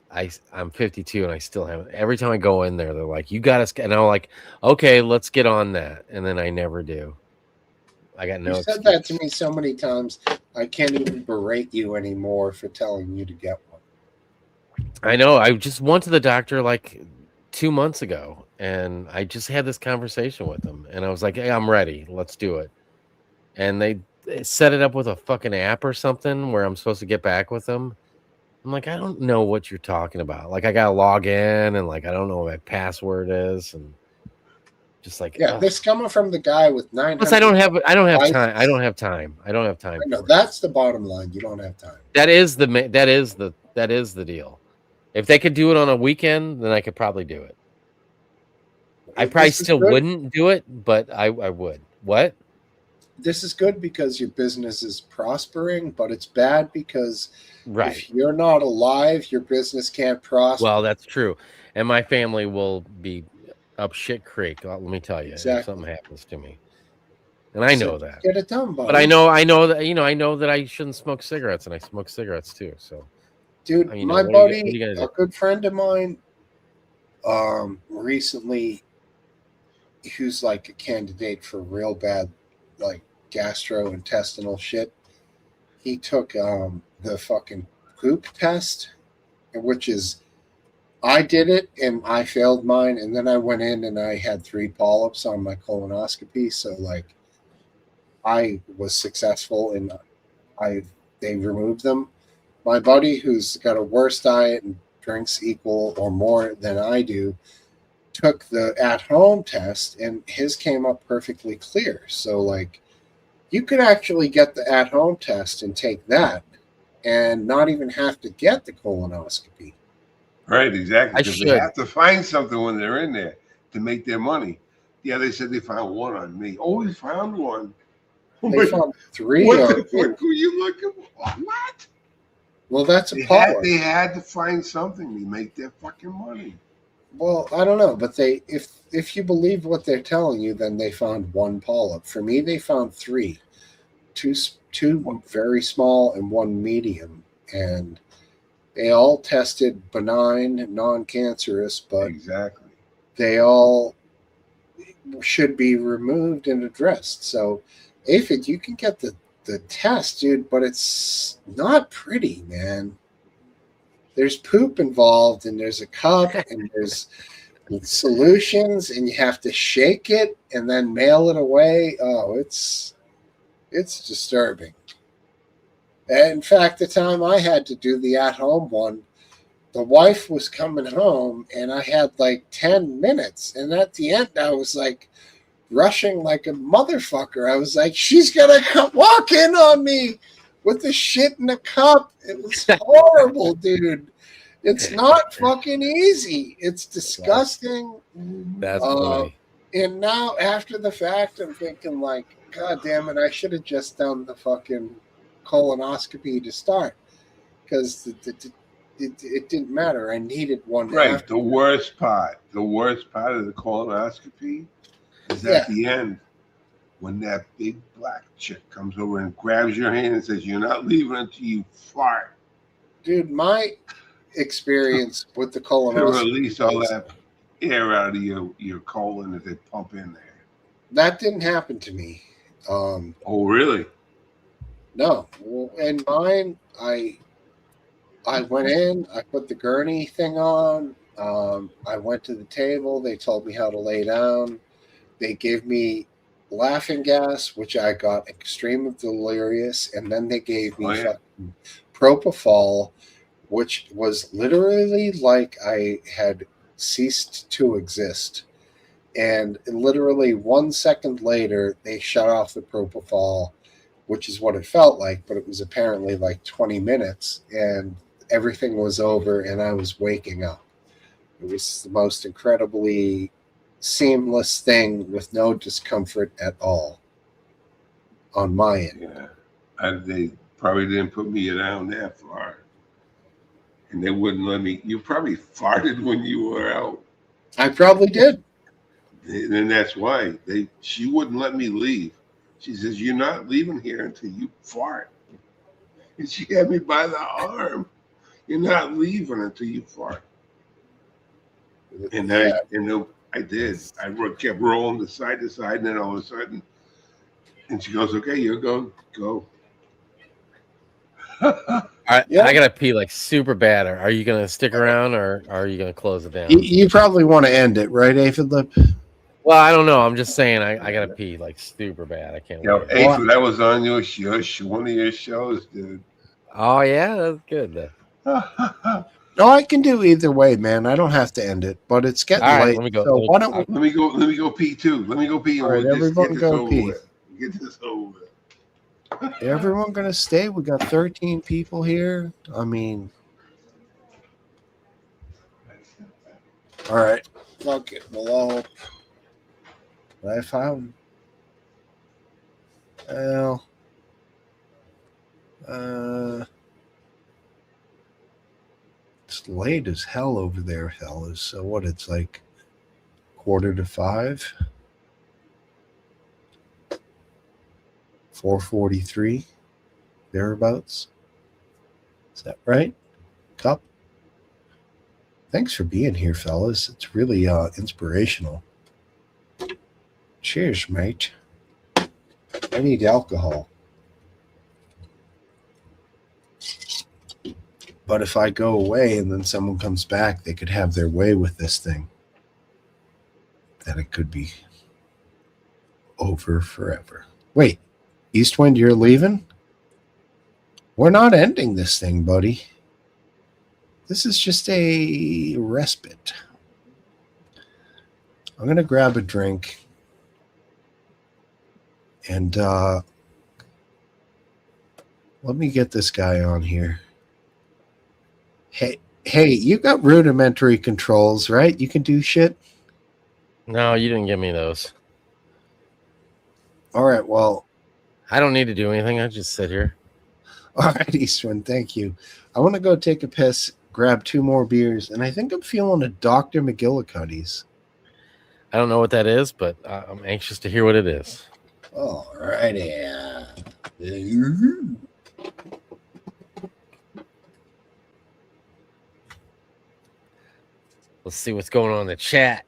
I'm 52 and I still haven't. Every time I go in there, they're like, "You got to," and I'm like, "Okay, let's get on that," and then I never do. I got no. You said that to me so many times. I can't even berate you anymore for telling you to get one. I know. I just went to the doctor like 2 months ago, and I just had this conversation with them, and I was like, "Hey, I'm ready. Let's do it." And they set it up with a fucking app or something where I'm supposed to get back with them. I'm like, I don't know what you're talking about. Like, I gotta log in, and like, I don't know what my password is, and just like, yeah, this coming from the guy with 900. Plus, I don't have time. I don't have time. No, that's the bottom line. You don't have time. That is the deal. If they could do it on a weekend, then I could probably do it. I probably still wouldn't do it, but I would. What? This is good because your business is prospering, but it's bad because if you're not alive, your business can't prosper. Well, that's true. And my family will be up shit creek. Let me tell you, if something happens to me. And I know that. Get it done, buddy. But I know that, I know that I shouldn't smoke cigarettes, and I smoke cigarettes too. So, dude, my buddy, a good friend of mine, recently, who's like a candidate for real bad, like gastrointestinal shit. He took the fucking poop test, which is, I did it and I failed mine, and then I went in and I had 3 polyps on my colonoscopy. So like, I was successful and they removed them. My buddy, who's got a worse diet and drinks equal or more than I do, took the at-home test and his came up perfectly clear. So like, you could actually get the at-home test and take that and not even have to get the colonoscopy. Right, exactly. I Because should. they have to find something when they're in there to make their money. Yeah, they said they found one on me. Oh, we found one. They found 3. What the fuck were you looking for? What? Well, that's a They polyp. had to find something to make their fucking money. Well, I don't know, but if you believe what they're telling you, then they found 1 polyp. For me, they found 3, 2 very small and 1 medium, and They all tested benign, non-cancerous, but Exactly. they all should be removed and addressed. So, Aphid, you can get the test, dude, but it's not pretty, man. There's poop involved, and there's a cup, and there's solutions, and you have to shake it and then mail it away. Oh, it's disturbing. And in fact, the time I had to do the at-home one, the wife was coming home, and I had like 10 minutes, and at the end, I was like rushing like a motherfucker. I was like, she's gonna come walk in on me with the shit in the cup. It was horrible, dude. It's not fucking easy. It's disgusting. That's funny. And now, after the fact, I'm thinking like, God damn it, I should have just done the fucking colonoscopy to start, because it didn't matter. I needed one. Right. After. The worst part of the colonoscopy is at the end, when that big black chick comes over and grabs your hand and says, "You're not leaving until you fart." Dude, my experience with the To colonoscopy, release all that air out of your colon that they pump in there. that didn't happen to me. Oh, really? No. Well, in mine, I went in, I put the gurney thing on. I went to the table. They told me how to lay down. They gave me laughing gas, which I got extreme delirious, and then they gave me fucking propofol, which was literally like I had ceased to exist. And literally 1 second later, they shut off the propofol, which is what it felt like, but it was apparently like 20 minutes, and everything was over, and I was waking up. It was the most incredibly seamless thing with no discomfort at all on my end. Yeah. And they probably didn't put me down that far. And they wouldn't let me. You probably farted when you were out. I probably did. And that's why she wouldn't let me leave. She says, "You're not leaving here until you fart." And she had me by the arm. "You're not leaving until you fart." And I did. I kept rolling to side, and then all of a sudden, and she goes, "Okay, you're going, go." I gotta pee like super bad. Are you gonna stick around, or are you gonna close it down? You probably want to end it, right, Aphid Lip? Well, I don't know. I'm just saying I gotta pee like super bad. I can't. Yo, wait. Aphid, that was on your show, one of your shows, dude. Oh yeah, that's good. Then. No, I can do either way, man. I don't have to end it, but it's getting All right, late. let me go. So why don't Let me go pee too. Let me go pee. All right, We'll just everyone get this go over pee. with. Get this over with. everyone gonna stay? We got 13 people here. I mean, all right. Fuck it. We'll all. What I found. Well. It's late as hell over there, fellas. So what? It's like 4:45. 4:43, thereabouts. Is that right? Cup? Thanks for being here, fellas. It's really inspirational. Cheers, mate. I need alcohol. But if I go away and then someone comes back, they could have their way with this thing. Then it could be over forever. Wait, Eastwind, you're leaving? We're not ending this thing, buddy. This is just a respite. I'm going to grab a drink. And let me get this guy on here. Hey, you got rudimentary controls, right? You can do shit? No, you didn't give me those. All right, well. I don't need to do anything. I just sit here. All right, Eastwind, thank you. I want to go take a piss, grab 2 more beers, and I think I'm feeling a Dr. McGillicuddy's. I don't know what that is, but I'm anxious to hear what it is. All righty. Let's see what's going on in the chat.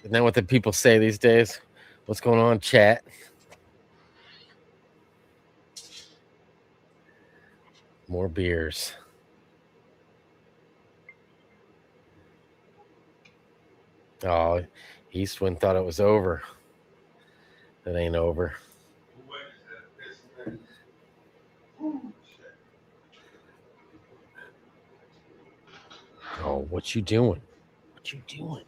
Isn't that what the people say these days? What's going on, chat? More beers. Oh, Eastwind thought it was over. It ain't over. Oh, what you doing? What you doing?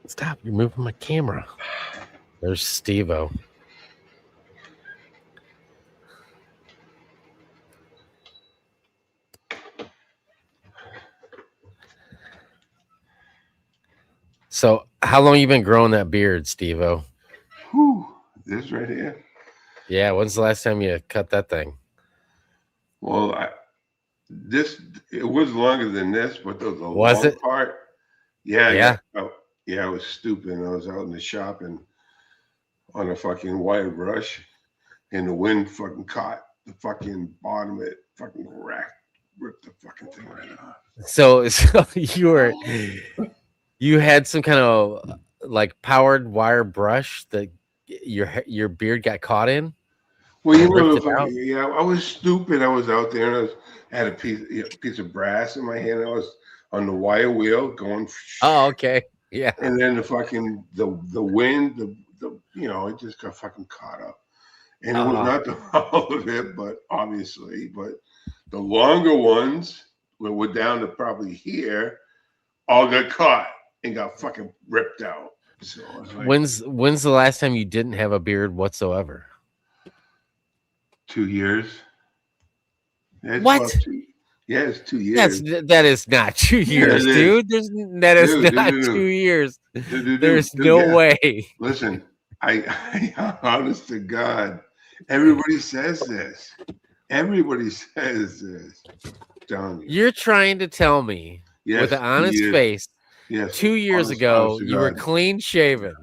Stop, you're moving my camera. There's Steve-O. So, how long you been growing that beard, Steve-O? Whew, this right here. Yeah, when's the last time you cut that thing? Well, it was longer than this, but the Was long it? part. Yeah, Yeah. I was stupid. I was out in the shop and on a fucking wire brush, and the wind fucking caught the fucking bottom of it, fucking ripped the fucking thing right off. So you had some kind of like powered wire brush that your beard got caught in? Well, you Ripped know, it out? yeah, I was stupid. I was out there and I had a piece of brass in my hand. I was on the wire wheel going. Oh, okay. Yeah. And then the wind, it just got fucking caught up. And it was not the all of it, but obviously, but the longer ones were down to probably here, all got caught and got fucking ripped out. So I was like, When's the last time you didn't have a beard whatsoever? 2 years. That's What? about it's 2 years. That is not 2 years, it is. dude. That is not 2 years. There's no way. Listen, I honest to God, everybody says this. Everybody says this. Telling you. You're trying to tell me with an honest face, 2 years ago you were clean shaven.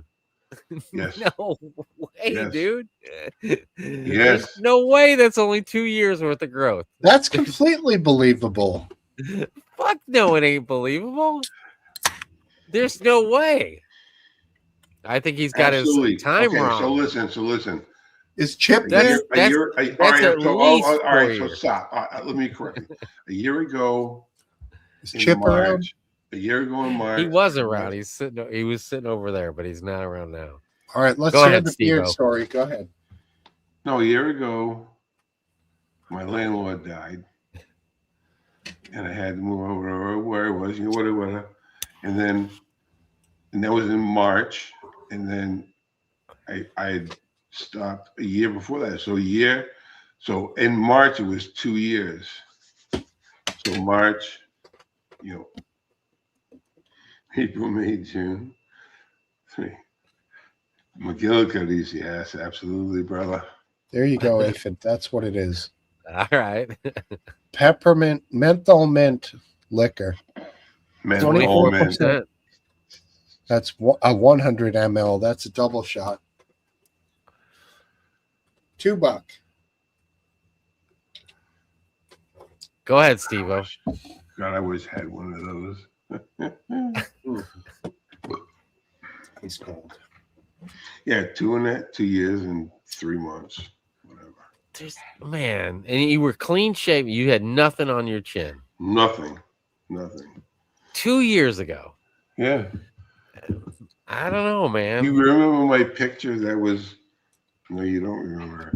Yes. No way, dude. Yes. There's no way that's only 2 years worth of growth. That's completely believable. Fuck no, it ain't believable. There's no way. I think he's got Absolutely. his time wrong. So listen. Is Chip That's there? So stop. Let me correct you. A year ago, Is Chip around? A year ago in March, He was around. He was sitting over there, but he's not around now. All right, let's Go hear ahead, the beard Steve-O. story. Go ahead. No, a year ago, my landlord died, and I had to move over where I was, whatever. And that was in March, and then I stopped a year before that. So in March it was 2 years. So March, April, May, June. 3. McGillicuddy's, yes, absolutely, brother. There you go, Aphid. That's what it is. All right. Peppermint, menthol mint liquor. Menthol 24%. That's a 100 ml. That's a double shot. $2. Go ahead, Steve-O. God, I wish I had one of those. He's cold. Yeah, 2 years and 3 months. Man, and you were clean shaven. You had nothing on your chin. Nothing. 2 years ago. Yeah. I don't know, man. You remember my picture that was... No, you don't remember.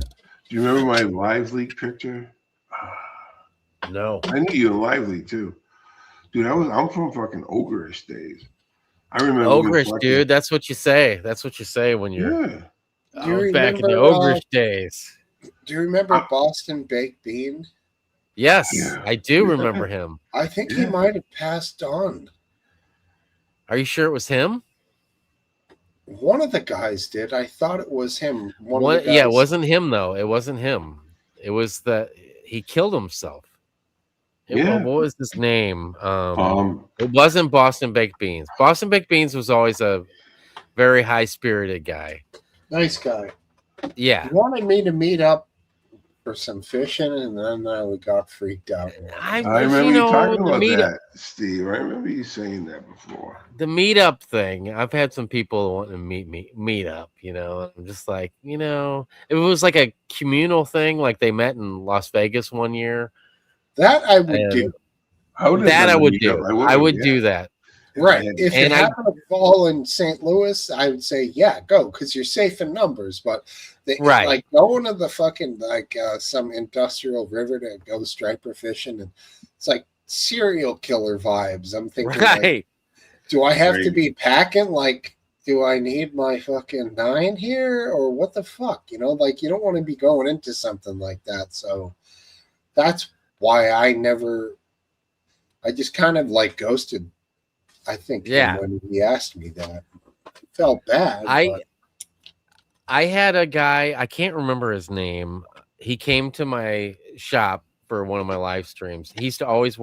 Do you remember my Live Leak picture? No. I knew you in Live Leak, too. Dude, I'm from fucking Ogreish days. I remember... Ogreish, dude. That's what you say. That's what you say when you're... Yeah. Back in the Ogreish days. Do you remember Boston Baked Bean? Yes, I do remember him. I think he might have passed on. Are you sure it was him? One of the guys did. I thought it was him. Yeah, it wasn't him, though. It wasn't him. It was he killed himself. What was his name? It wasn't Boston Baked Beans. Boston Baked Beans was always a very high-spirited guy. Nice guy. Yeah. He wanted me to meet up for some fishing, and then we got freaked out. I remember you talking about that, Steve. I remember you saying that before. The meetup thing. I've had some people wanting to meet up. I'm just like, it was like a communal thing. Like they met in Las Vegas one year. That I would do. I would do that. Right. If you happen to fall in St. Louis, I would say, yeah, go, because you're safe in numbers. But like going to the fucking some industrial river to go striper fishing, and it's like serial killer vibes. I'm thinking, like, do I have to be packing? Like, do I need my fucking 9 here, or what the fuck? Like you don't want to be going into something like that. So that's why I just kind of like ghosted. I think when he asked me that, it felt bad. I had a guy, I can't remember his name. He came to my shop for one of my live streams. He used to always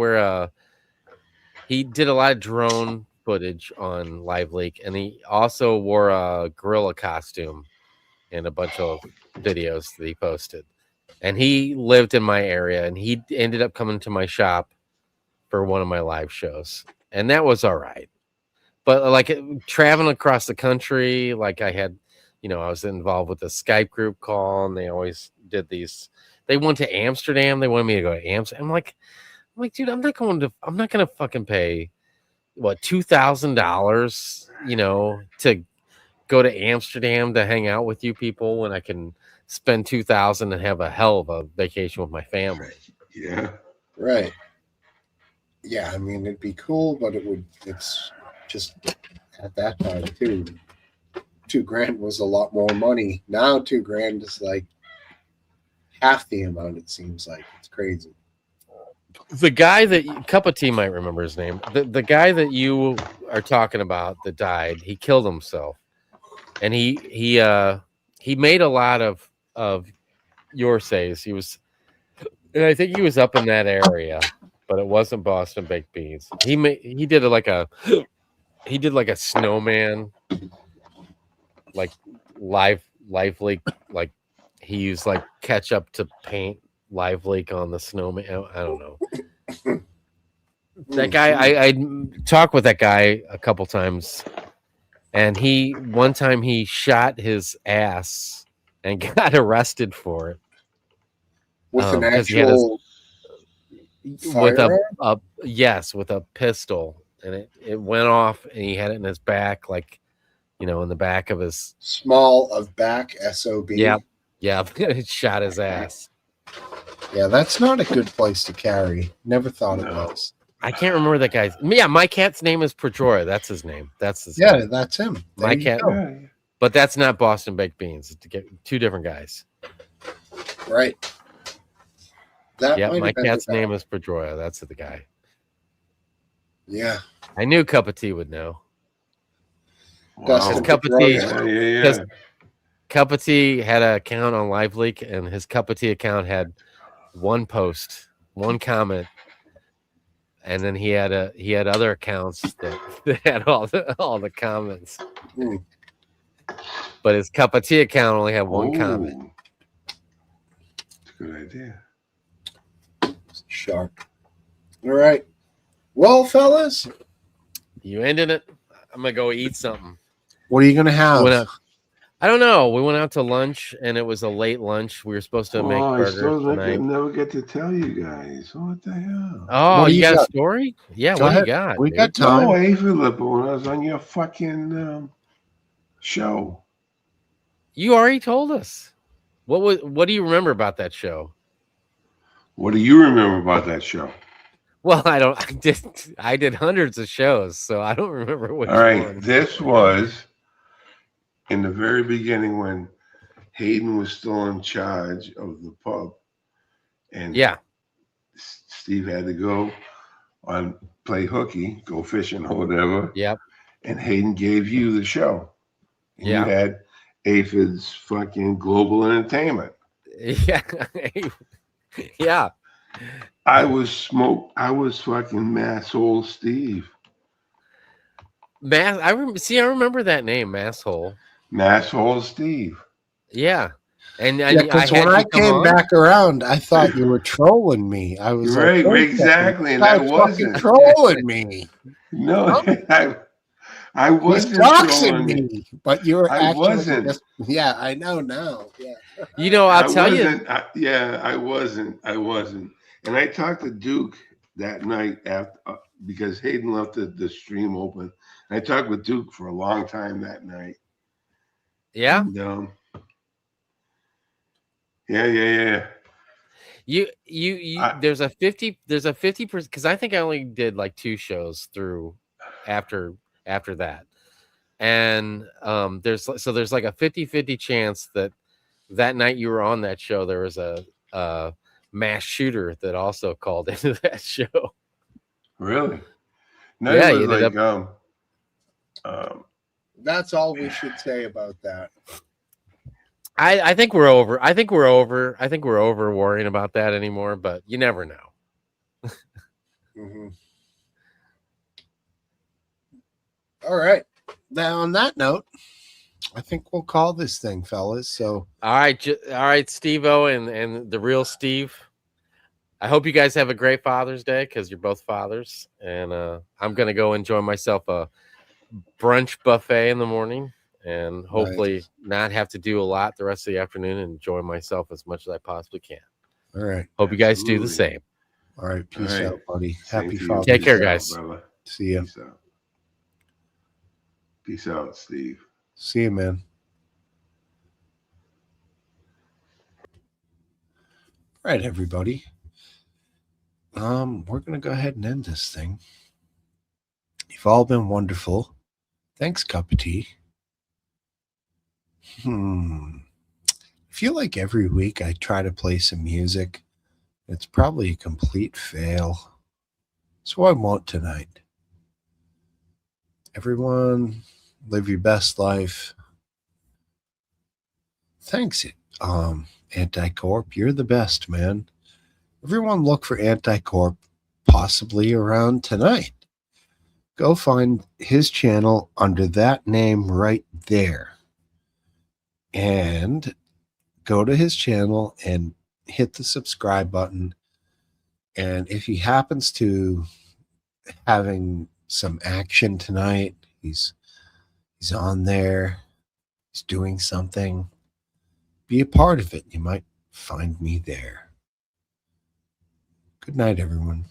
he did a lot of drone footage on Live Leak, and he also wore a gorilla costume in a bunch of videos that he posted. And he lived in my area, and he ended up coming to my shop for one of my live shows. And that was all right. But like traveling across the country, like I had, I was involved with a Skype group call, and they always did these. They went to Amsterdam. They wanted me to go to Amsterdam. I'm like, dude, I'm not going to fucking pay what, $2,000, to go to Amsterdam to hang out with you people when I can spend $2,000 and have a hell of a vacation with my family. Yeah. Right. Yeah, I mean, it'd be cool, but it's just at that time too. $2,000 was a lot more money. Now $2,000 is like half the amount. It seems like it's crazy. The guy that Cup of Tea might remember his name. The guy that you are talking about that died, he killed himself, and he made a lot of your says. He was, and I think he was up in that area. But it wasn't Boston Baked Beans. He did like a snowman, like live leak. Like he used like ketchup to paint Live Leak on the snowman. I don't know. That guy, I talked with that guy a couple times, and one time he shot his ass and got arrested for it with an actual. With with a pistol, and it went off, and he had it in his back, like in the back of his small of back SOB. Yeah, it shot his ass. Yeah, that's not a good place to carry. Never thought it was. I can't remember that guy's. Yeah, my cat's name is Pedroia. That's his name. That's his name. That's him. My cat, but that's not Boston Baked Beans. It's two different guys. Right. My cat's name is Pedroia. That's the guy. Yeah. I knew Cup of Tea would know. Wow. Cup of Tea. Cup of Tea had an account on Live Leak, and his Cup of Tea account had one post, one comment, and then he had other accounts that had all the comments. But his Cup of Tea account only had one comment. That's a good idea. Sharp. All right. Well, fellas, you ended it. I'm gonna go eat something. What are you gonna have? I don't know. We went out to lunch, and it was a late lunch. We were supposed to make burgers tonight. I never get to tell you guys. What the hell? Oh, you got a story? Yeah, what do you got? We got time. Oh, hey, Philip, when I was on your fucking show. You already told us. What do you remember about that show? What do you remember about that show? Well, I did hundreds of shows, so I don't remember what. All right, this was in the very beginning when Hayden was still in charge of the pub, and Steve had to go on play hooky, go fishing or whatever. Yep. And Hayden gave you the show. And you had Aphids fucking Global Entertainment. Yeah. Yeah. I was fucking Masshole Steve. I remember that name, Masshole. Masshole Steve. Yeah. And Yeah, I because had when you I come came on. back around, I thought you were trolling me. I was like, Right, wait a second, exactly, and this I guy's fucking wasn't. trolling me. No, I He's wasn't doxing trolling you. me. But you were I actually wasn't. just, yeah, I know now. Yeah. You know, I'll I tell you. wasn't. Yeah, I wasn't. I wasn't. And I talked to Duke that night after because Hayden left the stream open. I talked with Duke for a long time that night. Yeah. And, yeah. You I- there's a 50% because I think I only did like 2 shows through after that. And there's like a 50-50 chance that night you were on that show there was a mass shooter that also called into that show. Really? No, Yeah, it you was ended like That's all we should say about that. I think we're over. I think we're over worrying about that anymore, but you never know. Mm-hmm. All right. Now, on that note, I think we'll call this thing, fellas. So, All right, Steve-O and the real Steve. I hope you guys have a great Father's Day because you're both fathers, and I'm gonna go enjoy myself a brunch buffet in the morning, and hopefully not have to do a lot the rest of the afternoon and enjoy myself as much as I possibly can. all right. Hope you guys do the same. All right. Peace All right. out, buddy. Same Happy to you. Father's Take care, Peace out, guys. brother. See ya. Peace out. Peace out, Steve. See you, man. All right, everybody. We're gonna go ahead and end this thing. You've all been wonderful. Thanks, Cup of Tea. I feel like every week I try to play some music. It's probably a complete fail. So I won't tonight. Everyone, live your best life. Thanks, Anticorp. You're the best, man. Everyone look for Anticorp possibly around tonight. Go find his channel under that name right there. And go to his channel and hit the subscribe button. And if he happens to having some action tonight, he's on there, he's doing something, be a part of it. You might find me there. Good night, everyone.